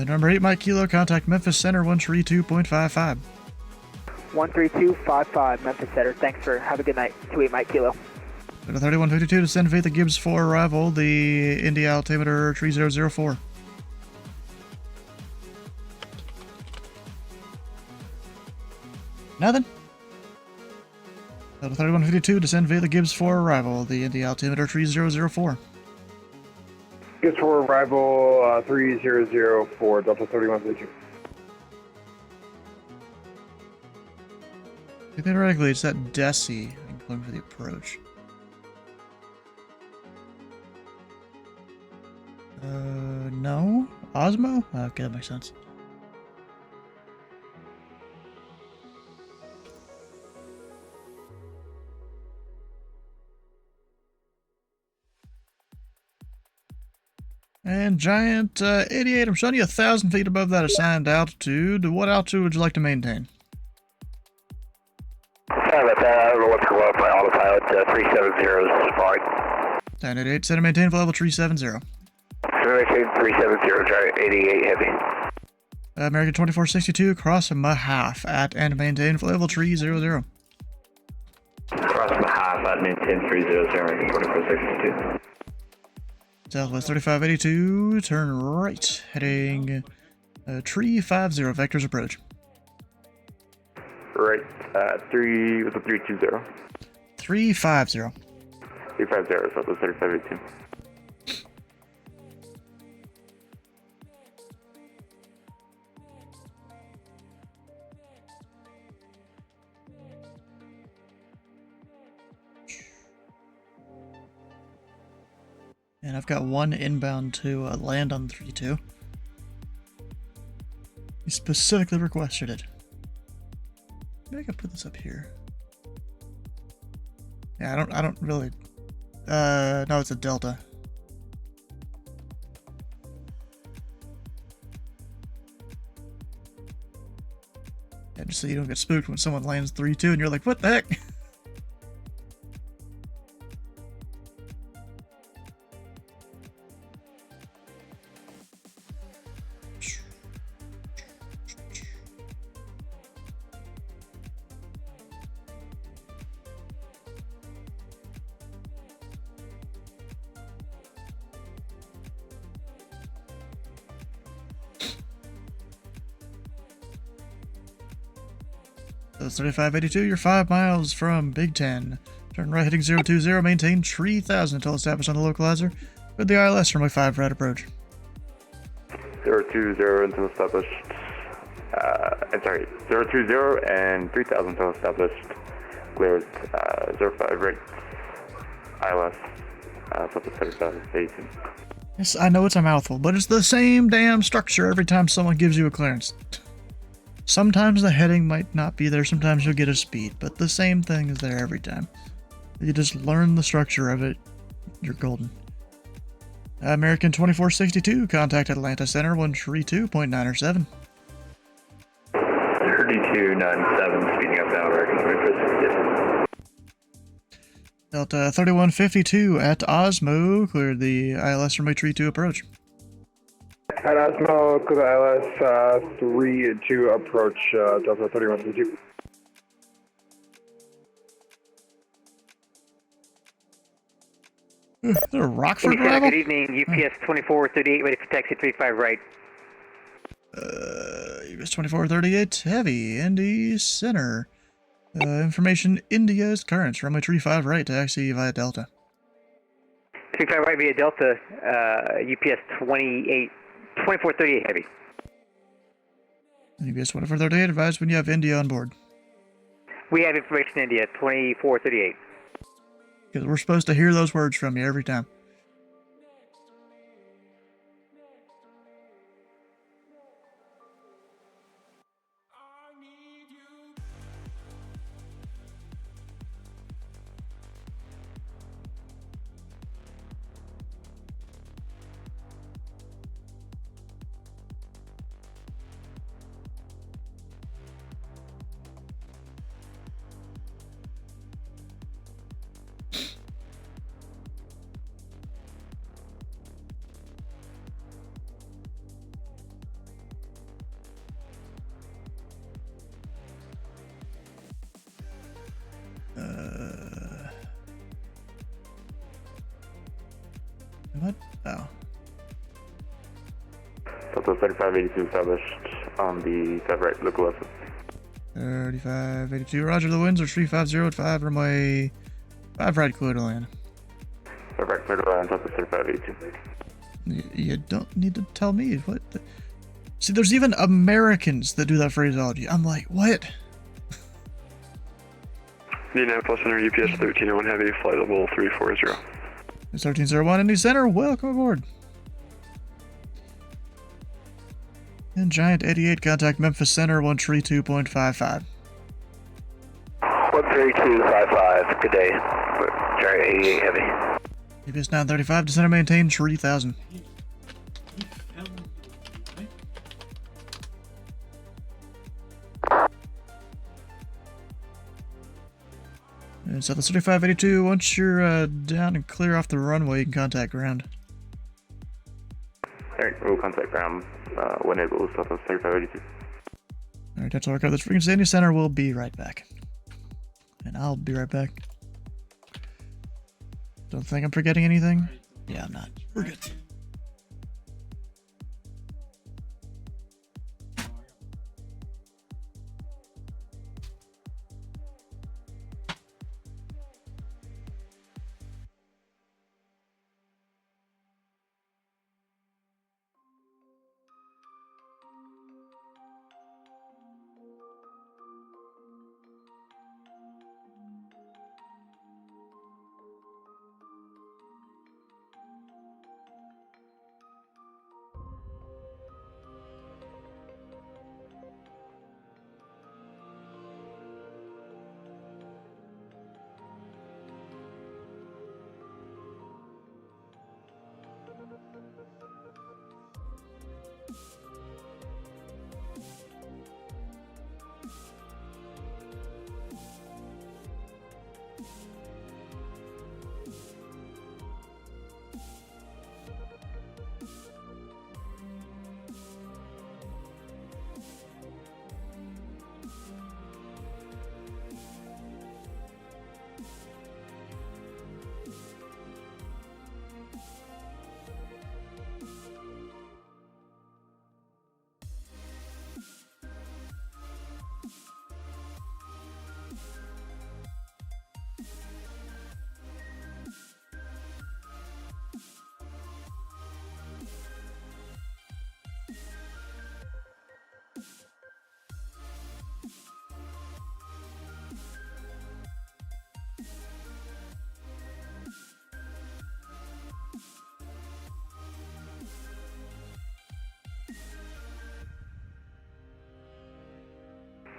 Number 8, Mike Kilo, contact Memphis Center 132.55. 13255, Memphis Center. Thanks for, have a good night. 28 Mike Kilo. 3152, descend Faith the Gibbs 4 arrival, the Indy altimeter 3004. Nothing. Delta 3152, descend via the Gibbs 4 arrival, the Indy altimeter 3004. Gibbs 4 arrival 3004, Delta 3152. Theoretically, it's that Desi including for the approach. No? Osmo? Okay, that makes sense. And Giant 88, I'm showing you 1,000 feet above that assigned altitude. What altitude would you like to maintain? Sorry about that. I don't know what's going on with my autopilot. 370 is fine. 1088, set and maintain for level 370. Maintain 370, Giant 88 heavy. American 2462, cross Mahaf at and maintain for level 300. Cross Mahaf at maintain 300, American 2462. Southwest 3582, turn right, heading tree 50, vectors approach. Right, 320. 350. 350, Southwest 3582. And I've got one inbound to land on 3-2. He specifically requested it. Maybe I can put this up here. Yeah, I don't really... no, it's a Delta. Yeah, just so you don't get spooked when someone lands 3-2 and you're like, what the heck? So it's 3582, you're 5 miles from Big Ten. Turn right heading 020, maintain 3000 until established on the localizer. With the ILS from a TheFatRat approach. 020 until established. I'm sorry, 020 and 3000 until established. Cleared 05 right. ILS. Southwest 3582. Yes, I know it's a mouthful, but it's the same damn structure every time someone gives you a clearance. Sometimes the heading might not be there, sometimes you'll get a speed, but the same thing is there every time. You just learn the structure of it, you're golden. American 2462, contact Atlanta Center 132.907. 3297, speeding up now, American 2462. Delta 3152 at Osmo, cleared the ILS runway 32 approach. At Osmo, clear the ILS 32 approach, Delta 3152. Is there a Rockford Good arrival? evening, UPS 2438, ready for taxi 35 right. UPS 2438, heavy, Indy Center. Information, India is current, runway 35 right, taxi via Delta. 35 right via Delta, UPS 2438 heavy. UPS 2438, advise when you have India on board. We have information, India 2438. Because we're supposed to hear those words from you every time. What? Oh. Delta 3582 established on the TheFatRat local lesson. 3582, roger, the winds are 350 at 5, runway 5 right, clear to land. TheFatRat clear to land, Delta 3582. You don't need to tell me what. See, there's even Americans that do that phraseology. I'm like, what? Indianapolis Center, UPS 1301 Heavy, flight level 340. It's 1301 Indy Center, welcome aboard. And Giant 88, contact Memphis Center 132.55. 13255, good day. Giant 88 Heavy. UPS 935, descender maintain 3000. And so the 3582, once you're down and clear off the runway, you can contact ground. Alright, we'll contact ground when able, South of 3582. Alright, that's all I got. This frequency Indy Center will be right back. And I'll be right back. Don't think I'm forgetting anything? Yeah, I'm not. We're good.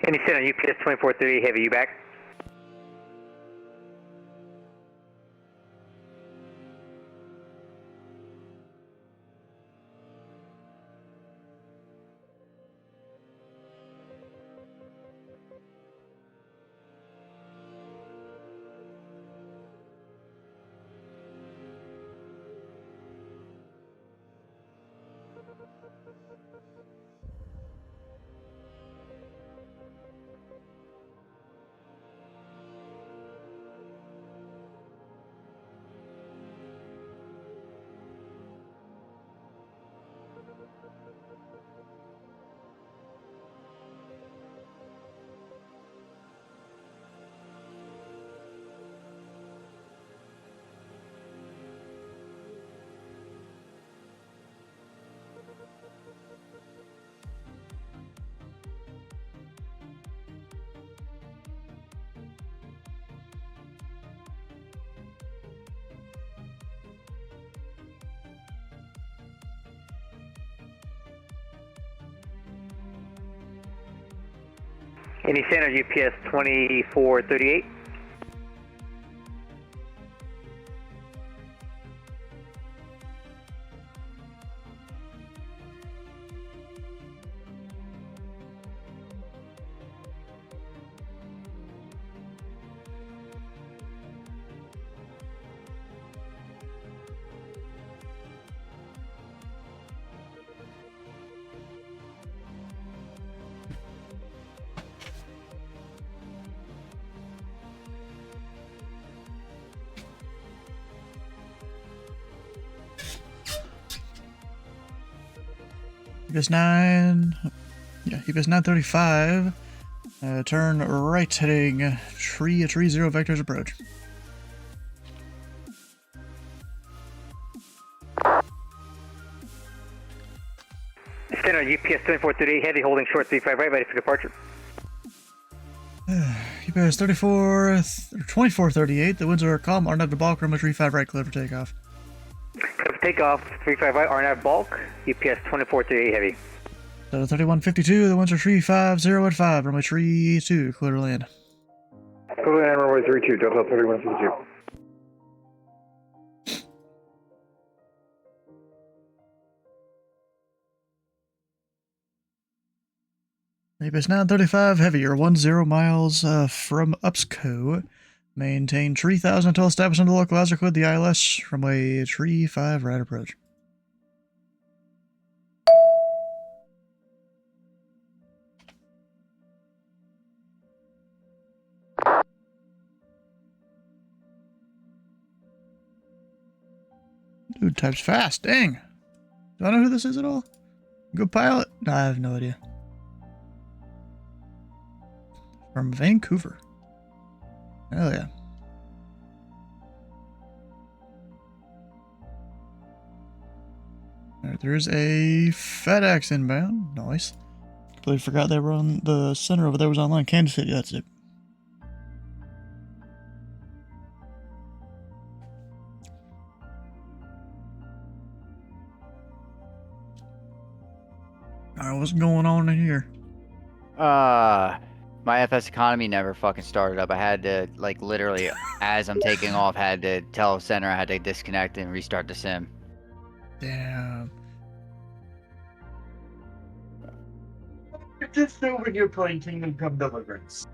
Indy Center, UPS 2430 Heavy, you back? Indy Center, UPS 2438. EPS 9. Yeah, EPS 935. Turn right heading tree 0 vectors approach. Center UPS 2438 heavy holding short 35 right, ready for departure. UPS 2438. The winds are calm. RNAV to bulk. Runway 35 right, clear for takeoff. Clear for takeoff 35 right, RNAV bulk. UPS 2438 heavy. 3152. The winds are 350 at 5. Runway 32, clear to land. Clear to land, runway 32, Delta 3152. UPS 935 heavy. You're 10 miles from UPSCO. Maintain 3000 until established under the localizer code. The ILS runway 35 right approach. Dude types fast. Dang. Do I know who this is at all? Good pilot? No, I have no idea. From Vancouver. Hell yeah. Alright, there's a FedEx inbound. Nice. Completely forgot they were on the center over there was online. Kansas City, that's it. Alright, what's going on in here? My FS economy never fucking started up. I had to, like, literally, as I'm taking off, had to tell center I had to disconnect and restart the sim. Damn. Just do when you're playing Kingdom Come Deliverance.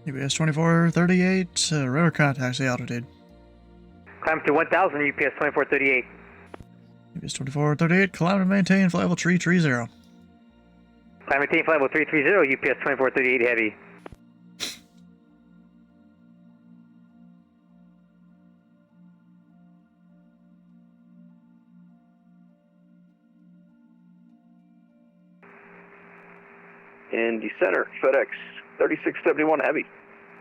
UPS 2438, radar contact, say altitude. Climb to 1000 UPS 2438. UPS 2438, kilometer maintain, flight level 330. Climb maintain flight level 330 UPS 2438 heavy. Indy Center, FedEx 3671 heavy,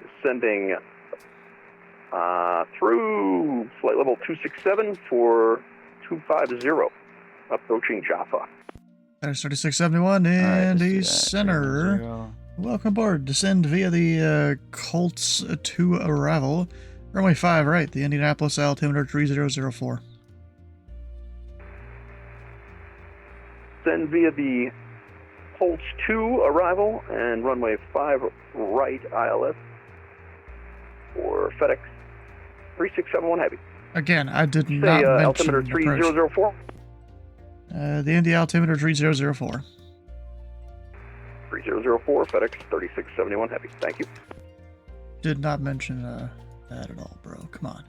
descending through flight level 267 for 250, approaching Jaffa. There's 3671 Indy Center. Welcome aboard. Descend via the Colts to arrival. Runway 5 right, the Indianapolis altimeter 3004. Descend via the Colts 2 arrival and runway 5 right ILS for FedEx 3671 heavy. Again, I did not mention altimeter 3004. The Indy altimeter 3004. 3004, FedEx 3671 heavy. Thank you. Did not mention that at all, bro. Come on.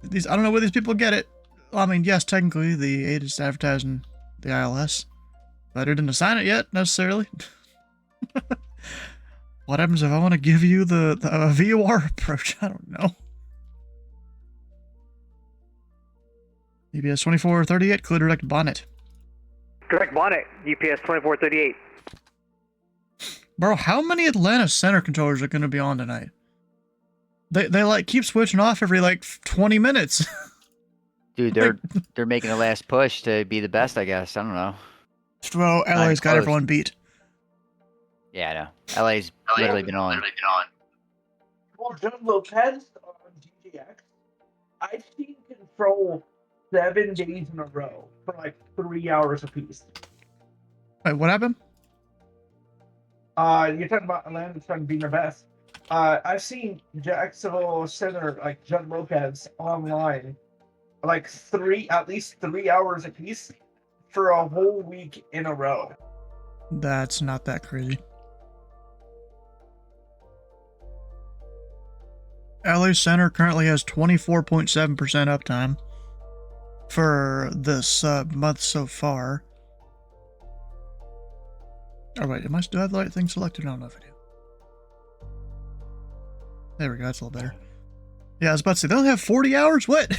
These, I don't know where these people get it. Well, I mean, yes, technically the aid is advertising the ILS, but I didn't assign it yet necessarily. What happens if I want to give you the VOR approach? I don't know. UPS 2438, clear direct bonnet. Direct bonnet, UPS 2438. Bro, how many Atlanta center controllers are going to be on tonight? They like keep switching off every like 20 minutes. Dude, they're making a last push to be the best, I guess. I don't know. Well, LA's got everyone beat. Yeah, I know. LA's literally been on. Well, John Lopez on GGX, I've seen control 7 days in a row for like 3 hours apiece. Wait, what happened? You're talking about Atlanta trying to be their best. I've seen Jacksonville Center, like Judd Lopez, online, like at least 3 hours apiece for a whole week in a row. That's not that crazy. LA Center currently has 24.7% uptime for this month so far. Oh wait, do I have the right thing selected? I don't know if I do. There we go, that's a little better. Yeah, I was about to say, they only have 40 hours? What?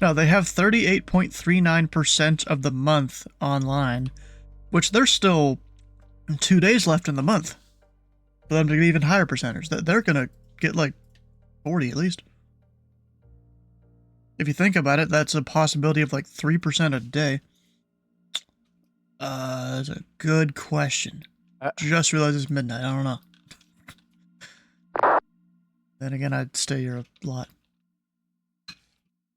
No, they have 38.39% of the month online, which there's still 2 days left in the month for them to get even higher percentage. They're gonna get like 40 at least. If you think about it, that's a possibility of like 3% a day. That's a good question. Just realized it's midnight. I don't know. Then again, I'd stay here a lot.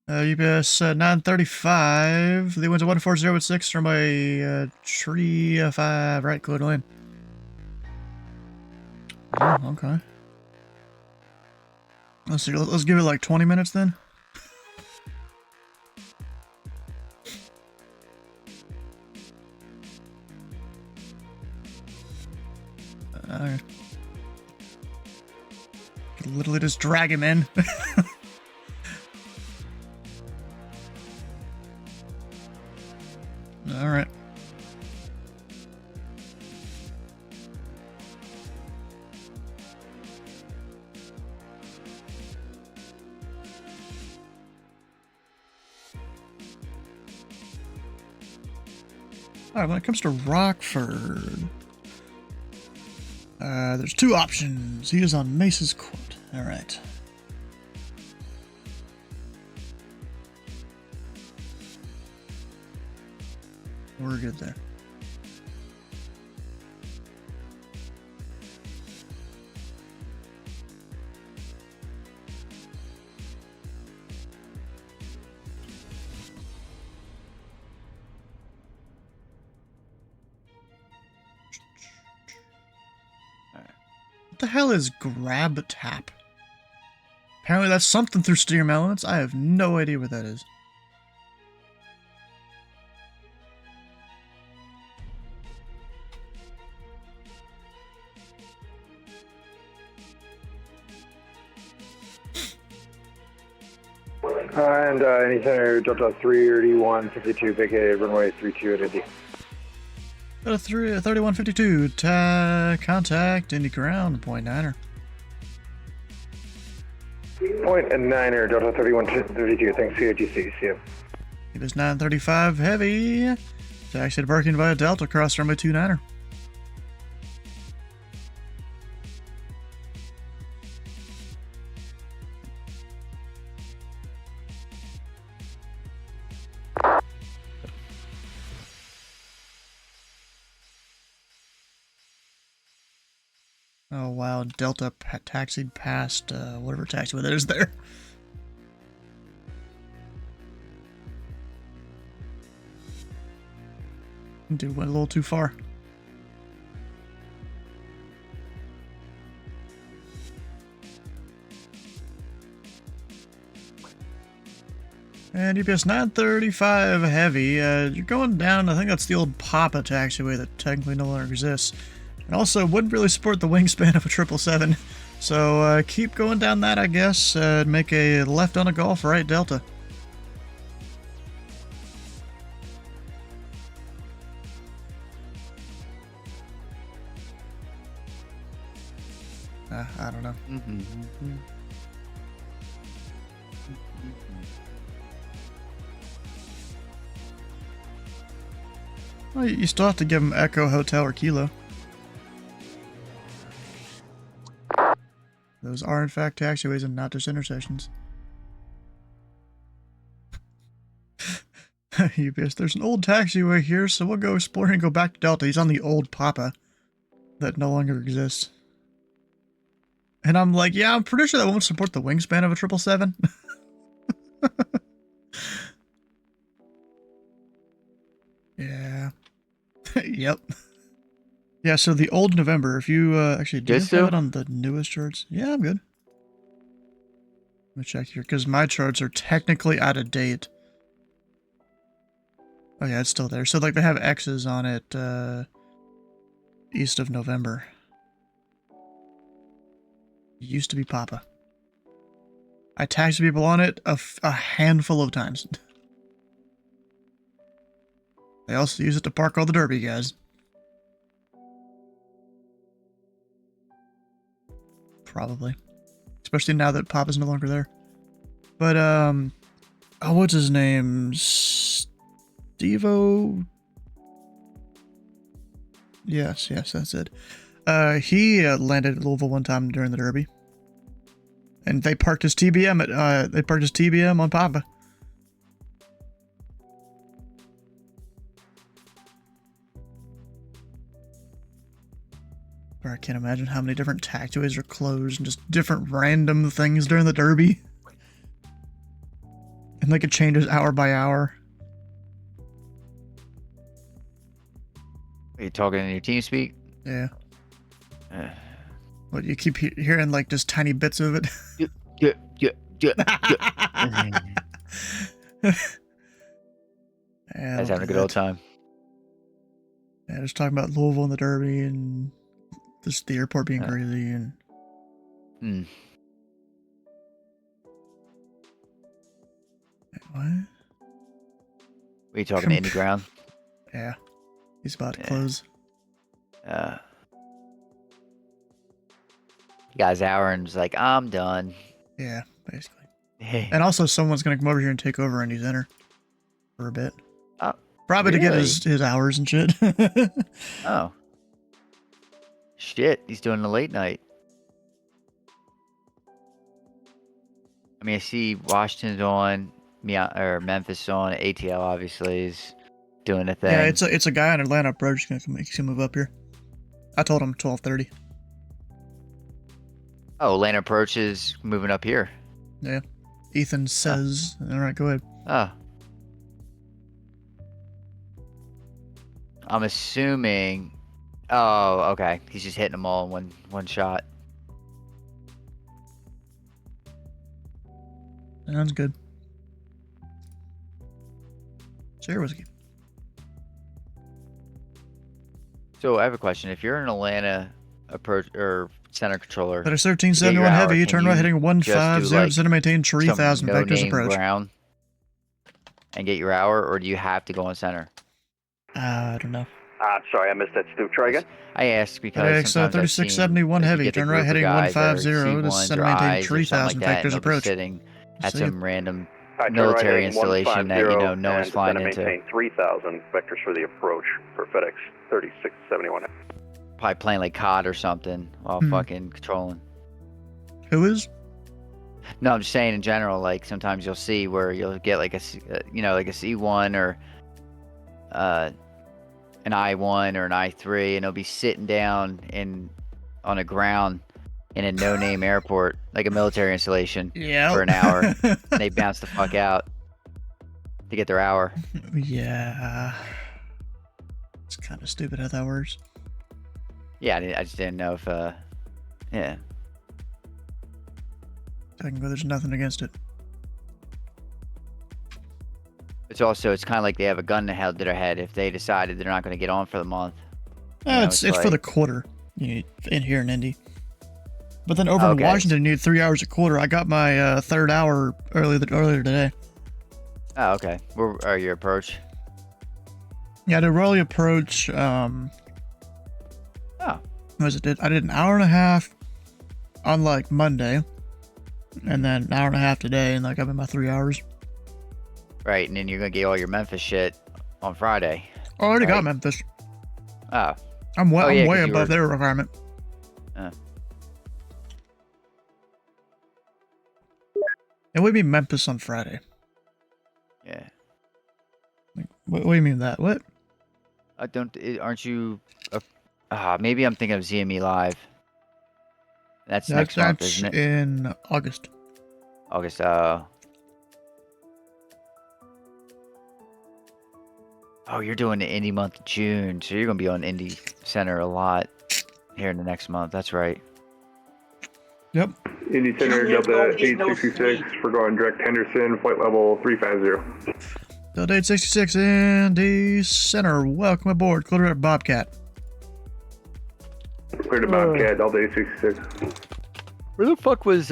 UPS 935. The winds of 140.6 from a tree 5. Right, good win. Oh, okay. Let's see. Let's give it like 20 minutes then. Could literally just drag him in. Alright. Alright, when it comes to Rockford, there's two options. He is on Mace's Court. Alright. We're good there. What the hell is grab tap? Apparently that's something through Steam Elements. I have no idea what that is. And Indy Center, Delta 3152, vacated runway 32 at Indy. 3152, contact Indy ground, point niner. Point niner, Delta 3152, thanks, CATC, see you. It is 935 heavy. Taxi to parking via Delta, cross runway 29er. Oh wow, Delta taxied past whatever taxiway that is there. Dude went a little too far. And UPS 935 heavy, you're going down, I think that's the old Papa taxiway that technically no longer exists. And also wouldn't really support the wingspan of a 777. So keep going down that, I guess, and make a left on a Gulf, right Delta. I don't know. Well, you still have to give them Echo, Hotel, or Kilo. Those are in fact taxiways and not just intersections. UPS, there's an old taxiway here, so we'll go exploring and go back to Delta. He's on the old Papa that no longer exists. And I'm like, yeah, I'm pretty sure that won't support the wingspan of a 777. Yep. Yeah, so the old November, if you, actually, do you Just have so? it on the newest charts? Yeah, I'm good. Let me check here, because my charts are technically out of date. Oh yeah, it's still there. So, like, they have X's on it, east of November. It used to be Papa. I tagged people on it a handful of times. They also use it to park all the derby guys. Probably. Especially now that Papa's no longer there. But, oh, what's his name? Stevo? Yes, that's it. He landed at Louisville one time during the Derby. And they parked his TBM on Papa. Or I can't imagine how many different taxiways are closed and just different random things during the Derby. And like it changes hour by hour. Are you talking in your team speak? Yeah. What, you keep hearing like just tiny bits of it? Yeah. Guys having a good old time. Yeah, just talking about Louisville and the Derby and just the airport being crazy and... What? Are you talking to Indy ground? Yeah. He's about to close. Guy's hour and was like, I'm done. Yeah, basically. And also someone's going to come over here and take over Indy Center for a bit. Probably to get his hours and shit. Oh. Shit, he's doing the late night. I mean, I see Washington's on, Memphis on, ATL obviously is doing a thing. Yeah, it's a guy on Atlanta approach going to make him move up here. I told him 12:30. Oh, Atlanta approach is moving up here. Yeah. Ethan says. All right, go ahead. Oh. I'm assuming. Oh, okay. He's just hitting them all in one shot. Sounds good. Share whiskey. So I have a question. If you're an Atlanta approach or center controller, That is 1371 heavy. You turn right heading 150 to maintain 3000 no vectors name approach. ground and get your hour, or do you have to go on center? I don't know. Sorry, I missed that, Stu. Try again. I asked because FedEx 3671 heavy. Turn right heading 150 to maintain 3000 vectors approach. Sitting at some random Turn military right heading installation that 150 no one's and flying descend to into. maintain 3,000 vectors for the approach for FedEx 3671. Probably playing like COD or something while fucking controlling. Who is? No, I'm just saying in general. Like sometimes you'll see where you'll get like a like a C1 or an I1 or an I3, and it'll be sitting down on a ground in a no-name airport, like a military installation, for an hour. And they bounce the fuck out to get their hour. Yeah. It's kind of stupid how that works. Yeah, I just didn't know if, yeah. Technically, there's nothing against it. It's kind of like they have a gun to their head if they decided they're not going to get on for the month. It's like, for the quarter in here in Indy. But then over in Washington, you need 3 hours a quarter. I got my third hour earlier today. Oh, okay. Where are your approach? Yeah, the Raleigh approach. What was it? I did an hour and a half on like Monday, and then an hour and a half today, and like I'm in my 3 hours. Right, and then you're gonna get all your Memphis shit on Friday. I already got Memphis. Oh. I'm way above their requirement. It would be Memphis on Friday. Yeah. What do you mean that? What? Aren't you? Maybe I'm thinking of ZME Live. That's next month, isn't it? In August. August. Oh, you're doing the Indy month of June, so you're gonna be on Indy Center a lot here in the next month. That's right. Yep. Indy Center, Delta 866, we're going direct Henderson, flight level 350. Delta 866 Indy Center, welcome aboard. Clear to Bobcat. Clear to Bobcat, Delta 866. Where the fuck was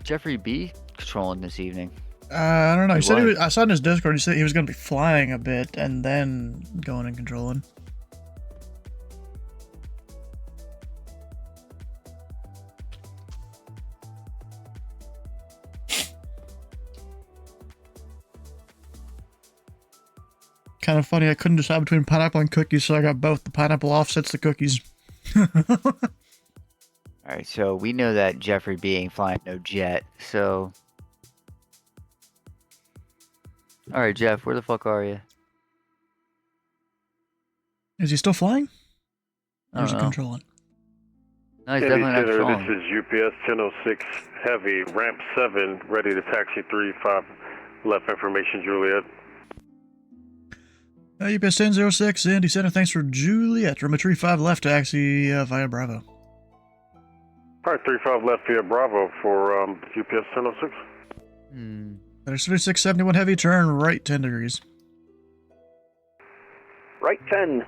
Jeffrey B controlling this evening? I don't know. He said was. I saw in his Discord. He said he was going to be flying a bit and then going and controlling. Kind of funny. I couldn't decide between pineapple and cookies, so I got both. The pineapple offsets the cookies. All right, so we know that Jeffrey B ain't flying no jet, so. All right, Jeff, where the fuck are you? Is he still flying? Or is he I don't know. controlling? No, he's Indy definitely not Center, controlling. this is UPS 1006 Heavy, ramp 7, ready to taxi 35, left information, Juliet. UPS 1006, Indy Center, thanks for Juliet. Room 35 left taxi via Bravo. Alright, 35 left via Bravo for UPS 1006. There's 3671 heavy, turn right 10 degrees. Right 10,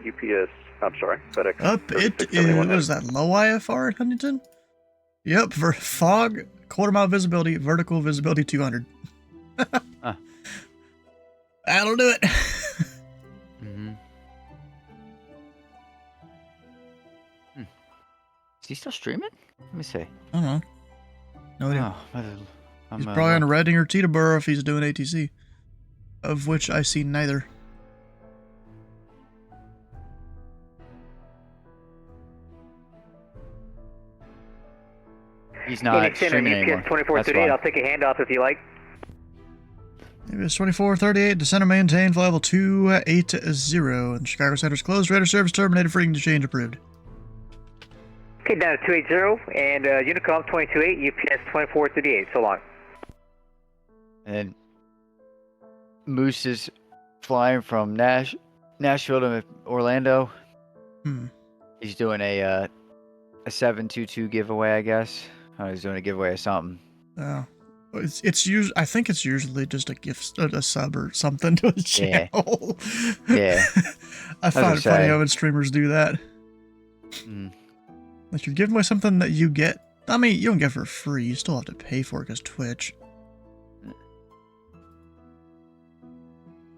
UPS, I'm sorry, FedEx. Up, it is, what is that, low IFR at Huntington? Yep, for fog, quarter-mile visibility, vertical visibility 200. That'll do it. Is he still streaming? Let me see. I don't know. No idea. Oh, He's probably on Reading or Teterboro if he's doing ATC. Of which I see neither. He's not Indy Center, streaming anymore. UPS 2438, I'll take a handoff if you like. UPS 2438, descender maintained, flight level 280. And Chicago Center's closed. Radar service terminated, frequency change approved. Okay, down to 280, and Unicom 228, UPS 2438, so long. And Moose is flying from Nashville to Orlando. He's doing a 722 giveaway, I guess. Oh, he's doing a giveaway of something. Oh. It's usually, I think it's usually just a gift, a sub or something to his channel. Yeah. I find it funny how when streamers do that. Like, you're giving away something that you get. I mean, you don't get for free. You still have to pay for it because Twitch.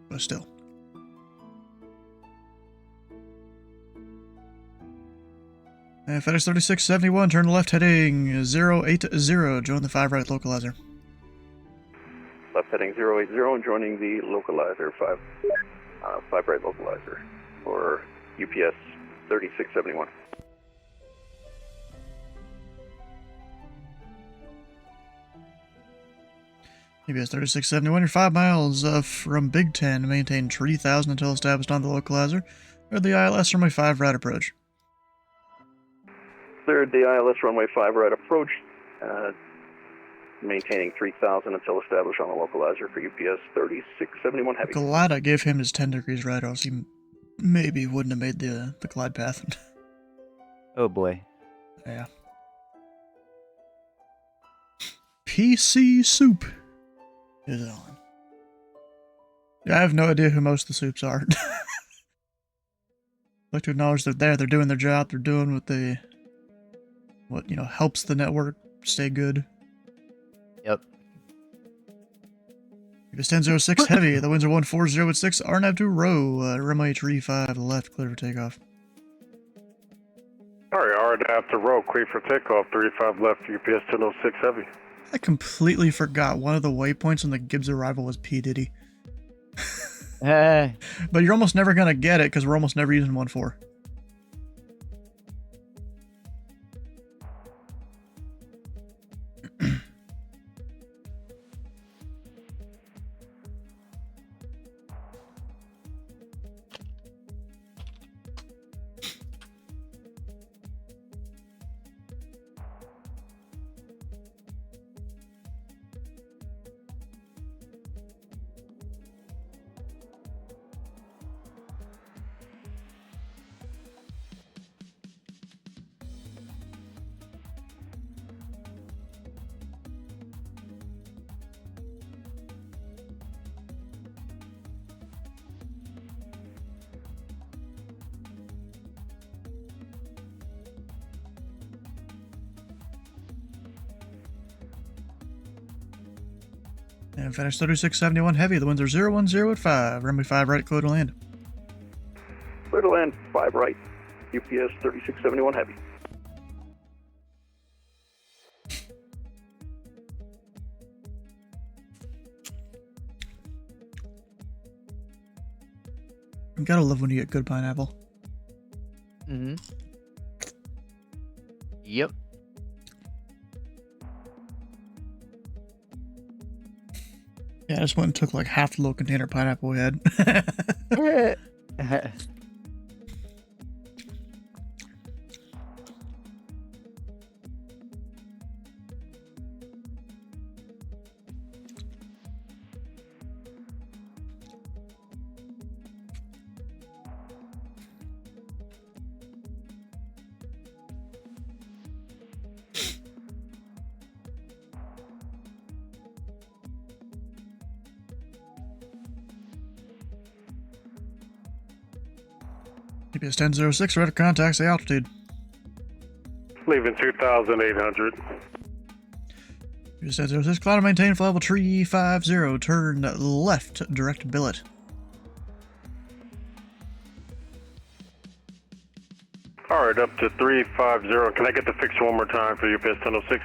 But still. And FedEx 3671, turn left heading 080. Join the TheFatRat localizer. Left heading 080 and joining the localizer, 5 right localizer for UPS 3671. UPS 3671, you're 5 miles from Big Ten. Maintain 3000 until established on the localizer. Or the ILS runway 5 right approach. Cleared the ILS runway 5 right approach, maintaining 3000 until established on the localizer for UPS 3671 heavy. Glad I gave him his 10 degrees right, or else he maybe wouldn't have made the glide path. Oh boy. Yeah. PC Soup is on. Yeah, I have no idea who most of the soups are. I'd like to acknowledge they're there, they're doing their job, they're doing what helps the network stay good. Yep. UPS 1006 heavy, the winds are 140 at 6, RNAV to row, runway 35 left, clear for takeoff. Alright, RNAV to row, clear for takeoff, 35 left, UPS 1006 heavy. I completely forgot one of the waypoints on the Gibbs arrival was P. Diddy. Hey. But you're almost never going to get it because we're almost never using 1-4. And FedEx 3671 Heavy, the winds are 010 at 5. Runway 5 right, clear to land. Clear to land, 5 right. UPS 3671 Heavy. You gotta love when you get good pineapple. Mm-hmm. Yep. Yeah, I just went and took like half the little container pineapple we had. UPS 1006, right at contact, say altitude. Leaving 2,800. UPS 1006, climb and maintain flight level 350, turn left, direct billet. Alright, up to 350. Can I get the fixture one more time for UPS 1006?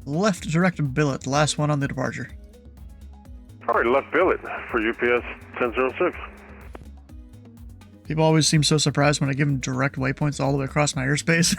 Left, direct billet, last one on the departure. Alright, left billet for UPS 1006. People always seem so surprised when I give them direct waypoints all the way across my airspace.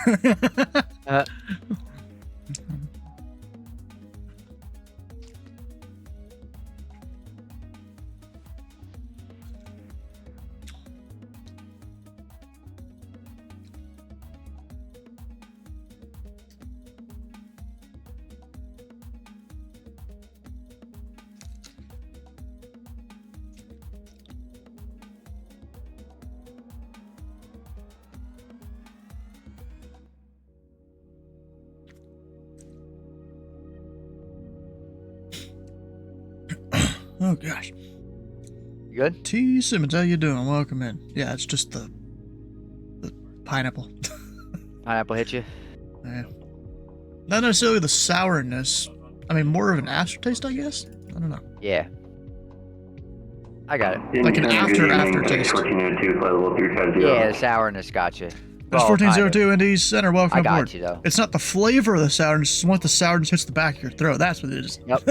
Oh gosh. You good? T. Simmons, how you doing? Welcome in. Yeah, it's just the pineapple. Pineapple hit you? Yeah. Not necessarily the sourness. I mean, more of an aftertaste, I guess? I don't know. Yeah. I got it. Like an aftertaste. Yeah, the sourness got you. There's 1402 Indy Center, welcome I got aboard. you, though. It's not the flavor of the sourness, it's once the sourness hits the back of your throat. That's what it is. Yep.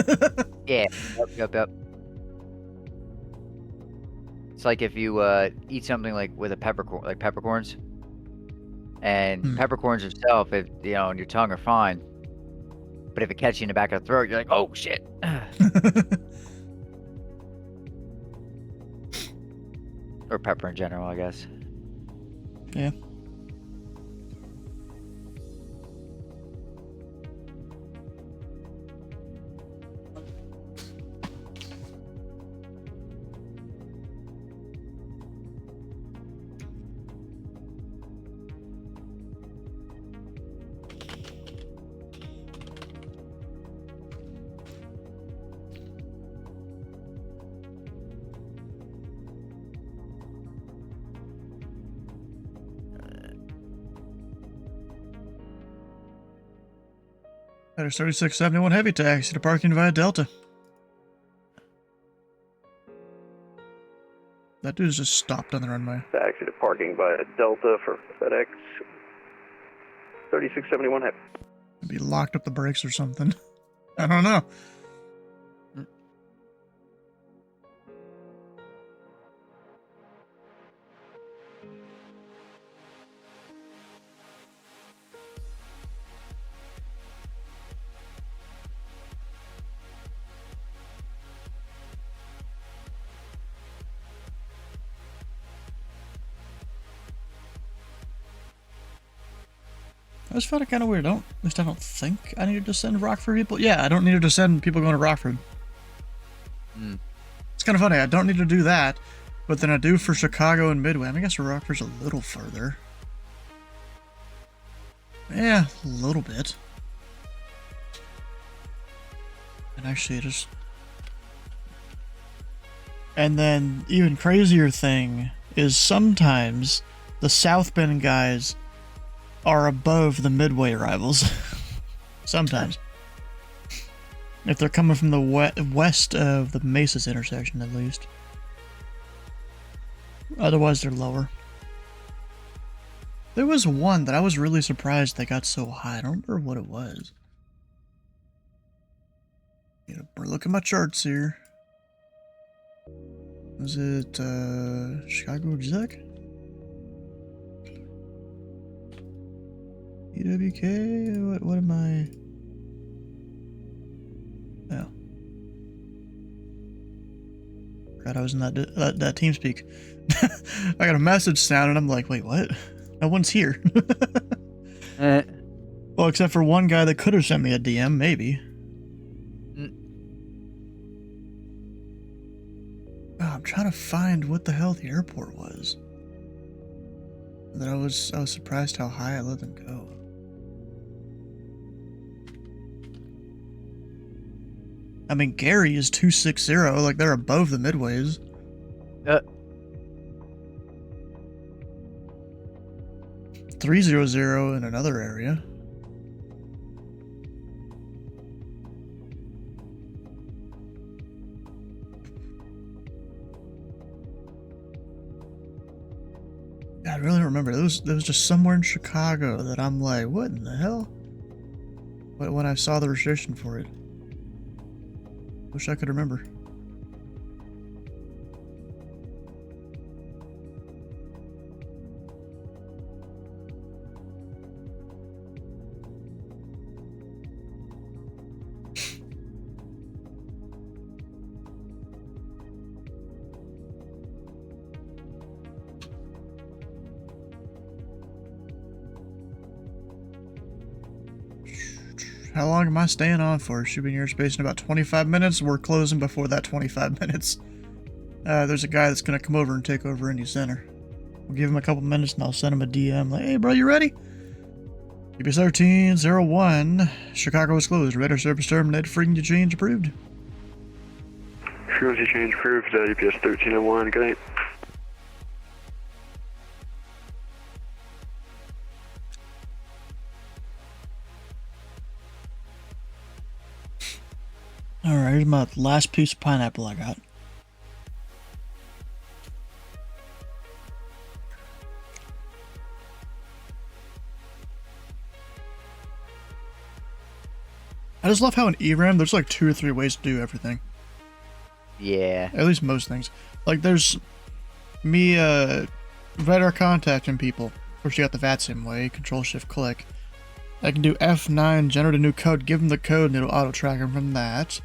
Yeah. Yep. It's like if you eat something like with a peppercorn, like peppercorns, and peppercorns itself, if you know, on your tongue are fine, but if it catches you in the back of the throat, you're like, oh shit. Or pepper in general, I guess. Yeah. FedEx 3671 Heavy, taxi to parking via Delta. That dude's just stopped on the runway. Taxi to parking via Delta for FedEx 3671 Heavy. Maybe locked up the brakes or something. I don't know. I just found it kind of weird. At least I don't think I needed to send Rockford people. Yeah, I don't need to send people going to Rockford. It's kind of funny. I don't need to do that, but then I do for Chicago and Midway. I mean, I guess Rockford's a little further. Yeah, a little bit. And actually, just... And then, even crazier thing is sometimes the South Bend guys are above the Midway arrivals. Sometimes. If they're coming from the west of the Mesas intersection, at least. Otherwise, they're lower. There was one that I was really surprised they got so high. I don't remember what it was. Yeah, look at my charts here. Was it Chicago Exec? EWK? What am I? Oh. Forgot I was in that TeamSpeak. I got a message sound and I'm like, wait, what? No one's here. Well, except for one guy that could have sent me a DM, maybe. Oh, I'm trying to find what the hell the airport was. That I was surprised how high I let them go. I mean, Gary is 260, like they're above the midways. 300 in another area. I really don't remember. There was just somewhere in Chicago that I'm like, what in the hell? But when I saw the restriction for it. Wish I could remember. How long am I staying on for? Should be in airspace in about 25 minutes. We're closing before that 25 minutes. There's a guy that's going to come over and take over Indy Center. We'll give him a couple minutes and I'll send him a DM. Like, hey, bro, you ready? UPS 1301. Chicago is closed. Radar service terminated. Frequency change approved. Frequency change approved. UPS 1301. Good night. Alright, here's my last piece of pineapple I got. I just love how in ERAM there's like 2 or 3 ways to do everything. Yeah. At least most things. Like there's me radar contacting people. Of course you got the VATSIM way, control shift click. I can do F9, generate a new code, give them the code and it'll auto track them from that.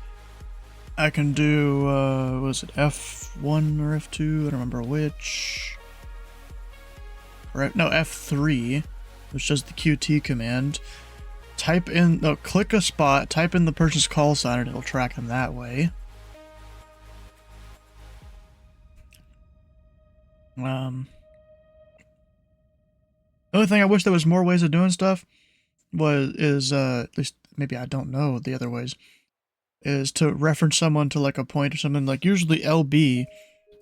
I can do, was it F1 or F2? I don't remember which. Right, no, F3, which does the QT command. Type in, no, click a spot, type in the person's call sign, and it'll track them that way. The only thing I wish there was more ways of doing stuff is at least maybe I don't know the other ways. Is to reference someone to like a point or something. Like usually LB,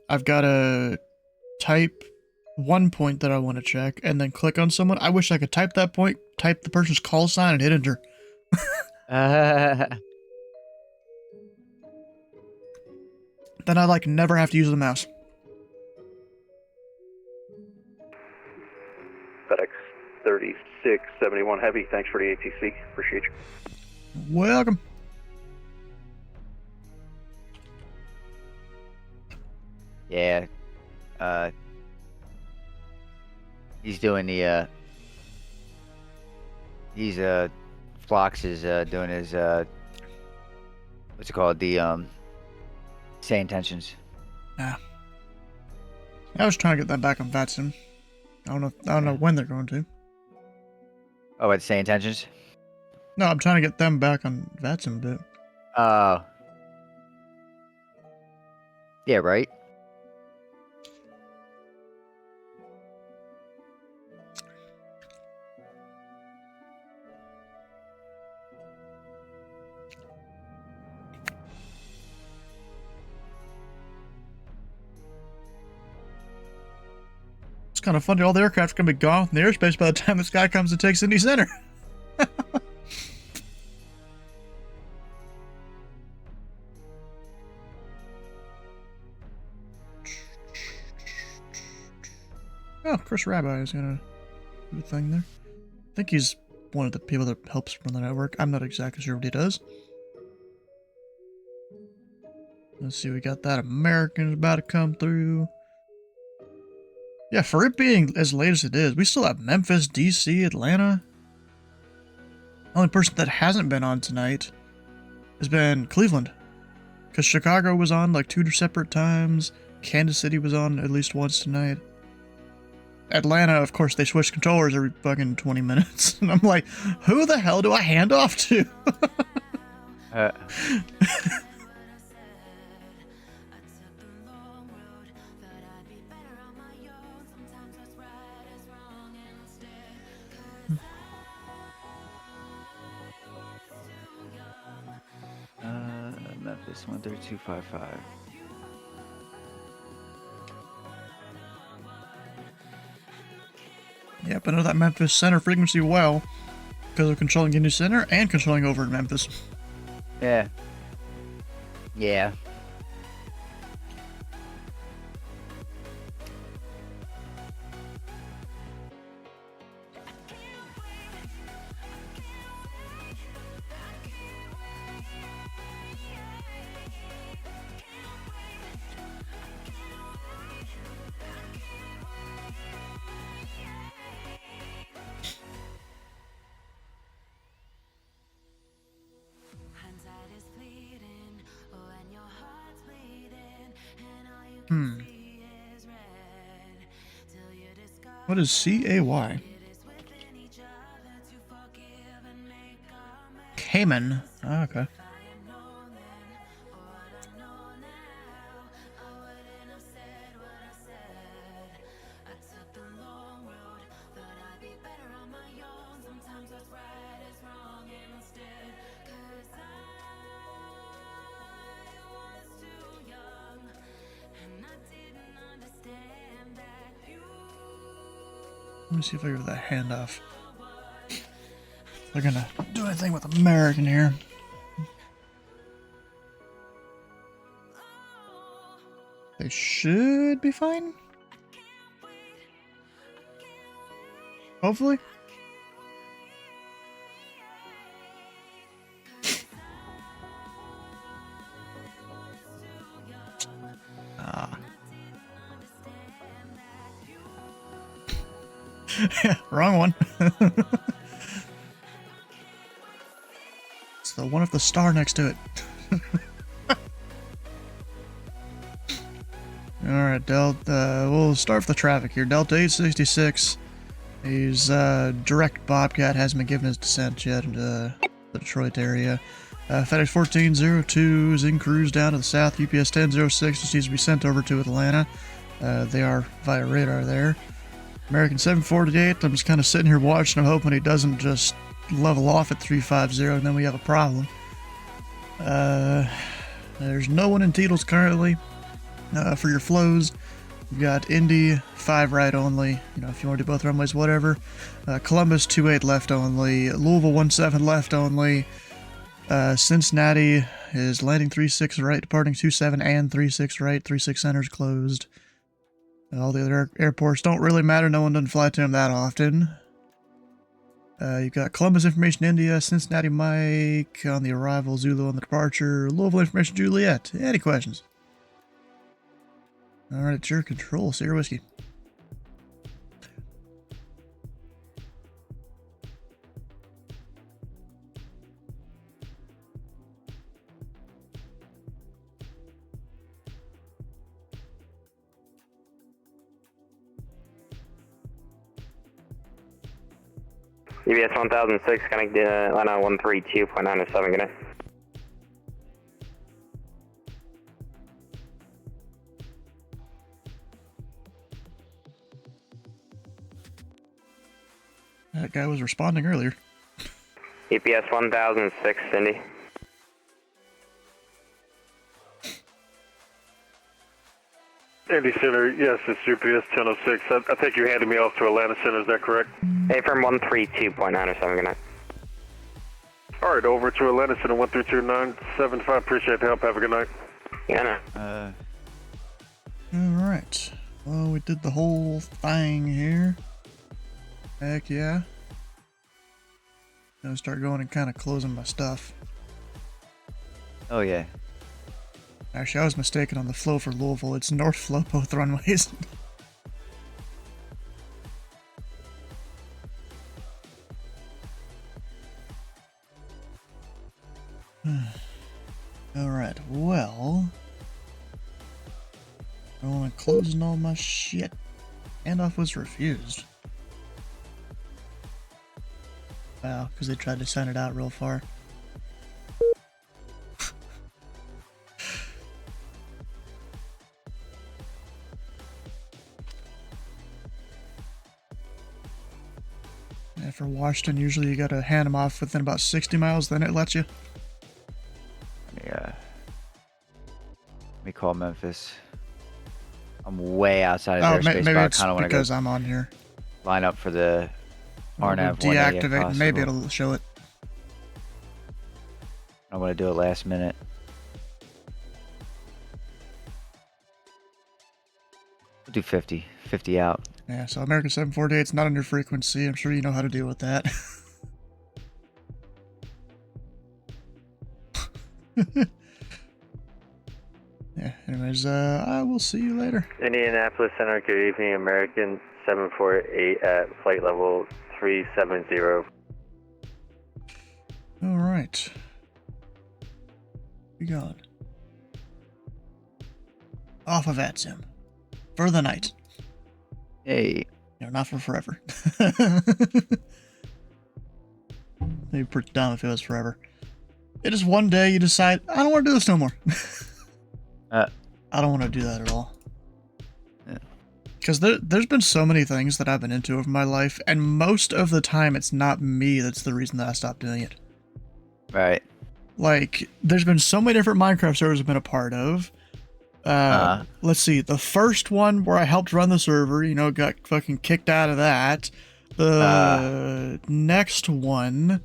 I've got to type one point that I want to check and then click on someone. I wish I could type that point, type the person's call sign and hit enter. Then I like never have to use the mouse. FedEx 3671 Heavy, thanks for the ATC. Appreciate you. Welcome. Yeah. He's doing the, Flox is, doing his, what's it called? The, Say Intentions. Yeah. I was trying to get that back on VATSIM. I don't know when they're going to. Oh, at Say Intentions? No, I'm trying to get them back on VATSIM a bit. Yeah, right? It's kind of funny. All the aircraft are going to be gone from the airspace by the time this guy comes and takes Indy Center. Oh, Chris Rabbi is gonna do a thing there. I think he's one of the people that helps run the network. I'm not exactly sure what he does. Let's see, we got that American about to come through. Yeah, for it being as late as it is, we still have Memphis, DC, Atlanta. The only person that hasn't been on tonight has been Cleveland. Because Chicago was on like 2 separate times. Kansas City was on at least once tonight. Atlanta, of course, they switch controllers every fucking 20 minutes. And I'm like, who the hell do I hand off to? Memphis 13255. Yep, I know that Memphis center frequency well because of controlling Indy center and controlling over in Memphis. Yeah. Yeah. What is C-A-Y? Cayman. Oh, okay. Let me see if I give that handoff. They're gonna do anything with American here. They should be fine. Hopefully. Wrong one. It's the one with the star next to it. Alright, Delta. We'll start with the traffic here. Delta 866. He's direct Bobcat, hasn't been given his descent yet into the Detroit area. FedEx 1402 is in cruise down to the south. UPS 1006 just needs to be sent over to Atlanta. They are via radar there. American 748, I'm just kind of sitting here watching. I'm hoping he doesn't just level off at 350 and then we have a problem. There's no one in Teetles currently. For your flows, you've got Indy 5 right only. You know, if you want to do both runways, whatever. Columbus 28 left only. Louisville 17 left only. Cincinnati is landing 36 right, departing 27 and 36 right. 36 centers closed. All the other airports don't really matter. No one doesn't fly to them that often. You've got Columbus information India, Cincinnati Mike on the arrival, Zulu on the departure, Louisville information Juliet. Any questions? Alright, it's your control. Sierra Whiskey. UBS 1006, connect Atlanta 132.907, good night. That guy was responding earlier. EPS 1006, Indy. Indy Center, yes, it's UPS 1006. I think you handed me off to Atlanta Center, is that correct? Hey, from 132.907, good night. All right, over to Atlanta Center 132.975. Appreciate the help. Have a good night. Yeah, no. Alright. Oh, we did the whole thing here. Heck yeah. Gonna start going and kind of closing my stuff. Oh yeah. Actually, I was mistaken on the flow for Louisville. It's north flow both runways. Alright, well... I want to closing all my shit. Handoff was refused. Wow, because they tried to send it out real far. Yeah, for Washington, usually you gotta hand them off within about 60 miles, then it lets you. Let me call Memphis. I'm way outside of Oh, their space, maybe but I it's kind of want to go because I'm on here. line up for the RNAV 180 if Deactivate, maybe possible. it'll show it. I want to do it last minute. We'll do 50. 50 out. Yeah, so American 748's not on your frequency. I'm sure you know how to deal with that. Yeah, anyways, I will see you later. Indianapolis Center, good evening, American 748 at flight level 370. Alright. Be gone. Off of ATSIM. For the night. Hey. No, not for forever. Maybe pretty dumb if it was forever. It is one day you decide, I don't want to do this no more. I don't want to do that at all. Because there's been so many things that I've been into over my life, and most of the time it's not me that's the reason that I stopped doing it. Right. Like, there's been so many different Minecraft servers I've been a part of. Let's see, the first one where I helped run the server, you know, got fucking kicked out of that. The next one,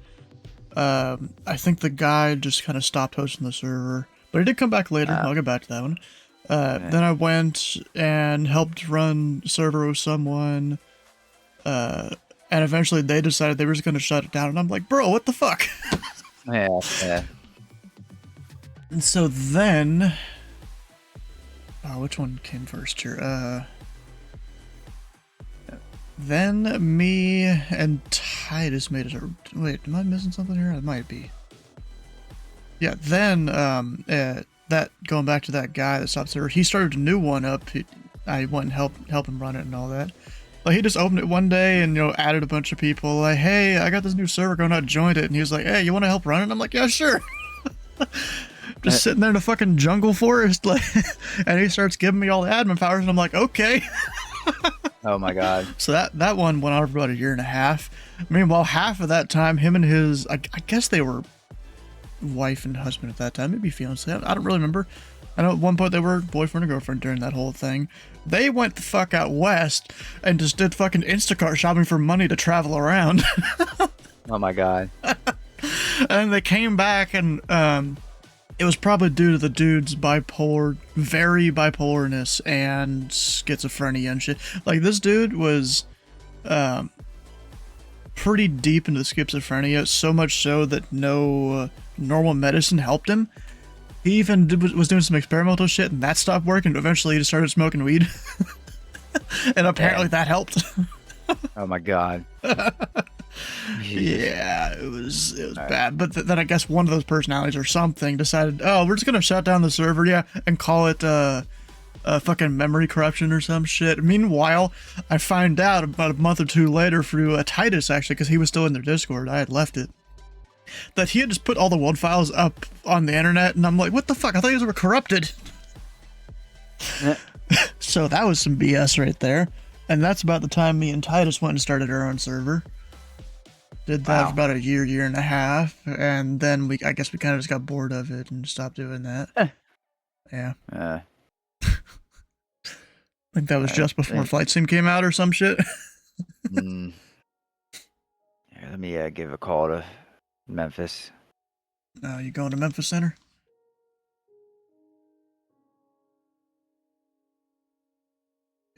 I think the guy just kind of stopped hosting the server. But he did come back later. I'll get back to that one. Then I went and helped run server with someone. And eventually they decided they were just going to shut it down. And I'm like, bro, what the fuck? Yeah. And so then... Oh, which one came first here? Then me and Titus made it. Wait, am I missing something here? I might be. Yeah, then that going back to that guy that stopped server, he started a new one up. I went and help him run it and all that. Like, he just opened it one day and, you know, added a bunch of people. Like, hey, I got this new server going out, joined it. And he was like, hey, you want to help run it? And I'm like, yeah, sure. Just sitting there in a fucking jungle forest, like, and he starts giving me all the admin powers, and I'm like, okay. Oh my god. So that one went on for about a year and a half. Meanwhile, half of that time, him and his, I guess they were wife and husband at that time, maybe fiance, I don't really remember. I know at one point they were boyfriend and girlfriend during that whole thing. They went the fuck out west and just did fucking Instacart shopping for money to travel around. Oh my god. And then they came back and, it was probably due to the dude's very bipolarness and schizophrenia and shit. Like, this dude was, pretty deep into schizophrenia, so much so that no normal medicine helped him. He even was doing some experimental shit, and that stopped working. Eventually, he just started smoking weed. And apparently that helped. Oh my god. Yeah, it was bad. But then I guess one of those personalities or something decided, oh, we're just gonna shut down the server, yeah, and call it fucking memory corruption or some shit. Meanwhile, I find out about a month or two later through Titus, actually, because he was still in their Discord, I had left it, that he had just put all the WOD files up on the internet, and I'm like, what the fuck? I thought these were corrupted. So that was some BS right there. And that's about the time me and Titus went and started our own server. Did that for about a year and a half, and then I guess we kind of just got bored of it and stopped doing that. Yeah. I think that was just before Flight Sim came out or some shit. Here, let me give a call to Memphis. You going to Memphis Center?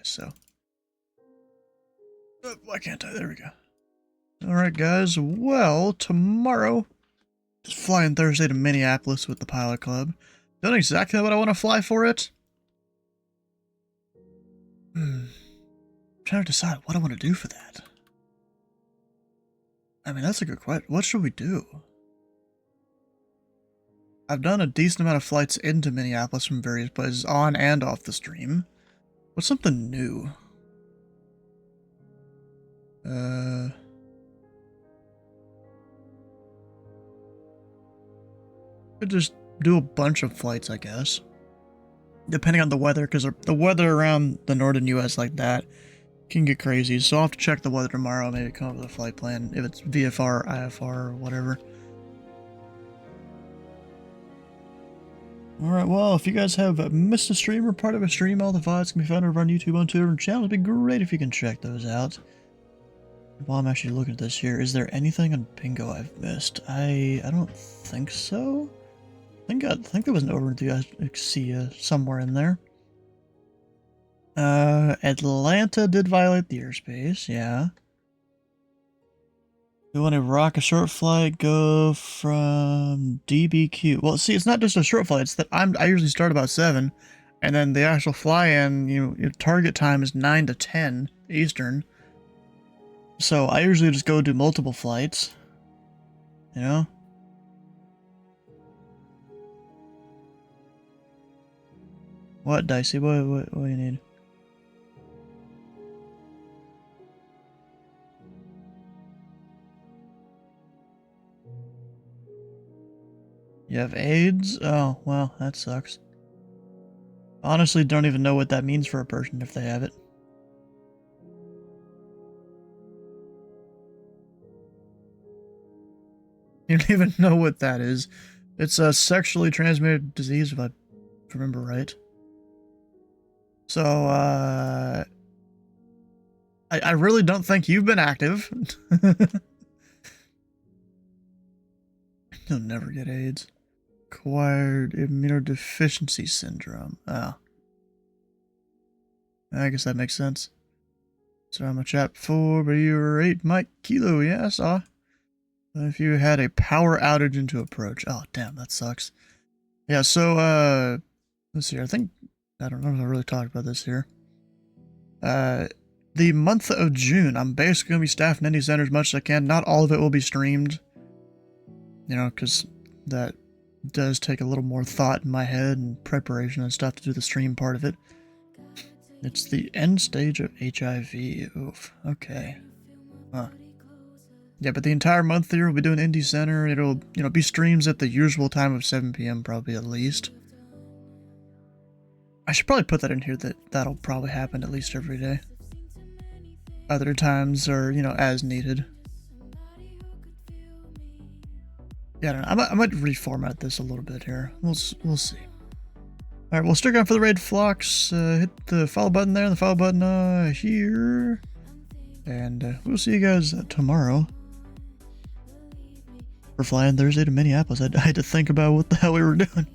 Guess so. Why can't I? There we go. Alright, guys. Well, tomorrow, just flying Thursday to Minneapolis with the Pilot Club. Don't know exactly what I want to fly for it. I'm trying to decide what I want to do for that. I mean, that's a good question. What should we do? I've done a decent amount of flights into Minneapolis from various places, on and off the stream. What's something new? Could just do a bunch of flights, I guess. Depending on the weather, because the weather around the northern U.S. like that can get crazy. So I'll have to check the weather tomorrow, maybe come up with a flight plan, if it's VFR, IFR, or whatever. Alright, well, if you guys have missed a stream or part of a stream, all the VODs can be found over on YouTube, on Twitter, and channel. It'd be great if you can check those out. While I'm actually looking at this here, is there anything on Bingo I've missed? I don't think so. I think there was an over-enthusiastic somewhere in there. Atlanta did violate the airspace, yeah. We want to rock a short flight, go from DBQ. Well, see, it's not just a short flight, it's that I usually start about 7, and then the actual fly-in, your target time is 9 to 10 Eastern. So I usually just go do multiple flights, you know? What, Dicey? What do you need? You have AIDS? Oh, well, that sucks. Honestly, don't even know what that means for a person if they have it. You don't even know what that is. It's a sexually transmitted disease, if I remember right. So, I really don't think you've been active. You'll never get AIDS. Acquired immunodeficiency syndrome. Oh. I guess that makes sense. So I'm a chap 4, but you were 8 Mike Kilo, yeah, I saw. If you had a power outage into approach. Oh, damn, that sucks. Yeah, so, let's see, I don't know if I really talked about this here. The month of June, I'm basically going to be staffing Indy Center as much as I can. Not all of it will be streamed. You know, because that does take a little more thought in my head and preparation and stuff to do the stream part of it. It's the end stage of HIV. Oof. Okay. Huh. Yeah, but the entire month here we'll be doing Indy Center. It'll, be streams at the usual time of 7 p.m. probably at least. I should probably put that in here that'll probably happen at least every day. Other times are, as needed. Yeah, I don't know. I might reformat this a little bit here. We'll see. Alright, we'll stick on for the raid flocks. Hit the follow button there, the follow button here. And we'll see you guys tomorrow. We're flying Thursday to Minneapolis. I had to think about what the hell we were doing.